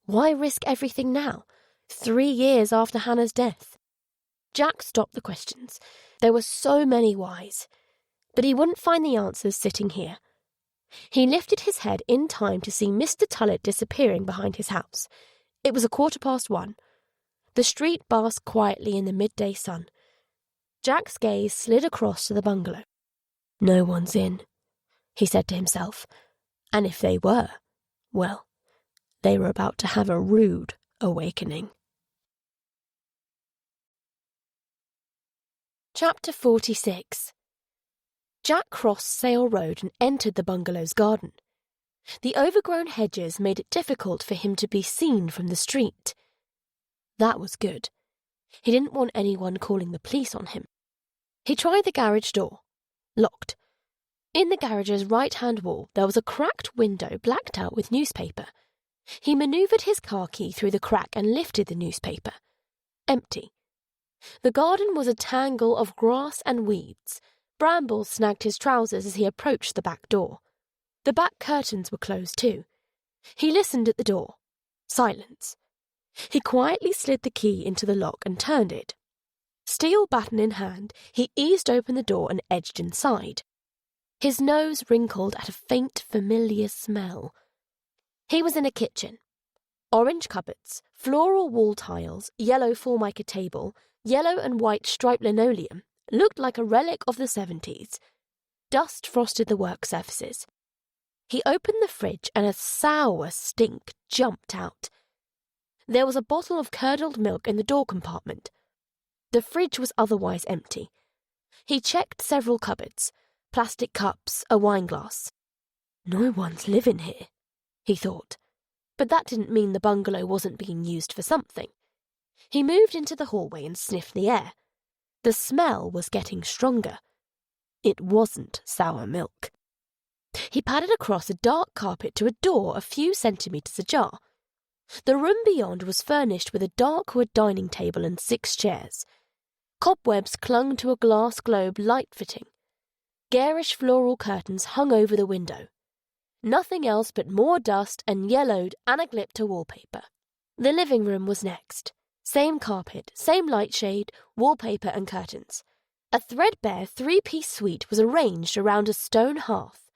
Why risk everything now, 3 years after Hannah's death? Jack stopped the questions. There were so many whys, but he wouldn't find the answers sitting here. He lifted his head in time to see Mr. Tullett disappearing behind his house. It was 1:15. The street basked quietly in the midday sun. Jack's gaze slid across to the bungalow. No one's in, he said to himself, and if they were, well, they were about to have a rude awakening. Chapter 46. Jack crossed Sale Road and entered the bungalow's garden. The overgrown hedges made it difficult for him to be seen from the street. That was good. He didn't want anyone calling the police on him. He tried the garage door. Locked. In the garage's right-hand wall there was a cracked window blacked out with newspaper. He manoeuvred his car key through the crack and lifted the newspaper. Empty. The garden was a tangle of grass and weeds. Brambles snagged his trousers as he approached the back door. The back curtains were closed too. He listened at the door. Silence. He quietly slid the key into the lock and turned it. Steel baton in hand, he eased open the door and edged inside. His nose wrinkled at a faint, familiar smell. He was in a kitchen. Orange cupboards, floral wall tiles, yellow formica table, yellow and white striped linoleum, looked like a relic of the 70s. Dust frosted the work surfaces. He opened the fridge and a sour stink jumped out. There was a bottle of curdled milk in the door compartment. The fridge was otherwise empty. He checked several cupboards, plastic cups, a wineglass. No one's living here, he thought. But that didn't mean the bungalow wasn't being used for something. He moved into the hallway and sniffed the air. The smell was getting stronger. It wasn't sour milk. He padded across a dark carpet to a door a few centimetres ajar. The room beyond was furnished with a dark wood dining table and 6 chairs. Cobwebs clung to a glass globe light fitting. Garish floral curtains hung over the window. Nothing else but more dust and yellowed anaglypta wallpaper. The living room was next. Same carpet, same light shade, wallpaper and curtains. A threadbare 3-piece suite was arranged around a stone hearth.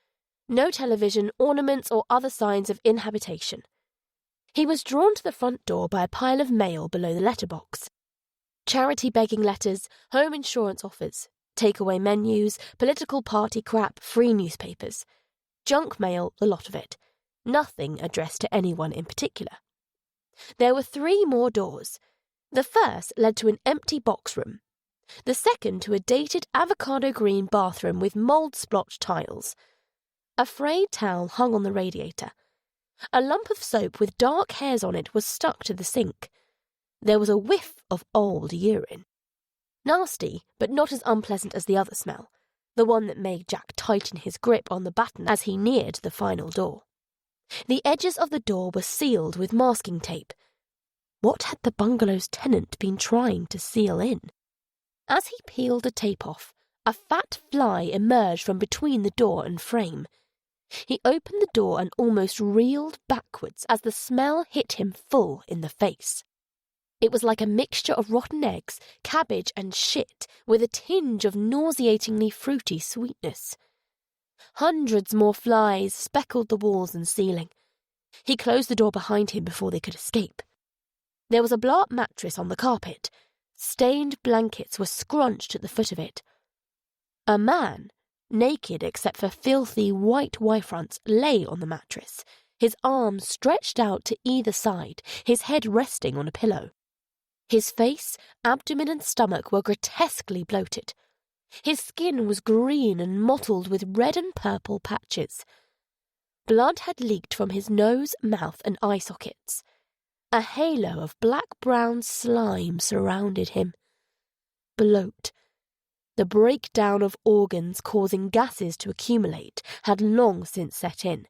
No television, ornaments or other signs of inhabitation. He was drawn to the front door by a pile of mail below the letterbox. Charity begging letters, home insurance offers, takeaway menus, political party crap, free newspapers. Junk mail, the lot of it. Nothing addressed to anyone in particular. There were 3 more doors. The first led to an empty box room. The second to a dated avocado green bathroom with mould-splotched tiles. A frayed towel hung on the radiator. A lump of soap with dark hairs on it was stuck to the sink. There was a whiff of old urine. Nasty, but not as unpleasant as the other smell, the one that made Jack tighten his grip on the baton as he neared the final door. The edges of the door were sealed with masking tape. What had the bungalow's tenant been trying to seal in? As he peeled the tape off, a fat fly emerged from between the door and frame. He opened the door and almost reeled backwards as the smell hit him full in the face. It was like a mixture of rotten eggs, cabbage and shit, with a tinge of nauseatingly fruity sweetness. Hundreds more flies speckled the walls and ceiling. He closed the door behind him before they could escape. There was a blow-up mattress on the carpet. Stained blankets were scrunched at the foot of it. A man, naked except for filthy white Y-fronts, lay on the mattress, his arms stretched out to either side, his head resting on a pillow. His face, abdomen and stomach were grotesquely bloated. His skin was green and mottled with red and purple patches. Blood had leaked from his nose, mouth and eye sockets. A halo of black-brown slime surrounded him. Bloat. The breakdown of organs causing gases to accumulate had long since set in.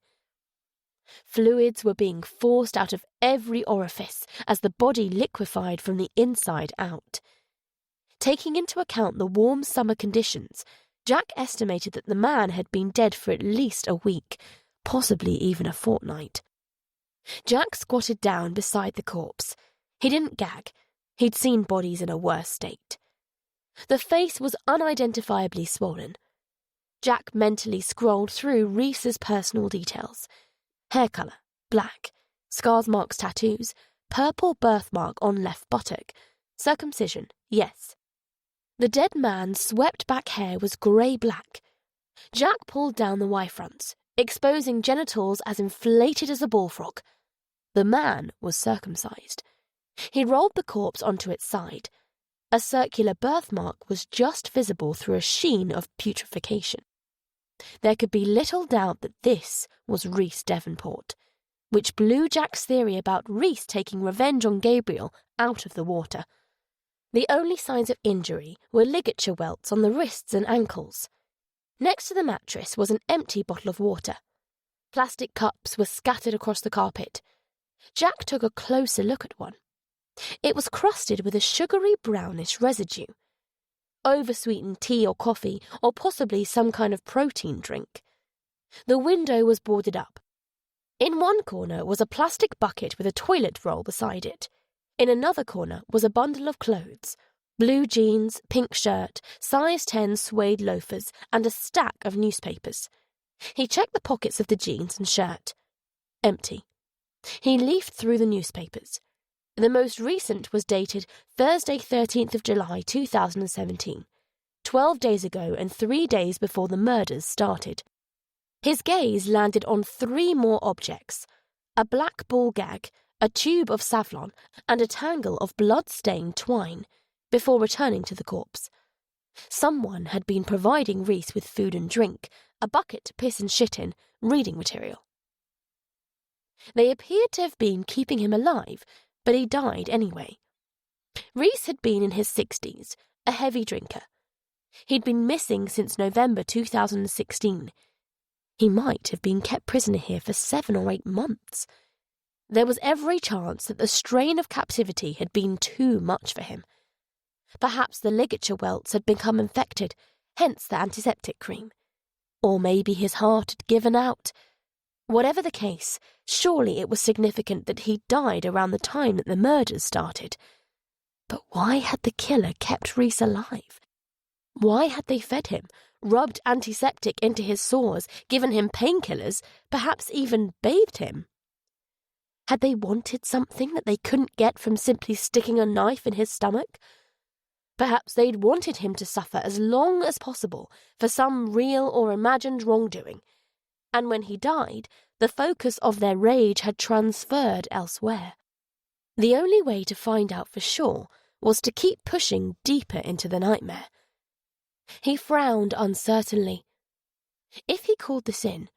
Fluids were being forced out of every orifice as the body liquefied from the inside out. Taking into account the warm summer conditions, Jack estimated that the man had been dead for at least a week, possibly even a fortnight. Jack squatted down beside the corpse. He didn't gag. He'd seen bodies in a worse state. The face was unidentifiably swollen. Jack mentally scrolled through Reese's personal details. Hair colour, black. Scars, marks, tattoos. Purple birthmark on left buttock. Circumcision, yes. The dead man's swept-back hair was grey-black. Jack pulled down the Y-fronts, exposing genitals as inflated as a bullfrog. The man was circumcised. He rolled the corpse onto its side. A circular birthmark was just visible through a sheen of putrefaction. There could be little doubt that this was Rhys Devonport, which blew Jack's theory about Rhys taking revenge on Gabriel out of the water. The only signs of injury were ligature welts on the wrists and ankles. Next to the mattress was an empty bottle of water. Plastic cups were scattered across the carpet. Jack took a closer look at one. It was crusted with a sugary brownish residue. Oversweetened tea or coffee, or possibly some kind of protein drink. The window was boarded up. In one corner was a plastic bucket with a toilet roll beside it. In another corner was a bundle of clothes, blue jeans, pink shirt, size 10 suede loafers, and a stack of newspapers. He checked the pockets of the jeans and shirt. Empty. He leafed through the newspapers. The most recent was dated Thursday, 13th of July, 2017, 12 days ago and 3 days before the murders started. His gaze landed on 3 more objects: a black ball gag, a tube of Savlon, and a tangle of blood-stained twine, before returning to the corpse. Someone had been providing Rhys with food and drink, a bucket to piss and shit in, reading material. They appeared to have been keeping him alive, but he died anyway. Reese had been in his 60s, a heavy drinker. He'd been missing since November 2016. He might have been kept prisoner here for 7 or 8 months. There was every chance that the strain of captivity had been too much for him. Perhaps the ligature welts had become infected, hence the antiseptic cream. Or maybe his heart had given out. Whatever the case, surely it was significant that he died around the time that the murders started. But why had the killer kept Reese alive? Why had they fed him, rubbed antiseptic into his sores, given him painkillers, perhaps even bathed him? Had they wanted something that they couldn't get from simply sticking a knife in his stomach? Perhaps they'd wanted him to suffer as long as possible for some real or imagined wrongdoing, and when he died, the focus of their rage had transferred elsewhere. The only way to find out for sure was to keep pushing deeper into the nightmare. He frowned uncertainly. If he called this in,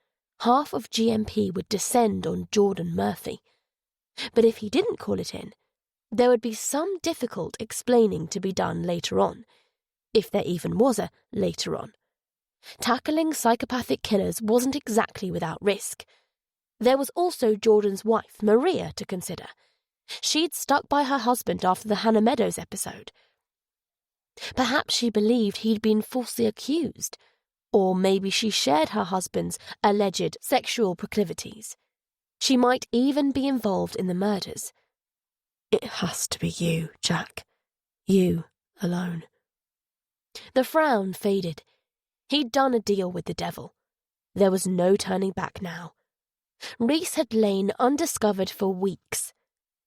half of GMP would descend on Jordan Murphy. But if he didn't call it in, there would be some difficult explaining to be done later on, if there even was a later on. Tackling psychopathic killers wasn't exactly without risk. There was also Jordan's wife, Maria, to consider. She'd stuck by her husband after the Hannah Meadows episode. Perhaps she believed he'd been falsely accused, or maybe she shared her husband's alleged sexual proclivities. She might even be involved in the murders. It has to be you, Jack. You alone. The frown faded. He'd done a deal with the devil. There was no turning back now. Reese had lain undiscovered for weeks.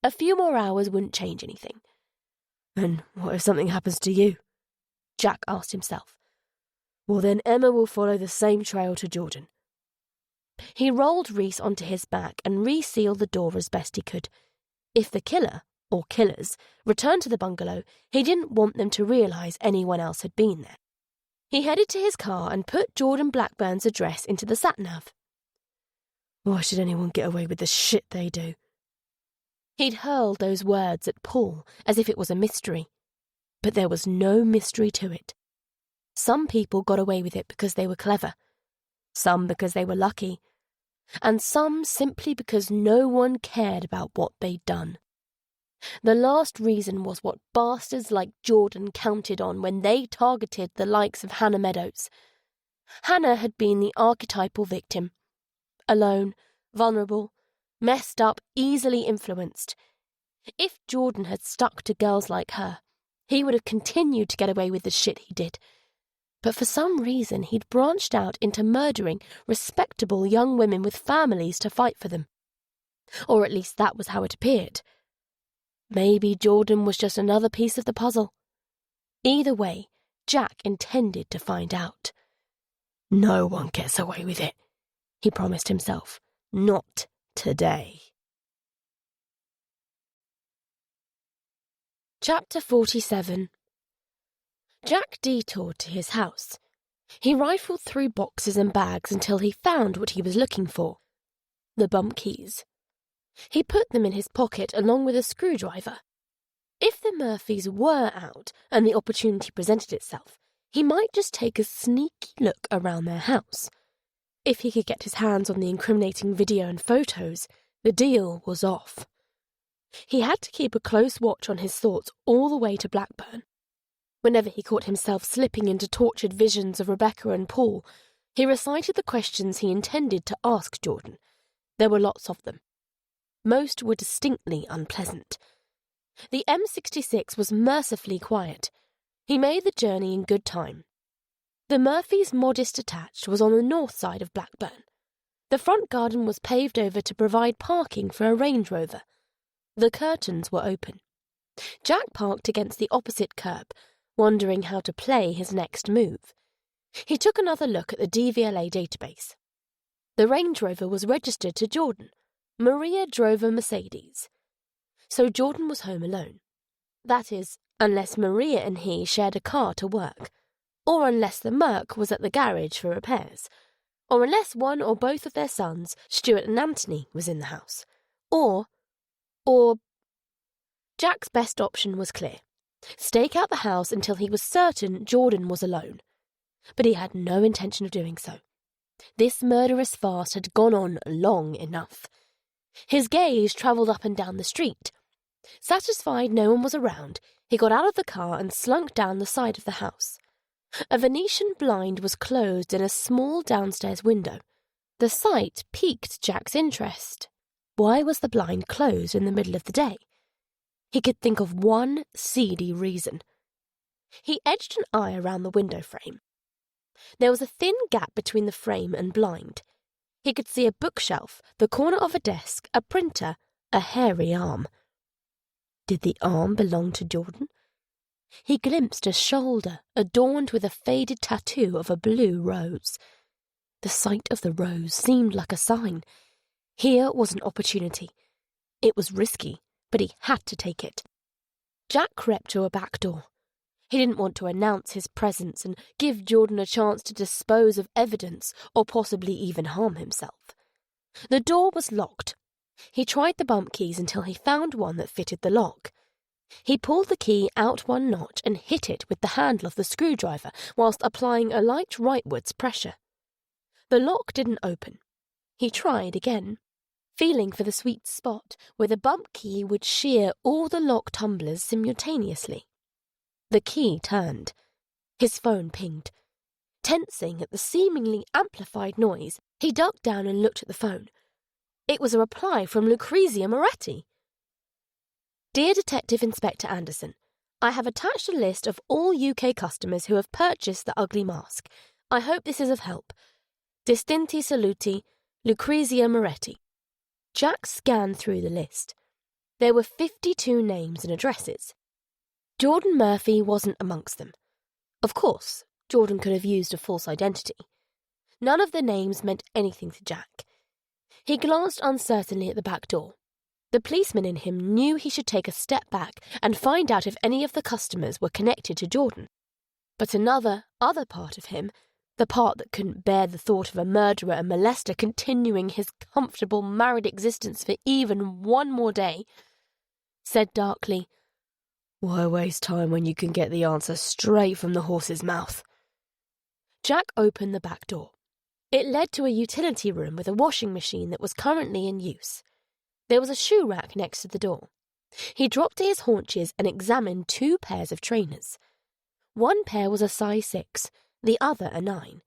A few more hours wouldn't change anything. And what if something happens to you? Jack asked himself. Well, then Emma will follow the same trail to Jordan. He rolled Reese onto his back and resealed the door as best he could. If the killer, or killers, returned to the bungalow, he didn't want them to realise anyone else had been there. He headed to his car and put Jordan Blackburn's address into the sat-nav. Why should anyone get away with the shit they do? He'd hurled those words at Paul as if it was a mystery. But there was no mystery to it. Some people got away with it because they were clever. Some because they were lucky. And some simply because no one cared about what they'd done. The last reason was what bastards like Jordan counted on when they targeted the likes of Hannah Meadows. Hannah had been the archetypal victim. Alone, vulnerable, messed up, easily influenced. If Jordan had stuck to girls like her, he would have continued to get away with the shit he did. But for some reason he'd branched out into murdering respectable young women with families to fight for them. Or at least that was how it appeared. Maybe Jordan was just another piece of the puzzle. Either way, Jack intended to find out. No one gets away with it, he promised himself. Not today. Chapter 47. Jack detoured to his house. He rifled through boxes and bags until he found what he was looking for. The bump keys. He put them in his pocket along with a screwdriver. If the Murphys were out and the opportunity presented itself, he might just take a sneaky look around their house. If he could get his hands on the incriminating video and photos, the deal was off. He had to keep a close watch on his thoughts all the way to Blackburn. Whenever he caught himself slipping into tortured visions of Rebecca and Paul, he recited the questions he intended to ask Jordan. There were lots of them. Most were distinctly unpleasant. The M66 was mercifully quiet. He made the journey in good time. The Murphys' modest detached was on the north side of Blackburn. The front garden was paved over to provide parking for a Range Rover. The curtains were open. Jack parked against the opposite curb, wondering how to play his next move. He took another look at the DVLA database. The Range Rover was registered to Jordan. Maria drove a Mercedes. So Jordan was home alone. That is, unless Maria and he shared a car to work, or unless the Merc was at the garage for repairs, or unless one or both of their sons, Stuart and Anthony, was in the house, or... Jack's best option was clear. Stake out the house until he was certain Jordan was alone. But he had no intention of doing so. This murderous farce had gone on long enough. His gaze travelled up and down the street. Satisfied no one was around, he got out of the car and slunk down the side of the house. A Venetian blind was closed in a small downstairs window. The sight piqued Jack's interest. Why was the blind closed in the middle of the day? He could think of one seedy reason. He edged an eye around the window frame. There was a thin gap between the frame and blind. He could see a bookshelf, the corner of a desk, a printer, a hairy arm. Did the arm belong to Jordan? He glimpsed a shoulder adorned with a faded tattoo of a blue rose. The sight of the rose seemed like a sign. Here was an opportunity. It was risky, but he had to take it. Jack crept to a back door. He didn't want to announce his presence and give Jordan a chance to dispose of evidence or possibly even harm himself. The door was locked. He tried the bump keys until he found one that fitted the lock. He pulled the key out one notch and hit it with the handle of the screwdriver whilst applying a light rightwards pressure. The lock didn't open. He tried again, feeling for the sweet spot where the bump key would shear all the lock tumblers simultaneously. The key turned. His phone pinged. Tensing at the seemingly amplified noise, he ducked down and looked at the phone. It was a reply from Lucrezia Moretti. Dear Detective Inspector Anderson, I have attached a list of all UK customers who have purchased the ugly mask. I hope this is of help. Distinti saluti, Lucrezia Moretti. Jack scanned through the list. There were 52 names and addresses. Jordan Murphy wasn't amongst them. Of course, Jordan could have used a false identity. None of the names meant anything to Jack. He glanced uncertainly at the back door. The policeman in him knew he should take a step back and find out if any of the customers were connected to Jordan. But other part of him, the part that couldn't bear the thought of a murderer and molester continuing his comfortable married existence for even one more day, said darkly, "Why waste time when you can get the answer straight from the horse's mouth?" Jack opened the back door. It led to a utility room with a washing machine that was currently in use. There was a shoe rack next to the door. He dropped to his haunches and examined 2 pairs of trainers. One pair was a size 6, the other a 9.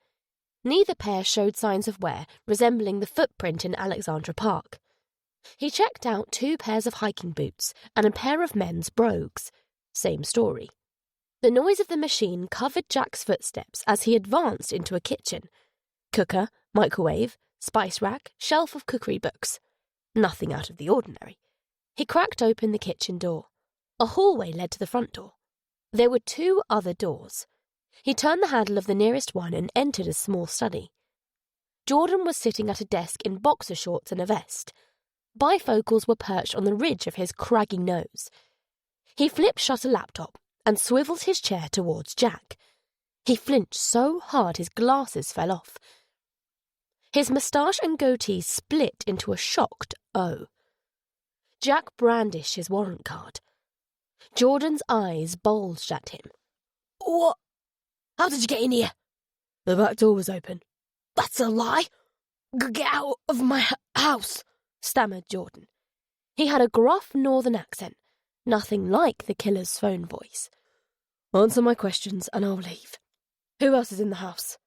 Neither pair showed signs of wear, resembling the footprint in Alexandra Park. He checked out 2 pairs of hiking boots and a pair of men's brogues. Same story. The noise of the machine covered Jack's footsteps as he advanced into a kitchen. Cooker, microwave, spice rack, shelf of cookery books. Nothing out of the ordinary. He cracked open the kitchen door. A hallway led to the front door. There were 2 other doors. He turned the handle of the nearest one and entered a small study. Jordan was sitting at a desk in boxer shorts and a vest. Bifocals were perched on the ridge of his craggy nose. He flipped shut a laptop and swiveled his chair towards Jack. He flinched so hard his glasses fell off. His moustache and goatee split into a shocked O. Jack brandished his warrant card. Jordan's eyes bulged at him. "What? How did you get in here?" "The back door was open." "That's a lie. Get out of my house," stammered Jordan. He had a gruff northern accent, nothing like the killer's phone voice. "Answer my questions and I'll leave. Who else is in the house?"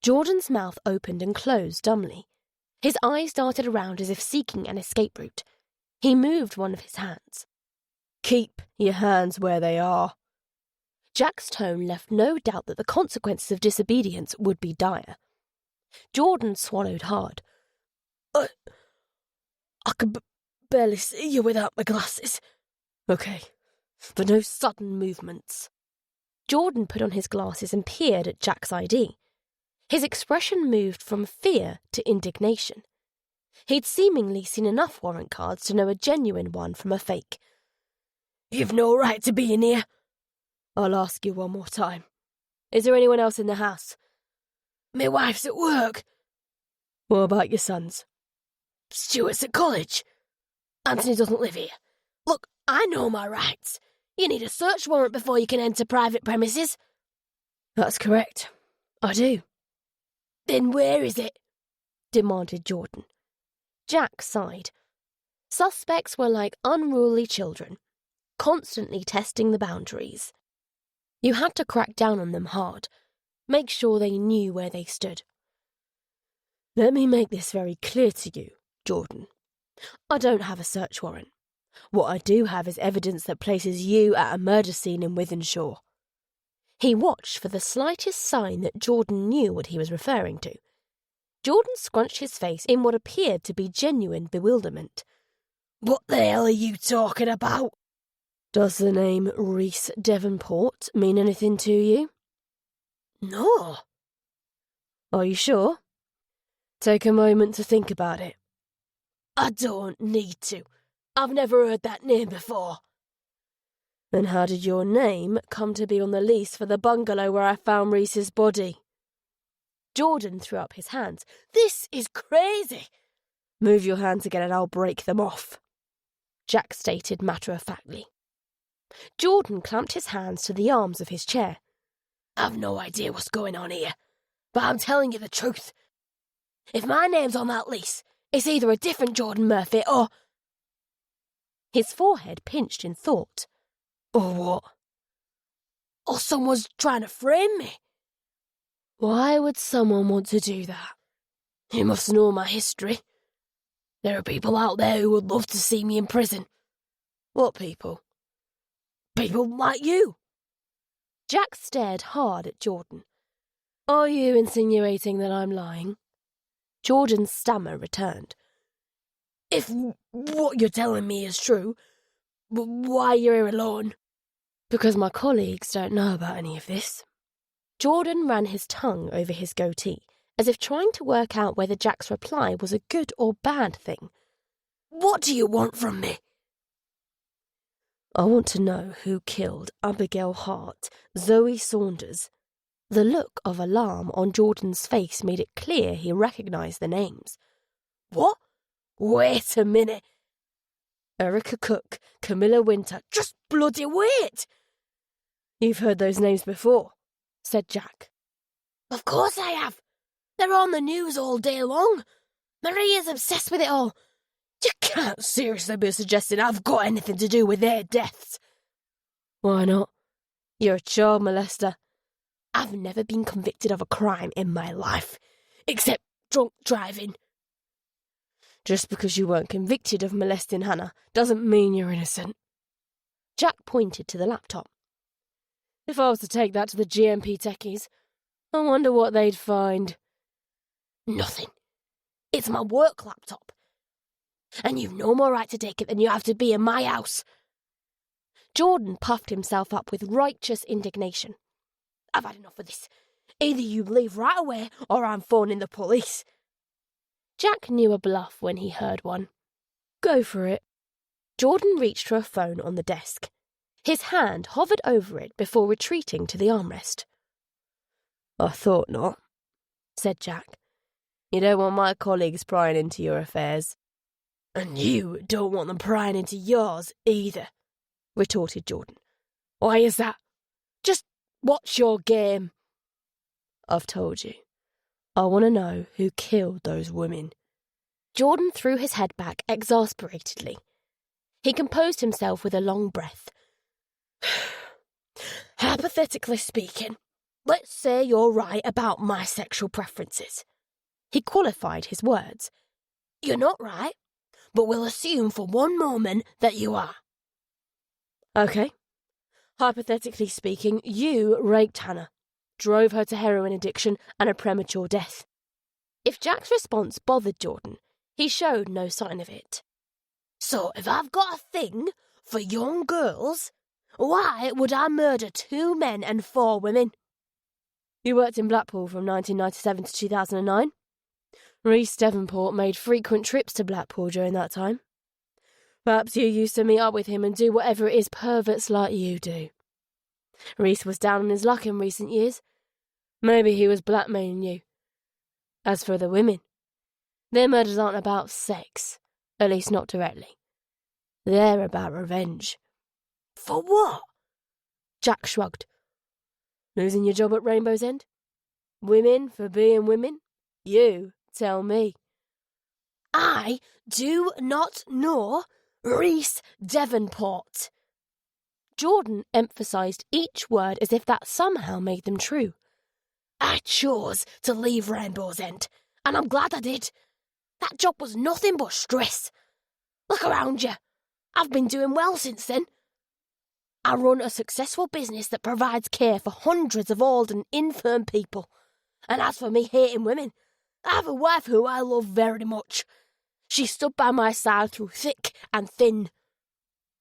Jordan's mouth opened and closed dumbly. His eyes darted around as if seeking an escape route. He moved one of his hands. "Keep your hands where they are." Jack's tone left no doubt that the consequences of disobedience would be dire. Jordan swallowed hard. I can barely see you without my glasses." "Okay, but no sudden movements." Jordan put on his glasses and peered at Jack's ID. His expression moved from fear to indignation. He'd seemingly seen enough warrant cards to know a genuine one from a fake. "You've no right to be in here." "I'll ask you one more time. Is there anyone else in the house?" "My wife's at work." "What about your sons?" "Stuart's at college. Anthony doesn't live here. Look, I know my rights. You need a search warrant before you can enter private premises. That's correct. I do. Then where is it? demanded Jordan. Jack sighed. Suspects were like unruly children, constantly testing the boundaries. You had to crack down on them hard, make sure they knew where they stood. Let me make this very clear to you, Jordan. I don't have a search warrant. What I do have is evidence that places you at a murder scene in Wythenshawe. He watched for the slightest sign that Jordan knew what he was referring to. Jordan scrunched his face in what appeared to be genuine bewilderment. What the hell are you talking about? Does the name Rhys Devonport mean anything to you? No. Are you sure? Take a moment to think about it. I don't need to. I've never heard that name before. Then how did your name come to be on the lease for the bungalow where I found Rhys's body? Jordan threw up his hands. This is crazy. Move your hands again and I'll break them off, Jack stated matter-of-factly. Jordan clamped his hands to the arms of his chair. I've no idea what's going on here, but I'm telling you the truth. If my name's on that lease, it's either a different Jordan Murphy or... His forehead pinched in thought. Or what? Or someone's trying to frame me. Why would someone want to do that? You must know my history. There are people out there who would love to see me in prison. What people? People like you. Jack stared hard at Jordan. Are you insinuating that I'm lying? Jordan's stammer returned. If what you're telling me is true, why you're here alone? Because my colleagues don't know about any of this. Jordan ran his tongue over his goatee, as if trying to work out whether Jack's reply was a good or bad thing. What do you want from me? I want to know who killed Abigail Hart, Zoe Saunders. The look of alarm on Jordan's face made it clear he recognised the names. What? Wait a minute. Erica Cook, Camilla Winter. Just bloody wait! You've heard those names before, said Jack. Of course I have. They're on the news all day long. Maria's obsessed with it all. You can't seriously be suggesting I've got anything to do with their deaths. Why not? You're a child molester. I've never been convicted of a crime in my life, except drunk driving. Just because you weren't convicted of molesting Hannah doesn't mean you're innocent. Jack pointed to the laptop. If I was to take that to the GMP techies, I wonder what they'd find. Nothing. It's my work laptop. And you've no more right to take it than you have to be in my house. Jordan puffed himself up with righteous indignation. I've had enough of this. Either you leave right away or I'm phoning the police. Jack knew a bluff when he heard one. Go for it. Jordan reached for a phone on the desk. His hand hovered over it before retreating to the armrest. I thought not, said Jack. You don't want my colleagues prying into your affairs. And you don't want them prying into yours either, retorted Jordan. Why is that? Just what's your game? I've told you. I want to know who killed those women. Jordan threw his head back exasperatedly. He composed himself with a long breath. Hypothetically speaking, let's say you're right about my sexual preferences. He qualified his words. You're not right, but we'll assume for one moment that you are. Okay. Hypothetically speaking, you raped Hannah, drove her to heroin addiction and a premature death. If Jack's response bothered Jordan, he showed no sign of it. So if I've got a thing for young girls, why would I murder 2 men and 4 women? You worked in Blackpool from 1997 to 2009. Rhys Devonport made frequent trips to Blackpool during that time. Perhaps you used to meet up with him and do whatever it is perverts like you do. Rhys was down on his luck in recent years. Maybe he was blackmailing you. As for the women, their murders aren't about sex, at least not directly. They're about revenge. For what? Jack shrugged. Losing your job at Rainbow's End? Women for being women? You tell me. I do not know Reese Devonport. Jordan emphasised each word as if that somehow made them true. I chose to leave Rainbow's End, and I'm glad I did. That job was nothing but stress. Look around you. I've been doing well since then. I run a successful business that provides care for hundreds of old and infirm people. And as for me hating women, I have a wife who I love very much. She stood by my side through thick and thin.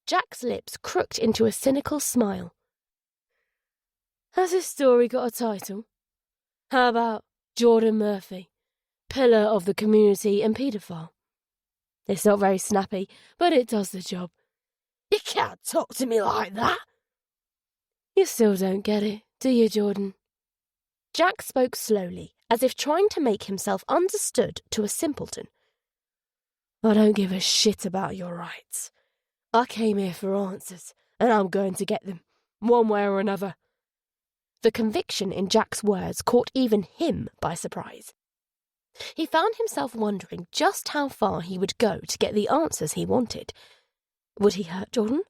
Jack's lips crooked into a cynical smile. Has this story got a title? How about Jordan Murphy, pillar of the community and paedophile? It's not very snappy, but it does the job. You can't talk to me like that. You still don't get it, do you, Jordan? Jack spoke slowly, as if trying to make himself understood to a simpleton. I don't give a shit about your rights. I came here for answers, and I'm going to get them, one way or another. The conviction in Jack's words caught even him by surprise. He found himself wondering just how far he would go to get the answers he wanted. Would he hurt Jordan?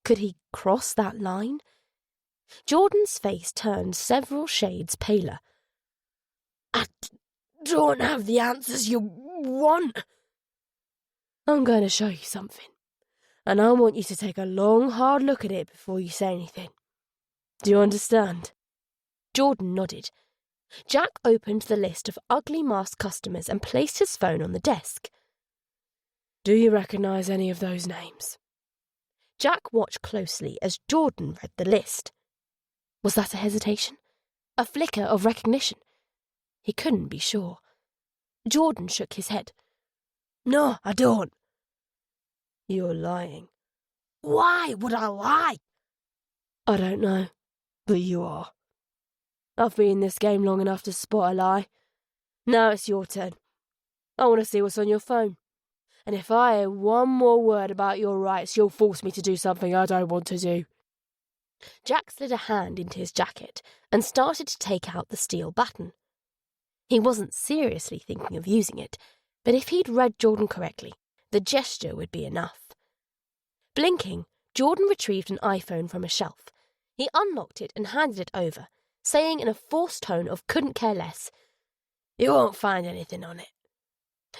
Could he cross that line? Jordan's face turned several shades paler. I don't have the answers you want. I'm going to show you something, and I want you to take a long, hard look at it before you say anything. Do you understand? Jordan nodded. Jack opened the list of ugly masked customers and placed his phone on the desk. Do you recognise any of those names? Jack watched closely as Jordan read the list. Was that a hesitation? A flicker of recognition? He couldn't be sure. Jordan shook his head. No, I don't. You're lying. Why would I lie? I don't know, but you are. I've been in this game long enough to spot a lie. Now it's your turn. I want to see what's on your phone. And if I hear one more word about your rights, you'll force me to do something I don't want to do. Jack slid a hand into his jacket and started to take out the steel baton. He wasn't seriously thinking of using it, but if he'd read Jordan correctly, the gesture would be enough. Blinking, Jordan retrieved an iPhone from a shelf. He unlocked it and handed it over, saying in a forced tone of couldn't care less, You won't find anything on it.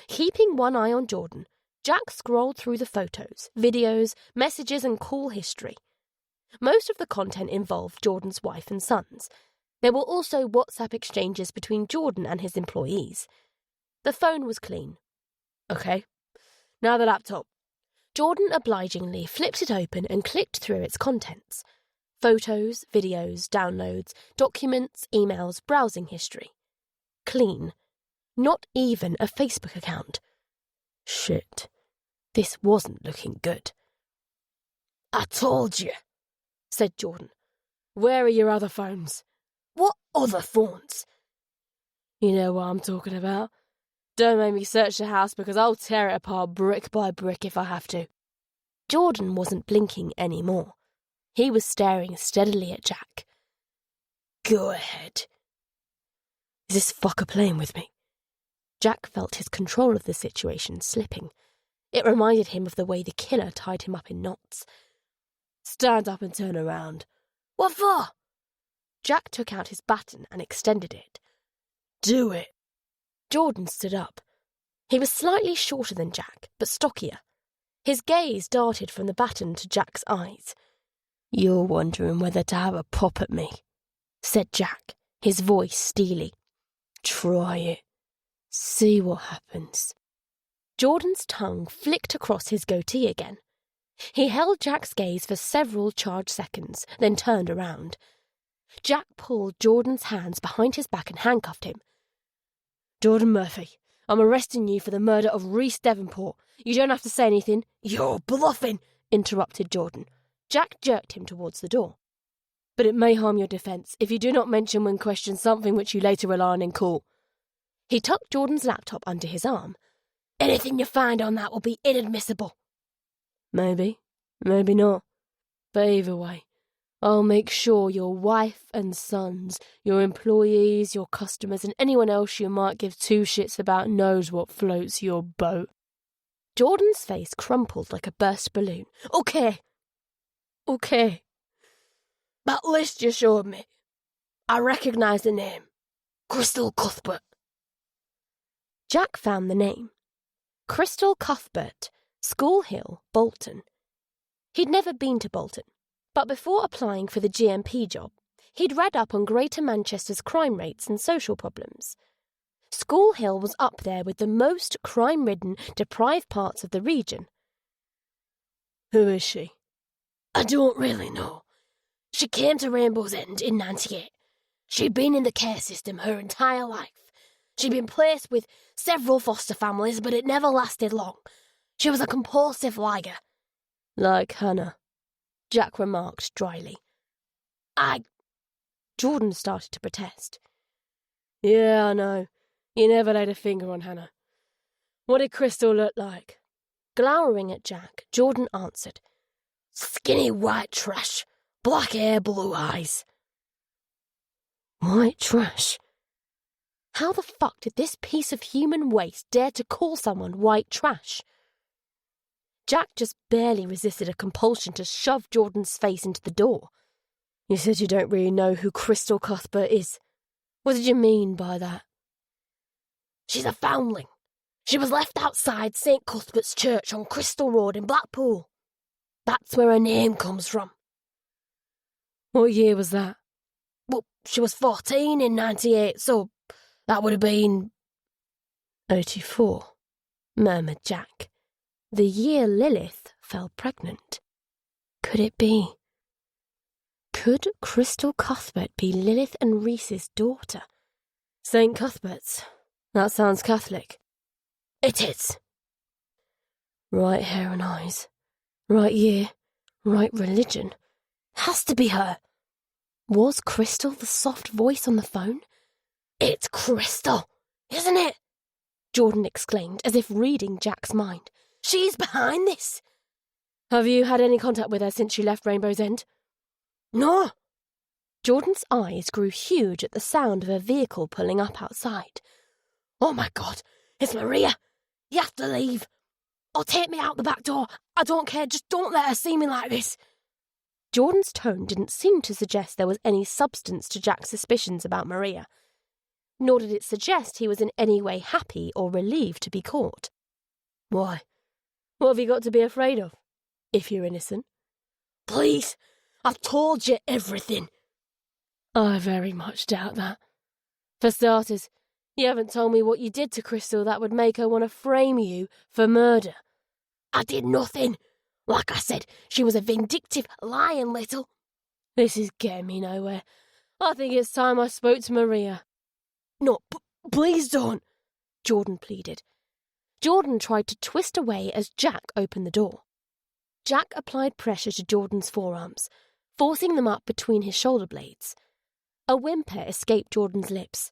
Keeping one eye on Jordan, Jack scrolled through the photos, videos, messages and call history. Most of the content involved Jordan's wife and sons. There were also WhatsApp exchanges between Jordan and his employees. The phone was clean. Okay, now the laptop. Jordan obligingly flipped it open and clicked through its contents. Photos, videos, downloads, documents, emails, browsing history. Clean. Not even a Facebook account. Shit. This wasn't looking good. I told you, said Jordan. Where are your other phones? What other phones? You know what I'm talking about. Don't make me search the house because I'll tear it apart brick by brick if I have to. Jordan wasn't blinking anymore. He was staring steadily at Jack. Go ahead. Is this fucker playing with me? Jack felt his control of the situation slipping. It reminded him of the way the killer tied him up in knots. Stand up and turn around. What for? Jack took out his baton and extended it. Do it. Jordan stood up. He was slightly shorter than Jack, but stockier. His gaze darted from the baton to Jack's eyes. You're wondering whether to have a pop at me, said Jack, his voice steely. Try it. See what happens. Jordan's tongue flicked across his goatee again. He held Jack's gaze for several charged seconds, then turned around. Jack pulled Jordan's hands behind his back and handcuffed him. Jordan Murphy, I'm arresting you for the murder of Reese Devonport. You don't have to say anything. You're bluffing, interrupted Jordan. Jack jerked him towards the door. But it may harm your defence if you do not mention when questioned something which you later rely on in court. He tucked Jordan's laptop under his arm. Anything you find on that will be inadmissible. Maybe, maybe not. But either way, I'll make sure your wife and sons, your employees, your customers, and anyone else you might give two shits about knows what floats your boat. Jordan's face crumpled like a burst balloon. Okay. That list you showed me, I recognise the name. Crystal Cuthbert. Jack found the name. Crystal Cuthbert, School Hill, Bolton. He'd never been to Bolton, but before applying for the GMP job, he'd read up on Greater Manchester's crime rates and social problems. School Hill was up there with the most crime-ridden, deprived parts of the region. Who is she? I don't really know. She came to Rainbow's End in '98. She'd been in the care system her entire life. She'd been placed with several foster families, but it never lasted long. She was a compulsive liar. Like Hannah, Jack remarked dryly. Jordan started to protest. Yeah, I know. You never laid a finger on Hannah. What did Crystal look like? Glowering at Jack, Jordan answered. Skinny white trash. Black hair, blue eyes. White trash? How the fuck did this piece of human waste dare to call someone white trash? Jack just barely resisted a compulsion to shove Jordan's face into the door. You said you don't really know who Crystal Cuthbert is. What did you mean by that? She's a foundling. She was left outside St. Cuthbert's Church on Crystal Road in Blackpool. That's where her name comes from. What year was that? Well, she was 14 in '98, so that would have been... 84, murmured Jack. The year Lilith fell pregnant. Could it be? Could Crystal Cuthbert be Lilith and Reese's daughter? St. Cuthbert's. That sounds Catholic. It is. Right hair and eyes. Right year. Right religion. Has to be her. Was Crystal the soft voice on the phone? It's Crystal, isn't it? Jordan exclaimed, as if reading Jack's mind. She's behind this. Have you had any contact with her since she left Rainbow's End? No. Jordan's eyes grew huge at the sound of a vehicle pulling up outside. Oh my God, it's Maria. You have to leave. Or take me out the back door. I don't care, just don't let her see me like this. Jordan's tone didn't seem to suggest there was any substance to Jack's suspicions about Maria. Nor did it suggest he was in any way happy or relieved to be caught. Why? What have you got to be afraid of, if you're innocent? Please, I've told you everything. I very much doubt that. For starters, you haven't told me what you did to Crystal that would make her want to frame you for murder. I did nothing. Like I said, she was a vindictive, lying little... This is getting me nowhere. I think it's time I spoke to Maria. No, please don't, Jordan pleaded. Jordan tried to twist away as Jack opened the door. Jack applied pressure to Jordan's forearms, forcing them up between his shoulder blades. A whimper escaped Jordan's lips.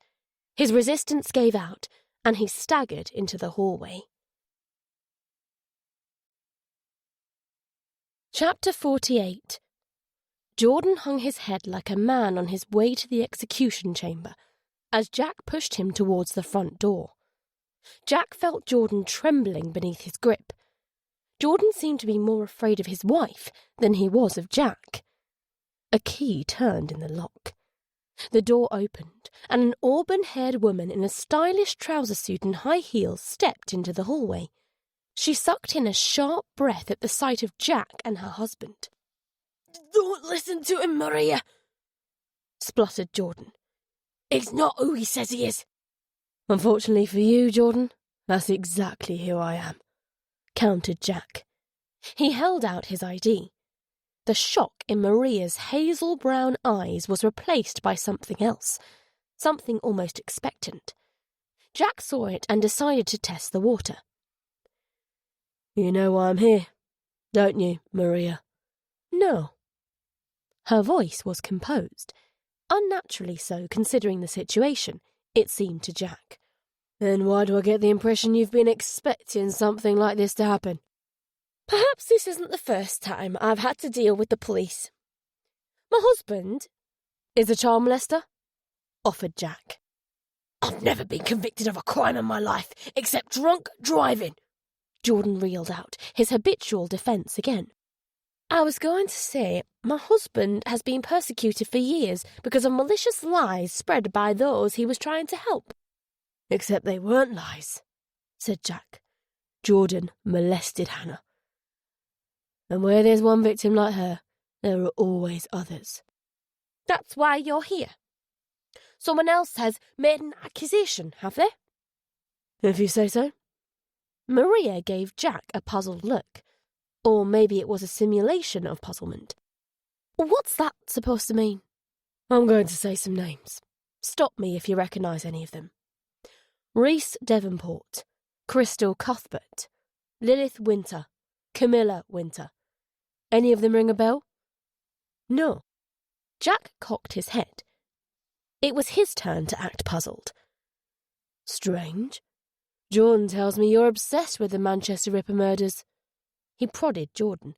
His resistance gave out, and he staggered into the hallway. Chapter 48. Jordan hung his head like a man on his way to the execution chamber, as Jack pushed him towards the front door. Jack felt Jordan trembling beneath his grip. Jordan seemed to be more afraid of his wife than he was of Jack. A key turned in the lock. The door opened, and an auburn-haired woman in a stylish trouser suit and high heels stepped into the hallway. She sucked in a sharp breath at the sight of Jack and her husband. Don't listen to him, Maria, spluttered Jordan. He's not who he says he is. Unfortunately for you, Jordan, that's exactly who I am, countered Jack. He held out his ID. The shock in Maria's hazel-brown eyes was replaced by something else, something almost expectant. Jack saw it and decided to test the water. You know why I'm here, don't you, Maria? No. Her voice was composed, unnaturally so considering the situation, it seemed to Jack. Then why do I get the impression you've been expecting something like this to happen? Perhaps this isn't the first time I've had to deal with the police. My husband is a child molester, offered Jack. I've never been convicted of a crime in my life except drunk driving, Jordan reeled out, his habitual defence again. I was going to say, my husband has been persecuted for years because of malicious lies spread by those he was trying to help. Except they weren't lies, said Jack. Jordan molested Hannah. And where there's one victim like her, there are always others. That's why you're here. Someone else has made an accusation, have they? If you say so. Maria gave Jack a puzzled look. Or maybe it was a simulation of puzzlement. What's that supposed to mean? I'm going to say some names. Stop me if you recognise any of them. Reese Devonport, Crystal Cuthbert, Lilith Winter, Camilla Winter. Any of them ring a bell? No. Jack cocked his head. It was his turn to act puzzled. Strange. Jordan tells me you're obsessed with the Manchester Ripper murders. He prodded Jordan.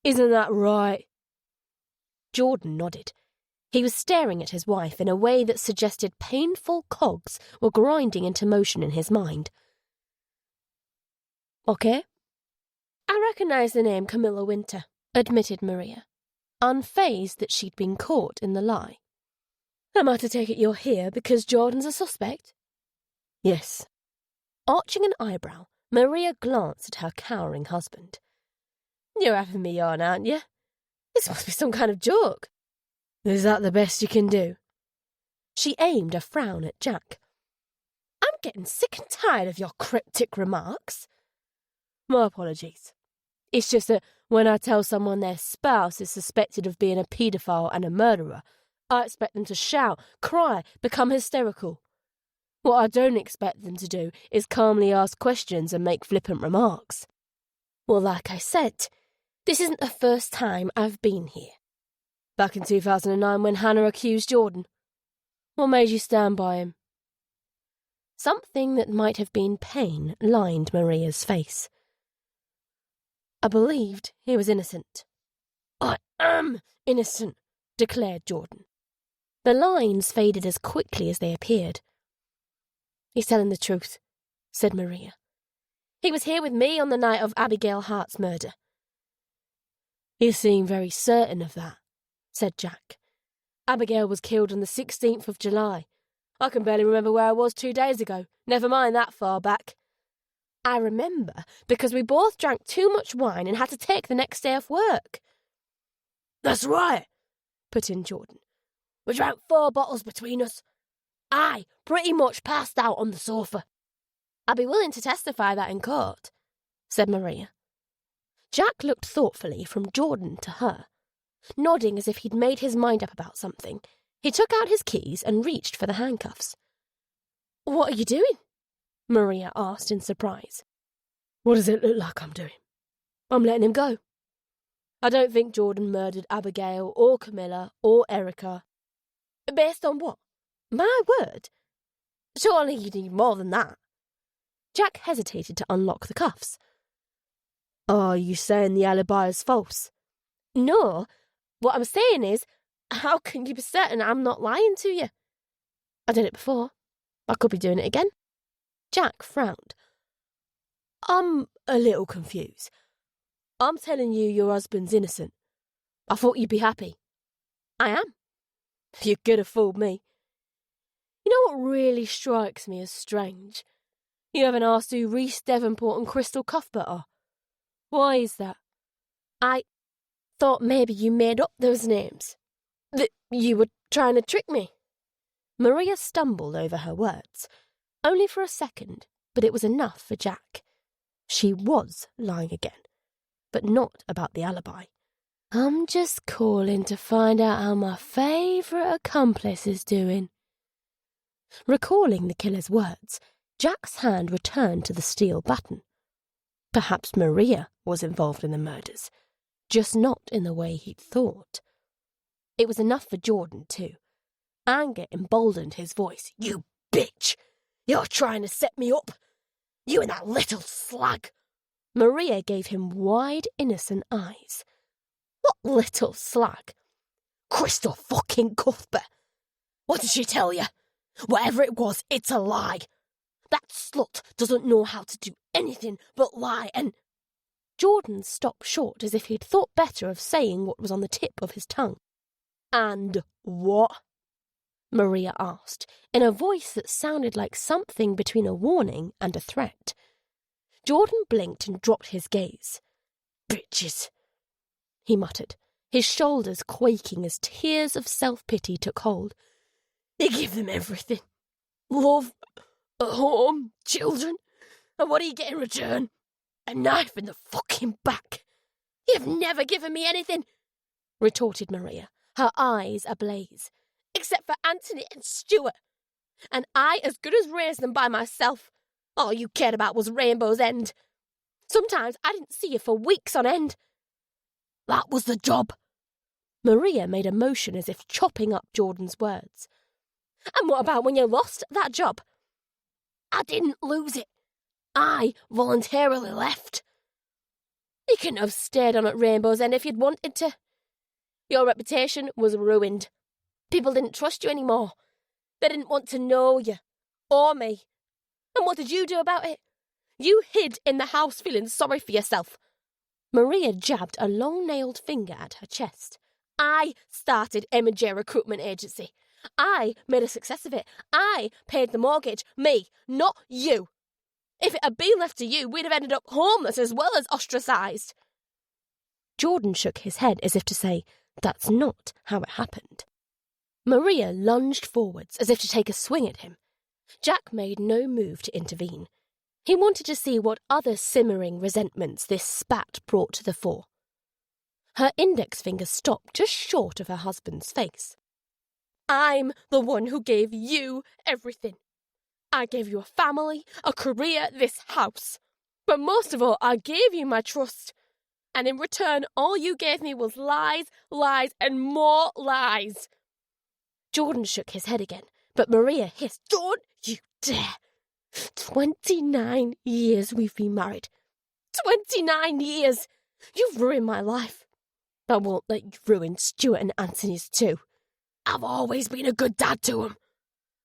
Isn't that right? Jordan nodded. He was staring at his wife in a way that suggested painful cogs were grinding into motion in his mind. Okay. I recognise the name Camilla Winter, admitted Maria, unfazed that she'd been caught in the lie. Am I to take it you're here because Jordan's a suspect? Yes. Arching an eyebrow, Maria glanced at her cowering husband. You're having me on, aren't you? This must be some kind of joke. Is that the best you can do? She aimed a frown at Jack. I'm getting sick and tired of your cryptic remarks. My apologies. It's just that when I tell someone their spouse is suspected of being a paedophile and a murderer, I expect them to shout, cry, become hysterical. What I don't expect them to do is calmly ask questions and make flippant remarks. Well, like I said, this isn't the first time I've been here. Back in 2009 when Hannah accused Jordan. What made you stand by him? Something that might have been pain lined Maria's face. I believed he was innocent. I am innocent, declared Jordan. The lines faded as quickly as they appeared. He's telling the truth, said Maria. He was here with me on the night of Abigail Hart's murder. You seem very certain of that, said Jack. Abigail was killed on the 16th of July. I can barely remember where I was 2 days ago, never mind that far back. I remember because we both drank too much wine and had to take the next day off work. That's right, put in Jordan. We drank 4 bottles between us. I pretty much passed out on the sofa. I'd be willing to testify that in court, said Maria. Jack looked thoughtfully from Jordan to her. Nodding as if he'd made his mind up about something, he took out his keys and reached for the handcuffs. What are you doing? Maria asked in surprise. What does it look like I'm doing? I'm letting him go. I don't think Jordan murdered Abigail or Camilla or Erica. Based on what? My word. Surely you need more than that. Jack hesitated to unlock the cuffs. Are you saying the alibi is false? No. What I'm saying is, how can you be certain I'm not lying to you? I did it before. I could be doing it again. Jack frowned. I'm a little confused. I'm telling you your husband's innocent. I thought you'd be happy. I am. You could have fooled me. You know what really strikes me as strange? You haven't asked who Reese Devonport and Crystal Cuthbert are. Why is that? I thought maybe you made up those names. That you were trying to trick me. Maria stumbled over her words. Only for a second, but it was enough for Jack. She was lying again, but not about the alibi. I'm just calling to find out how my favourite accomplice is doing. Recalling the killer's words, Jack's hand returned to the steel button. Perhaps Maria was involved in the murders, just not in the way he'd thought. It was enough for Jordan, too. Anger emboldened his voice. You bitch! You're trying to set me up! You and that little slag! Maria gave him wide, innocent eyes. What little slag? Crystal fucking Cuthbert. What did she tell you? Whatever it was, it's a lie. That slut doesn't know how to do anything but lie and... Jordan stopped short as if he'd thought better of saying what was on the tip of his tongue. And what? Maria asked, in a voice that sounded like something between a warning and a threat. Jordan blinked and dropped his gaze. Bitches, he muttered, his shoulders quaking as tears of self-pity took hold. You give them everything. Love, a home, children. And what do you get in return? A knife in the fucking back. You've never given me anything, retorted Maria, her eyes ablaze. Except for Anthony and Stuart. And I as good as raised them by myself. All you cared about was Rainbow's End. Sometimes I didn't see you for weeks on end. That was the job. Maria made a motion as if chopping up Jordan's words. And what about when you lost that job? I didn't lose it. I voluntarily left. You couldn't have stayed on at Rainbow's End if you'd wanted to. Your reputation was ruined. People didn't trust you anymore. They didn't want to know you. Or me. And what did you do about it? You hid in the house feeling sorry for yourself. Maria jabbed a long-nailed finger at her chest. I started M&J Recruitment Agency. I made a success of it. I paid the mortgage. Me, not you. If it had been left to you, we'd have ended up homeless as well as ostracised. Jordan shook his head as if to say, that's not how it happened. Maria lunged forwards as if to take a swing at him. Jack made no move to intervene. He wanted to see what other simmering resentments this spat brought to the fore. Her index finger stopped just short of her husband's face. I'm the one who gave you everything. I gave you a family, a career, this house. But most of all, I gave you my trust. And in return, all you gave me was lies, lies, and more lies. Jordan shook his head again, but Maria hissed, Don't you dare! 29 years we've been married. 29 years! You've ruined my life. I won't let you ruin Stuart and Anthony's too. I've always been a good dad to them.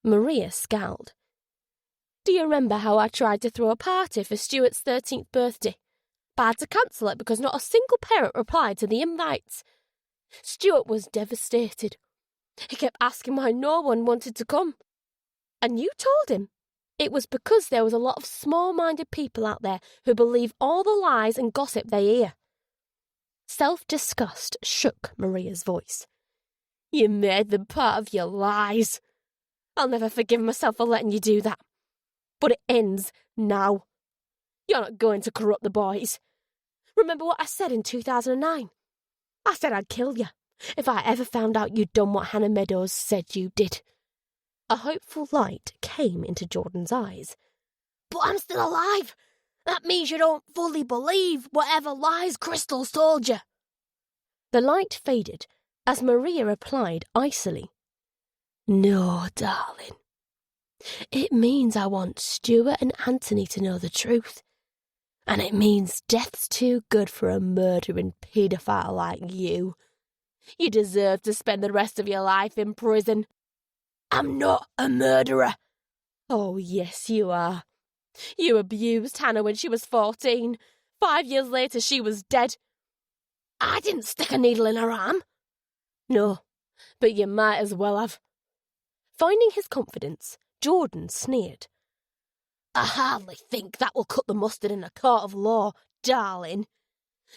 Maria scowled. Do you remember how I tried to throw a party for Stuart's 13th birthday? But I had to cancel it because not a single parent replied to the invites. Stuart was devastated. He kept asking why no one wanted to come. And you told him. It was because there was a lot of small-minded people out there who believe all the lies and gossip they hear. Self-disgust shook Maria's voice. You made them part of your lies. I'll never forgive myself for letting you do that. But it ends now. You're not going to corrupt the boys. Remember what I said in 2009? I said I'd kill you if I ever found out you'd done what Hannah Meadows said you did. A hopeful light came into Jordan's eyes. But I'm still alive. That means you don't fully believe whatever lies Crystal's told you. The light faded as Maria replied icily. No, darling. It means I want Stuart and Anthony to know the truth. And it means death's too good for a murdering paedophile like you. You deserve to spend the rest of your life in prison. I'm not a murderer. Oh, yes, you are. You abused Hannah when she was 14. 5 years later, she was dead. I didn't stick a needle in her arm. No, but you might as well have. Finding his confidence, Jordan sneered. I hardly think that will cut the mustard in a court of law, darling.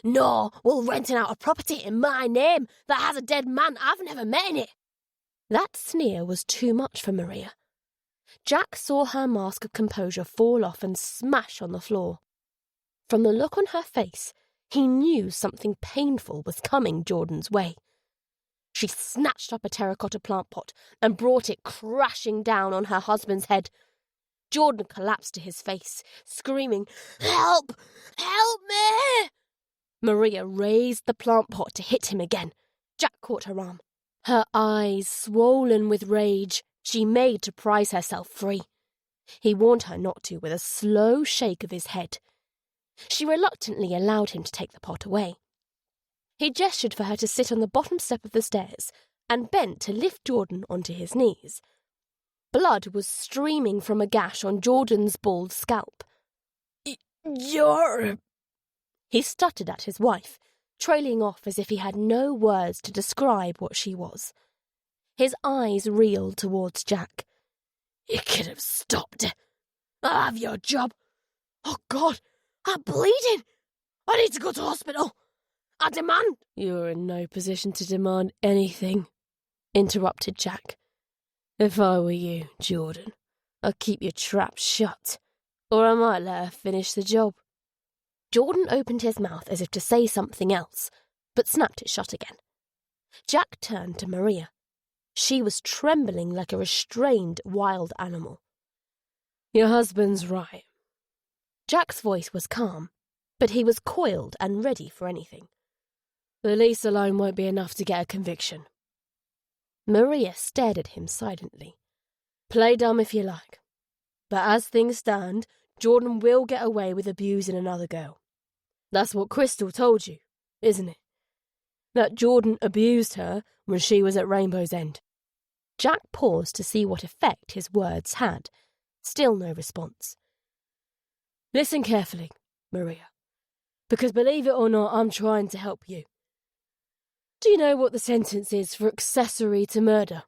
Nor will renting out a property in my name that has a dead man I've never met in it. That sneer was too much for Maria. Jack saw her mask of composure fall off and smash on the floor. From the look on her face, he knew something painful was coming Jordan's way. She snatched up a terracotta plant pot and brought it crashing down on her husband's head. Jordan collapsed to his face, screaming, "Help! Help me!" Maria raised the plant pot to hit him again. Jack caught her arm. Her eyes swollen with rage, she made to prise herself free. He warned her not to with a slow shake of his head. She reluctantly allowed him to take the pot away. He gestured for her to sit on the bottom step of the stairs and bent to lift Jordan onto his knees. Blood was streaming from a gash on Jordan's bald scalp. You're... He stuttered at his wife, trailing off as if he had no words to describe what she was. His eyes reeled towards Jack. You could have stopped it. I have your job. Oh, God, I'm bleeding. I need to go to hospital. I demand... You're in no position to demand anything, interrupted Jack. If I were you, Jordan, I'd keep your trap shut, or I might let her finish the job. Jordan opened his mouth as if to say something else, but snapped it shut again. Jack turned to Maria. She was trembling like a restrained wild animal. Your husband's right. Jack's voice was calm, but he was coiled and ready for anything. The lease alone won't be enough to get a conviction. Maria stared at him silently. Play dumb if you like, but as things stand, Jordan will get away with abusing another girl. That's what Crystal told you, isn't it? That Jordan abused her when she was at Rainbow's End. Jack paused to see what effect his words had. Still no response. Listen carefully, Maria, because believe it or not, I'm trying to help you. Do you know what the sentence is for accessory to murder?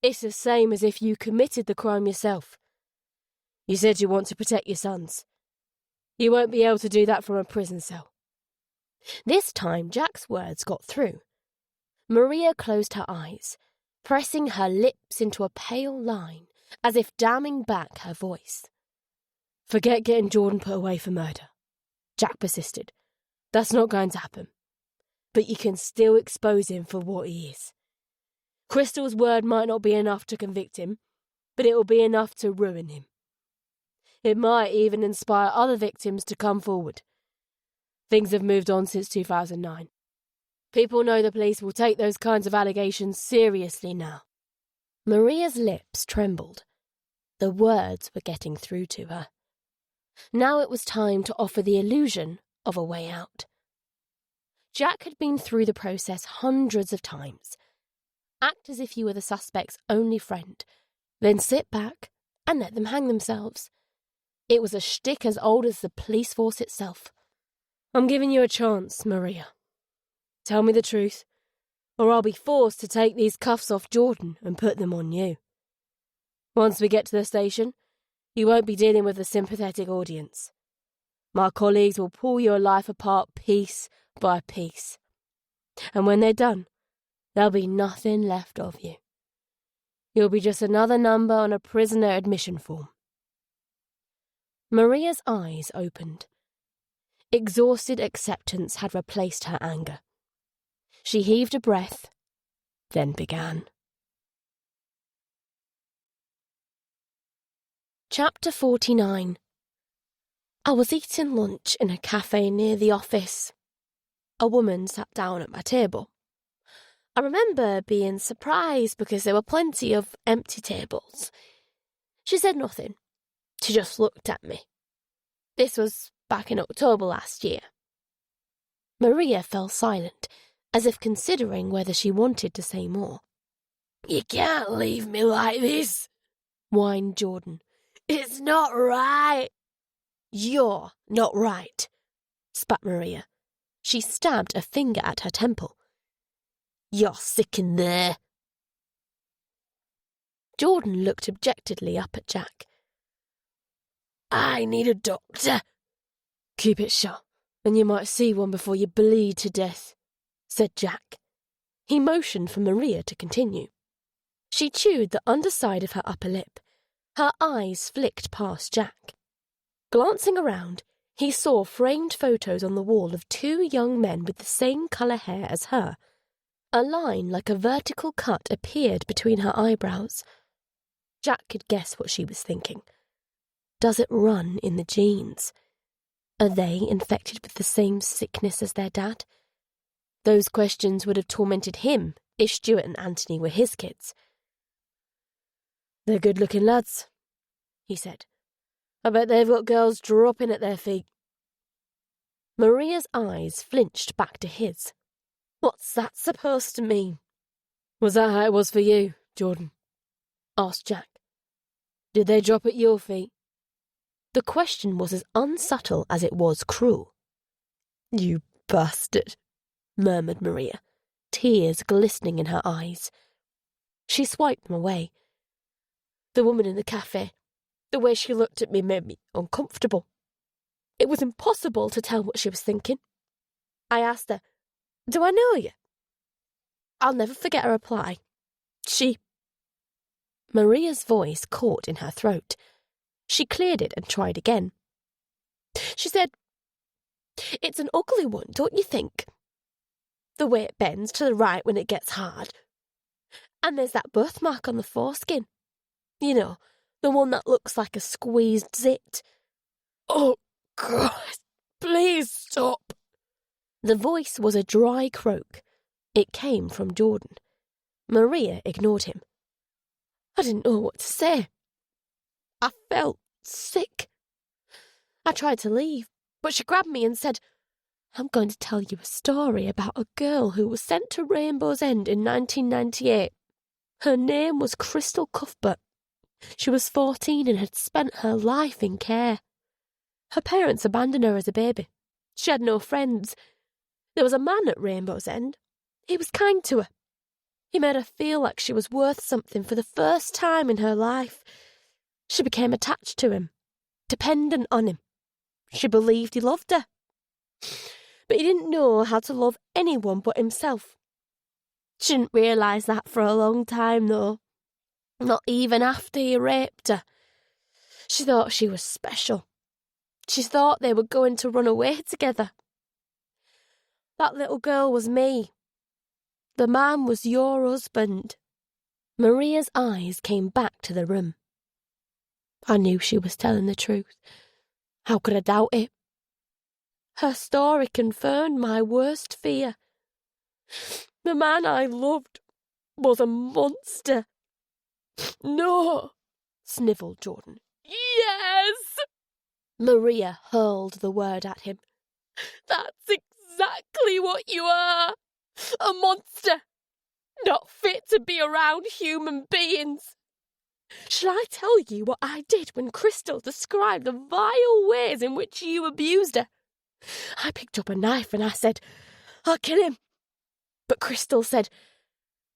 It's the same as if you committed the crime yourself. You said you want to protect your sons. You won't be able to do that from a prison cell. This time Jack's words got through. Maria closed her eyes, pressing her lips into a pale line, as if damming back her voice. Forget getting Jordan put away for murder, Jack persisted. That's not going to happen. But you can still expose him for what he is. Crystal's word might not be enough to convict him, but it will be enough to ruin him. It might even inspire other victims to come forward. Things have moved on since 2009. People know the police will take those kinds of allegations seriously now. Maria's lips trembled. The words were getting through to her. Now it was time to offer the illusion of a way out. Jack had been through the process hundreds of times. Act as if you were the suspect's only friend, then sit back and let them hang themselves. It was a shtick as old as the police force itself. I'm giving you a chance, Maria. Tell me the truth, or I'll be forced to take these cuffs off Jordan and put them on you. Once we get to the station, you won't be dealing with a sympathetic audience. My colleagues will pull your life apart piece by piece. And when they're done, there'll be nothing left of you. You'll be just another number on a prisoner admission form. Maria's eyes opened. Exhausted acceptance had replaced her anger. She heaved a breath, then began. Chapter 49. I was eating lunch in a cafe near the office. A woman sat down at my table. I remember being surprised because there were plenty of empty tables. She said nothing. She just looked at me. This was back in October last year. Maria fell silent, as if considering whether she wanted to say more. You can't leave me like this, whined Jordan. It's not right. You're not right, spat Maria. She stabbed a finger at her temple. You're sick in there. Jordan looked abjectedly up at Jack. I need a doctor. Keep it shut, and you might see one before you bleed to death, said Jack. He motioned for Maria to continue. She chewed the underside of her upper lip. Her eyes flicked past Jack. Glancing around, he saw framed photos on the wall of two young men with the same colour hair as her. A line like a vertical cut appeared between her eyebrows. Jack could guess what she was thinking. Does it run in the genes? Are they infected with the same sickness as their dad? Those questions would have tormented him if Stuart and Anthony were his kids. They're good-looking lads, he said. I bet they've got girls dropping at their feet. Maria's eyes flinched back to his. What's that supposed to mean? Was that how it was for you, Jordan? Asked Jack. Did they drop at your feet? The question was as unsubtle as it was cruel. You bastard, murmured Maria, tears glistening in her eyes. She swiped them away. The woman in the cafe, the way she looked at me made me uncomfortable. It was impossible to tell what she was thinking. I asked her, "Do I know you?" I'll never forget her reply. Maria's voice caught in her throat. She cleared it and tried again. She said, "It's an ugly one, don't you think? The way it bends to the right when it gets hard. And there's that birthmark on the foreskin. You know, the one that looks like a squeezed zit." Oh, God, please stop. The voice was a dry croak. It came from Jordan. Maria ignored him. I didn't know what to say. I felt sick. I tried to leave, but she grabbed me and said, "I'm going to tell you a story about a girl who was sent to Rainbow's End in 1998. Her name was Crystal Cuthbert. She was 14 and had spent her life in care. Her parents abandoned her as a baby. She had no friends. There was a man at Rainbow's End. He was kind to her. He made her feel like she was worth something for the first time in her life. She became attached to him, dependent on him. She believed he loved her. But he didn't know how to love anyone but himself. She didn't realise that for a long time, though. Not even after he raped her. She thought she was special. She thought they were going to run away together. That little girl was me. The man was your husband." Maria's eyes came back to the room. I knew she was telling the truth. How could I doubt it? Her story confirmed my worst fear. The man I loved was a monster. "No," snivelled Jordan. "Yes!" Maria hurled the word at him. "That's exactly what you are. A monster. Not fit to be around human beings. Shall I tell you what I did when Crystal described the vile ways in which you abused her? I picked up a knife and I said, 'I'll kill him.' But Crystal said,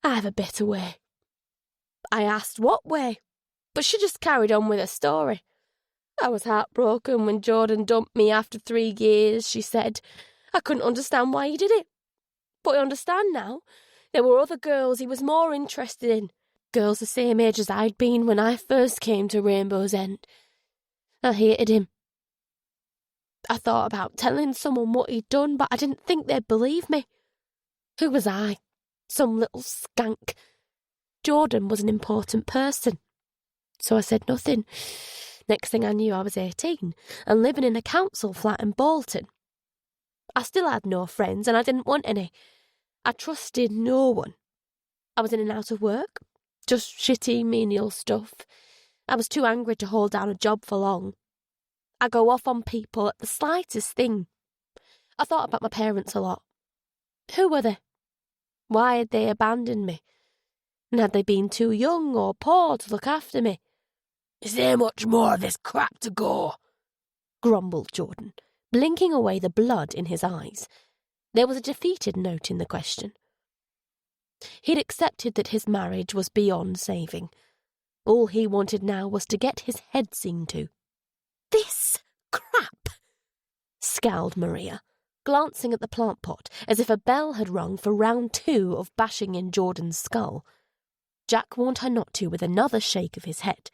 'I have a better way.' I asked what way, but she just carried on with her story. I was heartbroken when Jordan dumped me after 3 years, she said. I couldn't understand why he did it. But I understand now. There were other girls he was more interested in. Girls the same age as I'd been when I first came to Rainbow's End. I hated him. I thought about telling someone what he'd done, but I didn't think they'd believe me. Who was I? Some little skank. Jordan was an important person. So I said nothing. Next thing I knew, I was 18 and living in a council flat in Bolton. I still had no friends and I didn't want any. I trusted no one. I was in and out of work, just shitty, menial stuff. I was too angry to hold down a job for long. I go off on people at the slightest thing. I thought about my parents a lot. Who were they? Why had they abandoned me? And had they been too young or poor to look after me? "Is there much more of this crap to go?" grumbled Jordan, blinking away the blood in his eyes. There was a defeated note in the question. He'd accepted that his marriage was beyond saving. All he wanted now was to get his head seen to. "This crap!" scowled Maria, glancing at the plant pot as if a bell had rung for round 2 of bashing in Jordan's skull. Jack warned her not to with another shake of his head.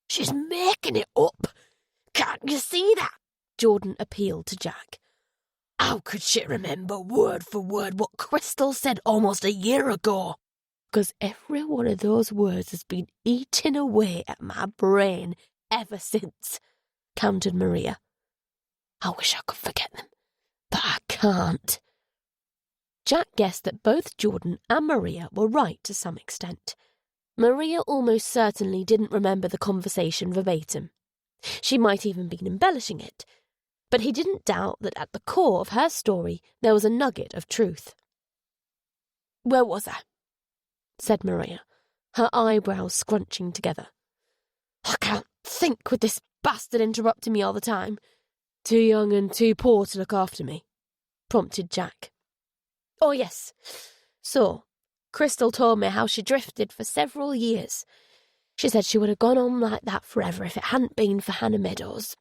"She's making it up. Can't you see that?" Jordan appealed to Jack. "How could she remember word for word what Crystal said almost a year ago?" "'Cause every one of those words has been eating away at my brain ever since," countered Maria. "I wish I could forget them, but I can't." Jack guessed that both Jordan and Maria were right to some extent. Maria almost certainly didn't remember the conversation verbatim. She might even been embellishing it. But he didn't doubt that at the core of her story there was a nugget of truth. "Where was I?" said Maria, her eyebrows scrunching together. "I can't think with this bastard interrupting me all the time." "Too young and too poor to look after me," prompted Jack. "Oh, yes. So, Crystal told me how she drifted for several years. She said she would have gone on like that forever if it hadn't been for Hannah Meadows.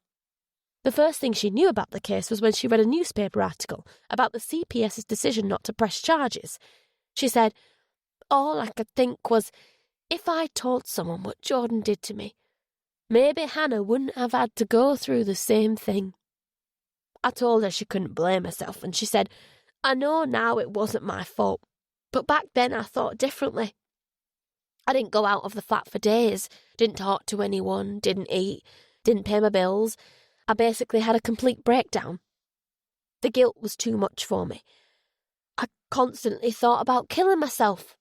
The first thing she knew about the case was when she read a newspaper article about the CPS's decision not to press charges. She said, all I could think was, if I told someone what Jordan did to me, maybe Hannah wouldn't have had to go through the same thing. I told her she couldn't blame herself, and she said, I know now it wasn't my fault, but back then I thought differently. I didn't go out of the flat for days, didn't talk to anyone, didn't eat, didn't pay my bills. I basically had a complete breakdown. The guilt was too much for me. I constantly thought about killing myself."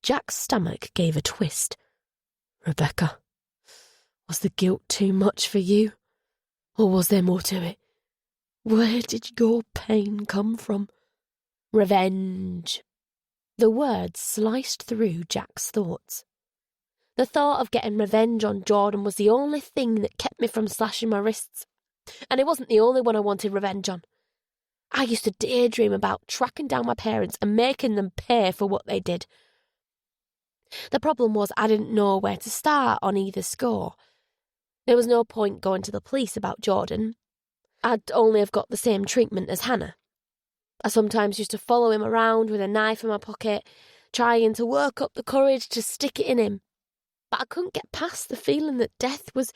Jack's stomach gave a twist. "Rebecca, was the guilt too much for you? Or was there more to it? Where did your pain come from?" Revenge. The words sliced through Jack's thoughts. The thought of getting revenge on Jordan was the only thing that kept me from slashing my wrists. And it wasn't the only one I wanted revenge on. I used to daydream about tracking down my parents and making them pay for what they did. The problem was I didn't know where to start on either score. There was no point going to the police about Jordan. I'd only have got the same treatment as Hannah. I sometimes used to follow him around with a knife in my pocket, trying to work up the courage to stick it in him. But I couldn't get past the feeling that death was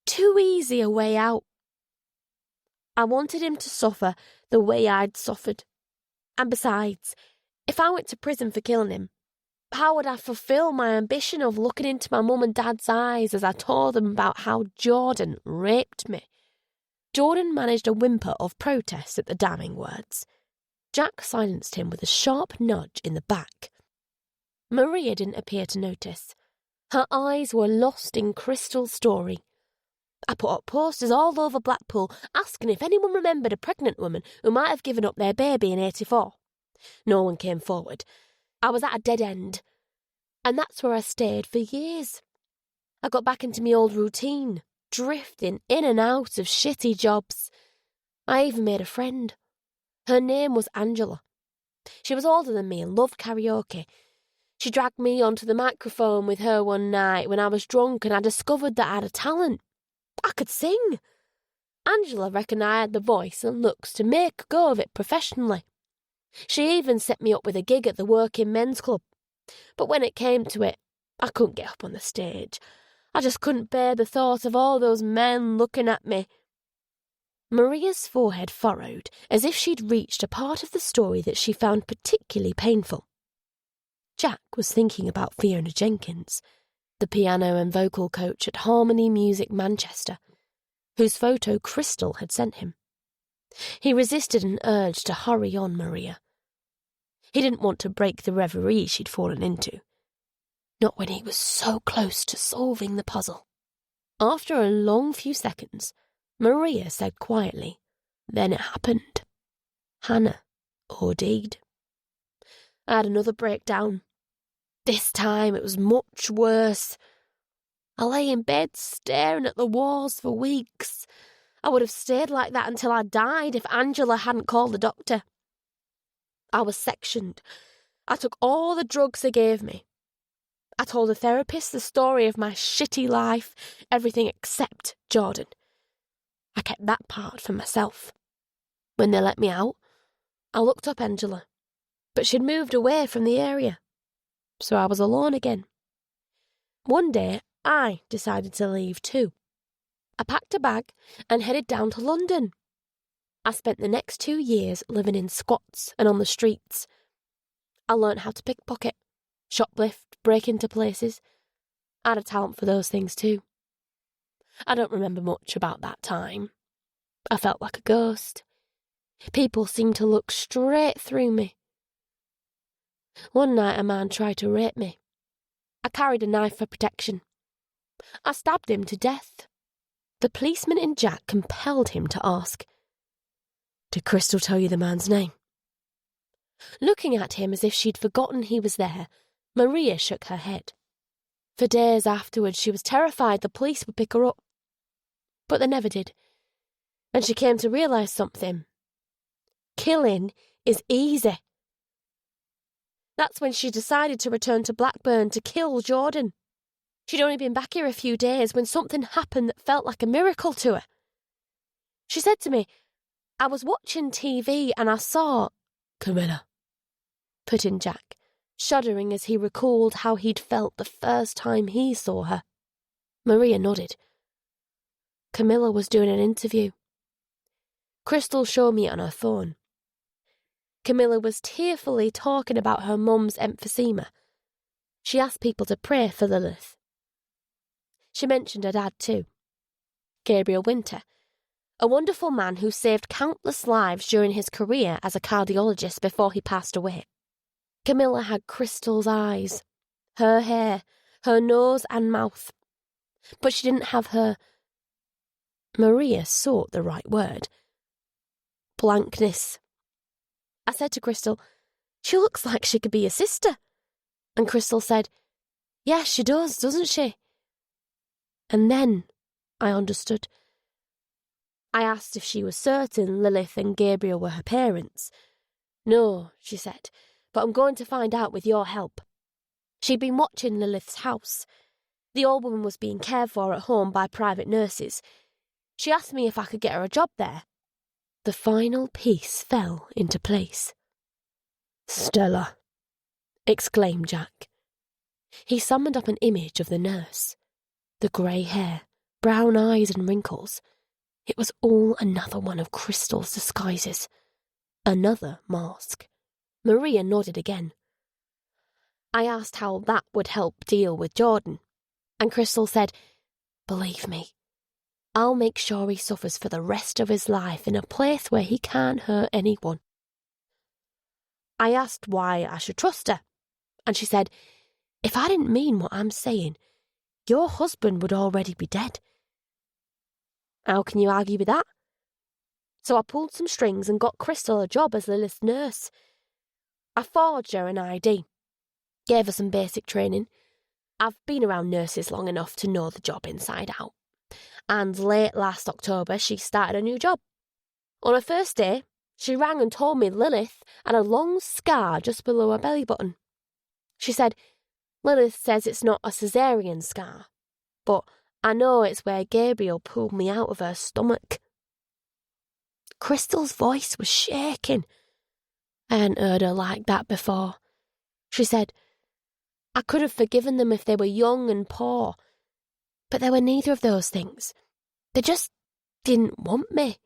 too easy a way out. I wanted him to suffer the way I'd suffered. And besides, if I went to prison for killing him, how would I fulfill my ambition of looking into my mum and dad's eyes as I told them about how Jordan raped me? Jordan managed a whimper of protest at the damning words. Jack silenced him with a sharp nudge in the back. Maria didn't appear to notice. Her eyes were lost in Crystal's story. I put up posters all over Blackpool asking if anyone remembered a pregnant woman who might have given up their baby in '84. No one came forward. I was at a dead end. And that's where I stayed for years. I got back into my old routine, drifting in and out of shitty jobs. I even made a friend. Her name was Angela. She was older than me and loved karaoke. She dragged me onto the microphone with her one night when I was drunk and I discovered that I had a talent. I could sing. Angela reckoned I had the voice and looks to make a go of it professionally. She even set me up with a gig at the Working Men's Club. But when it came to it, I couldn't get up on the stage. I just couldn't bear the thought of all those men looking at me. Maria's forehead furrowed, as if she'd reached a part of the story that she found particularly painful. Jack was thinking about Fiona Jenkins, the piano and vocal coach at Harmony Music Manchester, whose photo Crystal had sent him. He resisted an urge to hurry on Maria. He didn't want to break the reverie she'd fallen into. Not when he was so close to solving the puzzle. After a long few seconds, Maria said quietly, then it happened. Hannah OD'd. I had another breakdown. This time it was much worse. I lay in bed staring at the walls for weeks. I would have stayed like that until I died if Angela hadn't called the doctor. I was sectioned. I took all the drugs they gave me. I told the therapist the story of my shitty life, everything except Jordan. I kept that part for myself. When they let me out, I looked up Angela, but she'd moved away from the area, so I was alone again. One day, I decided to leave too. I packed a bag and headed down to London. I spent the next 2 years living in squats and on the streets. I learnt how to pickpocket, shoplift, break into places. I had a talent for those things too. I don't remember much about that time. I felt like a ghost. People seemed to look straight through me. One night a man tried to rape me. I carried a knife for protection. I stabbed him to death. The policeman in Jack compelled him to ask, "Did Crystal tell you the man's name?" Looking at him as if she'd forgotten he was there, Maria shook her head. For days afterwards she was terrified the police would pick her up. But they never did. And she came to realise something. Killing is easy. That's when she decided to return to Blackburn to kill Jordan. She'd only been back here a few days when something happened that felt like a miracle to her. She said to me, "I was watching TV and I saw—" "Camilla," put in Jack, shuddering as he recalled how he'd felt the first time he saw her. Maria nodded. Camilla was doing an interview. Crystal showed me it on her phone. Camilla was tearfully talking about her mum's emphysema. She asked people to pray for Lilith. She mentioned her dad too, Gabriel Winter, a wonderful man who saved countless lives during his career as a cardiologist before he passed away. Camilla had Crystal's eyes, her hair, her nose and mouth, but she didn't have her— Maria sought the right word. Blankness. I said to Crystal, "She looks like she could be your sister." And Crystal said, "Yes, she does, doesn't she?" And then I understood. I asked if she was certain Lilith and Gabriel were her parents. "No," she said, "but I'm going to find out with your help." She'd been watching Lilith's house. The old woman was being cared for at home by private nurses. She asked me if I could get her a job there. The final piece fell into place. "Stella," exclaimed Jack. He summoned up an image of the nurse. The grey hair, brown eyes and wrinkles. It was all another one of Crystal's disguises. Another mask. Maria nodded again. I asked how that would help deal with Jordan, and Crystal said, "Believe me, I'll make sure he suffers for the rest of his life in a place where he can't hurt anyone." I asked why I should trust her, and she said, "If I didn't mean what I'm saying, your husband would already be dead." How can you argue with that? So I pulled some strings and got Crystal a job as Lilith's nurse. I forged her an ID, gave her some basic training. I've been around nurses long enough to know the job inside out. And late last October, she started a new job. On her first day, she rang and told me Lilith had a long scar just below her belly button. She said, "Lilith says it's not a caesarean scar, but I know it's where Gabriel pulled me out of her stomach." Crystal's voice was shaking. I hadn't heard her like that before. She said, "I could have forgiven them if they were young and poor, but they were neither of those things. They just didn't want me.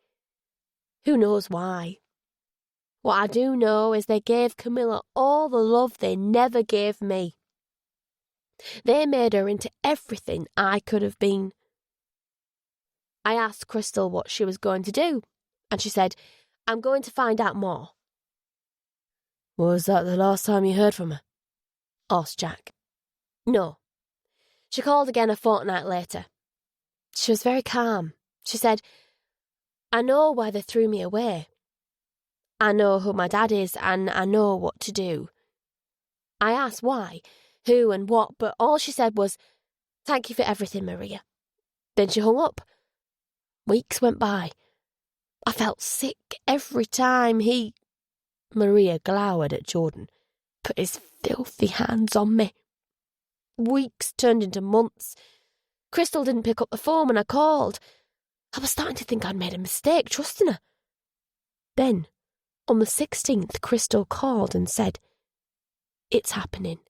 Who knows why? What I do know is they gave Camilla all the love they never gave me. They made her into everything I could have been." I asked Crystal what she was going to do, and she said, "I'm going to find out more." "Was that the last time you heard from her?" asked Jack. "No. She called again a fortnight later. She was very calm. She said, 'I know why they threw me away. I know who my dad is and I know what to do.' I asked why, who and what, but all she said was, 'Thank you for everything, Maria.' Then she hung up. Weeks went by. I felt sick every time he—" Maria glowered at Jordan, "put his filthy hands on me. Weeks turned into months. Crystal didn't pick up the phone when I called. I was starting to think I'd made a mistake trusting her. Then, on the 16th, Crystal called and said, 'It's happening.'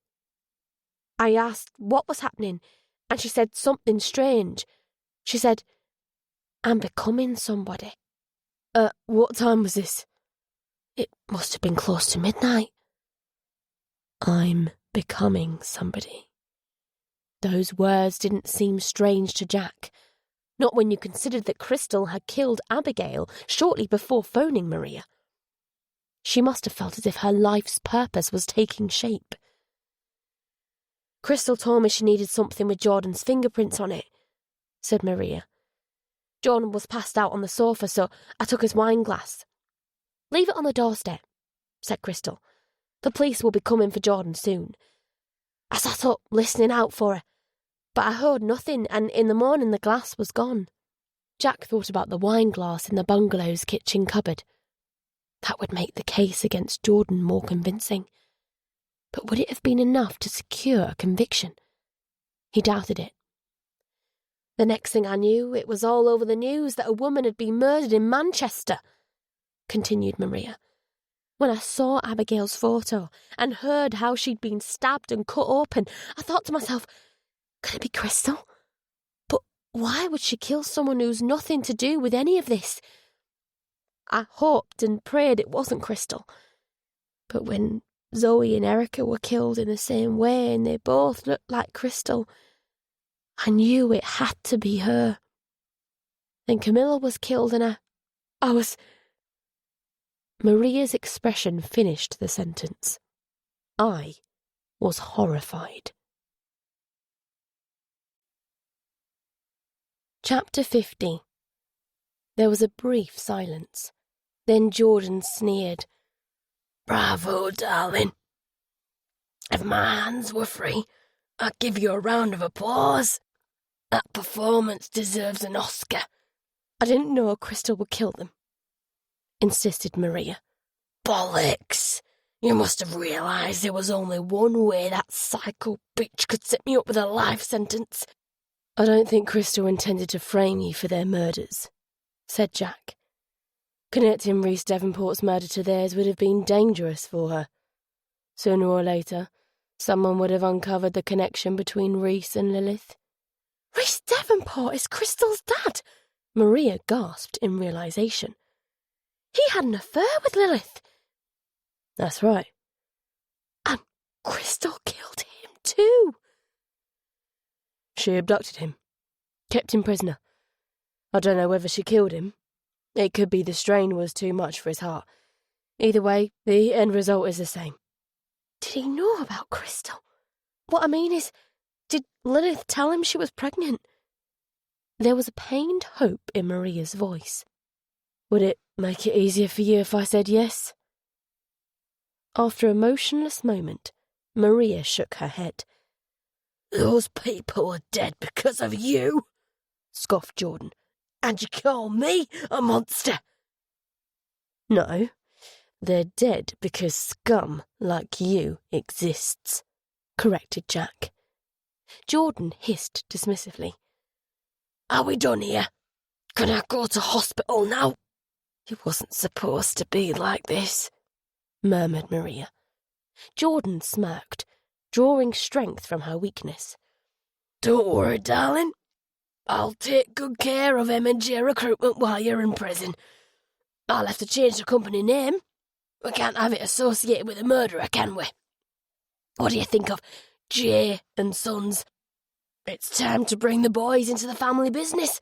I asked what was happening, and she said something strange. She said, 'I'm becoming somebody.'" What time was this?" "It must have been close to midnight." "I'm becoming somebody." Those words didn't seem strange to Jack, not when you considered that Crystal had killed Abigail shortly before phoning Maria. She must have felt as if her life's purpose was taking shape. "Crystal told me she needed something with Jordan's fingerprints on it," said Maria. John was passed out on the sofa, so I took his wine glass. Leave it on the doorstep, said Crystal. The police will be coming for Jordan soon. I sat up, listening out for her, but I heard nothing, and in the morning the glass was gone. Jack thought about the wine glass in the bungalow's kitchen cupboard. That would make the case against Jordan more convincing. But would it have been enough to secure a conviction? He doubted it. The next thing I knew, it was all over the news that a woman had been murdered in Manchester, continued Maria. When I saw Abigail's photo and heard how she'd been stabbed and cut open, I thought to myself, could it be Crystal? But why would she kill someone who's nothing to do with any of this? I hoped and prayed it wasn't Crystal. But when Zoe and Erica were killed in the same way and they both looked like Crystal, I knew it had to be her. Then Camilla was killed and I was... Maria's expression finished the sentence. I was horrified. Chapter 50. There was a brief silence. Then Jordan sneered. Bravo, darling. If my hands were free, I'd give you a round of applause. That performance deserves an Oscar. I didn't know Crystal would kill them, insisted Maria. Bollocks! You must have realised there was only one way that psycho bitch could set me up with a life sentence. I don't think Crystal intended to frame you for their murders, said Jack. Connecting Rhys Devonport's murder to theirs would have been dangerous for her. Sooner or later, someone would have uncovered the connection between Rhys and Lilith. Rhys Devonport is Crystal's dad, Maria gasped in realisation. He had an affair with Lilith. That's right. And Crystal killed him too. She abducted him, kept him prisoner. I don't know whether she killed him. It could be the strain was too much for his heart. Either way, the end result is the same. Did he know about Crystal? What I mean is, did Lilith tell him she was pregnant? There was a pained hope in Maria's voice. Would it make it easier for you if I said yes? After a motionless moment, Maria shook her head. Those people are dead because of you, scoffed Jordan. And you call me a monster? No, they're dead because scum like you exists, corrected Jack. Jordan hissed dismissively. Are we done here? Can I go to hospital now? It wasn't supposed to be like this, murmured Maria. Jordan smirked, drawing strength from her weakness. Don't worry, darling. I'll take good care of M&J recruitment while you're in prison. I'll have to change the company name. We can't have it associated with a murderer, can we? What do you think of J and Sons? It's time to bring the boys into the family business.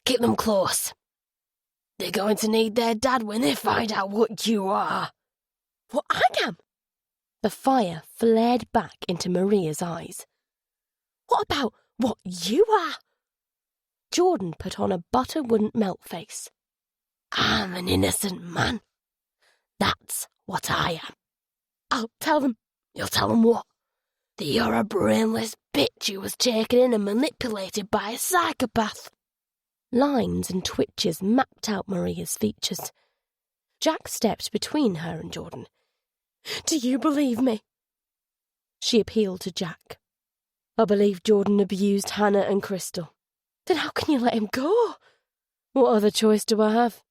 Keep them close. They're going to need their dad when they find out what you are. What I am? The fire flared back into Maria's eyes. What about what you are? Jordan put on a butter wouldn't melt face. I'm an innocent man. That's what I am. I'll tell them. You'll tell them what? That you're a brainless bitch who was taken in and manipulated by a psychopath. Lines and twitches mapped out Maria's features. Jack stepped between her and Jordan. Do you believe me? She appealed to Jack. I believe Jordan abused Hannah and Crystal. Then how can you let him go? What other choice do I have?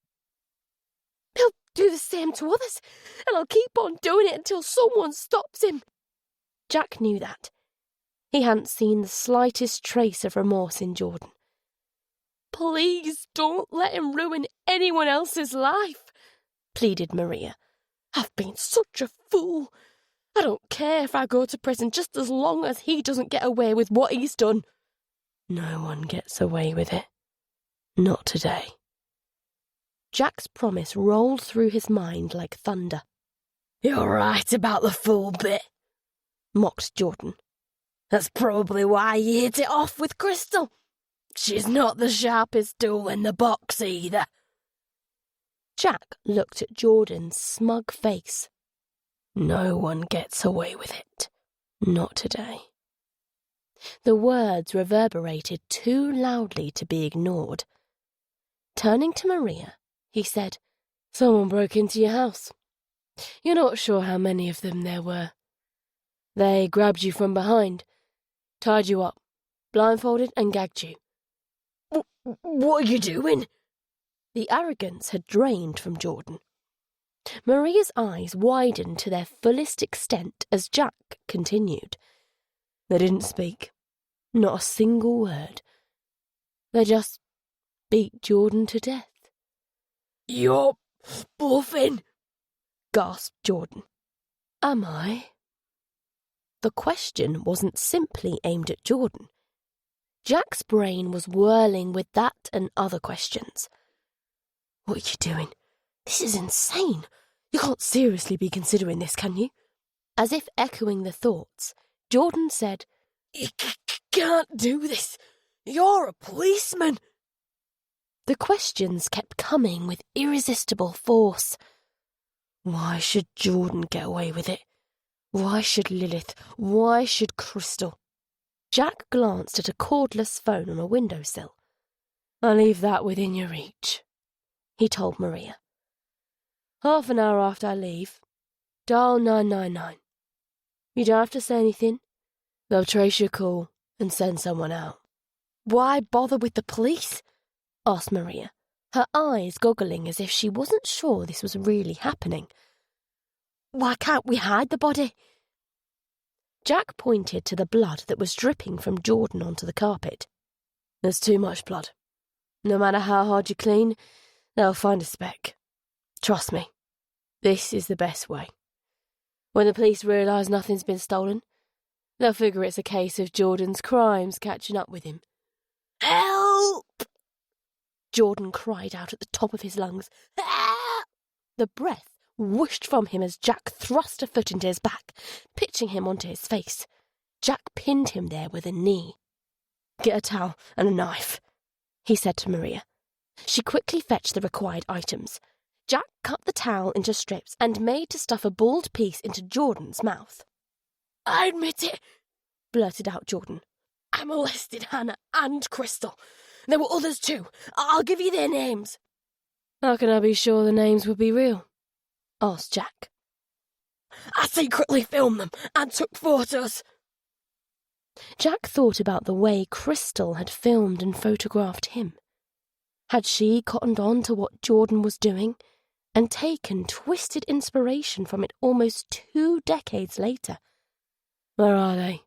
He'll do the same to others, and I'll keep on doing it until someone stops him. Jack knew that. He hadn't seen the slightest trace of remorse in Jordan. Please don't let him ruin anyone else's life, pleaded Maria. I've been such a fool. I don't care if I go to prison just as long as he doesn't get away with what he's done. No one gets away with it. Not today. Jack's promise rolled through his mind like thunder. You're right about the fool bit, mocked Jordan. That's probably why you hit it off with Crystal. She's not the sharpest tool in the box either. Jack looked at Jordan's smug face. No one gets away with it. Not today. The words reverberated too loudly to be ignored. Turning to Maria, he said, Someone broke into your house. You're not sure how many of them there were. They grabbed you from behind, tied you up, blindfolded and gagged you. What are you doing? The arrogance had drained from Jordan. Maria's eyes widened to their fullest extent as Jack continued. They didn't speak. Not a single word. They just beat Jordan to death. You're bluffing, gasped Jordan. Am I? The question wasn't simply aimed at Jordan. Jack's brain was whirling with that and other questions. What are you doing? This is insane. You can't seriously be considering this, can you? As if echoing the thoughts, Jordan said, You can't do this. You're a policeman. The questions kept coming with irresistible force. Why should Jordan get away with it? Why should Lilith? Why should Crystal? Jack glanced at a cordless phone on a windowsill. I'll leave that within your reach, he told Maria. Half an hour after I leave, dial 999. You don't have to say anything. They'll trace your call and send someone out. Why bother with the police? Asked Maria, her eyes goggling as if she wasn't sure this was really happening. Why can't we hide the body? Jack pointed to the blood that was dripping from Jordan onto the carpet. There's too much blood. No matter how hard you clean, they'll find a speck. Trust me, this is the best way. When the police realise nothing's been stolen, they'll figure it's a case of Jordan's crimes catching up with him. Help! Jordan cried out at the top of his lungs. Help! The breath whooshed from him as Jack thrust a foot into his back, pitching him onto his face. Jack pinned him there with a knee. Get a towel and a knife, he said to Maria. She quickly fetched the required items. Jack cut the towel into strips and made to stuff a bald piece into Jordan's mouth. I admit it, blurted out Jordan. I molested Hannah and Crystal. There were others too. I'll give you their names. How can I be sure the names would be real? Asked Jack. I secretly filmed them and took photos. Jack thought about the way Crystal had filmed and photographed him. Had she cottoned on to what Jordan was doing and taken twisted inspiration from it almost 2 decades later? Where are they?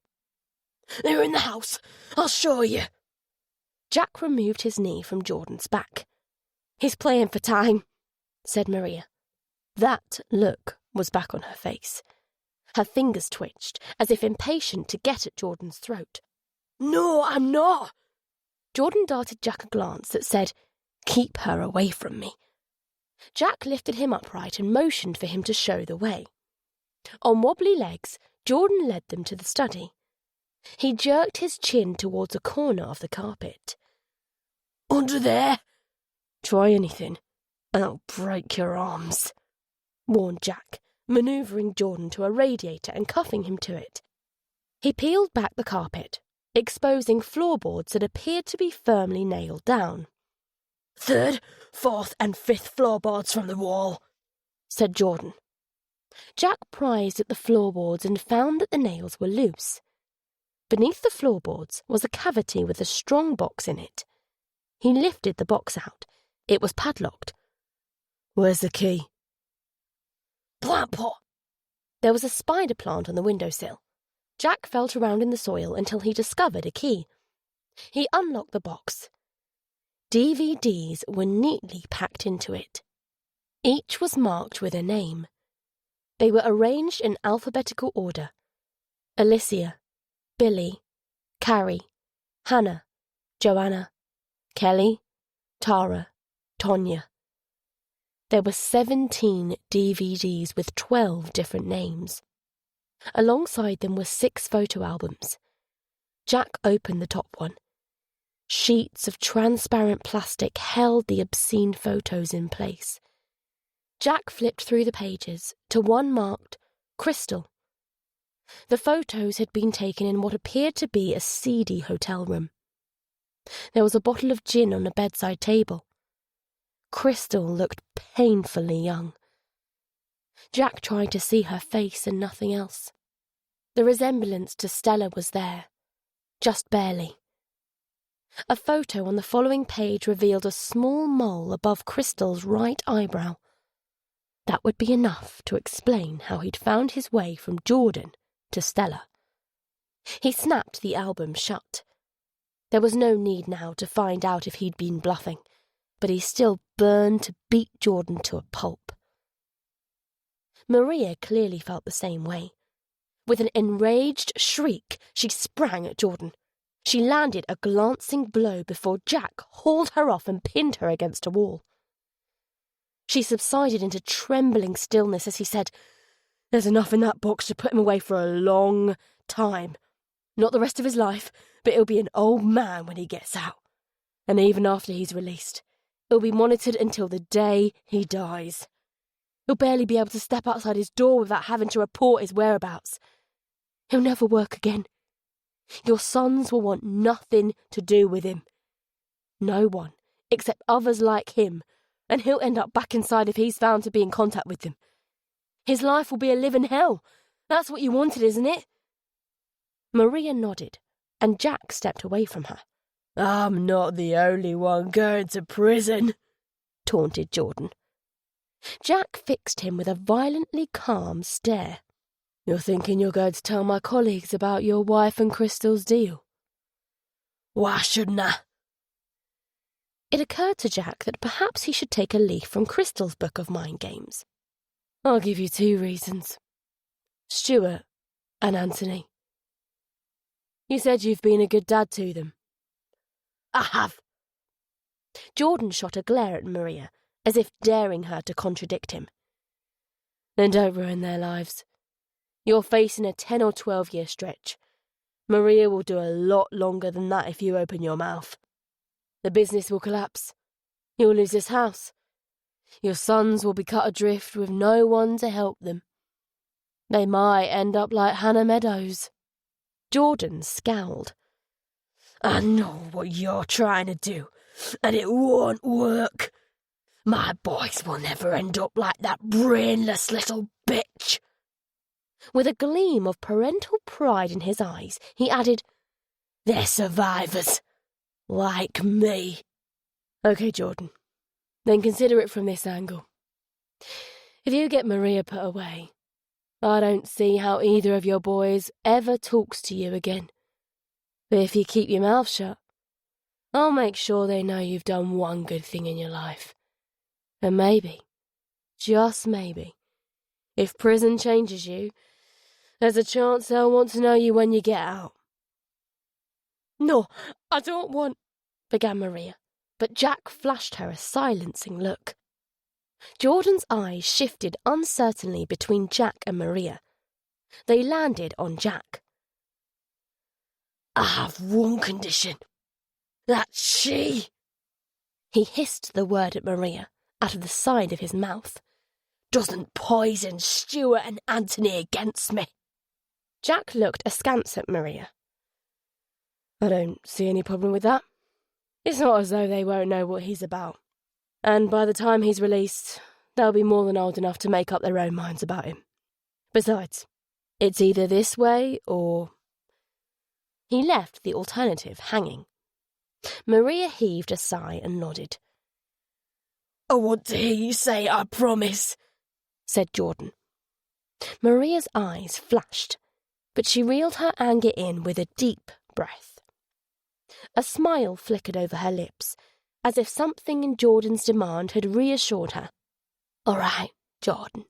They're in the house. I'll show you. Jack removed his knee from Jordan's back. He's playing for time, said Maria. That look was back on her face. Her fingers twitched, as if impatient to get at Jordan's throat. No, I'm not. Jordan darted Jack a glance that said, Keep her away from me. Jack lifted him upright and motioned for him to show the way. On wobbly legs, Jordan led them to the study. He jerked his chin towards a corner of the carpet. Under there. Try anything, and I'll break your arms, warned Jack, manoeuvring Jordan to a radiator and cuffing him to it. He peeled back the carpet, exposing floorboards that appeared to be firmly nailed down. 3rd, 4th and 5th floorboards from the wall, said Jordan. Jack prized at the floorboards and found that the nails were loose. Beneath the floorboards was a cavity with a strong box in it. He lifted the box out. It was padlocked. Where's the key? Plant pot. There was a spider plant on the windowsill. Jack felt around in the soil until he discovered a key. He unlocked the box. DVDs were neatly packed into it. Each was marked with a name. They were arranged in alphabetical order. Alicia, Billy, Carrie, Hannah, Joanna, Kelly, Tara, Tonya. There were 17 DVDs with 12 different names. Alongside them were 6 photo albums. Jack opened the top one. Sheets of transparent plastic held the obscene photos in place. Jack flipped through the pages to one marked Crystal. The photos had been taken in what appeared to be a seedy hotel room. There was a bottle of gin on a bedside table. Crystal looked painfully young. Jack tried to see her face and nothing else. The resemblance to Stella was there, just barely. A photo on the following page revealed a small mole above Crystal's right eyebrow. That would be enough to explain how he'd found his way from Jordan to Stella. He snapped the album shut. There was no need now to find out if he'd been bluffing, but he still burned to beat Jordan to a pulp. Maria clearly felt the same way. With an enraged shriek, she sprang at Jordan. She landed a glancing blow before Jack hauled her off and pinned her against a wall. She subsided into trembling stillness as he said, "There's enough in that box to put him away for a long time. Not the rest of his life, but he'll be an old man when he gets out. And even after he's released, he'll be monitored until the day he dies. He'll barely be able to step outside his door without having to report his whereabouts. He'll never work again. Your sons will want nothing to do with him. No one, except others like him, and he'll end up back inside if he's found to be in contact with them. His life will be a living hell. That's what you wanted, isn't it?" Maria nodded, and Jack stepped away from her. "I'm not the only one going to prison," taunted Jordan. Jack fixed him with a violently calm stare. "You're thinking you're going to tell my colleagues about your wife and Crystal's deal?" "Why shouldn't I?" It occurred to Jack that perhaps he should take a leaf from Crystal's book of mind games. "I'll give you 2 reasons. Stuart and Anthony. You said you've been a good dad to them." "I have." Jordan shot a glare at Maria, as if daring her to contradict him. "Then don't ruin their lives. You're facing a 10 or 12-year stretch. Maria will do a lot longer than that if you open your mouth. The business will collapse. You'll lose this house. Your sons will be cut adrift with no one to help them. They might end up like Hannah Meadows." Jordan scowled. "I know what you're trying to do, and it won't work. My boys will never end up like that brainless little bitch." With a gleam of parental pride in his eyes, he added, "They're survivors, like me." "Okay, Jordan, then consider it from this angle. If you get Maria put away, I don't see how either of your boys ever talks to you again. But if you keep your mouth shut, I'll make sure they know you've done one good thing in your life. And maybe, just maybe, if prison changes you, there's a chance they'll want to know you when you get out." "No, I don't want," began Maria, but Jack flashed her a silencing look. Jordan's eyes shifted uncertainly between Jack and Maria. They landed on Jack. "I have one condition. That she," he hissed the word at Maria out of the side of his mouth, "doesn't poison Stuart and Anthony against me." Jack looked askance at Maria. "I don't see any problem with that. It's not as though they won't know what he's about. And by the time he's released, they'll be more than old enough to make up their own minds about him. Besides, it's either this way or—" He left the alternative hanging. Maria heaved a sigh and nodded. "I want to hear you say 'I promise,'" said Jordan. Maria's eyes flashed, but she reeled her anger in with a deep breath. A smile flickered over her lips, as if something in Jordan's demand had reassured her. "All right, Jordan.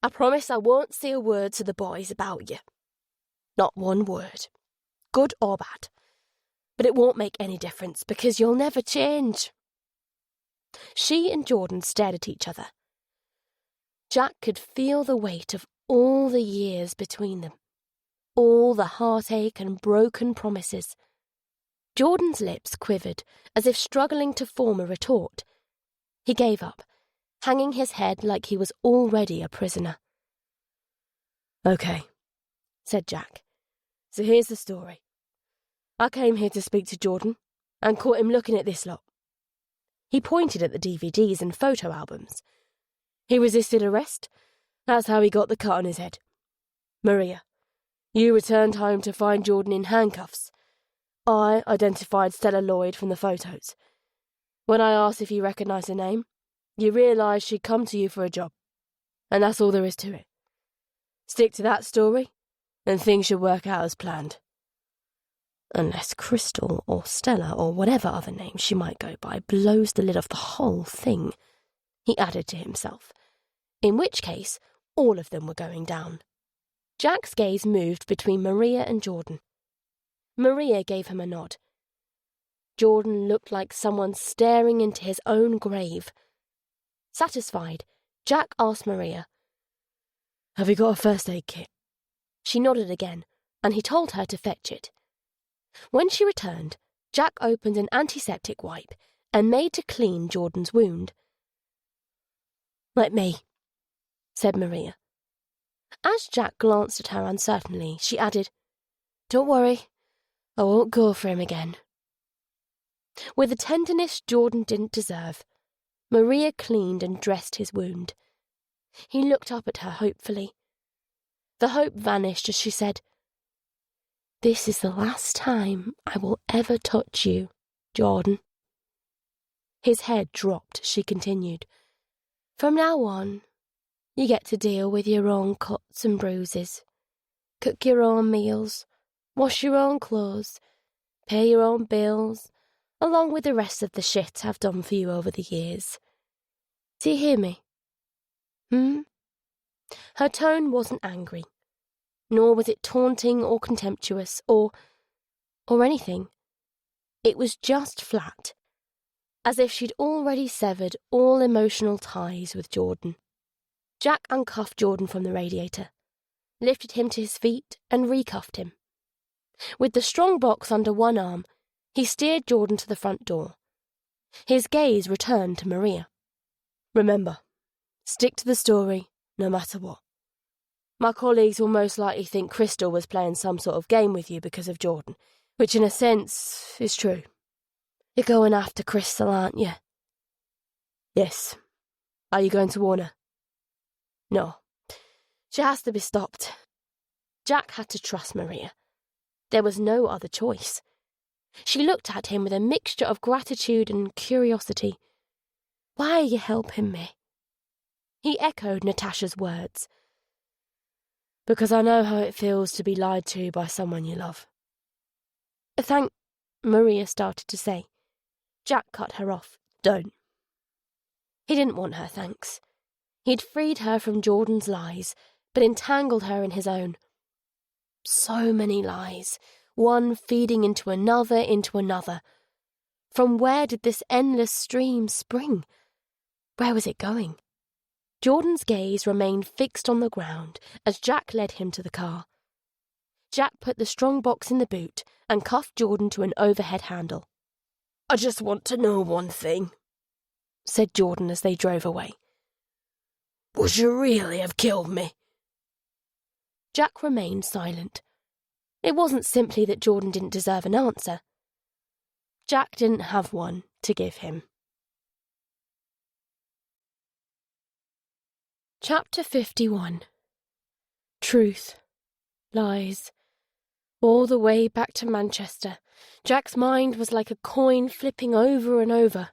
I promise I won't say a word to the boys about you. Not one word, good or bad. But it won't make any difference because you'll never change." She and Jordan stared at each other. Jack could feel the weight of all the years between them, all the heartache and broken promises. Jordan's lips quivered, as if struggling to form a retort. He gave up, hanging his head like he was already a prisoner. "Okay," said Jack. "So here's the story. I came here to speak to Jordan and caught him looking at this lot." He pointed at the DVDs and photo albums. "He resisted arrest. That's how he got the cut on his head. Maria, you returned home to find Jordan in handcuffs. I identified Stella Lloyd from the photos. When I asked if you recognised her name, you realised she'd come to you for a job. And that's all there is to it. Stick to that story, and things should work out as planned." Unless Crystal or Stella or whatever other name she might go by blows the lid off the whole thing, he added to himself, in which case all of them were going down. Jack's gaze moved between Maria and Jordan. Maria gave him a nod. Jordan looked like someone staring into his own grave. Satisfied, Jack asked Maria, "Have you got a first aid kit?" She nodded again, and he told her to fetch it. When she returned, Jack opened an antiseptic wipe and made to clean Jordan's wound. "Let me," said Maria. As Jack glanced at her uncertainly, she added, "Don't worry, I won't go for him again." With a tenderness Jordan didn't deserve, Maria cleaned and dressed his wound. He looked up at her hopefully. The hope vanished as she said, "This is the last time I will ever touch you, Jordan." His head dropped as she continued. "From now on, you get to deal with your own cuts and bruises, cook your own meals, wash your own clothes, pay your own bills, along with the rest of the shit I've done for you over the years. Do you hear me? Her tone wasn't angry, nor was it taunting or contemptuous or anything. It was just flat, as if she'd already severed all emotional ties with Jordan. Jack uncuffed Jordan from the radiator, lifted him to his feet and recuffed him. With the strong box under one arm, he steered Jordan to the front door. His gaze returned to Maria. "Remember, stick to the story, no matter what. My colleagues will most likely think Crystal was playing some sort of game with you because of Jordan, which in a sense is true." "You're going after Crystal, aren't you?" "Yes. Are you going to warn her?" "No. She has to be stopped." Jack had to trust Maria. There was no other choice. She looked at him with a mixture of gratitude and curiosity. "Why are you helping me?" He echoed Natasha's words. "Because I know how it feels to be lied to by someone you love." Maria started to say. Jack cut her off. "Don't." He didn't want her thanks. He'd freed her from Jordan's lies, but entangled her in his own. So many lies, one feeding into another. From where did this endless stream spring? Where was it going? Jordan's gaze remained fixed on the ground as Jack led him to the car. Jack put the strong box in the boot and cuffed Jordan to an overhead handle. "I just want to know one thing," said Jordan as they drove away. "Would you really have killed me?" Jack remained silent. It wasn't simply that Jordan didn't deserve an answer. Jack didn't have one to give him. Chapter 51. Truth. Lies. All the way back to Manchester, Jack's mind was like a coin flipping over and over.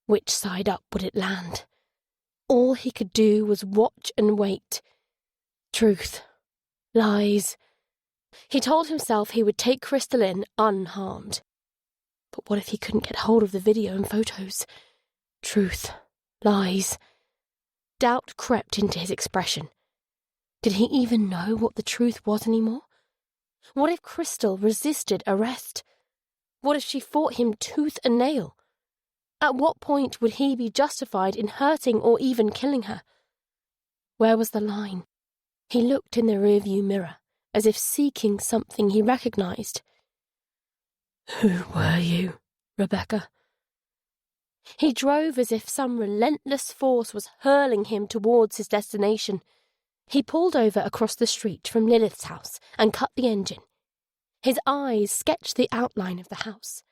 Which side up would it land? All he could do was watch and wait. Truth. Lies. He told himself he would take Crystal in unharmed. But what if he couldn't get hold of the video and photos? Truth. Lies. Doubt crept into his expression. Did he even know what the truth was anymore? What if Crystal resisted arrest? What if she fought him tooth and nail? At what point would he be justified in hurting or even killing her? Where was the line? He looked in the rearview mirror, as if seeking something he recognized. Who were you, Rebecca? He drove as if some relentless force was hurling him towards his destination. He pulled over across the street from Lilith's house and cut the engine. His eyes sketched the outline of the house.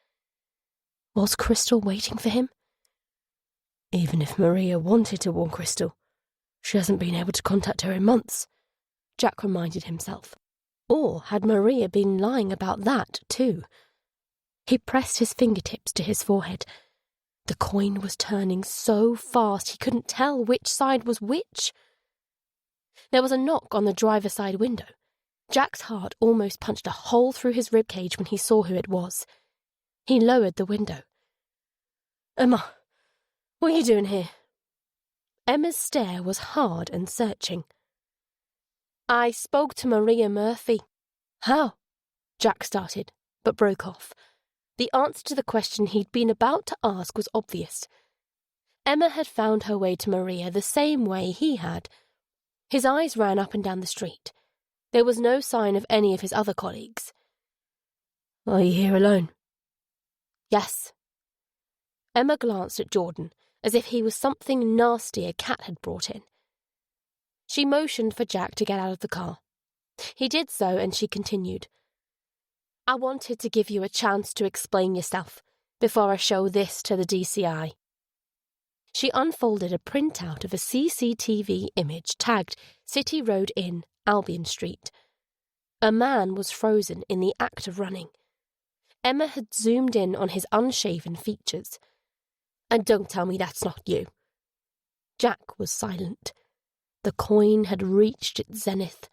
Was Crystal waiting for him? Even if Maria wanted to warn Crystal, she hasn't been able to contact her in months, Jack reminded himself. Or had Maria been lying about that too? He pressed his fingertips to his forehead. The coin was turning so fast he couldn't tell which side was which. There was a knock on the driver's side window. Jack's heart almost punched a hole through his ribcage when he saw who it was. He lowered the window. Emma, what are you doing here? Emma's stare was hard and searching. I spoke to Maria Murphy. How? Jack started, but broke off. The answer to the question he'd been about to ask was obvious. Emma had found her way to Maria the same way he had. His eyes ran up and down the street. There was no sign of any of his other colleagues. Are you here alone? Yes. Emma glanced at Jordan, as if he was something nasty a cat had brought in. She motioned for Jack to get out of the car. He did so, and she continued. I wanted to give you a chance to explain yourself before I show this to the DCI. She unfolded a printout of a CCTV image tagged City Road Inn, Albion Street. A man was frozen in the act of running. Emma had zoomed in on his unshaven features. And don't tell me that's not you. Jack was silent. The coin had reached its zenith.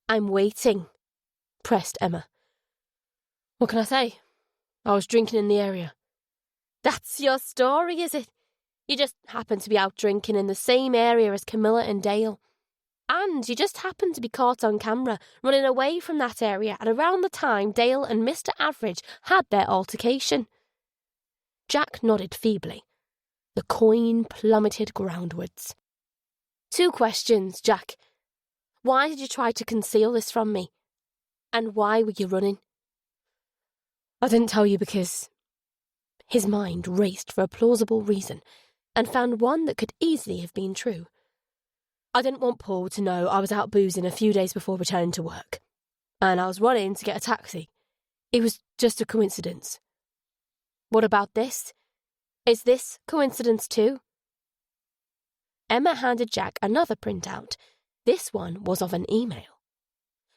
I'm waiting, pressed Emma. What can I say? I was drinking in the area. That's your story, is it? You just happened to be out drinking in the same area as Camilla and Dale. And you just happened to be caught on camera running away from that area at around the time Dale and Mr. Average had their altercation. Jack nodded feebly. The coin plummeted groundwards. 2 questions, Jack. Why did you try to conceal this from me? And why were you running? I didn't tell you because... His mind raced for a plausible reason and found one that could easily have been true. I didn't want Paul to know I was out boozing a few days before returning to work. And I was running to get a taxi. It was just a coincidence. What about this? Is this coincidence too? Emma handed Jack another printout. This one was of an email.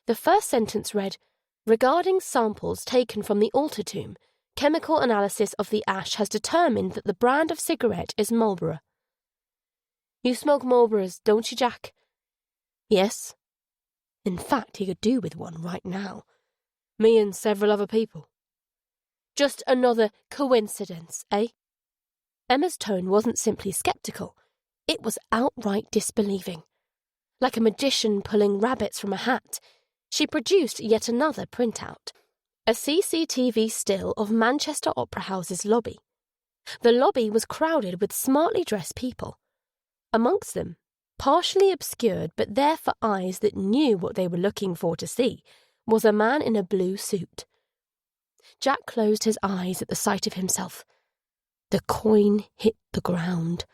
The first sentence read, regarding samples taken from the altar tomb, chemical analysis of the ash has determined that the brand of cigarette is Marlboro. You smoke Marlboros, don't you, Jack? Yes. In fact, he could do with one right now. Me and several other people. Just another coincidence, eh? Emma's tone wasn't simply sceptical. It was outright disbelieving. Like a magician pulling rabbits from a hat, she produced yet another printout. A CCTV still of Manchester Opera House's lobby. The lobby was crowded with smartly dressed people. Amongst them, partially obscured but there for eyes that knew what they were looking for to see, was a man in a blue suit. Jack closed his eyes at the sight of himself. The coin hit the ground.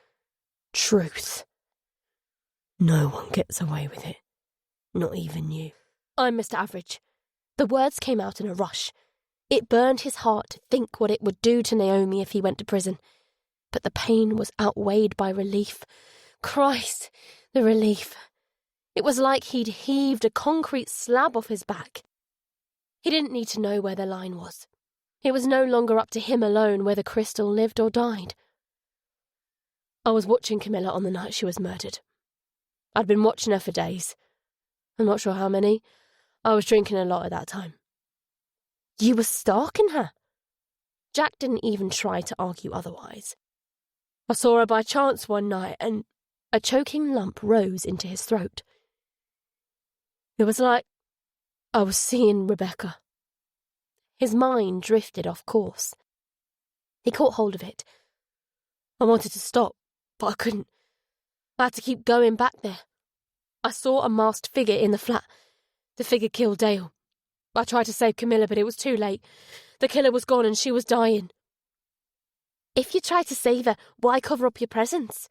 Truth. No one gets away with it. Not even you. I'm Mr. Average. The words came out in a rush. It burned his heart to think what it would do to Naomi if he went to prison. But the pain was outweighed by relief. Christ, the relief. It was like he'd heaved a concrete slab off his back. He didn't need to know where the line was. It was no longer up to him alone whether Crystal lived or died. I was watching Camilla on the night she was murdered. I'd been watching her for days. I'm not sure how many. I was drinking a lot at that time. You were stalking her? Jack didn't even try to argue otherwise. I saw her by chance one night and... A choking lump rose into his throat. It was like I was seeing Rebecca. His mind drifted off course. He caught hold of it. I wanted to stop, but I couldn't. I had to keep going back there. I saw a masked figure in the flat. The figure killed Dale. I tried to save Camilla, but it was too late. The killer was gone and she was dying. If you try to save her, why cover up your presence?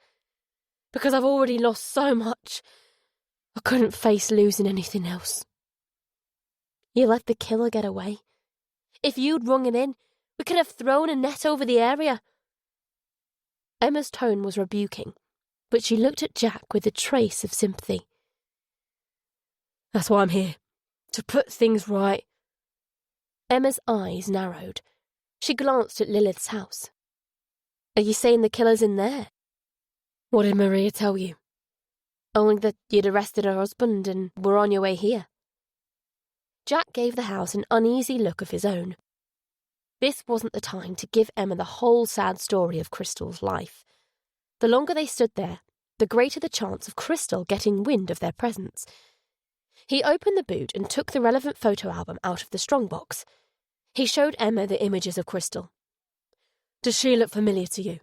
Because I've already lost so much. I couldn't face losing anything else. You let the killer get away. If you'd rung it in, we could have thrown a net over the area. Emma's tone was rebuking, but she looked at Jack with a trace of sympathy. That's why I'm here, to put things right. Emma's eyes narrowed. She glanced at Lilith's house. Are you saying the killer's in there? What did Maria tell you? Only that you'd arrested her husband and were on your way here. Jack gave the house an uneasy look of his own. This wasn't the time to give Emma the whole sad story of Crystal's life. The longer they stood there, the greater the chance of Crystal getting wind of their presence. He opened the boot and took the relevant photo album out of the strongbox. He showed Emma the images of Crystal. Does she look familiar to you?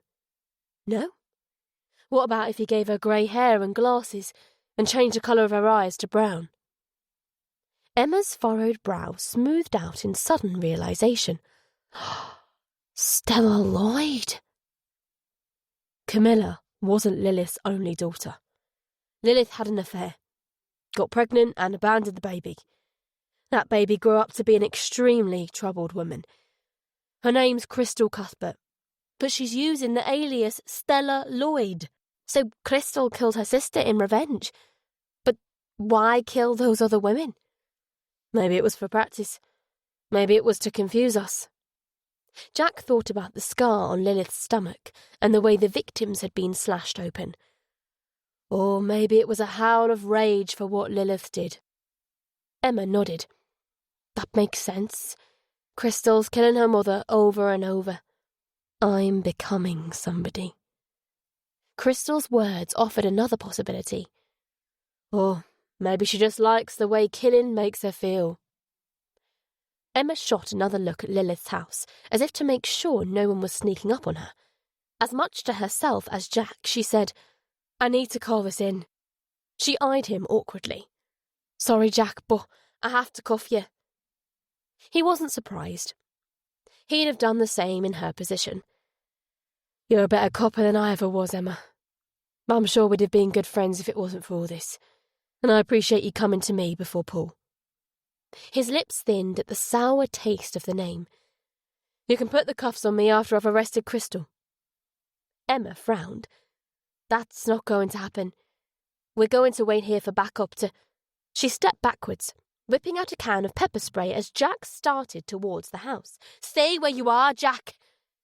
No. What about if he gave her grey hair and glasses and changed the colour of her eyes to brown? Emma's furrowed brow smoothed out in sudden realisation. Stella Lloyd. Camilla wasn't Lilith's only daughter. Lilith had an affair, got pregnant and abandoned the baby. That baby grew up to be an extremely troubled woman. Her name's Crystal Cuthbert, but she's using the alias Stella Lloyd. So Crystal killed her sister in revenge. But why kill those other women? Maybe it was for practice. Maybe it was to confuse us. Jack thought about the scar on Lilith's stomach and the way the victims had been slashed open. Or maybe it was a howl of rage for what Lilith did. Emma nodded. That makes sense. Crystal's killing her mother over and over. I'm becoming somebody. Crystal's words offered another possibility. Or maybe she just likes the way killing makes her feel. Emma shot another look at Lilith's house, as if to make sure no one was sneaking up on her. As much to herself as Jack, she said, I need to call this in. She eyed him awkwardly. Sorry, Jack, but I have to cuff you. He wasn't surprised. He'd have done the same in her position. You're a better copper than I ever was, Emma. I'm sure we'd have been good friends if it wasn't for all this. And I appreciate you coming to me before Paul. His lips thinned at the sour taste of the name. You can put the cuffs on me after I've arrested Crystal. Emma frowned. That's not going to happen. We're going to wait here for backup to... She stepped backwards, whipping out a can of pepper spray as Jack started towards the house. Stay where you are, Jack.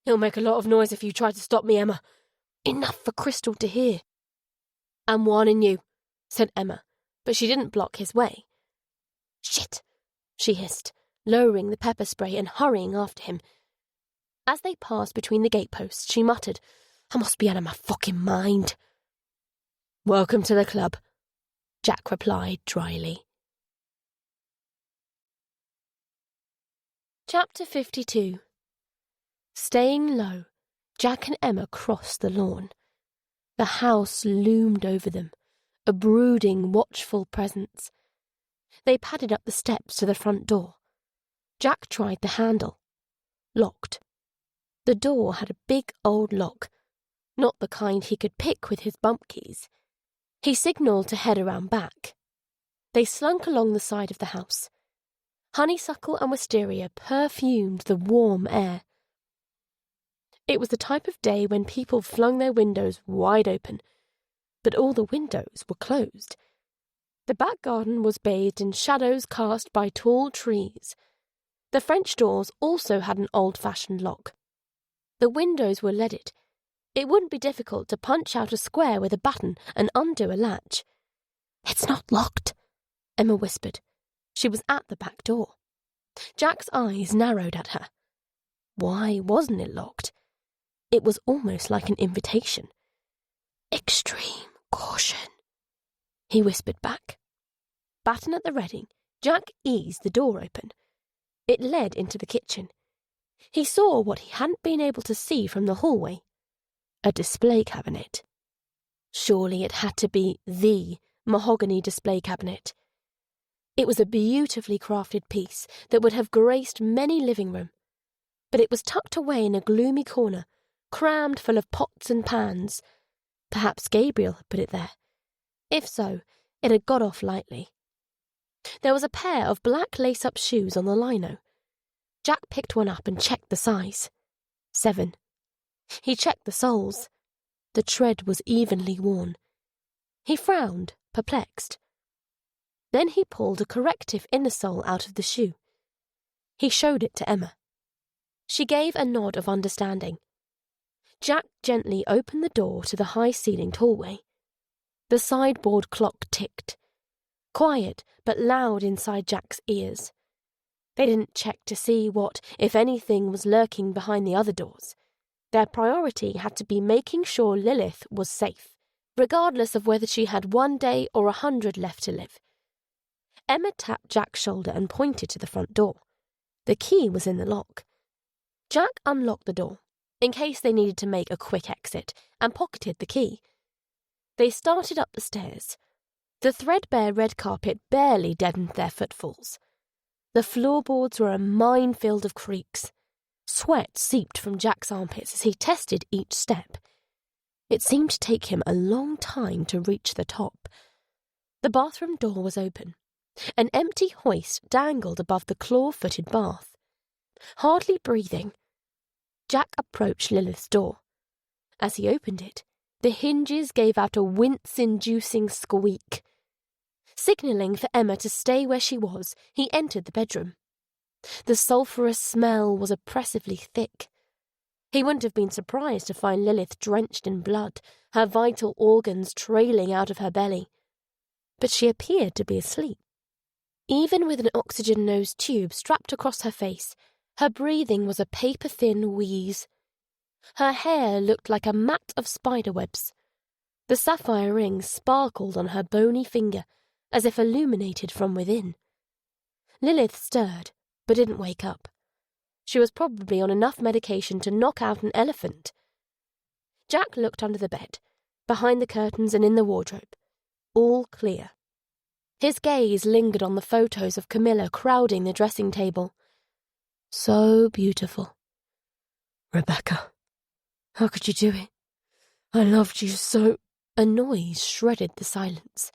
It'll make a lot of noise if you try to stop me, Emma. Enough for Crystal to hear. I'm warning you, said Emma, but she didn't block his way. Shit, she hissed, lowering the pepper spray and hurrying after him. As they passed between the gateposts, she muttered, I must be out of my fucking mind. Welcome to the club, Jack replied dryly. Chapter 52. Staying low, Jack and Emma crossed the lawn. The house loomed over them, a brooding, watchful presence. They padded up the steps to the front door. Jack tried the handle. Locked. The door had a big old lock, not the kind he could pick with his bump keys. He signalled to head around back. They slunk along the side of the house. Honeysuckle and wisteria perfumed the warm air. It was the type of day when people flung their windows wide open, but all the windows were closed. The back garden was bathed in shadows cast by tall trees. The French doors also had an old-fashioned lock. The windows were leaded. It wouldn't be difficult to punch out a square with a button and undo a latch. It's not locked, Emma whispered. She was at the back door. Jack's eyes narrowed at her. Why wasn't it locked? It was almost like an invitation. Extreme caution, he whispered back. Baton at the ready, Jack eased the door open. It led into the kitchen. He saw what he hadn't been able to see from the hallway. A display cabinet. Surely it had to be the mahogany display cabinet. It was a beautifully crafted piece that would have graced many living rooms. but it was tucked away in a gloomy corner, crammed full of pots and pans. Perhaps Gabriel had put it there. If so, it had got off lightly. There was a pair of black lace-up shoes on the lino. Jack picked one up and checked the size. 7. He checked the soles. The tread was evenly worn. He frowned, perplexed. Then he pulled a corrective inner sole out of the shoe. He showed it to Emma. She gave a nod of understanding. Jack gently opened the door to the high-ceilinged hallway. The sideboard clock ticked. Quiet but loud inside Jack's ears. They didn't check to see what, if anything, was lurking behind the other doors. Their priority had to be making sure Lilith was safe, regardless of whether she had 1 day or 100 left to live. Emma tapped Jack's shoulder and pointed to the front door. The key was in the lock. Jack unlocked the door, in case they needed to make a quick exit, and pocketed the key. They started up the stairs. The threadbare red carpet barely deadened their footfalls. The floorboards were a minefield of creaks. Sweat seeped from Jack's armpits as he tested each step. It seemed to take him a long time to reach the top. The bathroom door was open. An empty hoist dangled above the claw-footed bath. Hardly breathing, Jack approached Lilith's door. As he opened it, the hinges gave out a wince-inducing squeak. Signalling for Emma to stay where she was, he entered the bedroom. The sulphurous smell was oppressively thick. He wouldn't have been surprised to find Lilith drenched in blood, her vital organs trailing out of her belly. But she appeared to be asleep. Even with an oxygen nose tube strapped across her face, her breathing was a paper-thin wheeze. Her hair looked like a mat of spiderwebs. The sapphire ring sparkled on her bony finger, as if illuminated from within. Lilith stirred, but didn't wake up. She was probably on enough medication to knock out an elephant. Jack looked under the bed, behind the curtains and in the wardrobe. All clear. His gaze lingered on the photos of Camilla crowding the dressing table. So beautiful. Rebecca, how could you do it? I loved you so. A noise shredded the silence.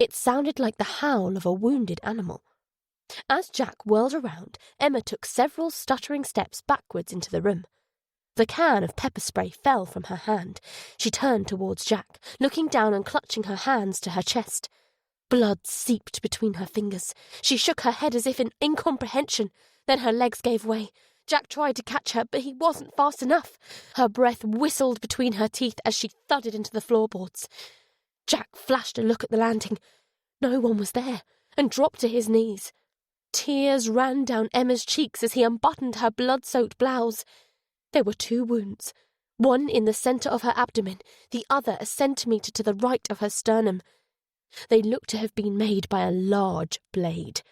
It sounded like the howl of a wounded animal. As Jack whirled around, Emma took several stuttering steps backwards into the room. The can of pepper spray fell from her hand. She turned towards Jack, looking down and clutching her hands to her chest. Blood seeped between her fingers. She shook her head as if in incomprehension. Then her legs gave way. Jack tried to catch her, but he wasn't fast enough. Her breath whistled between her teeth as she thudded into the floorboards. Jack flashed a look at the landing. No one was there, and dropped to his knees. Tears ran down Emma's cheeks as he unbuttoned her blood-soaked blouse. There were 2 wounds, one in the centre of her abdomen, the other a centimetre to the right of her sternum. They looked to have been made by a large blade.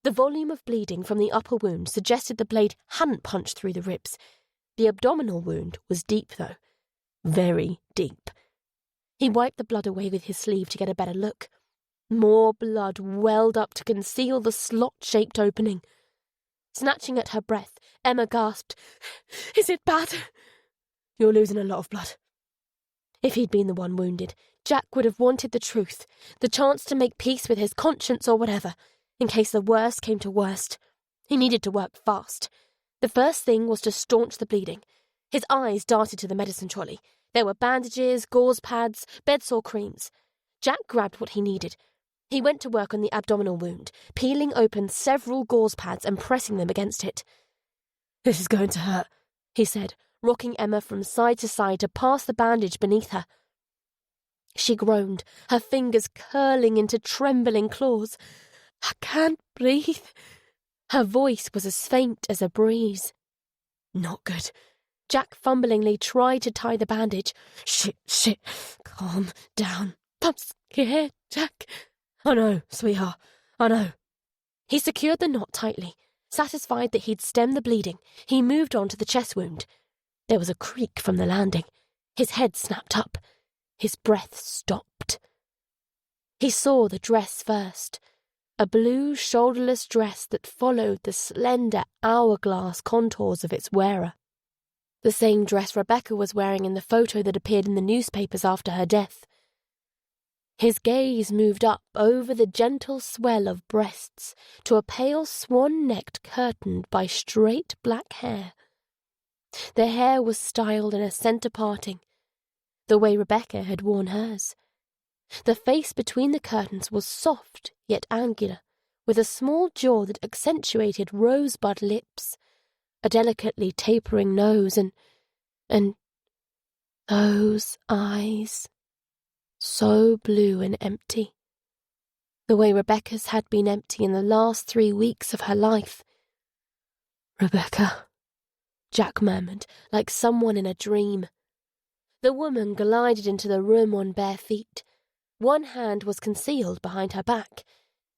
The volume of bleeding from the upper wound suggested the blade hadn't punched through the ribs. The abdominal wound was deep, though. Very deep. He wiped the blood away with his sleeve to get a better look. More blood welled up to conceal the slot-shaped opening. Snatching at her breath, Emma gasped, "Is it bad?" "You're losing a lot of blood." If he'd been the one wounded, Jack would have wanted the truth, the chance to make peace with his conscience or whatever, in case the worst came to worst. He needed to work fast. The first thing was to staunch the bleeding. His eyes darted to the medicine trolley. There were bandages, gauze pads, bedsore creams. Jack grabbed what he needed. He went to work on the abdominal wound, peeling open several gauze pads and pressing them against it. "This is going to hurt," he said, rocking Emma from side to side to pass the bandage beneath her. She groaned, her fingers curling into trembling claws. "I can't breathe." Her voice was as faint as a breeze. "Not good." Jack fumblingly tried to tie the bandage. Shit, calm down. "I'm scared, Jack." "I know, sweetheart, I know." He secured the knot tightly. Satisfied that he'd stemmed the bleeding, he moved on to the chest wound. There was a creak from the landing. His head snapped up. His breath stopped. He saw the dress first. a blue shoulderless dress that followed the slender hourglass contours of its wearer. The same dress Rebecca was wearing in the photo that appeared in the newspapers after her death. His gaze moved up over the gentle swell of breasts to a pale swan-necked curtained by straight black hair. The hair was styled in a centre parting, the way Rebecca had worn hers. The face between the curtains was soft yet angular, with a small jaw that accentuated rosebud lips, a delicately tapering nose, and those eyes, so blue and empty, the way Rebecca's had been empty in the last 3 weeks of her life. "Rebecca," Jack murmured, like someone in a dream. The woman glided into the room on bare feet. One hand was concealed behind her back.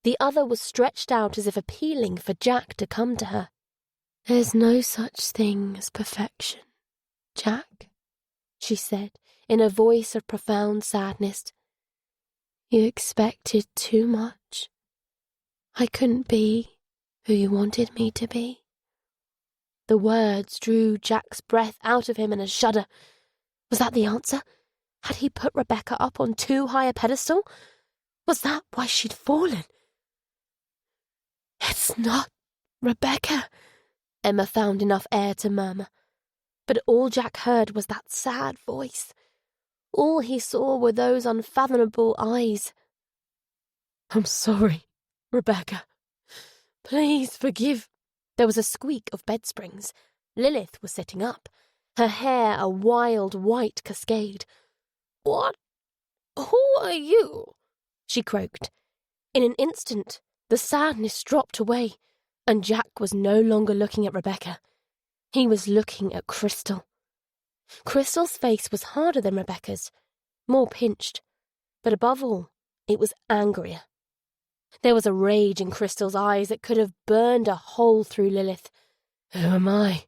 The other was stretched out as if appealing for Jack to come to her. "There's no such thing as perfection, Jack," she said, in a voice of profound sadness. "You expected too much. I couldn't be who you wanted me to be." The words drew Jack's breath out of him in a shudder. Was that the answer? Had he put Rebecca up on too high a pedestal? Was that why she'd fallen? "It's not Rebecca," Emma found enough air to murmur. But all Jack heard was that sad voice. All he saw were those unfathomable eyes. "I'm sorry, Rebecca. Please forgive." There was a squeak of bed springs. Lilith was sitting up, her hair a wild white cascade. "What? Who are you?" she croaked. In an instant, the sadness dropped away, and Jack was no longer looking at Rebecca. He was looking at Crystal. Crystal's face was harder than Rebecca's, more pinched, but above all, it was angrier. There was a rage in Crystal's eyes that could have burned a hole through Lilith. "Who am I?"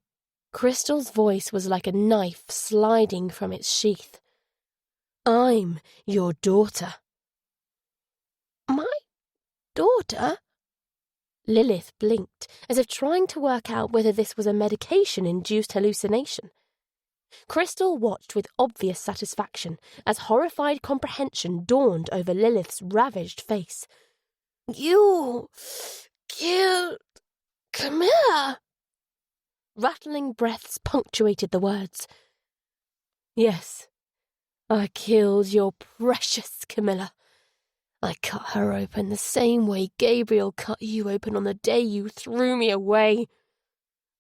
Crystal's voice was like a knife sliding from its sheath. "I'm your daughter." "My daughter?" Lilith blinked, as if trying to work out whether this was a medication-induced hallucination. Crystal watched with obvious satisfaction as horrified comprehension dawned over Lilith's ravaged face. "You killed Camilla?" Rattling breaths punctuated the words. "Yes, I killed your precious Camilla. I cut her open the same way Gabriel cut you open on the day you threw me away."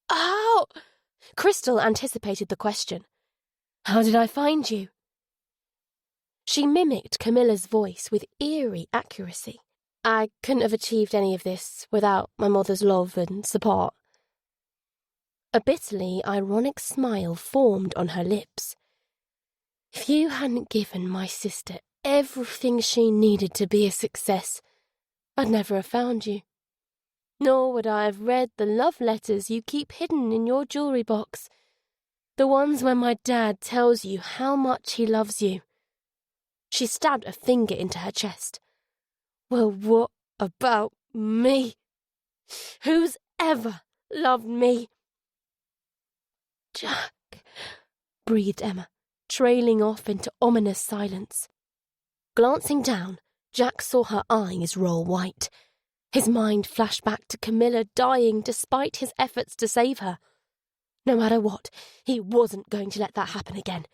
"How?" Crystal anticipated the question. "How did I find you?" She mimicked Camilla's voice with eerie accuracy. "I couldn't have achieved any of this without my mother's love and support." A bitterly ironic smile formed on her lips. "If you hadn't given my sister everything she needed to be a success, I'd never have found you. Nor would I have read the love letters you keep hidden in your jewelry box. The ones when my dad tells you how much he loves you." She stabbed a finger into her chest. "Well, what about me? Who's ever loved me?" "Jack," breathed Emma, trailing off into ominous silence. Glancing down, Jack saw her eyes roll white. His mind flashed back to Camilla dying despite his efforts to save her. No matter what, he wasn't going to let that happen again.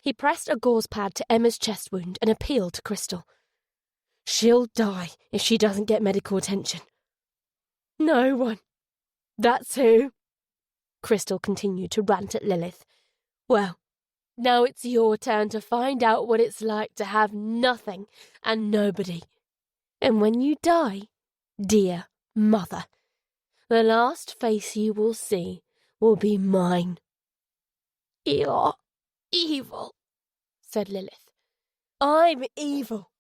He pressed a gauze pad to Emma's chest wound and appealed to Crystal. "She'll die if she doesn't get medical attention." "No one. That's who." Crystal continued to rant at Lilith. "Well, now it's your turn to find out what it's like to have nothing and nobody. And when you die, dear mother, the last face you will see will be mine." "You're evil," said Lilith. "I'm evil.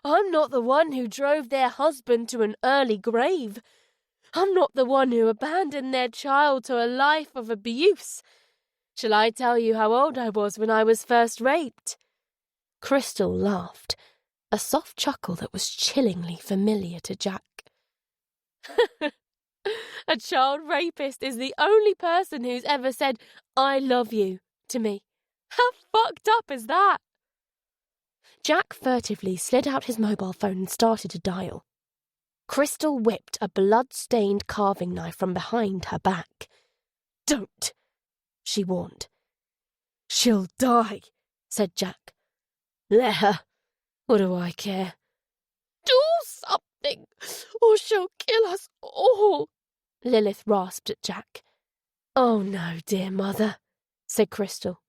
I'm not the one who drove their husband to an early grave. I'm not the one who abandoned their child to a life of abuse. Shall I tell you how old I was when I was first raped?" Crystal laughed. a soft chuckle that was chillingly familiar to Jack. A child rapist is the only person who's ever said, "I love you," to me. How fucked up is that? Jack furtively slid out his mobile phone and started to dial. Crystal whipped a blood-stained carving knife from behind her back. "Don't," she warned. "She'll die," said Jack. "Let her. What do I care?" "Do something, or she'll kill us all," Lilith rasped at Jack. "Oh no, dear mother," said Crystal.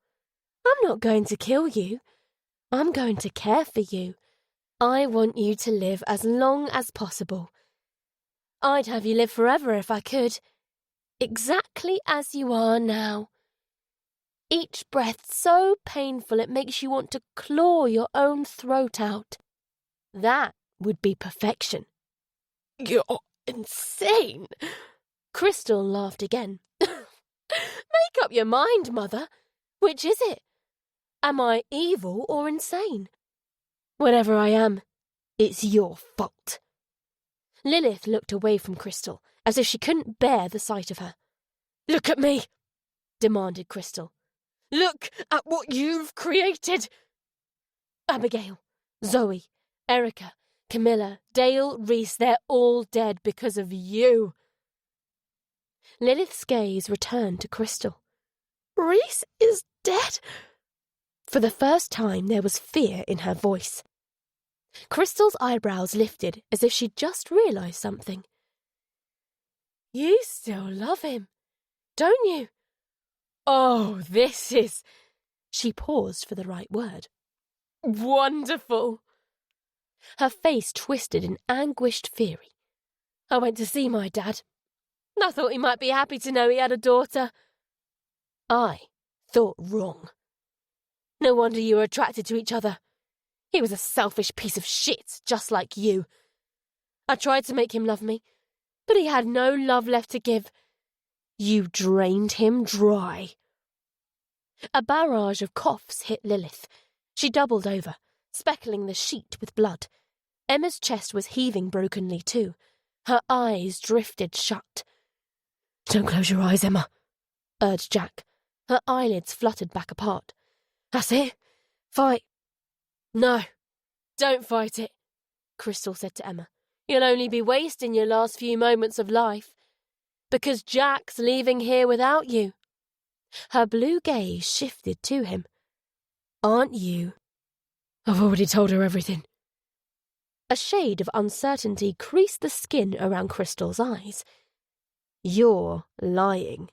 "I'm not going to kill you. I'm going to care for you. I want you to live as long as possible. I'd have you live forever if I could. Exactly as you are now. Each breath so painful it makes you want to claw your own throat out. That would be perfection." "You're insane." Crystal laughed again. "Make up your mind, Mother. Which is it? Am I evil or insane? Whatever I am, it's your fault." Lilith looked away from Crystal, as if she couldn't bear the sight of her. "Look at me," demanded Crystal. "Look at what you've created." Abigail, Zoe, Erica, Camilla, Dale, Reese, they're all dead because of you. Lilith's gaze returned to Crystal. "Reese is dead?" For the first time there was fear in her voice. Crystal's eyebrows lifted as if she'd just realised something. "You still love him, don't you? Oh, this is..." She paused for the right word. "Wonderful." Her face twisted in anguished fury. "I went to see my dad. I thought he might be happy to know he had a daughter." "I thought wrong." "No wonder you were attracted to each other. He was a selfish piece of shit, just like you. I tried to make him love me, but he had no love left to give. You drained him dry." A barrage of coughs hit Lilith. She doubled over, speckling the sheet with blood. Emma's chest was heaving brokenly too. Her eyes drifted shut. "Don't close your eyes, Emma," urged Jack. Her eyelids fluttered back apart. "That's it. Fight." "No, don't fight it," Crystal said to Emma. "You'll only be wasting your last few moments of life. Because Jack's leaving here without you." Her blue gaze shifted to him. "Aren't you?" "I've already told her everything." A shade of uncertainty creased the skin around Crystal's eyes. "You're lying."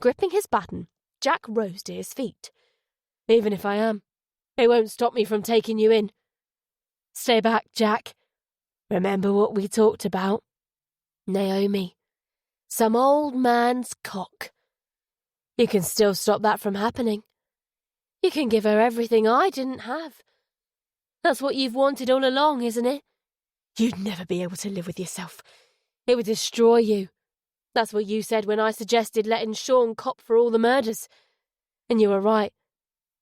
Gripping his baton, Jack rose to his feet. "Even if I am, it won't stop me from taking you in. Stay back, Jack. Remember what we talked about? Naomi. Some old man's cock. You can still stop that from happening. You can give her everything I didn't have. That's what you've wanted all along, isn't it? You'd never be able to live with yourself. It would destroy you. That's what you said when I suggested letting Sean cop for all the murders. And you were right.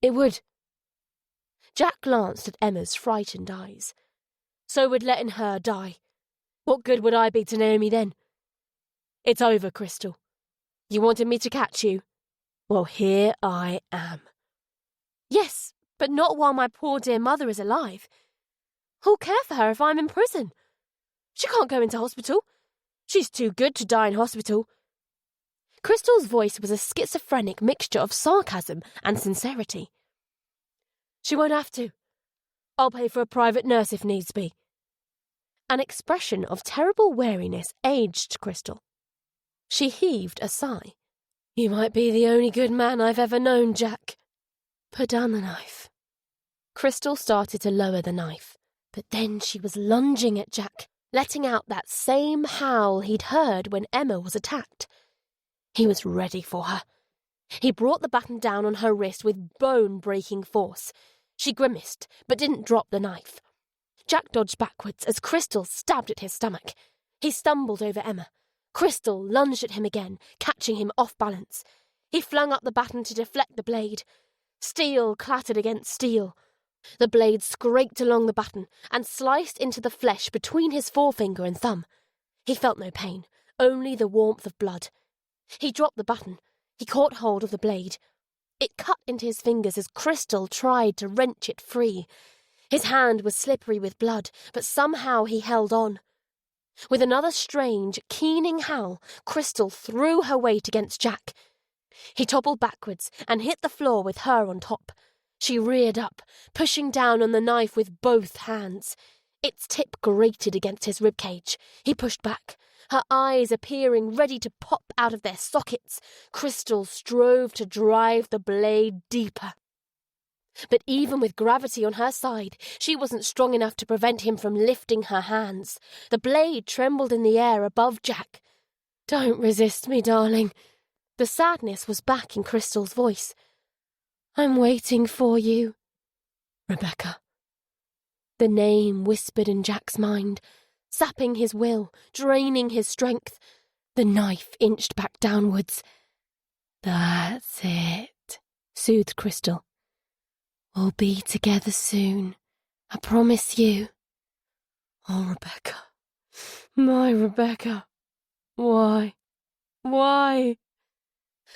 It would." Jack glanced at Emma's frightened eyes. "So would letting her die. What good would I be to Naomi then? It's over, Crystal. You wanted me to catch you? Well, here I am." "Yes, but not while my poor dear mother is alive. Who'll care for her if I'm in prison? She can't go into hospital. She's too good to die in hospital." Crystal's voice was a schizophrenic mixture of sarcasm and sincerity. "She won't have to. I'll pay for a private nurse if needs be." An expression of terrible weariness aged Crystal. She heaved a sigh. "You might be the only good man I've ever known, Jack. Put down the knife." Crystal started to lower the knife, but then she was lunging at Jack, letting out that same howl he'd heard when Emma was attacked. He was ready for her. He brought the baton down on her wrist with bone-breaking force. She grimaced, but didn't drop the knife. Jack dodged backwards as Crystal stabbed at his stomach. He stumbled over Emma. Crystal lunged at him again, catching him off balance. He flung up the baton to deflect the blade. Steel clattered against steel. The blade scraped along the button and sliced into the flesh between his forefinger and thumb. He felt no pain, only the warmth of blood. He dropped the button. He caught hold of the blade. It cut into his fingers as Crystal tried to wrench it free. His hand was slippery with blood, but somehow he held on. With another strange, keening howl, Crystal threw her weight against Jack. He toppled backwards and hit the floor with her on top. She reared up, pushing down on the knife with both hands. Its tip grated against his ribcage. He pushed back, her eyes appearing ready to pop out of their sockets. Crystal strove to drive the blade deeper. But even with gravity on her side, she wasn't strong enough to prevent him from lifting her hands. The blade trembled in the air above Jack. "Don't resist me, darling." The sadness was back in Crystal's voice. "I'm waiting for you, Rebecca." The name whispered in Jack's mind, sapping his will, draining his strength. The knife inched back downwards. "That's it," soothed Crystal. "We'll be together soon, I promise you." "Oh, Rebecca, my Rebecca, why?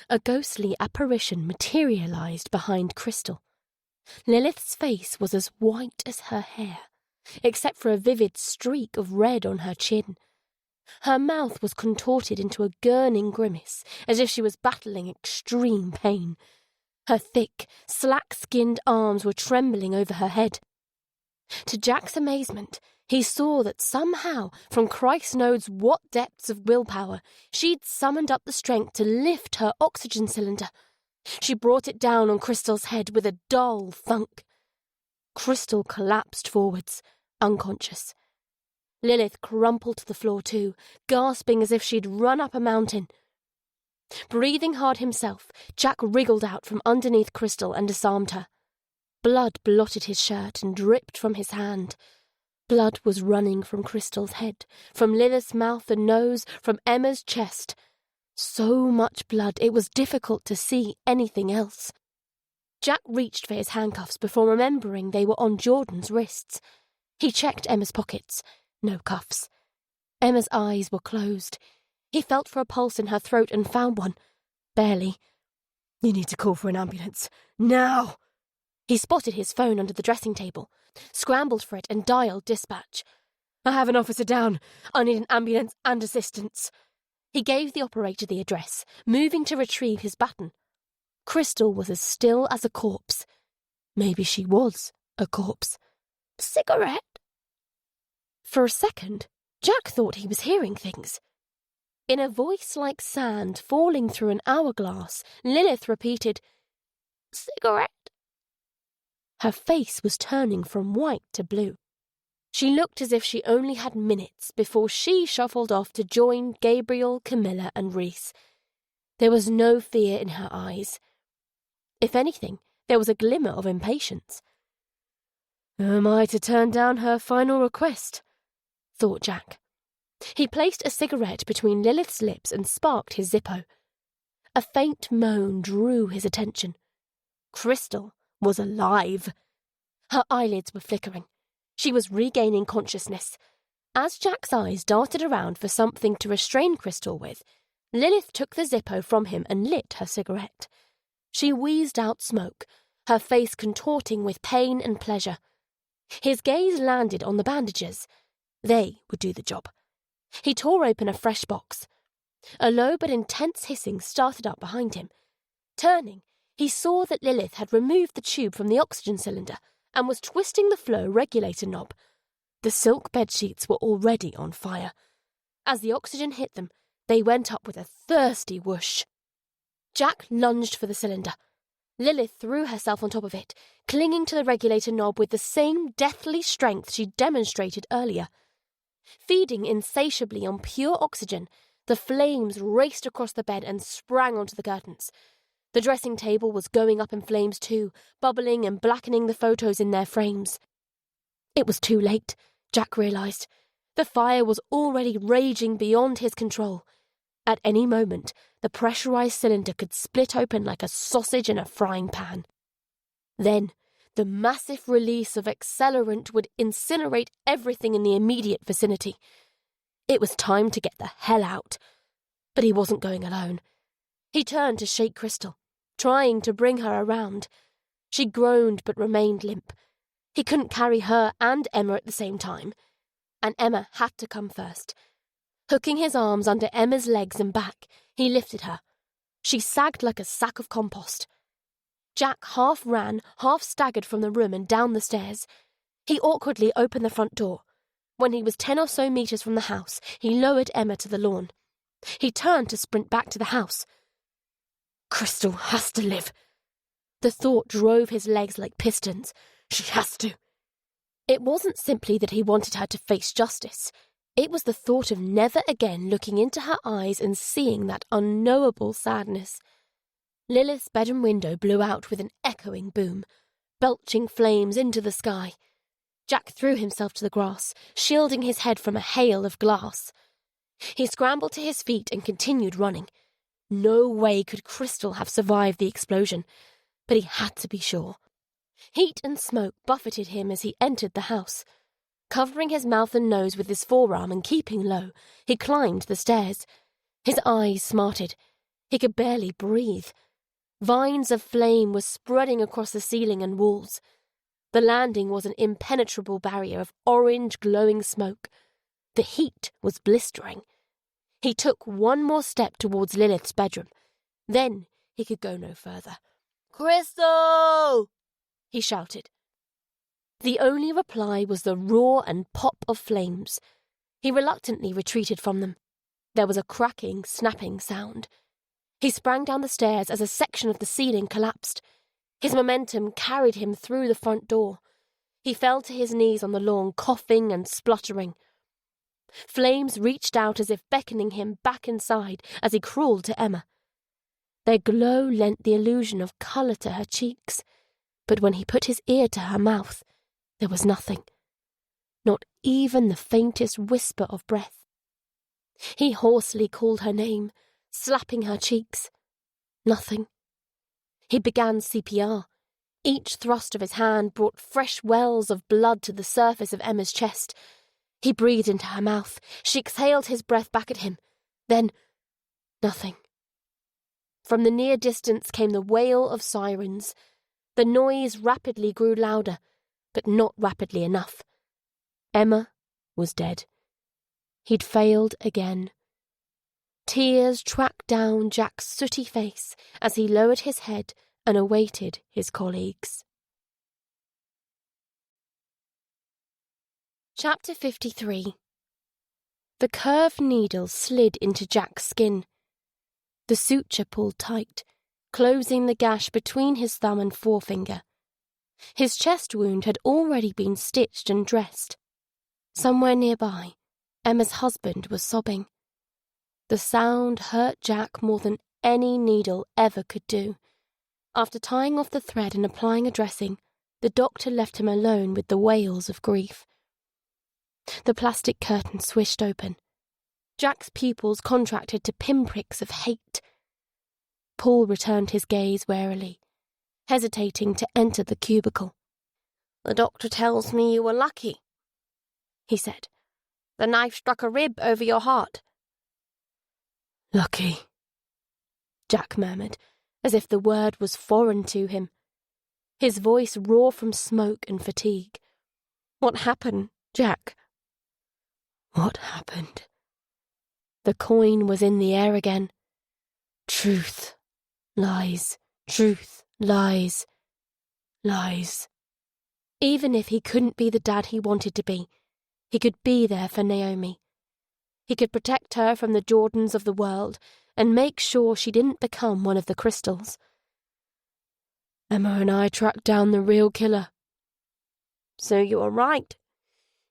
A ghostly apparition materialized behind Crystal. Lilith's face was as white as her hair, except for a vivid streak of red on her chin. Her mouth was contorted into a gurning grimace, as if she was battling extreme pain. Her thick, slack-skinned arms were trembling over her head. To Jack's amazement, he saw that somehow, from Christ knows what depths of willpower, she'd summoned up the strength to lift her oxygen cylinder. She brought it down on Crystal's head with a dull thunk. Crystal collapsed forwards, unconscious. Lilith crumpled to the floor too, gasping as if she'd run up a mountain. Breathing hard himself, Jack wriggled out from underneath Crystal and disarmed her. Blood blotted his shirt and dripped from his hand. Blood was running from Crystal's head, from Lilith's mouth and nose, from Emma's chest. So much blood it was difficult to see anything else. Jack reached for his handcuffs before remembering they were on Jordan's wrists. He checked Emma's pockets. No cuffs. Emma's eyes were closed. He felt for a pulse in her throat and found one. Barely. "You need to call for an ambulance. Now!" He spotted his phone under the dressing table, scrambled for it and dialed dispatch. "I have an officer down. I need an ambulance and assistance." He gave the operator the address, moving to retrieve his baton. Crystal was as still as a corpse. Maybe she was a corpse. "Cigarette?" For a second, Jack thought he was hearing things. In a voice like sand falling through an hourglass, Lilith repeated, "Cigarette?" Her face was turning from white to blue. She looked as if she only had minutes before she shuffled off to join Gabriel, Camilla, and Reese. There was no fear in her eyes. If anything, there was a glimmer of impatience. "Am I to turn down her final request?" thought Jack. He placed a cigarette between Lilith's lips and sparked his Zippo. A faint moan drew his attention. Crystal was alive. Her eyelids were flickering. She was regaining consciousness. As Jack's eyes darted around for something to restrain Crystal with, Lilith took the Zippo from him and lit her cigarette. She wheezed out smoke, her face contorting with pain and pleasure. His gaze landed on the bandages. They would do the job. He tore open a fresh box. A low but intense hissing started up behind him. Turning, he saw that Lilith had removed the tube from the oxygen cylinder and was twisting the flow regulator knob. The silk bedsheets were already on fire. As the oxygen hit them, they went up with a thirsty whoosh. Jack lunged for the cylinder. Lilith threw herself on top of it, clinging to the regulator knob with the same deathly strength she demonstrated earlier. Feeding insatiably on pure oxygen, the flames raced across the bed and sprang onto the curtains. The dressing table was going up in flames too, bubbling and blackening the photos in their frames. It was too late, Jack realised. The fire was already raging beyond his control. At any moment, the pressurised cylinder could split open like a sausage in a frying pan. Then, The massive release of accelerant would incinerate everything in the immediate vicinity. It was time to get the hell out. But he wasn't going alone. He turned to shake Crystal, trying to bring her around. She groaned but remained limp. He couldn't carry her and Emma at the same time, and Emma had to come first. Hooking his arms under Emma's legs and back, he lifted her. She sagged like a sack of compost. Jack half ran, half staggered from the room and down the stairs. He awkwardly opened the front door. When he was 10 or so meters from the house, he lowered Emma to the lawn. He turned to sprint back to the house. Crystal has to live. The thought drove his legs like pistons. She has to. It wasn't simply that he wanted her to face justice. It was the thought of never again looking into her eyes and seeing that unknowable sadness. Lilith's bedroom window blew out with an echoing boom, belching flames into the sky. Jack threw himself to the grass, shielding his head from a hail of glass. He scrambled to his feet and continued running. No way could Crystal have survived the explosion, but he had to be sure. Heat and smoke buffeted him as he entered the house. Covering his mouth and nose with his forearm and keeping low, he climbed the stairs. His eyes smarted. He could barely breathe. Vines of flame were spreading across the ceiling and walls. The landing was an impenetrable barrier of orange glowing smoke. The heat was blistering. He took one more step towards Lilith's bedroom. Then he could go no further. "Crystal!" he shouted. The only reply was the roar and pop of flames. He reluctantly retreated from them. There was a cracking, snapping sound. He sprang down the stairs as a section of the ceiling collapsed. His momentum carried him through the front door. He fell to his knees on the lawn, coughing and spluttering. Flames reached out as if beckoning him back inside as he crawled to Emma. Their glow lent the illusion of colour to her cheeks, but when he put his ear to her mouth, there was nothing. Not even the faintest whisper of breath. He hoarsely called her name, slapping her cheeks. Nothing. He began CPR. Each thrust of his hand brought fresh wells of blood to the surface of Emma's chest. He breathed into her mouth. She exhaled his breath back at him. Then, nothing. From the near distance came the wail of sirens. The noise rapidly grew louder, but not rapidly enough. Emma was dead. He'd failed again. Tears tracked down Jack's sooty face as he lowered his head and awaited his colleagues. Chapter 53. The curved needle slid into Jack's skin. The suture pulled tight, closing the gash between his thumb and forefinger. His chest wound had already been stitched and dressed. Somewhere nearby, Emma's husband was sobbing. The sound hurt Jack more than any needle ever could do. After tying off the thread and applying a dressing, the doctor left him alone with the wails of grief. The plastic curtain swished open. Jack's pupils contracted to pinpricks of hate. Paul returned his gaze warily, hesitating to enter the cubicle. "The doctor tells me you were lucky," he said. "The knife struck a rib over your heart." "Lucky," Jack murmured, as if the word was foreign to him. His voice raw from smoke and fatigue. "What happened, Jack?" "What happened?" The coin was in the air again. Truth, lies, truth, lies, lies. Even if he couldn't be the dad he wanted to be, he could be there for Naomi. He could protect her from the Jordans of the world and make sure she didn't become one of the crystals. "Emma and I tracked down the real killer." "So you were right.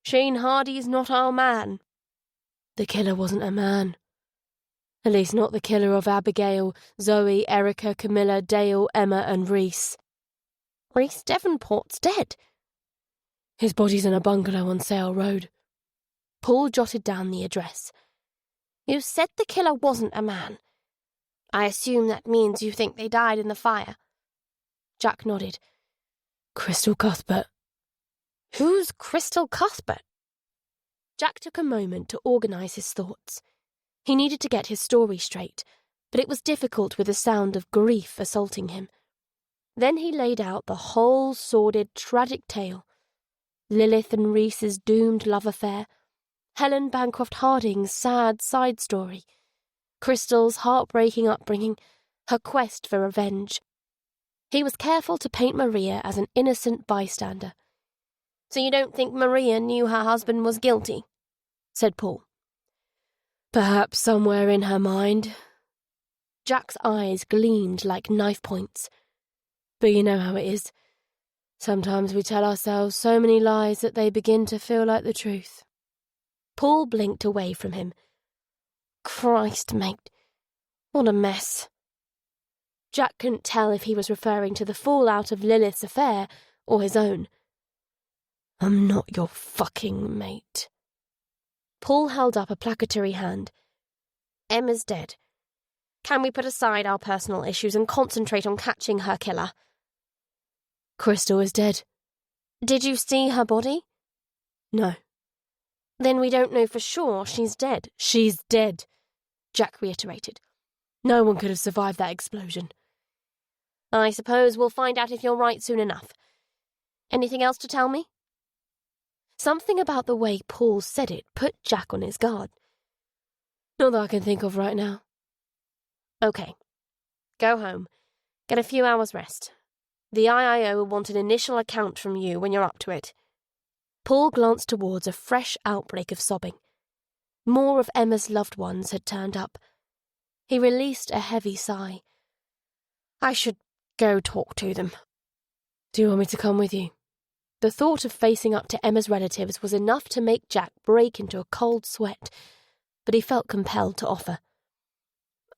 Shane Hardy's not our man." "The killer wasn't a man. At least not the killer of Abigail, Zoe, Erica, Camilla, Dale, Emma and Reese." "Reese Devonport's dead." "His body's in a bungalow on Sale Road." Paul jotted down the address. "You said the killer wasn't a man. I assume that means you think they died in the fire." Jack nodded. Crystal Cuthbert. Who's Crystal Cuthbert? Jack took a moment to organise his thoughts. He needed to get his story straight, but it was difficult with the sound of grief assaulting him. Then he laid out the whole sordid, tragic tale. Lilith and Rhys's doomed love affair, Helen Bancroft Harding's sad side story, Crystal's heartbreaking upbringing, her quest for revenge. He was careful to paint Maria as an innocent bystander. So you don't think Maria knew her husband was guilty? Said Paul. Perhaps somewhere in her mind. Jack's eyes gleamed like knife points. But you know how it is. Sometimes we tell ourselves so many lies that they begin to feel like the truth. Paul blinked away from him. Christ, mate, what a mess. Jack couldn't tell if he was referring to the fallout of Lilith's affair or his own. I'm not your fucking mate. Paul held up a placatory hand. Emma's dead. Can we put aside our personal issues and concentrate on catching her killer? Crystal is dead. Did you see her body? No. Then we don't know for sure she's dead. She's dead, Jack reiterated. No one could have survived that explosion. I suppose we'll find out if you're right soon enough. Anything else to tell me? Something about the way Paul said it put Jack on his guard. Not that I can think of right now. Okay. Go home. Get a few hours rest. The IIO will want an initial account from you when you're up to it. Paul glanced towards a fresh outbreak of sobbing. More of Emma's loved ones had turned up. He released a heavy sigh. I should go talk to them. Do you want me to come with you? The thought of facing up to Emma's relatives was enough to make Jack break into a cold sweat, but he felt compelled to offer.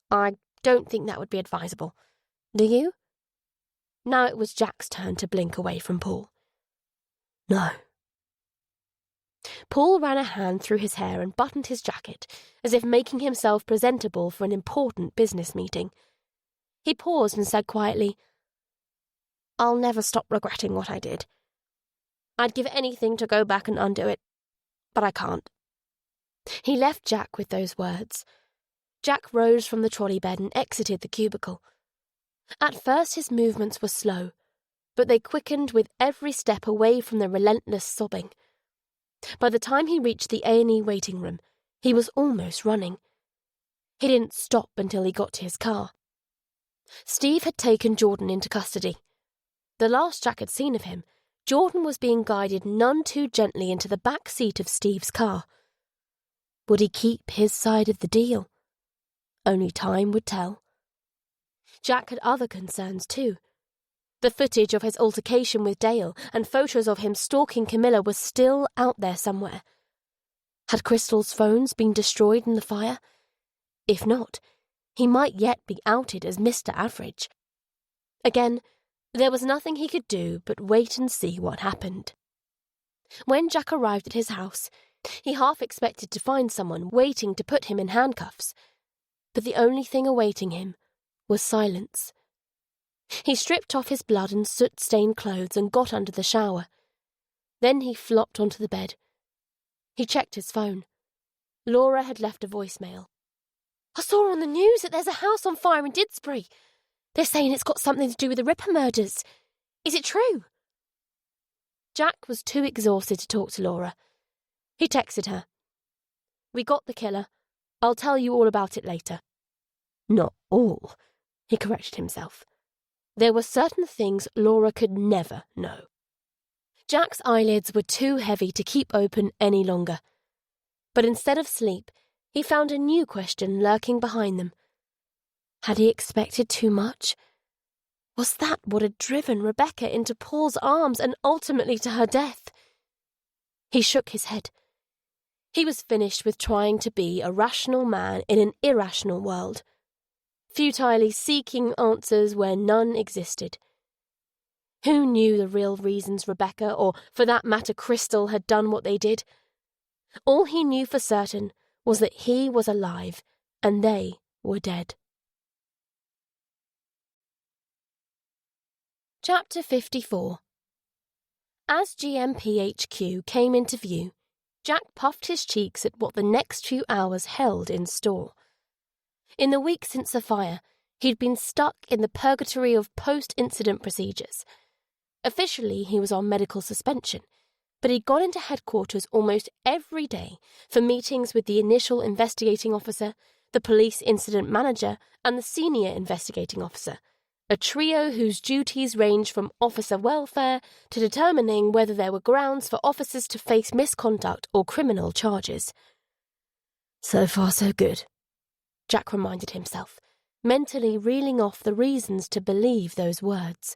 I don't think that would be advisable. Do you? Now it was Jack's turn to blink away from Paul. No. Paul ran a hand through his hair and buttoned his jacket, as if making himself presentable for an important business meeting. He paused and said quietly, I'll never stop regretting what I did. I'd give anything to go back and undo it, but I can't. He left Jack with those words. Jack rose from the trolley bed and exited the cubicle. At first his movements were slow, but they quickened with every step away from the relentless sobbing. By the time he reached the A&E waiting room, he was almost running. He didn't stop until he got to his car. Steve had taken Jordan into custody. The last Jack had seen of him, Jordan was being guided none too gently into the back seat of Steve's car. Would he keep his side of the deal? Only time would tell. Jack had other concerns too. The footage of his altercation with Dale and photos of him stalking Camilla was still out there somewhere. Had Crystal's phones been destroyed in the fire? If not, he might yet be outed as Mr. Average. Again, there was nothing he could do but wait and see what happened. When Jack arrived at his house, he half expected to find someone waiting to put him in handcuffs, but the only thing awaiting him was silence. He stripped off his blood and soot-stained clothes and got under the shower. Then he flopped onto the bed. He checked his phone. Laura had left a voicemail. I saw on the news that there's a house on fire in Didsbury. They're saying it's got something to do with the Ripper murders. Is it true? Jack was too exhausted to talk to Laura. He texted her. We got the killer. I'll tell you all about it later. Not all, he corrected himself. There were certain things Laura could never know. Jack's eyelids were too heavy to keep open any longer. But instead of sleep, he found a new question lurking behind them. Had he expected too much? Was that what had driven Rebecca into Paul's arms and ultimately to her death? He shook his head. He was finished with trying to be a rational man in an irrational world, futilely seeking answers where none existed. Who knew the real reasons Rebecca, or for that matter Crystal, had done what they did? All he knew for certain was that he was alive and they were dead. Chapter 54. As GMPHQ came into view, Jack puffed his cheeks at what the next few hours held in store. In the week since the fire, he'd been stuck in the purgatory of post-incident procedures. Officially, he was on medical suspension, but he'd gone into headquarters almost every day for meetings with the initial investigating officer, the police incident manager, and the senior investigating officer, a trio whose duties ranged from officer welfare to determining whether there were grounds for officers to face misconduct or criminal charges. So far, so good, Jack reminded himself, mentally reeling off the reasons to believe those words.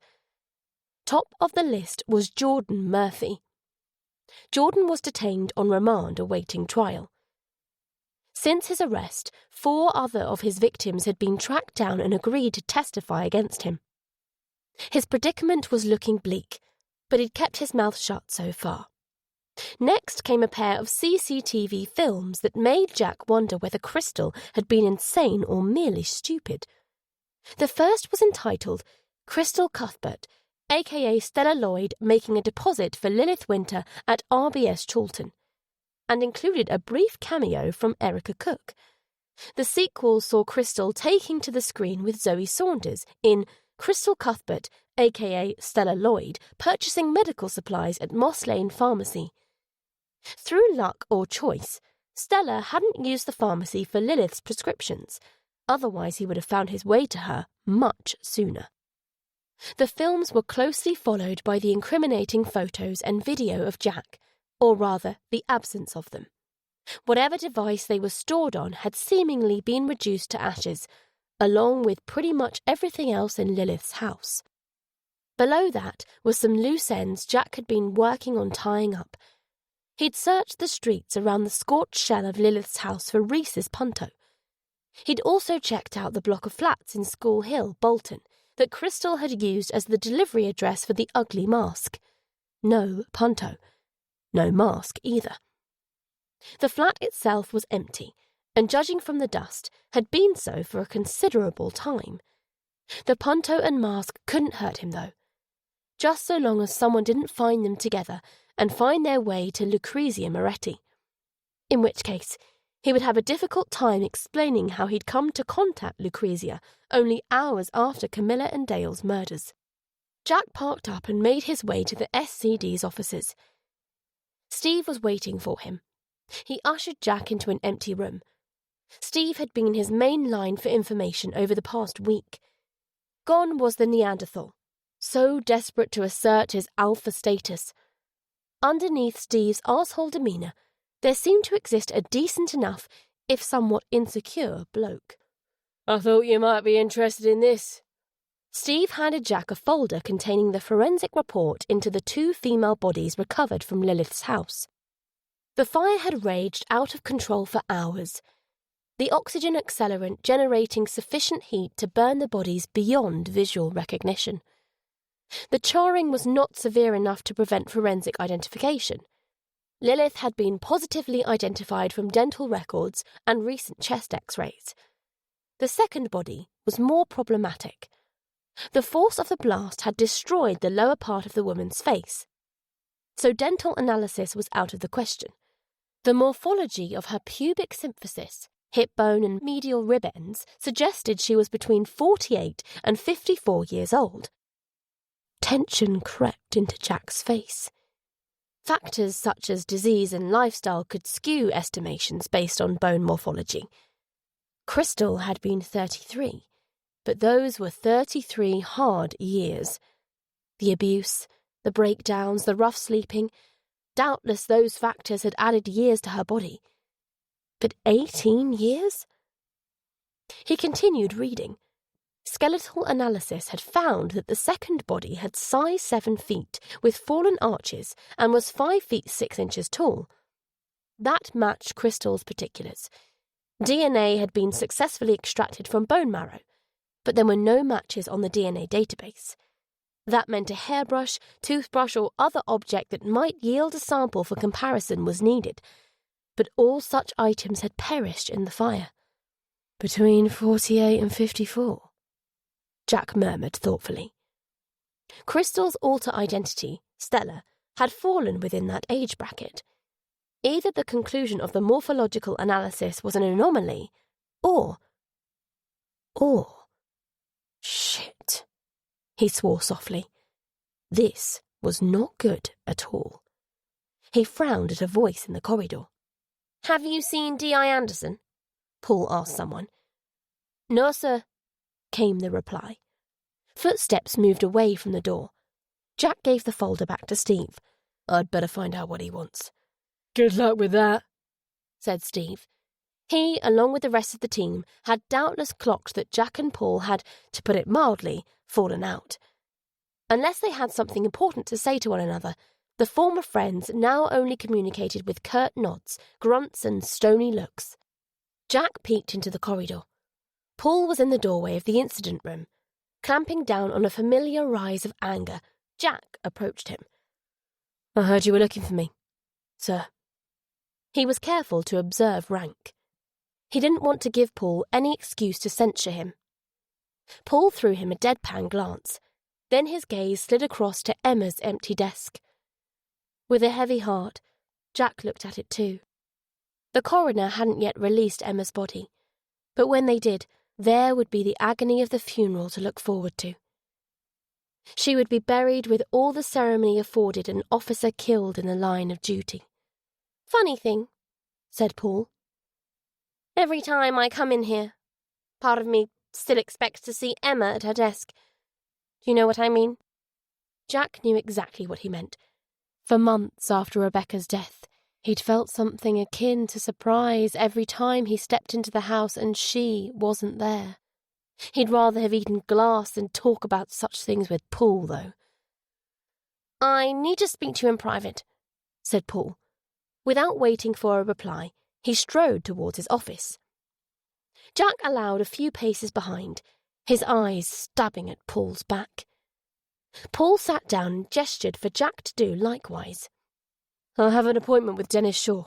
Top of the list was Jordan Murphy. Jordan was detained on remand awaiting trial. Since his arrest, 4 other of his victims had been tracked down and agreed to testify against him. His predicament was looking bleak, but he'd kept his mouth shut so far. Next came a pair of CCTV films that made Jack wonder whether Crystal had been insane or merely stupid. The first was entitled Crystal Cuthbert, a.k.a. Stella Lloyd, making a deposit for Lilith Winter at RBS Chawton, and included a brief cameo from Erica Cook. The sequel saw Crystal taking to the screen with Zoe Saunders in Crystal Cuthbert, a.k.a. Stella Lloyd, purchasing medical supplies at Moss Lane Pharmacy. Through luck or choice, Stella hadn't used the pharmacy for Lilith's prescriptions, otherwise he would have found his way to her much sooner. The films were closely followed by the incriminating photos and video of Jack, or rather, the absence of them. Whatever device they were stored on had seemingly been reduced to ashes, along with pretty much everything else in Lilith's house. Below that were some loose ends Jack had been working on tying up. He'd searched the streets around the scorched shell of Lilith's house for Reese's Punto. He'd also checked out the block of flats in School Hill, Bolton, that Crystal had used as the delivery address for the ugly mask. No Punto. No mask either. The flat itself was empty, and judging from the dust, had been so for a considerable time. The Punto and mask couldn't hurt him, though. Just so long as someone didn't find them together and find their way to Lucrezia Moretti. In which case, he would have a difficult time explaining how he'd come to contact Lucrezia only hours after Camilla and Dale's murders. Jack parked up and made his way to the SCD's offices. Steve was waiting for him. He ushered Jack into an empty room. Steve had been his main line for information over the past week. Gone was the Neanderthal, so desperate to assert his alpha status. Underneath Steve's arsehole demeanour, there seemed to exist a decent enough, if somewhat insecure, bloke. I thought you might be interested in this. Steve handed Jack a folder containing the forensic report into the 2 female bodies recovered from Lilith's house. The fire had raged out of control for hours, the oxygen accelerant generating sufficient heat to burn the bodies beyond visual recognition. The charring was not severe enough to prevent forensic identification. Lilith had been positively identified from dental records and recent chest x-rays. The second body was more problematic. The force of the blast had destroyed the lower part of the woman's face, so dental analysis was out of the question. The morphology of her pubic symphysis, hip bone and medial rib ends suggested she was between 48 and 54 years old. Tension crept into Jack's face. Factors such as disease and lifestyle could skew estimations based on bone morphology. Crystal had been 33, but those were 33 hard years. The abuse, the breakdowns, the rough sleeping, doubtless those factors had added years to her body. But 18 years? He continued reading. Skeletal analysis had found that the second body had size 7 feet with fallen arches and was 5 feet 6 inches tall. That matched Crystal's particulars. DNA had been successfully extracted from bone marrow, but there were no matches on the DNA database. That meant a hairbrush, toothbrush, or other object that might yield a sample for comparison was needed, but all such items had perished in the fire. Between 48 and 54. Jack murmured thoughtfully. Crystal's alter identity, Stella, had fallen within that age bracket. Either the conclusion of the morphological analysis was an anomaly, or... Shit, he swore softly. This was not good at all. He frowned at a voice in the corridor. Have you seen D.I. Anderson? Paul asked someone. No, sir, came the reply. Footsteps moved away from the door. Jack gave the folder back to Steve. I'd better find out what he wants. Good luck with that, said Steve. He, along with the rest of the team, had doubtless clocked that Jack and Paul had, to put it mildly, fallen out. Unless they had something important to say to one another, the former friends now only communicated with curt nods, grunts and stony looks. Jack peeked into the corridor. Paul was in the doorway of the incident room. Clamping down on a familiar rise of anger, Jack approached him. I heard you were looking for me, sir. He was careful to observe rank. He didn't want to give Paul any excuse to censure him. Paul threw him a deadpan glance. Then his gaze slid across to Emma's empty desk. With a heavy heart, Jack looked at it too. The coroner hadn't yet released Emma's body, but when they did, there would be the agony of the funeral to look forward to. She would be buried with all the ceremony afforded an officer killed in the line of duty. Funny thing, said Paul. Every time I come in here, part of me still expects to see Emma at her desk. Do you know what I mean? Jack knew exactly what he meant. For months after Rebecca's death, he'd felt something akin to surprise every time he stepped into the house and she wasn't there. He'd rather have eaten glass than talk about such things with Paul, though. I need to speak to you in private, said Paul. Without waiting for a reply, he strode towards his office. Jack allowed a few paces behind, his eyes stabbing at Paul's back. Paul sat down and gestured for Jack to do likewise. I have an appointment with Dennis Shaw,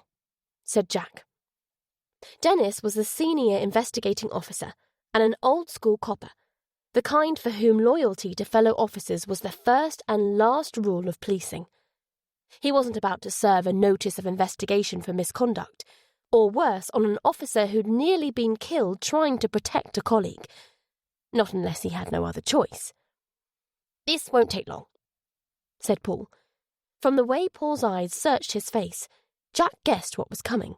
said Jack. Dennis was the senior investigating officer and an old-school copper, the kind for whom loyalty to fellow officers was the first and last rule of policing. He wasn't about to serve a notice of investigation for misconduct, or worse, on an officer who'd nearly been killed trying to protect a colleague. Not unless he had no other choice. This won't take long, said Paul. From the way Paul's eyes searched his face, Jack guessed what was coming.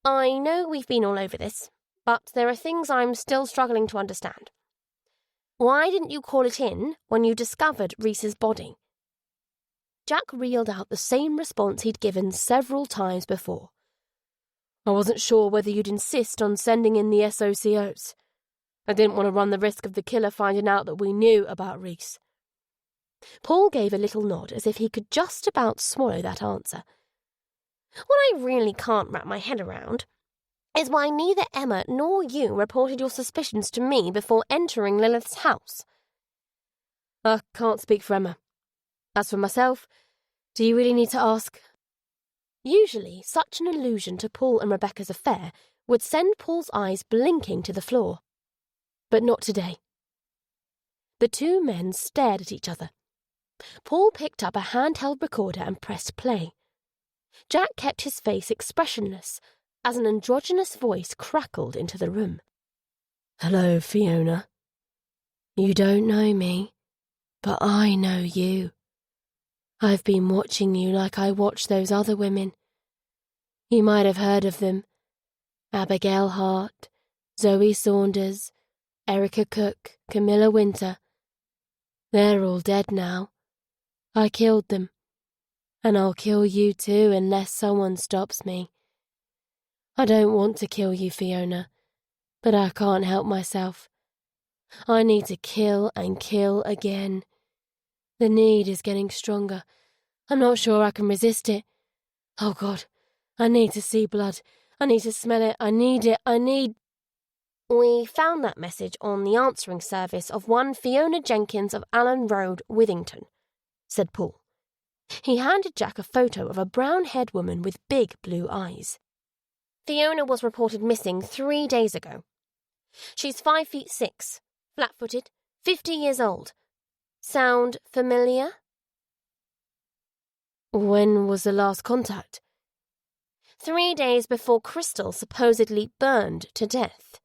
I know we've been all over this, but there are things I'm still struggling to understand. Why didn't you call it in when you discovered Reese's body? Jack reeled out the same response he'd given several times before. I wasn't sure whether you'd insist on sending in the SOCOs. I didn't want to run the risk of the killer finding out that we knew about Reese. Paul gave a little nod as if he could just about swallow that answer. What I really can't wrap my head around is why neither Emma nor you reported your suspicions to me before entering Lilith's house. I can't speak for Emma. As for myself, do you really need to ask? Usually, such an allusion to Paul and Rebecca's affair would send Paul's eyes blinking to the floor. But not today. The two men stared at each other. Paul picked up a handheld recorder and pressed play. Jack kept his face expressionless as an androgynous voice crackled into the room. Hello, Fiona. You don't know me, but I know you. I've been watching you like I watched those other women. You might have heard of them. Abigail Hart, Zoe Saunders, Erica Cook, Camilla Winter. They're all dead now. I killed them. And I'll kill you too unless someone stops me. I don't want to kill you, Fiona, but I can't help myself. I need to kill and kill again. The need is getting stronger. I'm not sure I can resist it. Oh, God, I need to see blood. I need to smell it. I need it. We found that message on the answering service of one Fiona Jenkins of Allen Road, Withington, said Paul. He handed Jack a photo of a brown-haired woman with big blue eyes. Fiona was reported missing 3 days ago. She's 5'6", flat-footed, 50 years old. Sound familiar? When was the last contact? 3 days before Crystal supposedly burned to death.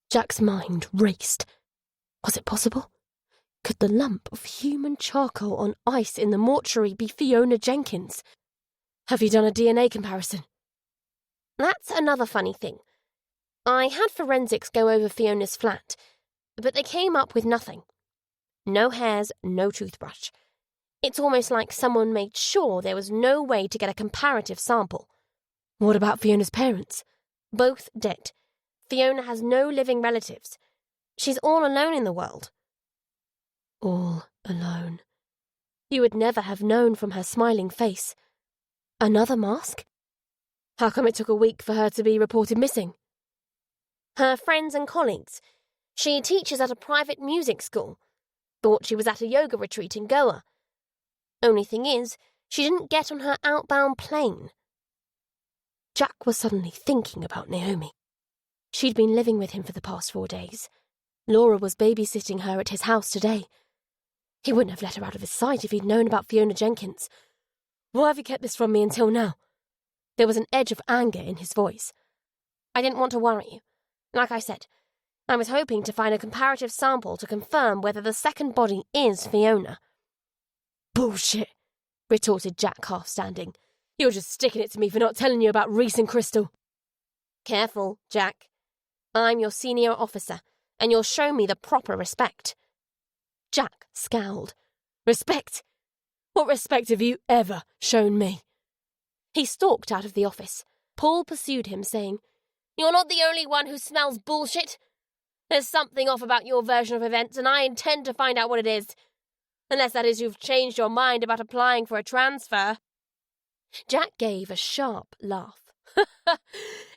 Jack's mind raced. Was it possible? Could the lump of human charcoal on ice in the mortuary be Fiona Jenkins? Have you done a DNA comparison? That's another funny thing. I had forensics go over Fiona's flat, but they came up with nothing. No hairs, no toothbrush. It's almost like someone made sure there was no way to get a comparative sample. What about Fiona's parents? Both dead. Fiona has no living relatives. She's all alone in the world. All alone. You would never have known from her smiling face. Another mask? How come it took a week for her to be reported missing? Her friends and colleagues. She teaches at a private music school. Thought she was at a yoga retreat in Goa. Only thing is, she didn't get on her outbound plane. Jack was suddenly thinking about Naomi. She'd been living with him for the past 4 days. Laura was babysitting her at his house today. He wouldn't have let her out of his sight if he'd known about Fiona Jenkins. Why have you kept this from me until now? There was an edge of anger in his voice. I didn't want to worry you. Like I said, I was hoping to find a comparative sample to confirm whether the second body is Fiona. Bullshit, retorted Jack, half standing. You're just sticking it to me for not telling you about Reese and Crystal. Careful, Jack. I'm your senior officer, and you'll show me the proper respect. Jack scowled. Respect? What respect have you ever shown me? He stalked out of the office. Paul pursued him, saying, You're not the only one who smells bullshit. There's something off about your version of events, and I intend to find out what it is. Unless that is you've changed your mind about applying for a transfer. Jack gave a sharp laugh.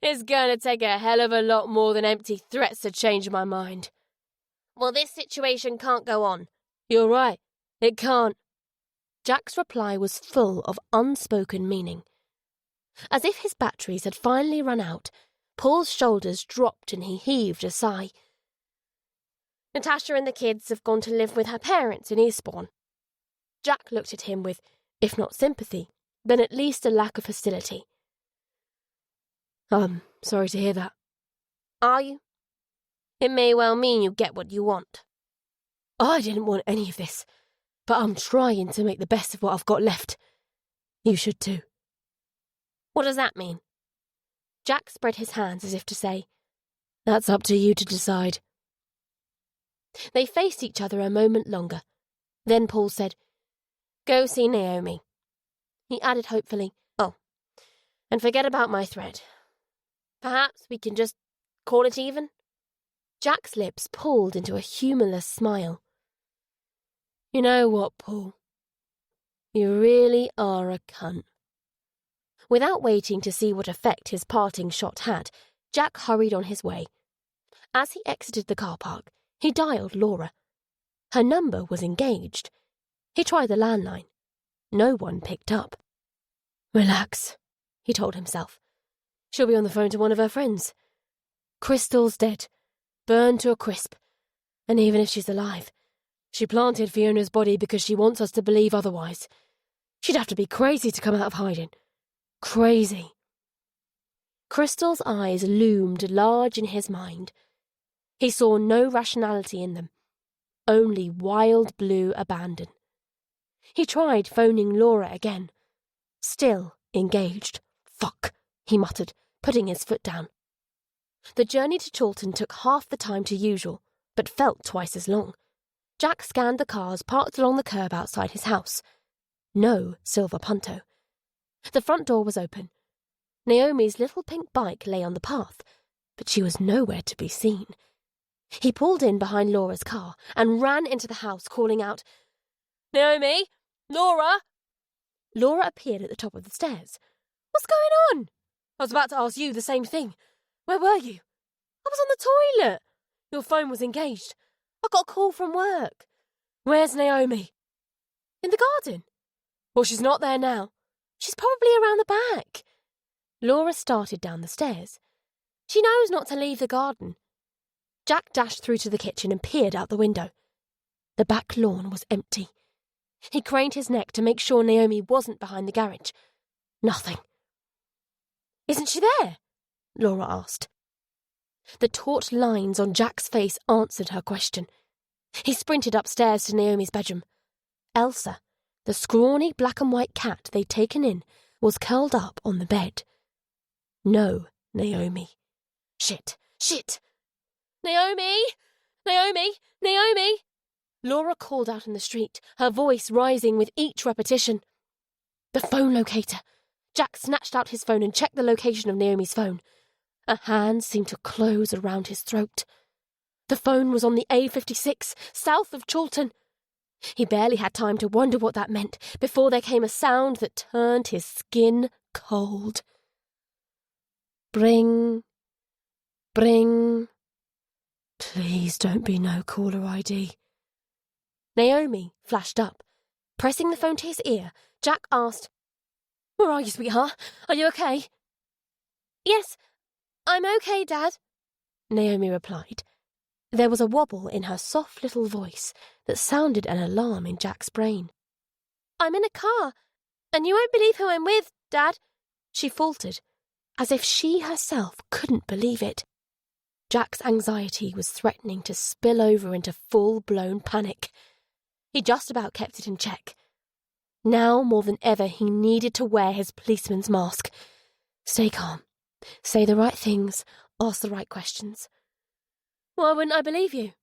It's going to take a hell of a lot more than empty threats to change my mind. Well, this situation can't go on. You're right. It can't. Jack's reply was full of unspoken meaning. As if his batteries had finally run out, Paul's shoulders dropped and he heaved a sigh. Natasha and the kids have gone to live with her parents in Eastbourne. Jack looked at him with, if not sympathy, then at least a lack of hostility. I'm sorry to hear that. Are you? It may well mean you get what you want. I didn't want any of this, but I'm trying to make the best of what I've got left. You should too. What does that mean? Jack spread his hands as if to say, That's up to you to decide. They faced each other a moment longer. Then Paul said, Go see Naomi. He added hopefully, Oh, and forget about my thread. Perhaps we can just call it even? Jack's lips pulled into a humourless smile. You know what, Paul? You really are a cunt. Without waiting to see what effect his parting shot had, Jack hurried on his way. As he exited the car park, he dialed Laura. Her number was engaged. He tried the landline. No one picked up. Relax, he told himself. She'll be on the phone to one of her friends. Crystal's dead, burned to a crisp. And even if she's alive, she planted Fiona's body because she wants us to believe otherwise. She'd have to be crazy to come out of hiding. Crazy. Crystal's eyes loomed large in his mind. He saw no rationality in them, only wild blue abandon. He tried phoning Laura again. Still engaged. Fuck, he muttered, putting his foot down. The journey to Chawton took half the time to usual, but felt twice as long. Jack scanned the cars parked along the curb outside his house. No silver Punto. The front door was open. Naomi's little pink bike lay on the path, but she was nowhere to be seen. He pulled in behind Laura's car and ran into the house, calling out, Naomi! Laura! Laura appeared at the top of the stairs. What's going on? I was about to ask you the same thing. Where were you? I was on the toilet. Your phone was engaged. I got a call from work. Where's Naomi? In the garden. Well, she's not there now. She's probably around the back. Laura started down the stairs. She knows not to leave the garden. Jack dashed through to the kitchen and peered out the window. The back lawn was empty. He craned his neck to make sure Naomi wasn't behind the garage. Nothing. "Isn't she there?" Laura asked. The taut lines on Jack's face answered her question. He sprinted upstairs to Naomi's bedroom. Elsa, the scrawny black and white cat they'd taken in, was curled up on the bed. No Naomi. Shit! "Naomi! Naomi! Naomi!" Laura called out in the street, her voice rising with each repetition. The phone locator. Jack snatched out his phone and checked the location of Naomi's phone. A hand seemed to close around his throat. The phone was on the A56, south of Chorlton. He barely had time to wonder what that meant before there came a sound that turned his skin cold. Bring. Please don't be no caller ID. Naomi flashed up. Pressing the phone to his ear, Jack asked, "Where are you, sweetheart? Are you okay?" "Yes, I'm okay, Dad," Naomi replied. There was a wobble in her soft little voice that sounded an alarm in Jack's brain. "I'm in a car, and you won't believe who I'm with, Dad." She faltered, as if she herself couldn't believe it. Jack's anxiety was threatening to spill over into full-blown panic. He just about kept it in check. Now more than ever he needed to wear his policeman's mask. Stay calm. Say the right things. Ask the right questions. "Why wouldn't I believe you?"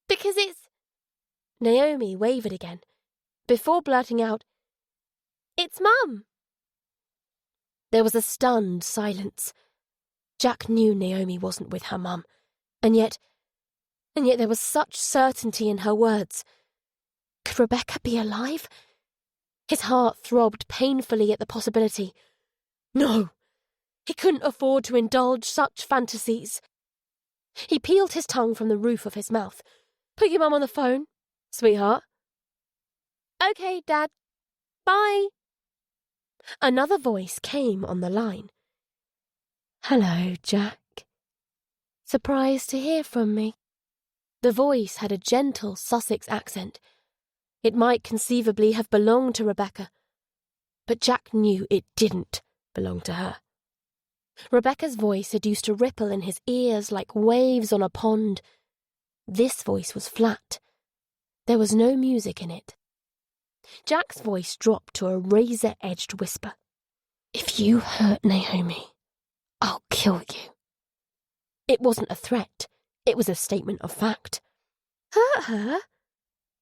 "Because it's—" Naomi wavered again, before blurting out, "It's Mum." There was a stunned silence. Jack knew Naomi wasn't with her mum, and yet there was such certainty in her words. Could Rebecca be alive? His heart throbbed painfully at the possibility. No, he couldn't afford to indulge such fantasies. He peeled his tongue from the roof of his mouth. "Put your mum on the phone, sweetheart." "Okay, Dad. Bye." Another voice came on the line. "Hello, Jack. Surprised to hear from me?" The voice had a gentle Sussex accent. It might conceivably have belonged to Rebecca, but Jack knew it didn't belong to her. Rebecca's voice had used to ripple in his ears like waves on a pond. This voice was flat. There was no music in it. Jack's voice dropped to a razor-edged whisper. "If you hurt Naomi, I'll kill you." It wasn't a threat. It was a statement of fact. "Hurt her?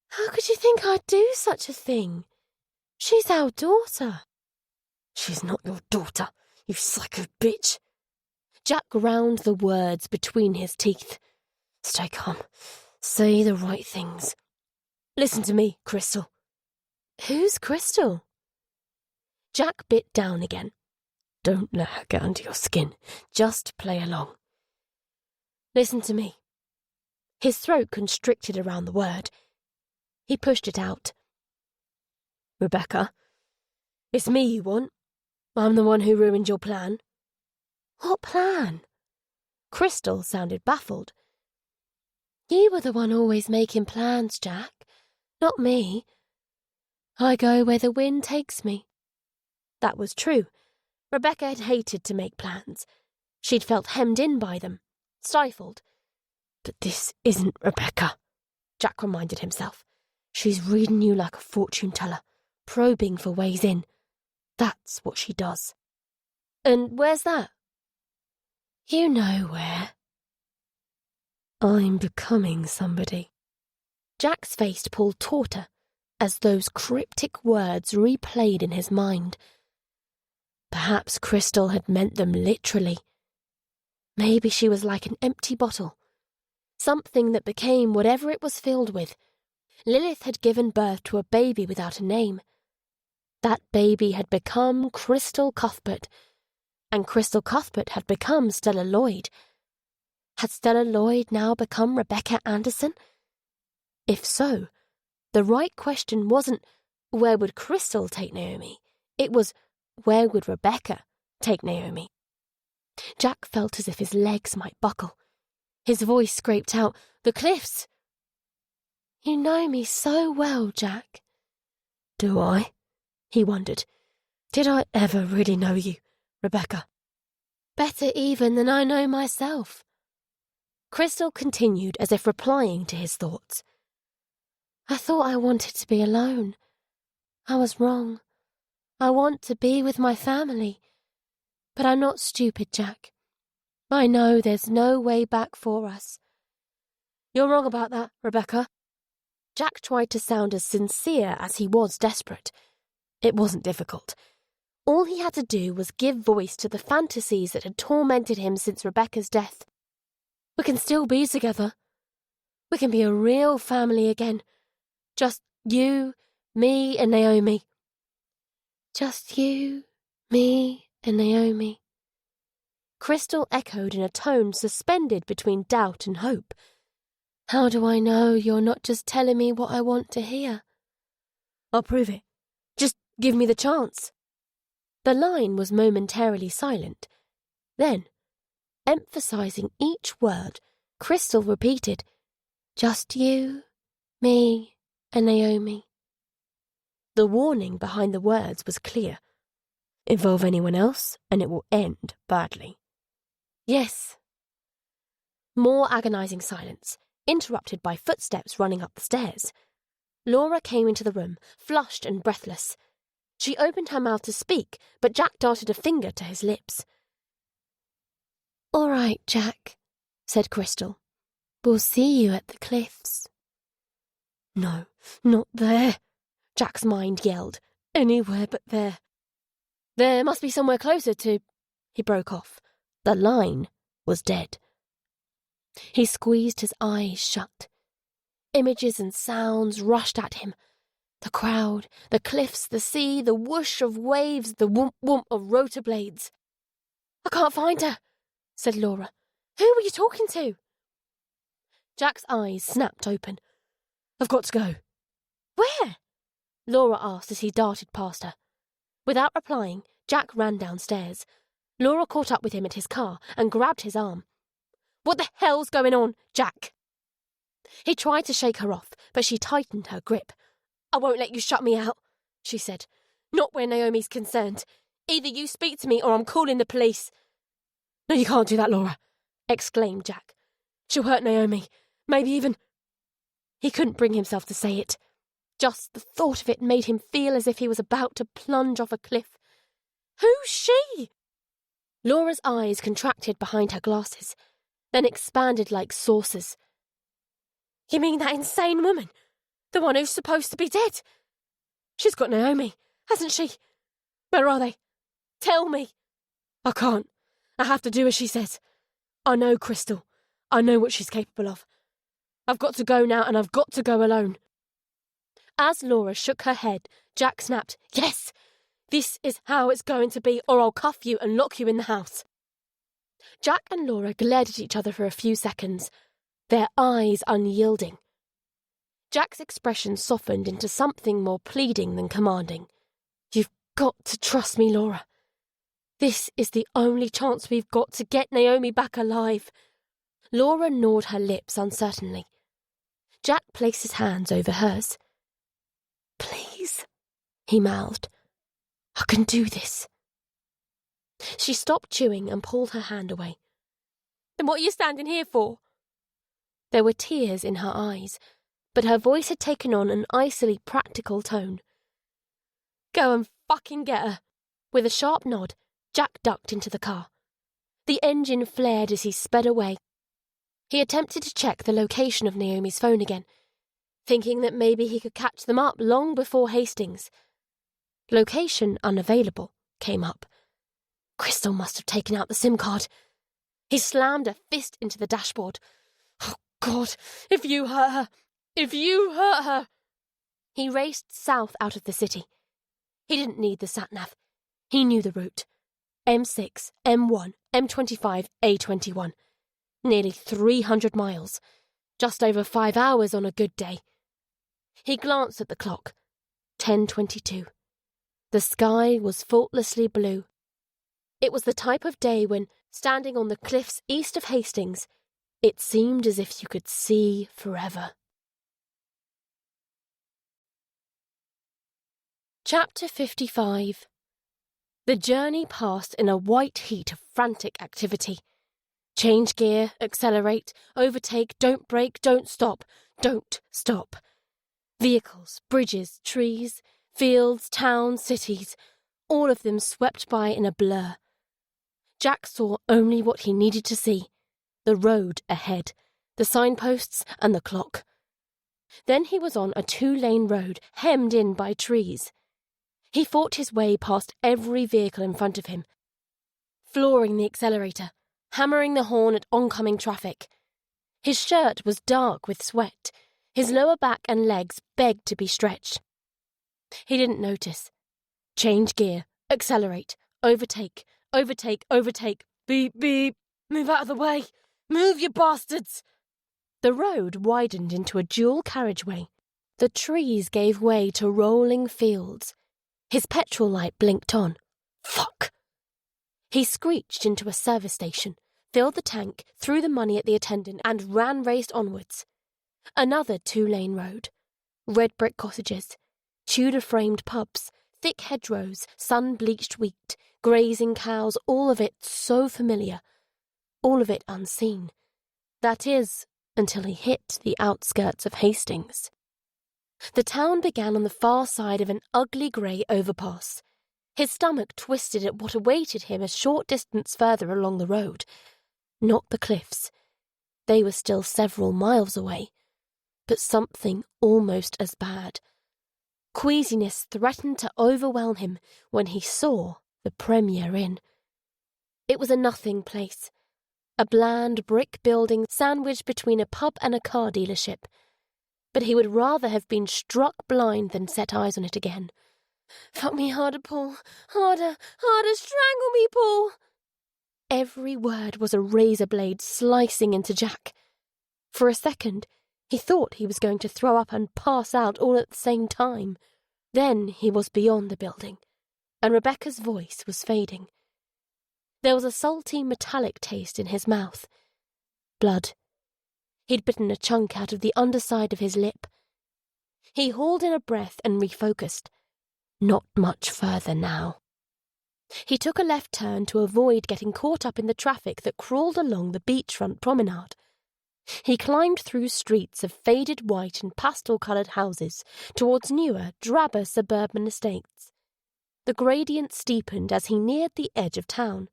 How could you think I'd do such a thing? She's our daughter." "She's not your daughter, you psycho bitch." Jack ground the words between his teeth. "Stay calm. Say the right things. Listen to me, Crystal." "Who's Crystal?" Jack bit down again. Don't let her get under your skin. Just play along. "Listen to me." His throat constricted around the word. He pushed it out. "Rebecca, it's me you want. I'm the one who ruined your plan." "What plan?" Crystal sounded baffled. "You were the one always making plans, Jack, not me. I go where the wind takes me." That was true. Rebecca had hated to make plans. She'd felt hemmed in by them, stifled. But this isn't Rebecca, Jack reminded himself. She's reading you like a fortune teller, probing for ways in. That's what she does. "And where's that?" "You know where." "I'm becoming somebody." Jack's face pulled tauter as those cryptic words replayed in his mind. Perhaps Crystal had meant them literally. Maybe she was like an empty bottle, something that became whatever it was filled with. Lilith had given birth to a baby without a name. That baby had become Crystal Cuthbert, and Crystal Cuthbert had become Stella Lloyd. Had Stella Lloyd now become Rebecca Anderson? If so, the right question wasn't, where would Crystal take Naomi? It was, where would Rebecca take Naomi? Jack felt as if his legs might buckle. His voice scraped out, "The cliffs!" You know me so well, Jack. Do I? He wondered. Did I ever really know you, Rebecca? Better even than I know myself. Crystal continued as if replying to his thoughts. I thought I wanted to be alone. I was wrong. I want to be with my family. But I'm not stupid, Jack. I know there's no way back for us. You're wrong about that, Rebecca. Jack tried to sound as sincere as he was desperate. It wasn't difficult. All he had to do was give voice to the fantasies that had tormented him since Rebecca's death. We can still be together. We can be a real family again. Just you, me, and Naomi. Just you, me, and Naomi. Crystal echoed in a tone suspended between doubt and hope. How do I know you're not just telling me what I want to hear? I'll prove it. Just give me the chance. The line was momentarily silent. Then, emphasizing each word, Crystal repeated, just you, me, and Naomi. The warning behind the words was clear. Involve anyone else, and it will end badly. Yes. More agonizing silence, interrupted by footsteps running up the stairs. Laura came into the room, flushed and breathless. She opened her mouth to speak, but Jack darted a finger to his lips. All right, Jack, said Crystal. We'll see you at the cliffs. No, not there, Jack's mind yelled. Anywhere but there. There must be somewhere closer to... He broke off. The line was dead. He squeezed his eyes shut. Images and sounds rushed at him. The crowd, the cliffs, the sea, the whoosh of waves, the whoomp-whoomp of rotor blades. I can't find her, said Laura. Who were you talking to? Jack's eyes snapped open. I've got to go. Where? Laura asked as he darted past her. Without replying, Jack ran downstairs. Laura caught up with him at his car and grabbed his arm. What the hell's going on, Jack? He tried to shake her off, but she tightened her grip. I won't let you shut me out, she said. Not where Naomi's concerned. Either you speak to me or I'm calling the police. No, you can't do that, Laura, exclaimed Jack. She'll hurt Naomi. Maybe even... He couldn't bring himself to say it. Just the thought of it made him feel as if he was about to plunge off a cliff. Who's she? Laura's eyes contracted behind her glasses, then expanded like saucers. You mean that insane woman? The one who's supposed to be dead? She's got Naomi, hasn't she? Where are they? Tell me. I can't. I have to do as she says. I know Crystal. I know what she's capable of. I've got to go now, and I've got to go alone. As Laura shook her head, Jack snapped, Yes! This is how it's going to be, or I'll cuff you and lock you in the house. Jack and Laura glared at each other for a few seconds, their eyes unyielding. Jack's expression softened into something more pleading than commanding. You've got to trust me, Laura. This is the only chance we've got to get Naomi back alive. Laura gnawed her lips uncertainly. Jack placed his hands over hers. Please, he mouthed. I can do this. She stopped chewing and pulled her hand away. Then what are you standing here for? There were tears in her eyes, but her voice had taken on an icily practical tone. Go and fucking get her. With a sharp nod, Jack ducked into the car. The engine flared as he sped away. He attempted to check the location of Naomi's phone again, thinking that maybe he could catch them up long before Hastings. Location unavailable came up. Crystal must have taken out the SIM card. He slammed a fist into the dashboard. Oh, God, if you hurt her! If you hurt her! He raced south out of the city. He didn't need the sat-nav. He knew the route. M6, M1, M25, A21. Nearly 300 miles. Just over 5 hours on a good day. He glanced at the clock. 10:22. The sky was faultlessly blue. It was the type of day when, standing on the cliffs east of Hastings, it seemed as if you could see forever. Chapter 55. The journey passed in a white heat of frantic activity. Change gear, accelerate, overtake, don't brake, don't stop, don't stop. Vehicles, bridges, trees, fields, towns, cities, all of them swept by in a blur. Jack saw only what he needed to see: the road ahead, the signposts and the clock. Then he was on a 2-lane road hemmed in by trees. He fought his way past every vehicle in front of him, flooring the accelerator, hammering the horn at oncoming traffic. His shirt was dark with sweat. His lower back and legs begged to be stretched. He didn't notice. Change gear, accelerate, overtake, overtake, overtake, beep, beep, move out of the way, move, you bastards! The road widened into a dual carriageway. The trees gave way to rolling fields. His petrol light blinked on. Fuck! He screeched into a service station, filled the tank, threw the money at the attendant, and raced onwards. Another 2-lane road. Red brick cottages, Tudor-framed pubs, thick hedgerows, sun-bleached wheat, grazing cows, all of it so familiar, all of it unseen. That is, until he hit the outskirts of Hastings. The town began on the far side of an ugly grey overpass. His stomach twisted at what awaited him a short distance further along the road. Not the cliffs. They were still several miles away. But something almost as bad. Queasiness threatened to overwhelm him when he saw the Premier Inn. It was a nothing place. A bland brick building sandwiched between a pub and a car dealership. But he would rather have been struck blind than set eyes on it again. Fuck me harder, Paul. Harder, harder, strangle me, Paul. Every word was a razor blade slicing into Jack. For a second, he thought he was going to throw up and pass out all at the same time. Then he was beyond the building, and Rebecca's voice was fading. There was a salty, metallic taste in his mouth. Blood. He'd bitten a chunk out of the underside of his lip. He hauled in a breath and refocused. Not much further now. He took a left turn to avoid getting caught up in the traffic that crawled along the beachfront promenade. He climbed through streets of faded white and pastel-coloured houses towards newer, drabber suburban estates. The gradient steepened as he neared the edge of town.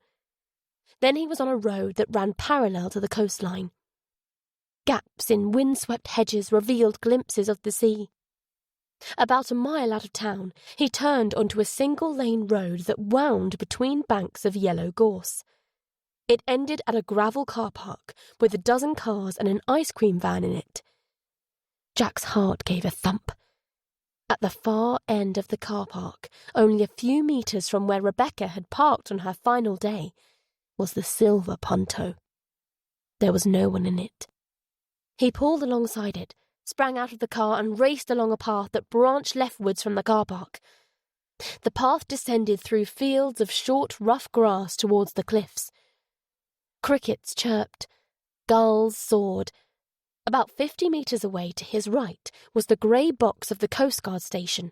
Then he was on a road that ran parallel to the coastline. Gaps in windswept hedges revealed glimpses of the sea. About a mile out of town, he turned onto a single-lane road that wound between banks of yellow gorse. It ended at a gravel car park with a dozen cars and an ice cream van in it. Jack's heart gave a thump. At the far end of the car park, only a few metres from where Rebecca had parked on her final day, was the silver Punto. There was no one in it. He pulled alongside it, sprang out of the car and raced along a path that branched leftwards from the car park. The path descended through fields of short, rough grass towards the cliffs. Crickets chirped. Gulls soared. About 50 metres away to his right was the grey box of the Coast Guard station.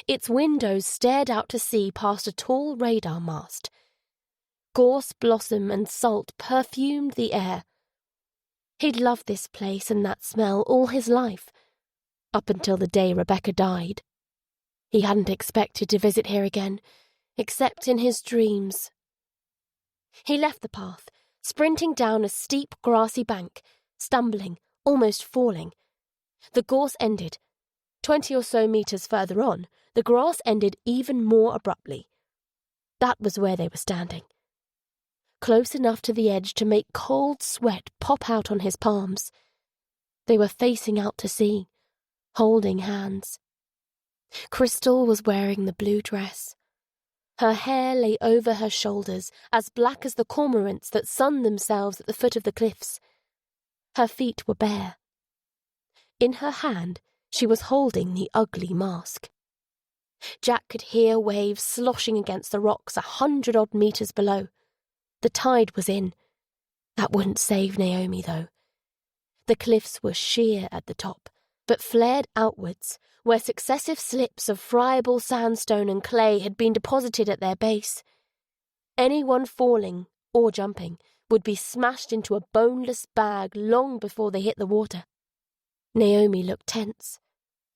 Its windows stared out to sea past a tall radar mast. Gorse blossom and salt perfumed the air. He'd loved this place and that smell all his life, up until the day Rebecca died. He hadn't expected to visit here again, except in his dreams. He left the path, sprinting down a steep, grassy bank, stumbling, almost falling. The gorse ended. 20 or so metres further on, the grass ended even more abruptly. That was where they were standing. Close enough to the edge to make cold sweat pop out on his palms. They were facing out to sea, holding hands. Crystal was wearing the blue dress. Her hair lay over her shoulders, as black as the cormorants that sunned themselves at the foot of the cliffs. Her feet were bare. In her hand, she was holding the ugly mask. Jack could hear waves sloshing against the rocks 100-odd metres below. The tide was in. That wouldn't save Naomi, though. The cliffs were sheer at the top, but flared outwards, where successive slips of friable sandstone and clay had been deposited at their base. Anyone falling or jumping would be smashed into a boneless bag long before they hit the water. Naomi looked tense.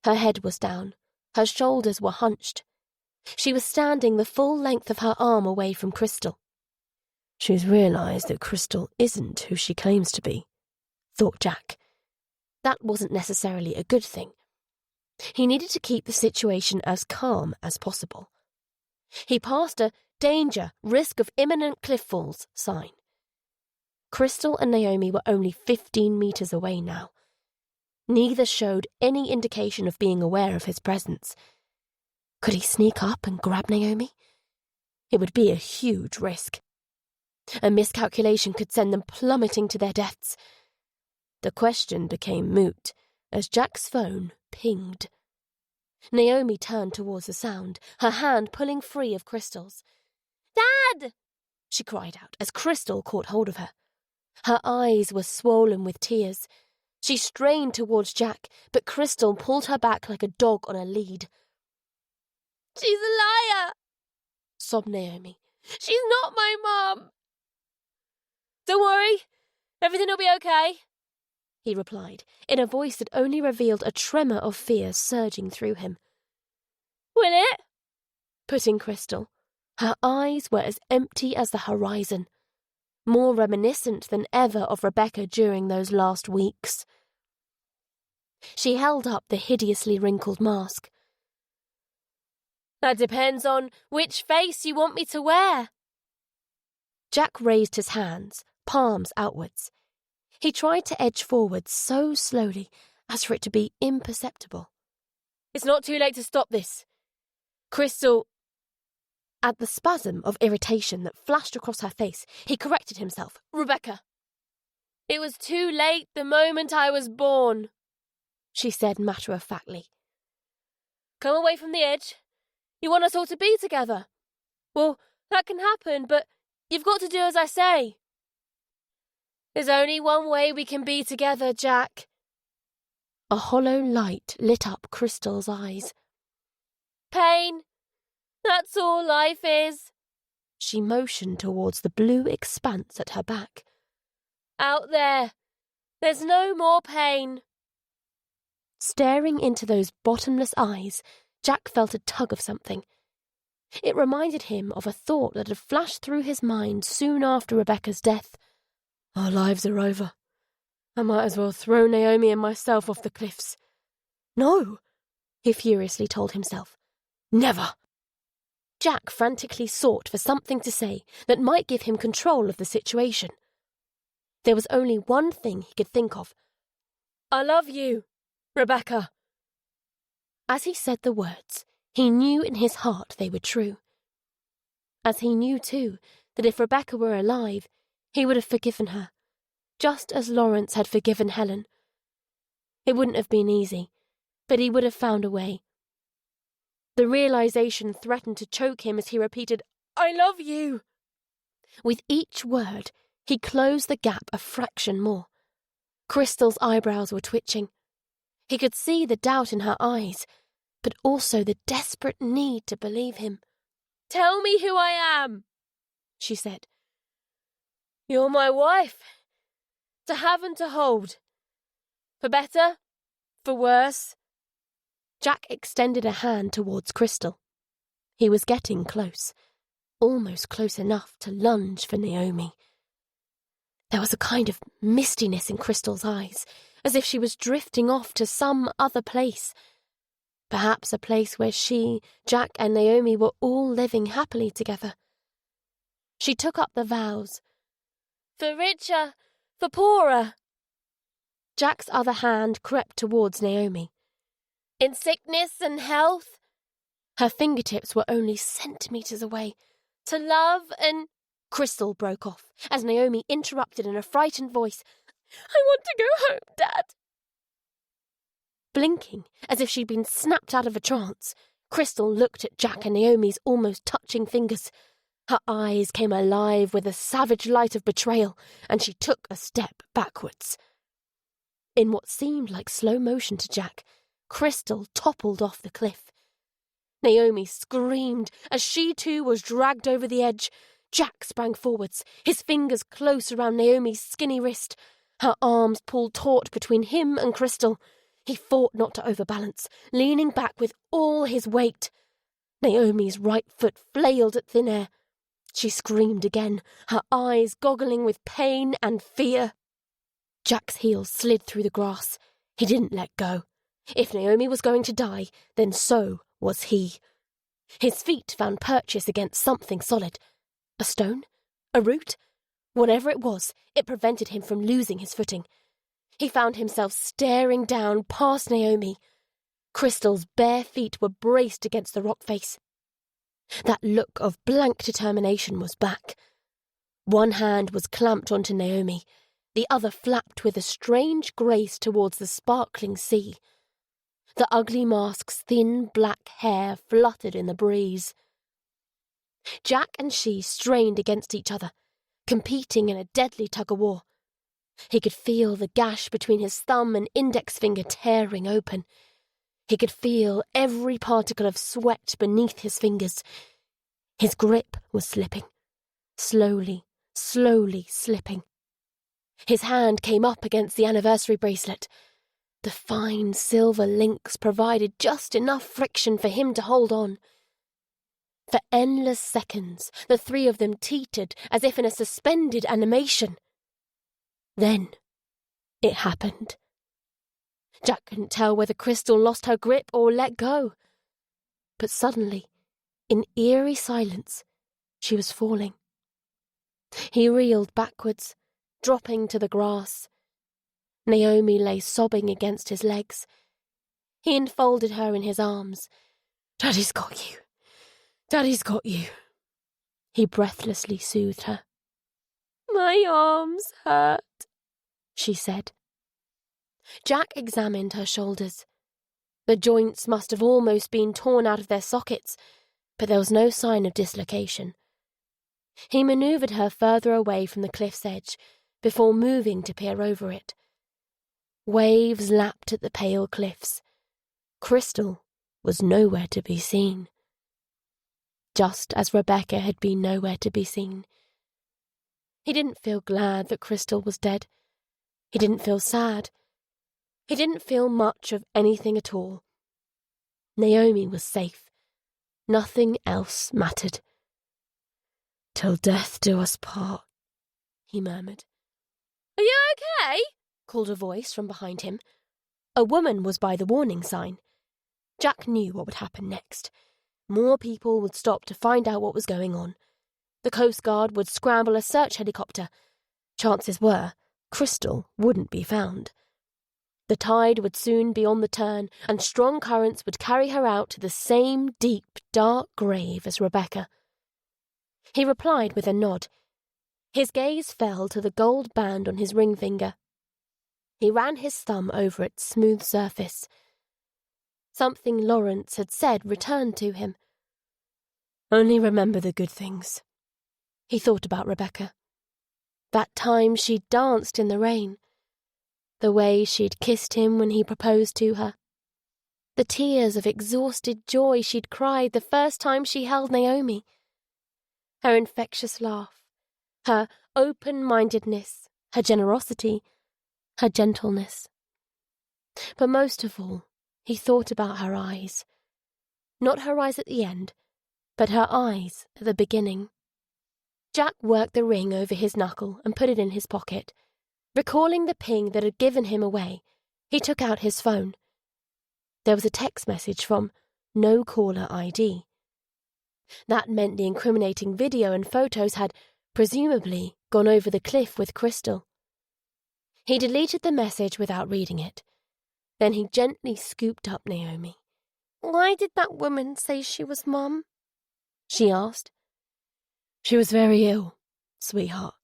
Her head was down. Her shoulders were hunched. She was standing the full length of her arm away from Crystal. She's realised that Crystal isn't who she claims to be, thought Jack. That wasn't necessarily a good thing. He needed to keep the situation as calm as possible. He passed a danger, risk of imminent cliff falls sign. Crystal and Naomi were only 15 metres away now. Neither showed any indication of being aware of his presence. Could he sneak up and grab Naomi? It would be a huge risk. A miscalculation could send them plummeting to their deaths. The question became moot as Jack's phone pinged. Naomi turned towards the sound, her hand pulling free of Crystal's. "Dad!" she cried out as Crystal caught hold of her. Her eyes were swollen with tears. She strained towards Jack, but Crystal pulled her back like a dog on a lead. "She's a liar!" sobbed Naomi. "She's not my mum!" "Don't worry, everything will be okay," he replied, in a voice that only revealed a tremor of fear surging through him. "Will it?" put in Crystal. Her eyes were as empty as the horizon, more reminiscent than ever of Rebecca during those last weeks. She held up the hideously wrinkled mask. "That depends on which face you want me to wear." Jack raised his hands, palms outwards. He tried to edge forward so slowly as for it to be imperceptible. "It's not too late to stop this. Crystal—" At the spasm of irritation that flashed across her face, he corrected himself. "Rebecca. It was too late the moment I was born," she said matter-of-factly. "Come away from the edge. You want us all to be together. Well, that can happen, but you've got to do as I say." "There's only one way we can be together, Jack." A hollow light lit up Crystal's eyes. "Pain. That's all life is." She motioned towards the blue expanse at her back. "Out there. There's no more pain." Staring into those bottomless eyes, Jack felt a tug of something. It reminded him of a thought that had flashed through his mind soon after Rebecca's death. Our lives are over. I might as well throw Naomi and myself off the cliffs. No, he furiously told himself. Never. Jack frantically sought for something to say that might give him control of the situation. There was only one thing he could think of. "I love you, Rebecca." As he said the words, he knew in his heart they were true. As he knew, too, that if Rebecca were alive, he would have forgiven her, just as Lawrence had forgiven Helen. It wouldn't have been easy, but he would have found a way. The realization threatened to choke him as he repeated, "I love you." With each word, he closed the gap a fraction more. Crystal's eyebrows were twitching. He could see the doubt in her eyes, but also the desperate need to believe him. "Tell me who I am," she said. "You're my wife, to have and to hold. For better, for worse." Jack extended a hand towards Crystal. He was getting close, almost close enough to lunge for Naomi. There was a kind of mistiness in Crystal's eyes, as if she was drifting off to some other place. Perhaps a place where she, Jack and Naomi were all living happily together. She took up the vows. "For richer, for poorer." Jack's other hand crept towards Naomi. "In sickness and health." Her fingertips were only centimetres away. "To love and—" Crystal broke off as Naomi interrupted in a frightened voice. "I want to go home, Dad." Blinking, as if she'd been snapped out of a trance, Crystal looked at Jack and Naomi's almost touching fingers. Her eyes came alive with a savage light of betrayal, and she took a step backwards. In what seemed like slow motion to Jack, Crystal toppled off the cliff. Naomi screamed as she too was dragged over the edge. Jack sprang forwards, his fingers close around Naomi's skinny wrist. Her arms pulled taut between him and Crystal. He fought not to overbalance, leaning back with all his weight. Naomi's right foot flailed at thin air. She screamed again, her eyes goggling with pain and fear. Jack's heels slid through the grass. He didn't let go. If Naomi was going to die, then so was he. His feet found purchase against something solid. A stone? A root? Whatever it was, it prevented him from losing his footing. He found himself staring down past Naomi. Crystal's bare feet were braced against the rock face. That look of blank determination was back. One hand was clamped onto Naomi, the other flapped with a strange grace towards the sparkling sea. The ugly mask's thin black hair fluttered in the breeze. Jack and she strained against each other, competing in a deadly tug-of-war. He could feel the gash between his thumb and index finger tearing open. He could feel every particle of sweat beneath his fingers. His grip was slipping. Slowly, slowly slipping. His hand came up against the anniversary bracelet. The fine silver links provided just enough friction for him to hold on. For endless seconds, the three of them teetered as if in a suspended animation. Then it happened. Jack couldn't tell whether Crystal lost her grip or let go. But suddenly, in eerie silence, she was falling. He reeled backwards, dropping to the grass. Naomi lay sobbing against his legs. He enfolded her in his arms. "Daddy's got you. Daddy's got you." He breathlessly soothed her. "My arms hurt," she said. Jack examined her shoulders. The joints must have almost been torn out of their sockets, but there was no sign of dislocation. He manoeuvred her further away from the cliff's edge before moving to peer over it. Waves lapped at the pale cliffs. Crystal was nowhere to be seen. Just as Rebecca had been nowhere to be seen. He didn't feel glad that Crystal was dead. He didn't feel sad. He didn't feel much of anything at all. Naomi was safe. Nothing else mattered. "Till death do us part," he murmured. "Are you okay?" called a voice from behind him. A woman was by the warning sign. Jack knew what would happen next. More people would stop to find out what was going on. The Coast Guard would scramble a search helicopter. Chances were, Crystal wouldn't be found. The tide would soon be on the turn, and strong currents would carry her out to the same deep, dark grave as Rebecca. He replied with a nod. His gaze fell to the gold band on his ring finger. He ran his thumb over its smooth surface. Something Lawrence had said returned to him. Only remember the good things. He thought about Rebecca. That time she'd danced in the rain. The way she'd kissed him when he proposed to her. The tears of exhausted joy she'd cried the first time she held Naomi. Her infectious laugh. Her open-mindedness. Her generosity. Her gentleness. But most of all, he thought about her eyes. Not her eyes at the end, but her eyes at the beginning. Jack worked the ring over his knuckle and put it in his pocket. Recalling the ping that had given him away, he took out his phone. There was a text message from No Caller ID. That meant the incriminating video and photos had, presumably, gone over the cliff with Crystal. He deleted the message without reading it. Then he gently scooped up Naomi. "Why did that woman say she was Mum?" she asked. "She was very ill, sweetheart."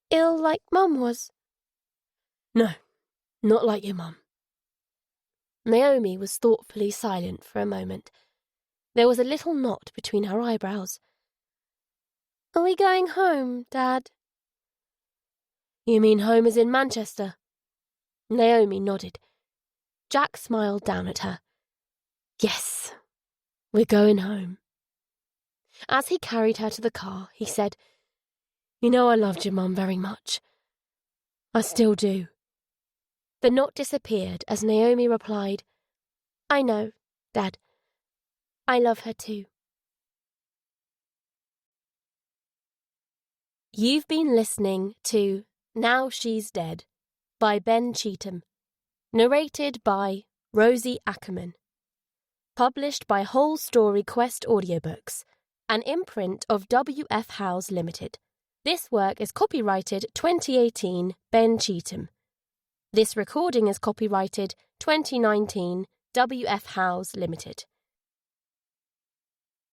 "Ill like Mum was?" "No, not like your mum." Naomi was thoughtfully silent for a moment. There was a little knot between her eyebrows. "Are we going home, Dad?" "You mean home as in Manchester?" Naomi nodded. Jack smiled down at her. Yes, we're going home. As he carried her to the car, he said, You know I loved your mum very much. I still do. The knot disappeared as Naomi replied, I know, Dad. I love her too. You've been listening to Now She's Dead by Ben Cheetham, narrated by Rosie Ackerman. Published by Whole Story Quest Audiobooks, an imprint of W.F. Howes Limited. This work is copyrighted 2018 Ben Cheetham. This recording is copyrighted 2019 W.F. Howes Limited.